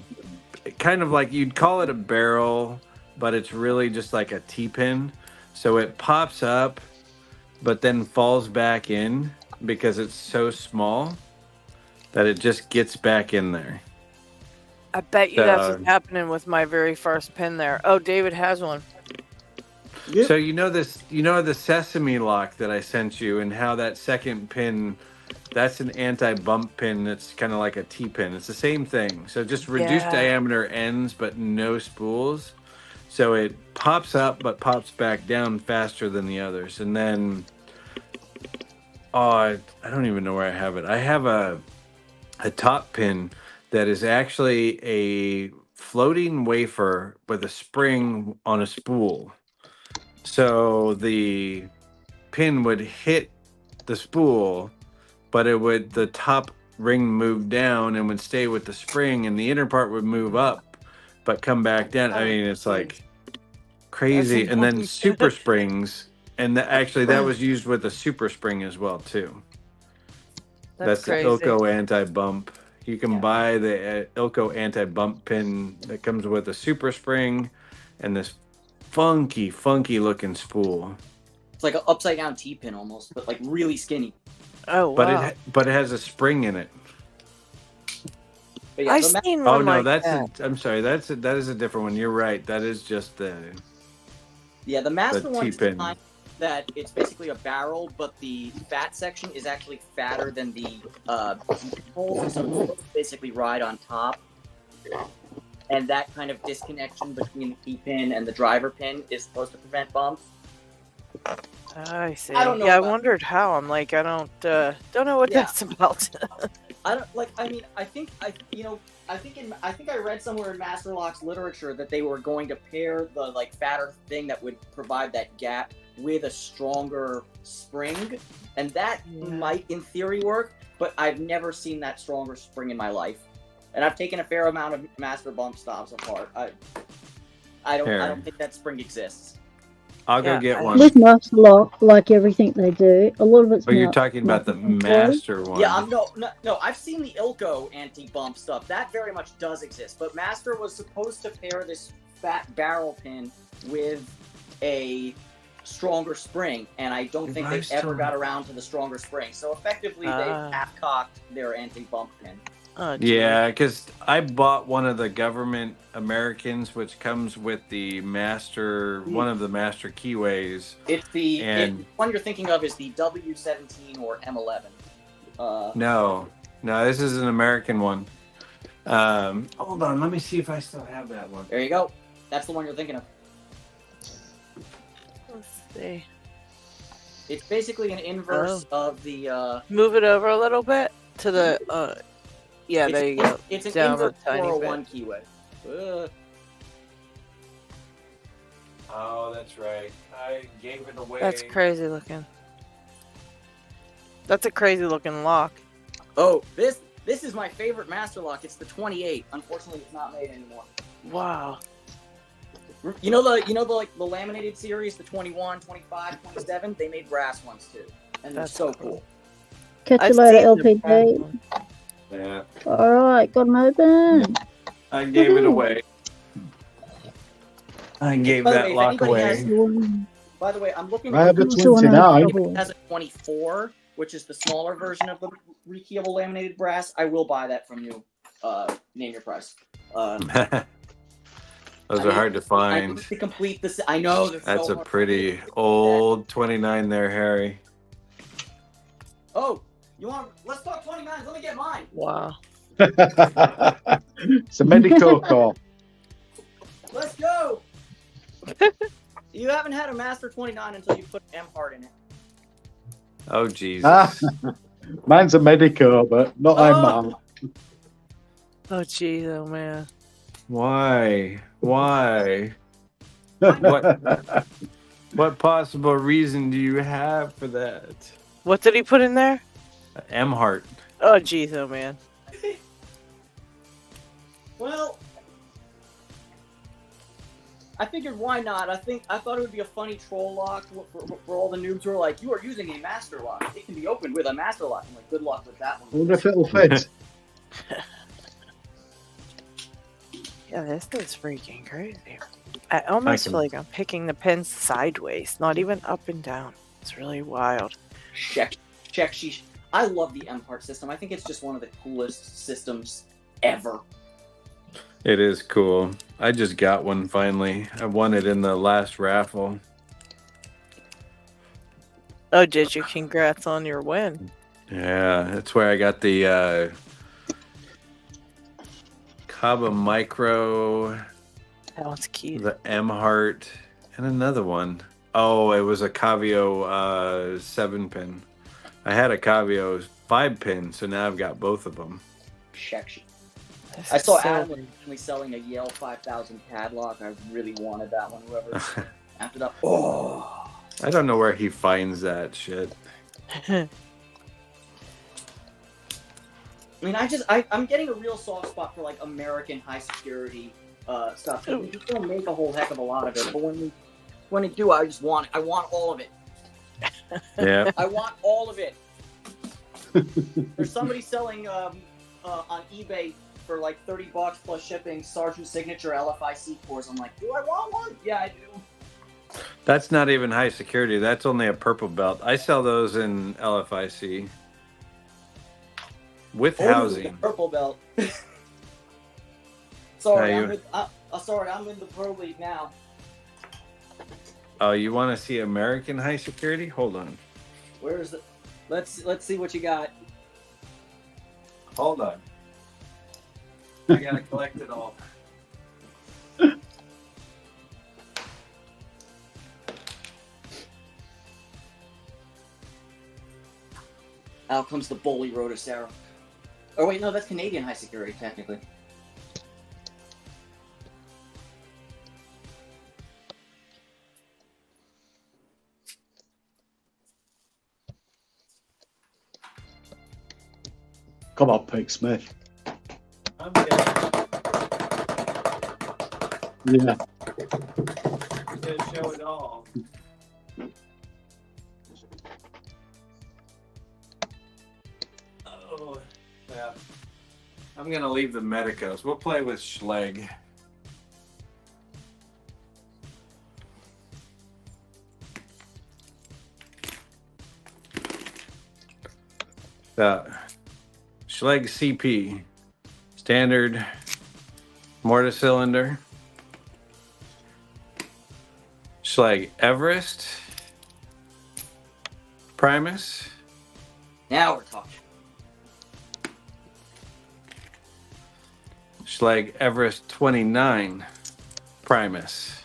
kind of like you'd call it a barrel, but it's really just like a T-pin. So it pops up, but then falls back in because it's so small that it just gets back in there. I bet you that's what's happening with my very first pin there. Oh, David has one. Yep. So you know the sesame lock that I sent you and how that second pin, that's an anti-bump pin that's kind of like a T-pin. It's the same thing. So just reduced diameter ends but no spools. So it pops up but pops back down faster than the others. And then I don't even know where I have it. I have a top pin that is actually a floating wafer with a spring on a spool. So the pin would hit the spool, but the top ring move down and would stay with the spring, and the inner part would move up, but come back down. I mean, it's like crazy. And then super springs, and actually that was used with a super spring as well too. That's the Ilko anti-bump. You can buy the Ilko anti-bump pin that comes with a super spring and this funky looking spool. It's like an upside down T-pin almost, but like really skinny. Oh, wow. But it has a spring in it. Yeah, I've seen one I'm sorry, that is a different one. You're right. That is just the the master one's T-pin. designed that it's basically a barrel, but the fat section is actually fatter than the holes, so it's basically right on top. And that kind of disconnection between the T-pin and the driver pin is supposed to prevent bumps. I see. I don't know. I wondered how. I'm like, I don't know what that's about. I don't like. I mean, I think I read somewhere in Master Lock's literature that they were going to pair the like fatter thing that would provide that gap with a stronger spring, and that might, in theory, work. But I've never seen that stronger spring in my life, and I've taken a fair amount of master bump stops apart. I don't think that spring exists. I'll go get one. With Master Lock, like everything they do, a lot of it's. But you're talking about the master one. Yeah, no. I've seen the Ilko anti-bump stuff. That very much does exist. But Master was supposed to pair this fat barrel pin with a stronger spring, and I don't think they ever got around to the stronger spring. So effectively, they half-cocked their anti-bump pin. Yeah, because I bought one of the government Americans, which comes with the master, one of the master keyways. It's the one you're thinking of is the W17 or M11. No, this is an American one. Hold on, let me see if I still have that one. There you go. That's the one you're thinking of. Let's see. It's basically an inverse of the. Move it over a little bit to the. Yeah, there you go. It's an down inverse a tiny 401 bit. keyway. Oh, that's right. I gave it away. That's crazy looking. That's a crazy looking lock. Oh, this is my favorite master lock. It's the 28. Unfortunately, it's not made anymore. Wow. You know the laminated series, the 21, 25, 27. They made brass ones too, and they're so cool. Catch you later, LPD. Yeah. All right, got them open. I gave it away. I gave that lock away. By the way, I'm looking. I have a 29. If it has a 24, which is the smaller version of the rekeyable laminated brass, I will buy that from you. Name your price. Those are hard to find. To complete this, I know that's so a pretty old 29 there, Harry. Oh, you want? Let's talk 29s. Let me get mine. Wow. It's a medical core. Let's go. You haven't had a Master 29 until you put M part in it. Oh Jesus! Mine's a medico, but not I'm man. Oh, geez, oh, man. Why? What possible reason do you have for that? What did he put in there? M heart. Oh, geez, oh, man. Well, I figured why not? I thought it would be a funny troll lock for all the noobs who are like, you are using a master lock. It can be opened with a master lock. I'm like, good luck with that I one. wonder if it'll fit. Yeah, this is freaking crazy. I almost feel like I'm picking the pins sideways, not even up and down. It's really wild. Check. Sheesh. I love the M part system. I think it's just one of the coolest systems ever. It is cool. I just got one finally. I won it in the last raffle. Oh, did you? Congrats on your win. Yeah, that's where I got the Kaba Micro. That one's cute. The M Heart, and another one. Oh, it was a Cavio 7-pin. I had a Cavio 5-pin, so now I've got both of them. Check. I saw Adam was recently selling a Yale 5000 padlock. I really wanted that one. Whoever after that. Oh. I don't know where he finds that shit. I mean, I'm getting a real soft spot for like American high security stuff. We just don't make a whole heck of a lot of it, but when we do, I just want it. I want all of it. Yeah. I want all of it. There's somebody selling on eBay for like $30 plus shipping Sergeant Signature LFIC cores. I'm like, do I want one? Yeah, I do. That's not even high security. That's only a purple belt. I sell those in LFIC with housing. Purple belt. Sorry, I'm in the pro league now. Oh, you want to see American high security? Hold on. Where is it? Let's see what you got. Hold on. I gotta collect it all. Out comes the bully Rotosera. Oh wait, no, that's Canadian high security technically. Come on, Pig Smith. I'm getting Yeah. to show it all. Oh, yeah. I'm gonna leave the Medicos. We'll play with Schleg. Schleg CP, standard mortar cylinder. Schleg Everest, Primus. Now we're talking. Schleg Everest 29, Primus.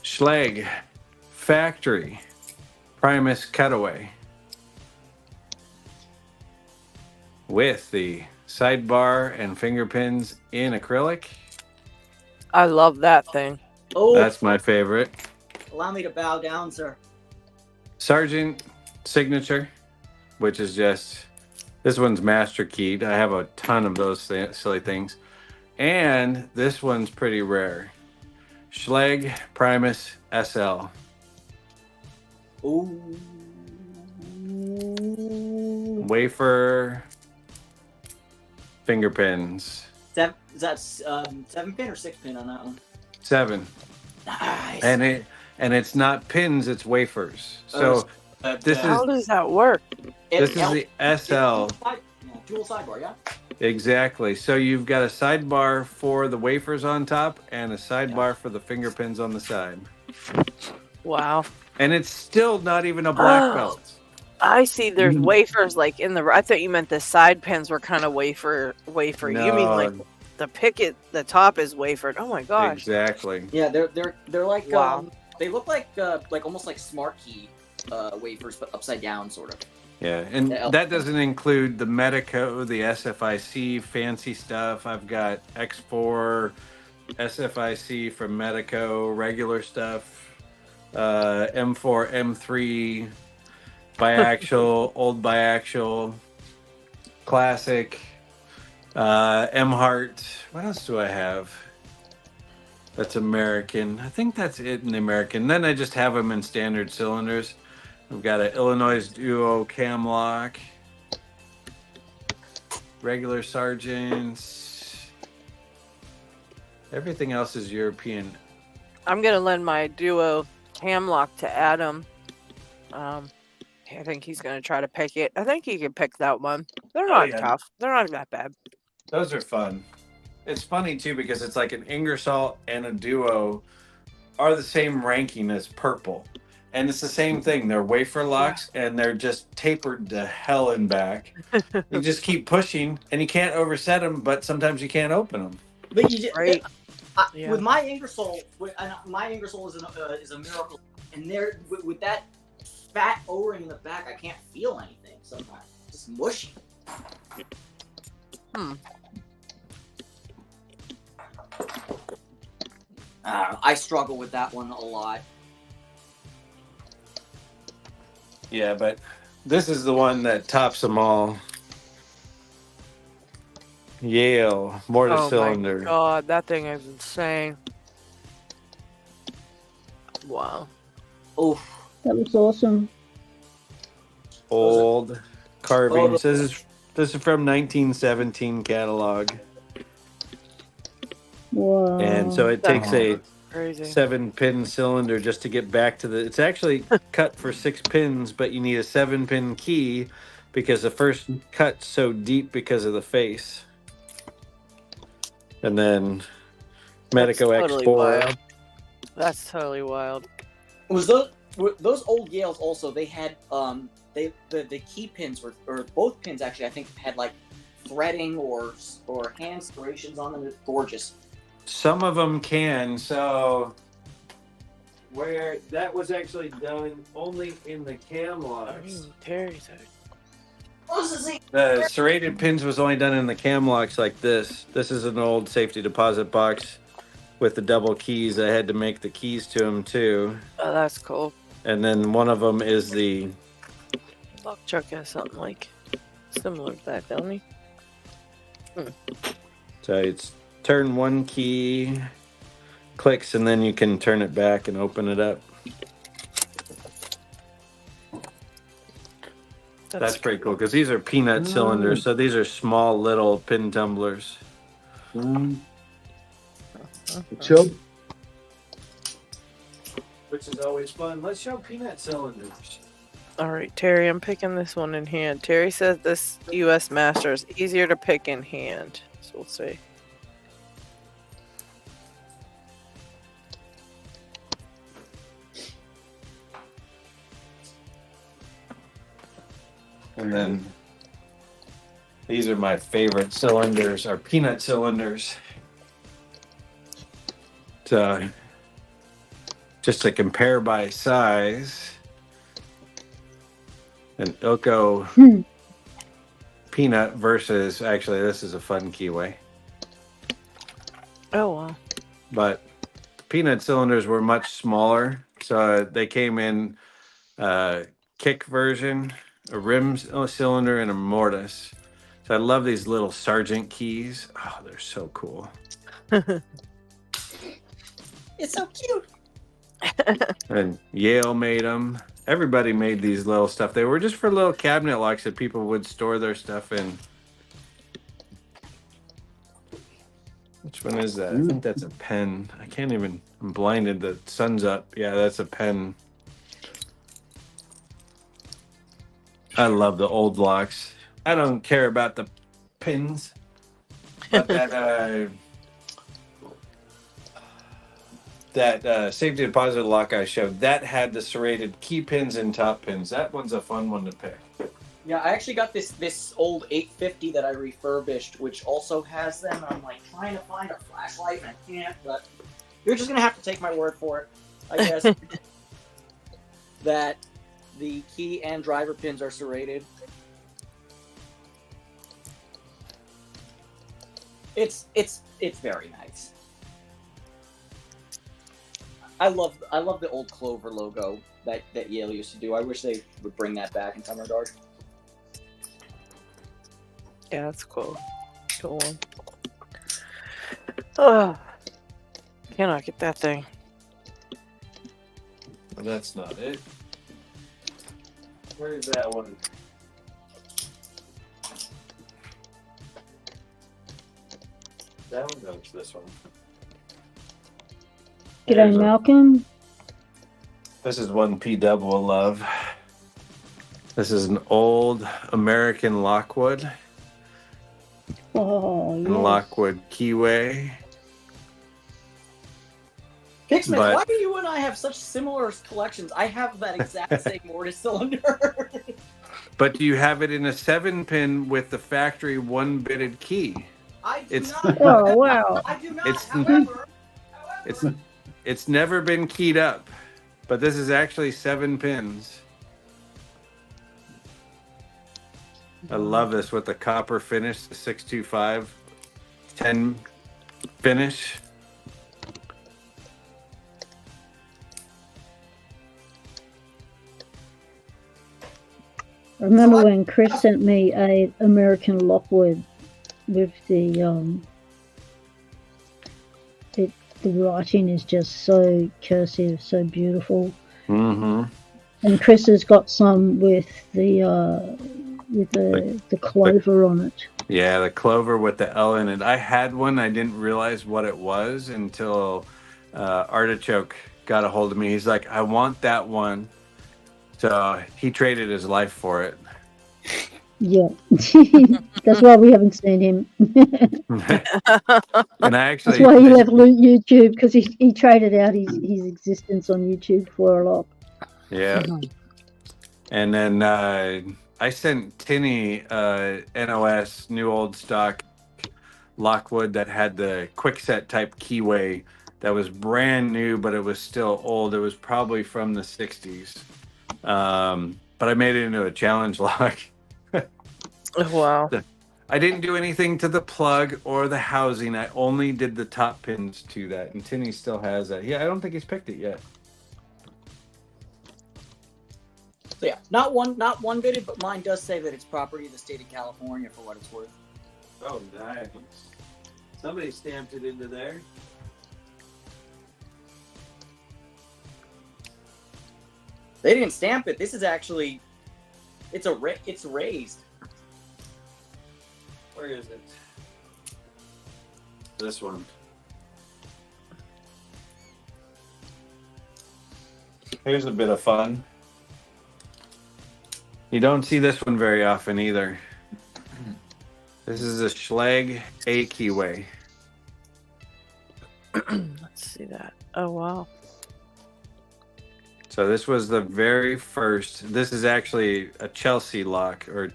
Schleg Factory, Primus Cutaway. With the sidebar and finger pins in acrylic. I love that thing. Oh, That's my favorite. allow me to bow down, sir. Sergeant Signature, which is just, this one's master keyed. I have a ton of those silly things. And this one's pretty rare. Schleg Primus SL. Ooh. Wafer finger pins. Is that 7-pin or 6-pin on that one? 7. Nice. And it's not pins, it's wafers. So this How is does that work? this is the SL. Dual sidebar, yeah? Exactly. So you've got a sidebar for the wafers on top and a sidebar for the finger pins on the side. Wow. And it's still not even a black belt. I see there's wafers like in the. I thought you meant the side pins were kind of wafer. No. You mean like the picket, the top is wafered. Oh my gosh. Exactly. Yeah, they're like Wow. they look like almost like smart key wafers, but upside down sort of. Yeah, and that doesn't include the Medico, the SFIC fancy stuff. I've got X4 SFIC from Medico, regular stuff, M4, M3, biaxial, old biaxial, classic, M-Heart. What else do I have? That's American. I think that's it in the American. Then I just have them in standard cylinders. We've got an Illinois Duo cam lock, regular Sargents. Everything else is European. I'm gonna lend my Duo cam lock to Adam. I think he's gonna try to pick it. I think he can pick that one. They're not tough. They're not that bad. Those are fun. It's funny too because it's like an Ingersoll and a Duo are the same ranking as Purple. And it's the same thing. They're wafer locks and they're just tapered to hell and back. You just keep pushing and you can't overset them, but sometimes you can't open them. But you just, Right. with my Ingersoll, my Ingersoll is a miracle. And there, with that fat O-ring in the back, I can't feel anything sometimes. It's just mushy. I struggle with that one a lot. Yeah, but this is the one that tops them all. Yale, mortar cylinder. My God, that thing is insane. Wow. Oh, That looks awesome. Old carvings. This is from 1917 catalog. Wow. And so it takes a Crazy. 7-pin cylinder just to get back to the. It's actually cut for 6 pins, but you need a 7-pin key because the first cut's so deep because of the face. And then Medico That's totally X4. wild. That's totally wild. Was those old Yales also? They had the key pins or both pins actually. I think had like threading or hand serrations on them. It's gorgeous. Some of them can. So where that was actually done only in the cam locks. Terry's The serrated pins was only done in the cam locks like this. This is an old safety deposit box with the double keys. I had to make the keys to them too. Oh, that's cool. And then one of them is the Lock Truck has something like similar to that, don't he? So it's turn one key, clicks, and then you can turn it back and open it up. That's pretty cool because these are peanut cylinders, so these are small little pin tumblers. Chub. Which is always fun. Let's show peanut cylinders. All right, Terry, I'm picking this one in hand. Terry says this U.S. Master is easier to pick in hand. So we'll see. And then these are my favorite cylinders, are peanut cylinders. Just to compare by size. An Ilko peanut versus, actually this is a fun keyway. Oh, wow. But peanut cylinders were much smaller. So they came in kick version, a rim cylinder, and a mortise. So I love these little Sargent keys. Oh, they're so cool. It's so cute. And Yale made them. Everybody made these little stuff. They were just for little cabinet locks that people would store their stuff in. Which one is that? I think that's a pen. I can't even, I'm blinded. The sun's up. Yeah, that's a pen. I love the old locks. I don't care about the pins. But that that safety deposit lock I showed, that had the serrated key pins and top pins. That one's a fun one to pick. Yeah, I actually got this old 850 that I refurbished, which also has them. I'm like trying to find a flashlight and I can't, but you're just gonna have to take my word for it, I guess. That the key and driver pins are serrated. It's very nice. I love the old Clover logo that Yale used to do. I wish they would bring that back in some regard. Yeah, that's cool. Cool one. Oh, cannot get that thing. But that's not it. Where is that one? That one goes this one. G'day, Malcolm. This is one P-Dub will love. This is an old American Lockwood. Oh, yes. Lockwood Keyway. Pixman, But- why do you and I have such similar collections? I have that exact same mortise cylinder. But you have it in a 7-pin with the factory 1-bitted key. I do It's not. Oh, wow. I do not. It's- However, it's never been keyed up, but this is actually 7 pins. I love this with the copper finish, the 625 10 finish. I remember when Chris sent me a American Lockwood with the the writing is just so cursive, so beautiful. Mm-hmm. And Chris has got some with the clover on it. Yeah, the clover with the L in it. I had one. I didn't realize what it was until Artichoke got a hold of me. He's like, I want that one. So he traded his life for it. Yeah, that's why we haven't seen him. And I actually, That's why he left YouTube, because he traded out his existence on YouTube for a lot. yeah. And then I sent Tinny NOS new old stock Lockwood that had the quickset type keyway that was brand new, but it was still old. It was probably from the 60s. But I made it into a challenge lock. Wow. I didn't do anything to the plug or the housing. I only did the top pins to that. And Tinny still has that. Yeah, I don't think he's picked it yet. so yeah, not one bitted, but mine does say that it's property of the state of California for what it's worth. Oh, nice. Somebody stamped it into there. They didn't stamp it. This is actually, it's raised. Where is it? This one. Here's a bit of fun. You don't see this one very often either. This is a Schlage A keyway. Let's see that. Oh, wow. So this was the very first. This is actually a Chelsea lock or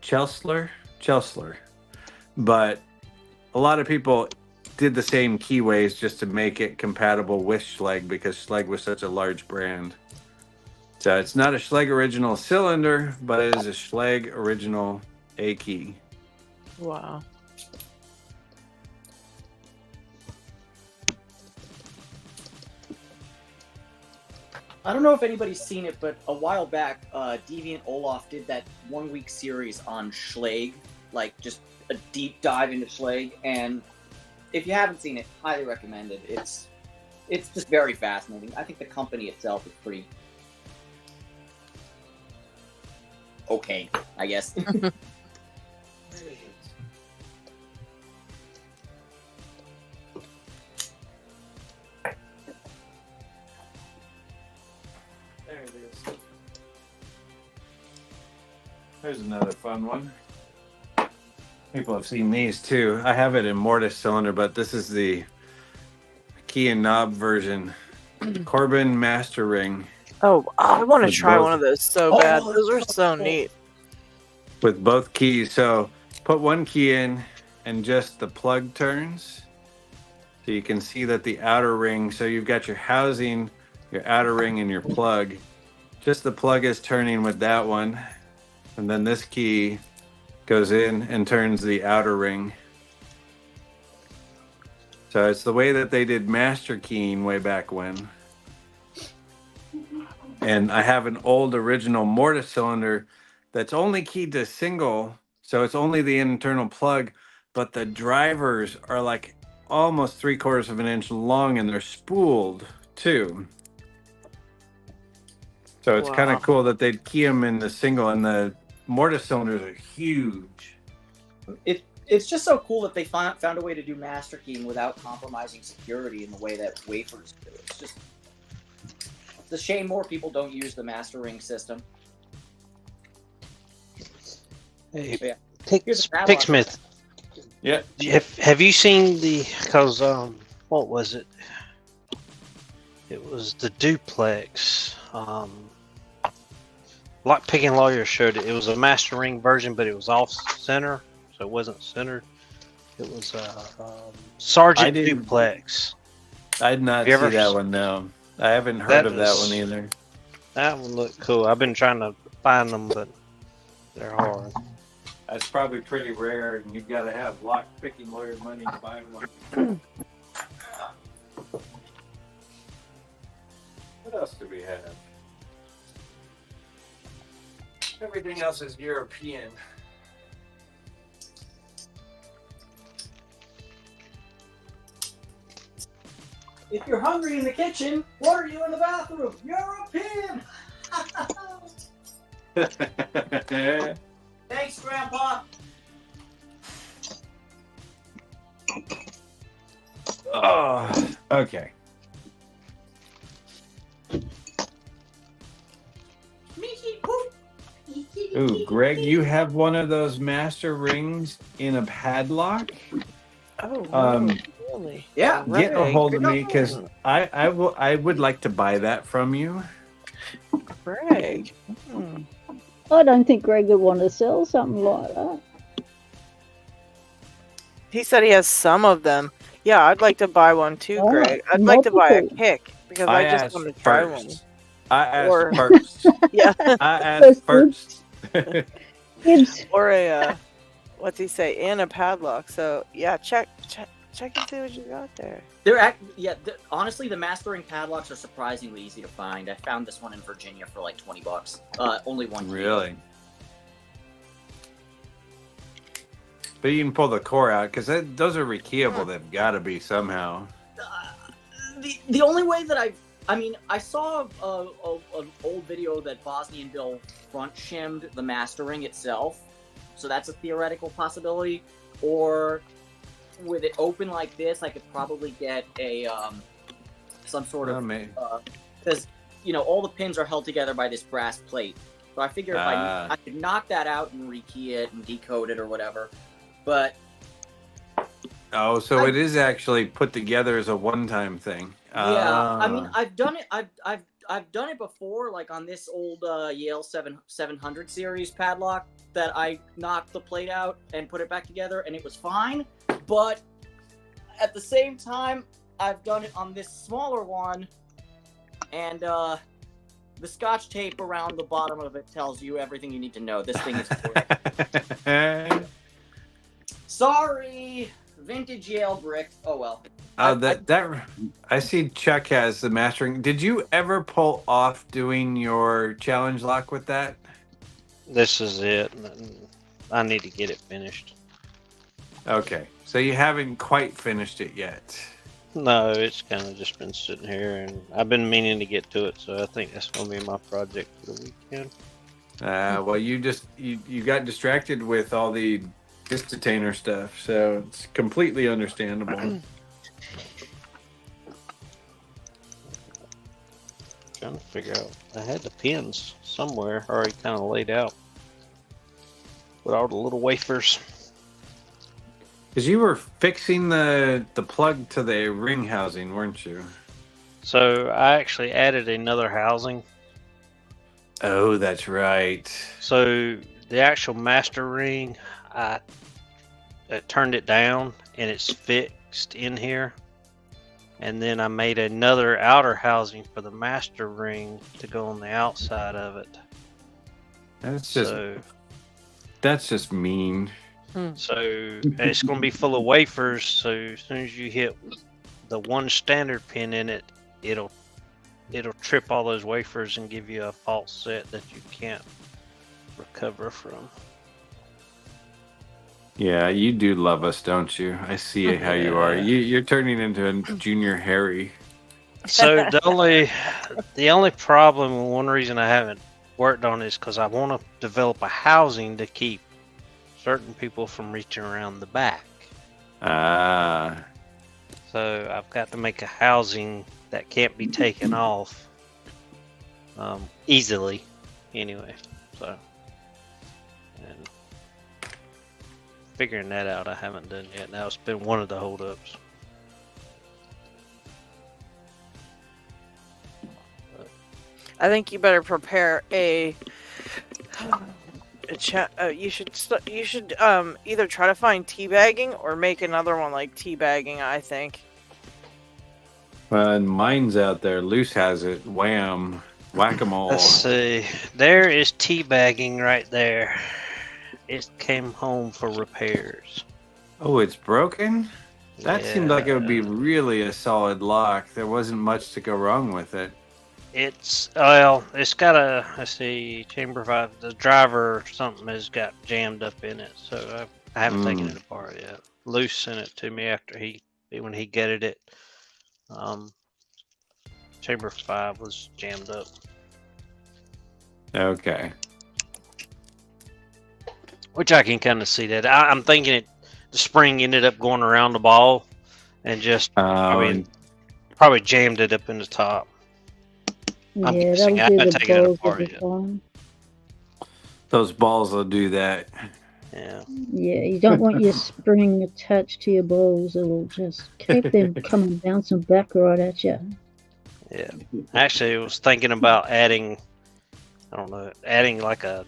Chelsler, but a lot of people did the same keyways just to make it compatible with Schlage because Schlage was such a large brand. So it's not a Schlage original cylinder, but it is a Schlage original A key. Wow. I don't know if anybody's seen it, but a while back, Deviant Olaf did that 1-week series on Schlage, like just a deep dive into Schlage. And if you haven't seen it, highly recommend it. It's just very fascinating. I think the company itself is pretty okay, I guess. There it is. There's another fun one. People have seen these too. I have it in mortise cylinder, but this is the key and knob version. Corbin Master Ring. Oh, I want to With try both- one of those so bad. Those are so neat. With both keys. So put one key in and just the plug turns. So you can see that the outer ring, so you've got your housing, your outer ring, and your plug. Just the plug is turning with that one. And then this key goes in and turns the outer ring. So it's the way that they did master keying way back when. And I have an old original mortise cylinder that's only keyed to single, so it's only the internal plug, but the drivers are like almost 3/4 of an inch long and they're spooled too. So it's kind Wow. of cool that they'd key them in the single, and the mortise cylinders are huge. It's just so cool that they found a way to do master keying without compromising security in the way that wafers do. It's a shame more people don't use the master ring system. Hey, But yeah. Here's a padlock. Picksmith. Yeah. Have you seen the? Because what was it? It was the duplex. Lockpicking Lawyer showed it. It was a master ring version, but it was off center, so it wasn't centered. It was Sergeant Duplex. I did not see Have you ever that one. No, I haven't heard of that is- one either. That one looked cool. I've been trying to find them, but they're hard. That's probably pretty rare, and you've got to have Lockpicking Lawyer money to buy one. What else do we have? Everything else is European. If you're hungry in the kitchen, what are you in the bathroom? European! Thanks, Grandpa. Oh, okay. Ooh, Greg, you have one of those master rings in a padlock? Oh, really? Yeah. Get a Greg. hold of me, because I would like to buy that from you. Greg. I don't think Greg would want to sell something like that. He said he has some of them. Yeah, I'd like to buy one too, Oh, Greg. I'd like to buy a multiple. kick because I I just asked want to try first. one. I asked Or- first. Yeah. I asked first. Gibbs. Or a what's he say? And a padlock. So yeah, check and see what you got there. Honestly, the mastering padlocks are surprisingly easy to find. I found this one in Virginia for like $20. Only one. Really? But you can pull the core out, because those are rekeyable. They've got to be somehow. The only way that I saw an old video that Bosnian Bill front shimmed the mastering itself, so that's a theoretical possibility. Or with it open like this, I could probably get a some sort of because all the pins are held together by this brass plate. So I figure if I could knock that out and rekey it and decode it or whatever. But Oh, so it is actually put together as a one-time thing. yeah, I mean, I've done it. I've done it before, like on this old Yale 700 series padlock that I knocked the plate out and put it back together, and it was fine. But at the same time, I've done it on this smaller one, and the Scotch tape around the bottom of it tells you everything you need to know. This thing is sorry, vintage Yale brick. Oh well. I see Chuck has the mastering. Did you ever pull off doing your challenge lock with that? This is it. I need to get it finished. Okay, so you haven't quite finished it yet. No, it's kind of just been sitting here, and I've been meaning to get to it, so I think that's going to be my project for the weekend. Well, you got distracted with all the disc detainer stuff, so it's completely understandable. Trying to figure out. I had the pins somewhere already kind of laid out with all the little wafers. Because you were fixing the plug to the ring housing, weren't you? So I actually added another housing. Oh, that's right. So the actual master ring, I turned it down and it's fixed in here. And then I made another outer housing for the master ring to go on the outside of it. That's just mean. So it's going to be full of wafers. So as soon as you hit the one standard pin in it, it'll trip all those wafers and give you a false set that you can't recover from. Yeah, you do love us, don't you? I see how you are. You're turning into a junior Harry. So the only problem, and one reason I haven't worked on it is because I want to develop a housing to keep certain people from reaching around the back. Ah. So I've got to make a housing that can't be taken off easily, anyway. So, and figuring that out, I haven't done yet. Now it's been one of the holdups. I think you better prepare you should either try to find teabagging or make another one like teabagging. I think. And mine's out there. Loose has it. Wham. Whack-a-mole. Let's see. There is teabagging right there. It came home for repairs. Oh, it's broken? That seemed like it would be really a solid lock. There wasn't much to go wrong with it. It's got let's see, chamber 5. The driver or something has got jammed up in it, so I haven't taken it apart yet. Luce sent it to me after when he gutted it. Chamber 5 was jammed up. Okay. Which I can kind of see that. I'm thinking the spring ended up going around the ball and just probably jammed it up in the top. I'm guessing. I haven't taken it apart yet. Those balls will do that. Yeah. Yeah, you don't want your spring attached to your balls. It'll just keep them coming bouncing back right at you. Yeah. Actually, I was thinking about adding like a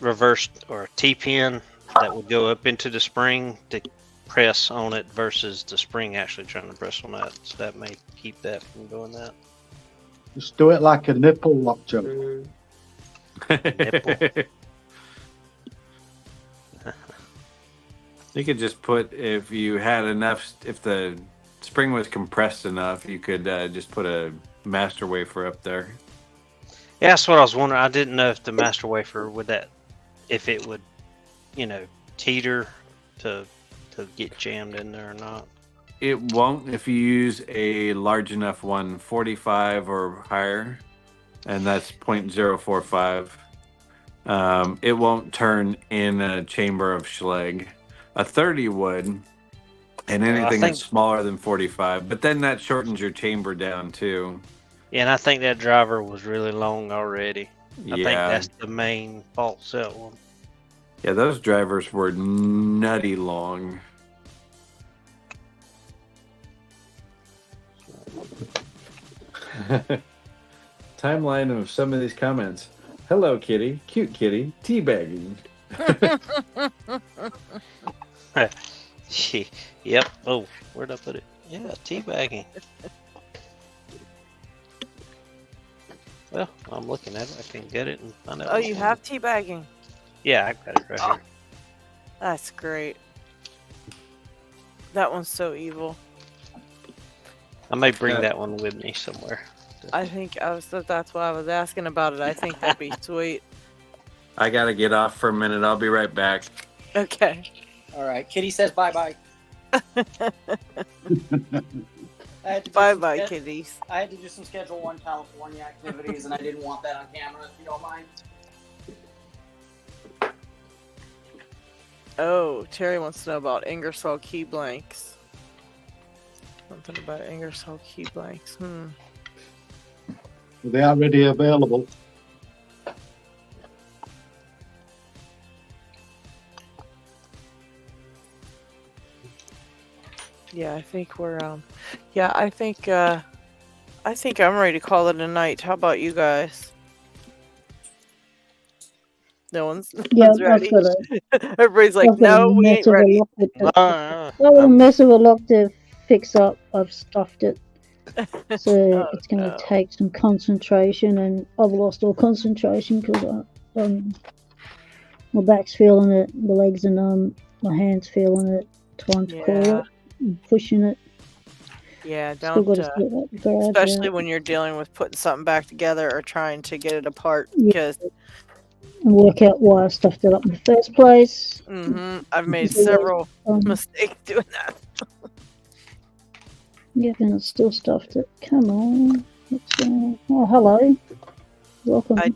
reverse or a T-pin that would go up into the spring to press on it versus the spring actually trying to press on that. So that may keep that from doing that. Just do it like a nipple lockjaw. You could just put, if you had enough, if the spring was compressed enough, you could just put a master wafer up there. Yeah, that's what I was wondering. I didn't know if the master wafer if it would, teeter to get jammed in there or not. It won't if you use a large enough one, 45 or higher, and that's 0.045. It won't turn in a chamber of Schleg. A 30 would, and anything that's smaller than 45. But then that shortens your chamber down too. Yeah, and I think that driver was really long already. I think that's the main fault set one. Yeah, those drivers were nutty long. Timeline of some of these comments. Hello, kitty. Cute kitty. Teabagging. Yep. Oh, where'd I put it? Yeah, teabagging. Well, I'm looking at it. I can get it and find out. Oh, you have teabagging? Yeah, I got it right here. That's great. That one's so evil. I may bring that one with me somewhere. I think that's why I was asking about it. I think that'd be sweet. I gotta get off for a minute. I'll be right back. Okay. All right. Kitty says bye-bye. Bye-bye, kitties. I had to do some Schedule 1 California activities, and I didn't want that on camera, if you don't mind. Oh, Terry wants to know about Ingersoll key blanks. Something about Ingersoll key blanks. They are ready available. Yeah, I think we're yeah, I think I'm ready to call it a night. How about you guys? No one's Yeah, I've ready. got a, Everybody's like, I've got a no, we mess ain't of a ready. lock to, Uh, I've got a I'm- mess of a lock to fix up. I've stuffed it. So Oh, it's going to no. take some concentration, and I've lost all concentration because my back's feeling it, my legs and my hands feeling it. Time to call Yeah. it. I'm pushing it. Yeah, Still don't got to sort that garage especially out. when you're dealing with putting something back together or trying to get it apart Yeah. because And work out why I stuffed it up in the first place. I've made It's always, several um, mistakes doing that. Yep, and it's still stuffed it. Come on. What's going on? Oh, hello. Welcome. I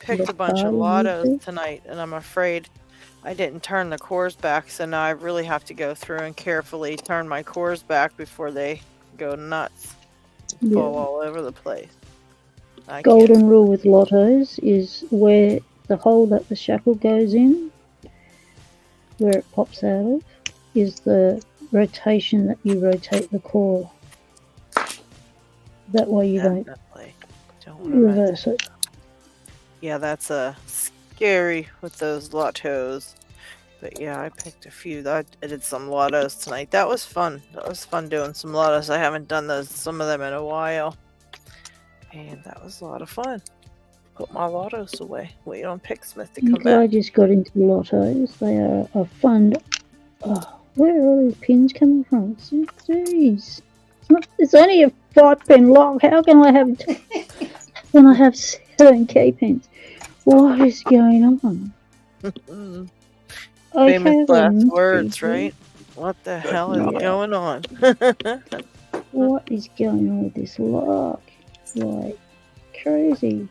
picked a bunch of Party lottos music. tonight, and I'm afraid I didn't turn the cores back, so now I really have to go through and carefully turn my cores back before they go nuts, Yeah. fall all over the place. I can't. Golden rule with lottos is where the hole that the shackle goes in, where it pops out of, is the rotation that you rotate the core. That way you don't Definitely. Don't want to mess. reverse it. Yeah, that's scary with those lottos. But yeah, I picked a few. I did some lottos tonight. That was fun. That was fun doing some lottos. I haven't done some of them in a while. And that was a lot of fun. Put my lottos away. Wait on Picksmith to I'm come glad I back. just got into lottos. They are a fun. Oh, where are all these pins coming from? Jeez. It's only a 5-pin lock. How can I have when I have 7 key pins? What is going on? I Famous have a last mystery words, here. right? What the hell is Yeah. going on? What is going on with this lock? Like, crazy.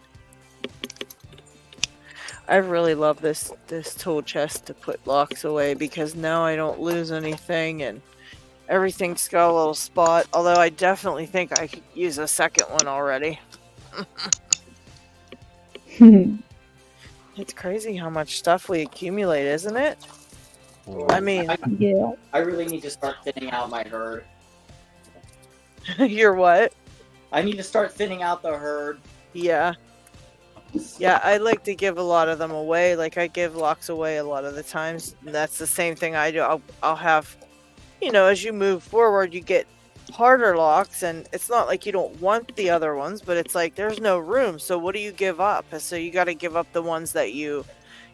I really love this tool chest to put locks away because now I don't lose anything and everything's got a little spot. Although I definitely think I could use a second one already. It's crazy how much stuff we accumulate, isn't it? I mean, Yeah. I really need to start thinning out my herd. you're what? I need to start thinning out the herd. Yeah. Yeah, I like to give a lot of them away. Like, I give locks away a lot of the times. And that's the same thing I do. I'll have, as you move forward, you get harder locks. And it's not like you don't want the other ones, but it's like there's no room. So what do you give up? So you got to give up the ones that you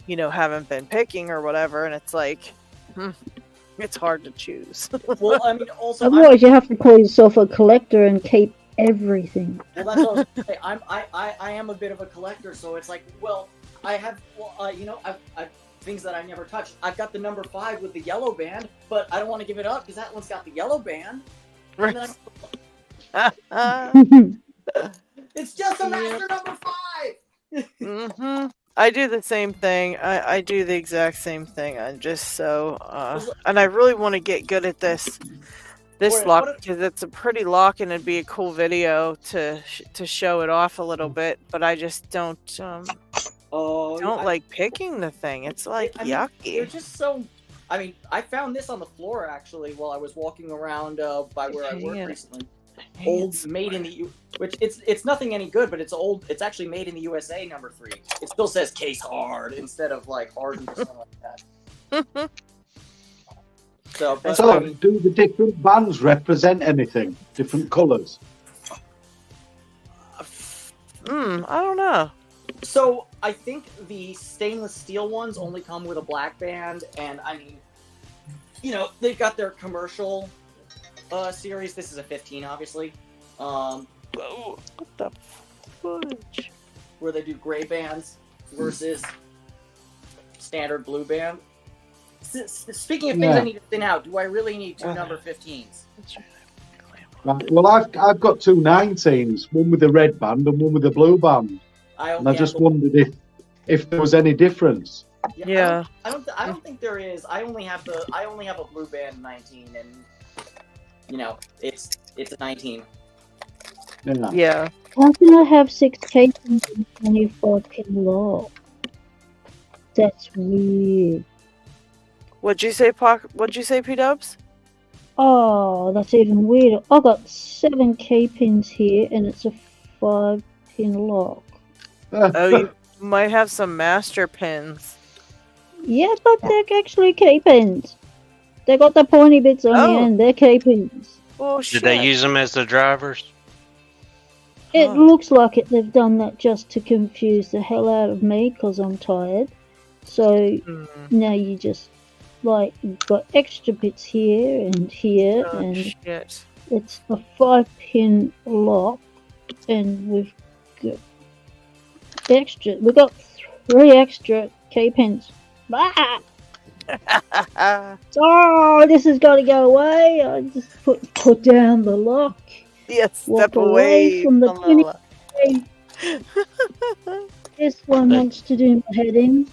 haven't been picking or whatever. And it's like, it's hard to choose. Well, I mean, also, Otherwise, you have to call yourself a collector and keep everything. well, that's what I was gonna say. I am a bit of a collector, so it's like, well, I have, I've things that I never touched. I've got the number 5 with the yellow band, but I don't want to give it up because that one's got the yellow band. And then it's just a master number 5. I do the same thing. I do the exact same thing. I'm just so and I really want to get good at this lock because it's a pretty lock and it'd be a cool video to show it off a little bit. But I just don't like picking the thing. It's like yucky. They're just so. I mean, I found this on the floor actually while I was walking around by where I work recently. Old, made in the which it's nothing any good, but it's old. It's actually made in the USA, number 3. It still says case hard instead of like hardened or something like that. So, but, So, I mean, do the different bands represent anything? Different colours? I don't know. So I think the stainless steel ones only come with a black band, and I mean, they've got their commercial series. This is a 15, obviously. What the fudge? Where they do gray bands versus standard blue band. Speaking of things I need to thin out, do I really need 2 number 15s? Right. Well, I've got 2 19s, one with a red band and one with a blue band. And I just wondered if there was any difference. Yeah. I don't think there is. I only have a blue band 19, and it's a 19. Yeah. How can I have 6 cases and 25-pin lock? That's weird. What'd you say, P-Dubs? Oh, that's even weirder. I got 7 key pins here, and it's a 5-pin lock. Oh, you might have some master pins. Yeah, but they're actually key pins. They got the pointy bits on the end. They're key pins. Oh, Did they use them as the drivers? It looks like it. They've done that just to confuse the hell out of me because I'm tired. So now you just like you've got extra bits here and here, and shit. it's a 5-pin lock, and we've got extra. We've got 3 extra key pins. Ah! Oh, this has got to go away. I just put down the lock. Yes, Walk step away from the from the 20. lock. This one wants to do my head in.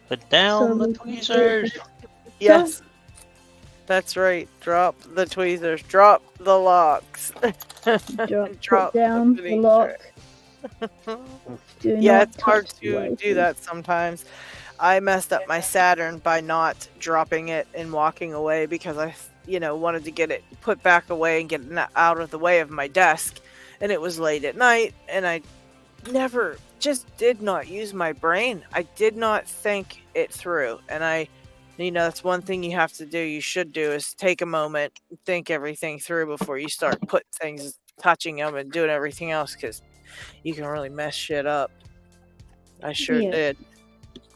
Put down the tweezers. Yes. That's right. Drop the tweezers. Drop the locks. Drop down the lock. Yeah, it's hard to do that sometimes. I messed up my Saturn by not dropping it and walking away because I, wanted to get it put back away and get it out of the way of my desk. And it was late at night, and I just did not use my brain. I did not think it through. And that's one thing you have to do. You should do is take a moment, think everything through before you start putting things, touching them and doing everything else, because you can really mess shit up. I sure did.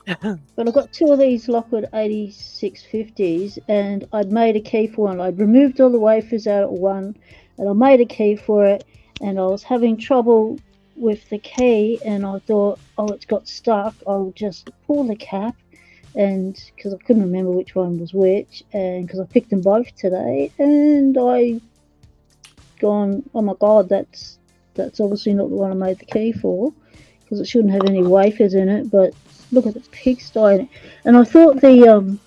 But I've got 2 of these Lockwood 8650s, and I'd made a key for one. I'd removed all the wafers out of one, and I made a key for it, and I was having trouble with the key, and I thought, it's got stuck. I'll just pull the cap, and because I couldn't remember which one was which, and because I picked them both today, and I gone, oh my god, that's obviously not the one I made the key for, because it shouldn't have any wafers in it, but look at the pigsty in it. And I thought the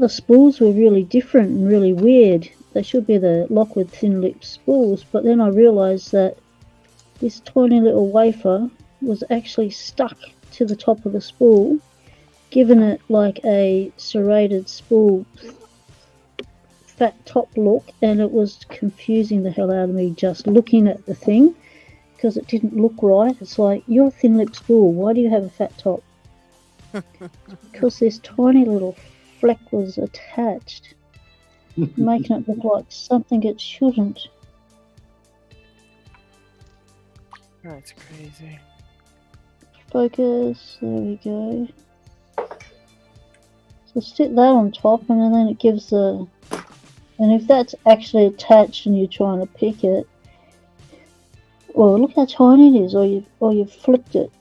spools were really different and really weird. They should be the Lockwood thin lip spools, but then I realised that this tiny little wafer was actually stuck to the top of the spool, giving it like a serrated spool fat top look, and it was confusing the hell out of me just looking at the thing, because it didn't look right. It's like, you're a thin lip spool, why do you have a fat top? Because this tiny little fleck was attached, making it look like something it shouldn't. That's crazy. Focus, there we go. So stick that on top, and then it gives a... And if that's actually attached and you're trying to pick it, well, look how tiny it is, or you've flipped it.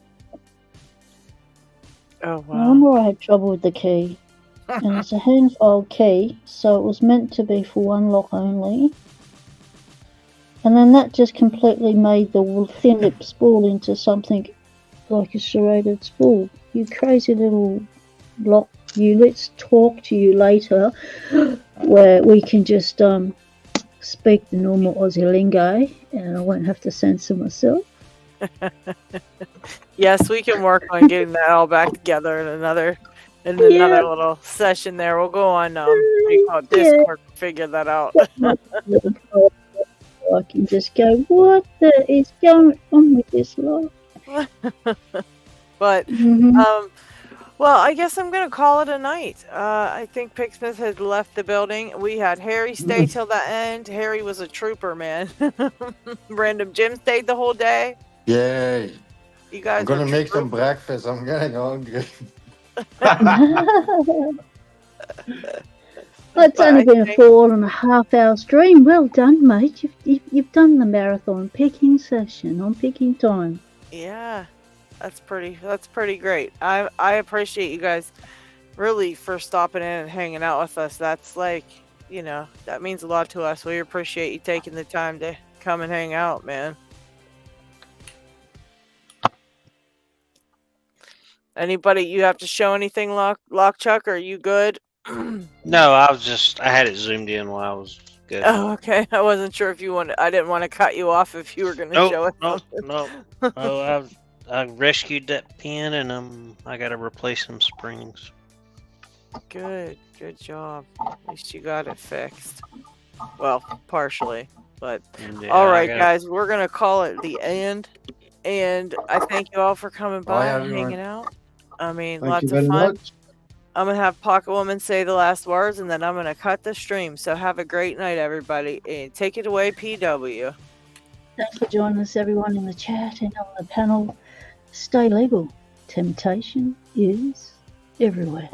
Oh, wow. No wonder I had trouble with the key. And it's a handfold key, so it was meant to be for one lock only. And then that just completely made the thin lip spool into something like a serrated spool. You crazy little lock. Let's talk to you later, where we can just speak the normal Aussie lingo, and I won't have to censor myself. Yes, we can work on getting that all back together in another little session there. We'll go on Discord to figure that out. I can just go, what the is going on with this lot? But well, I guess I'm gonna call it a night. I think Picksmith has left the building. We had Harry stay till the end. Harry was a trooper, man. Random Jim stayed the whole day. Yay! You guys I'm gonna are make some troopers. breakfast. I'm getting hungry. It's only been a 4.5 hour stream. Well done, mate. You've done the marathon picking session on picking time. Yeah, that's pretty great. I appreciate you guys really for stopping in and hanging out with us. That's like, that means a lot to us. We appreciate you taking the time to come and hang out, man. Anybody, you have to show anything, Lockchuck? Are you good? No, I had it zoomed in while I was good. Oh, okay. I wasn't sure if you wanted. I didn't want to cut you off if you were going to show us something. No. I rescued that pin, and I got to replace some springs. Good job. At least you got it fixed. Well, partially, but Yeah, all I right, got- guys, we're gonna call it the end. And I thank you all for coming by Bye, and everyone. hanging out. I mean, Thank lots you of very fun. much. I'm gonna have Pocket Woman say the last words, and then I'm gonna cut the stream. So have a great night, everybody, and take it away, PW. Thanks for joining us, everyone in the chat and on the panel. Stay legal. Temptation is everywhere.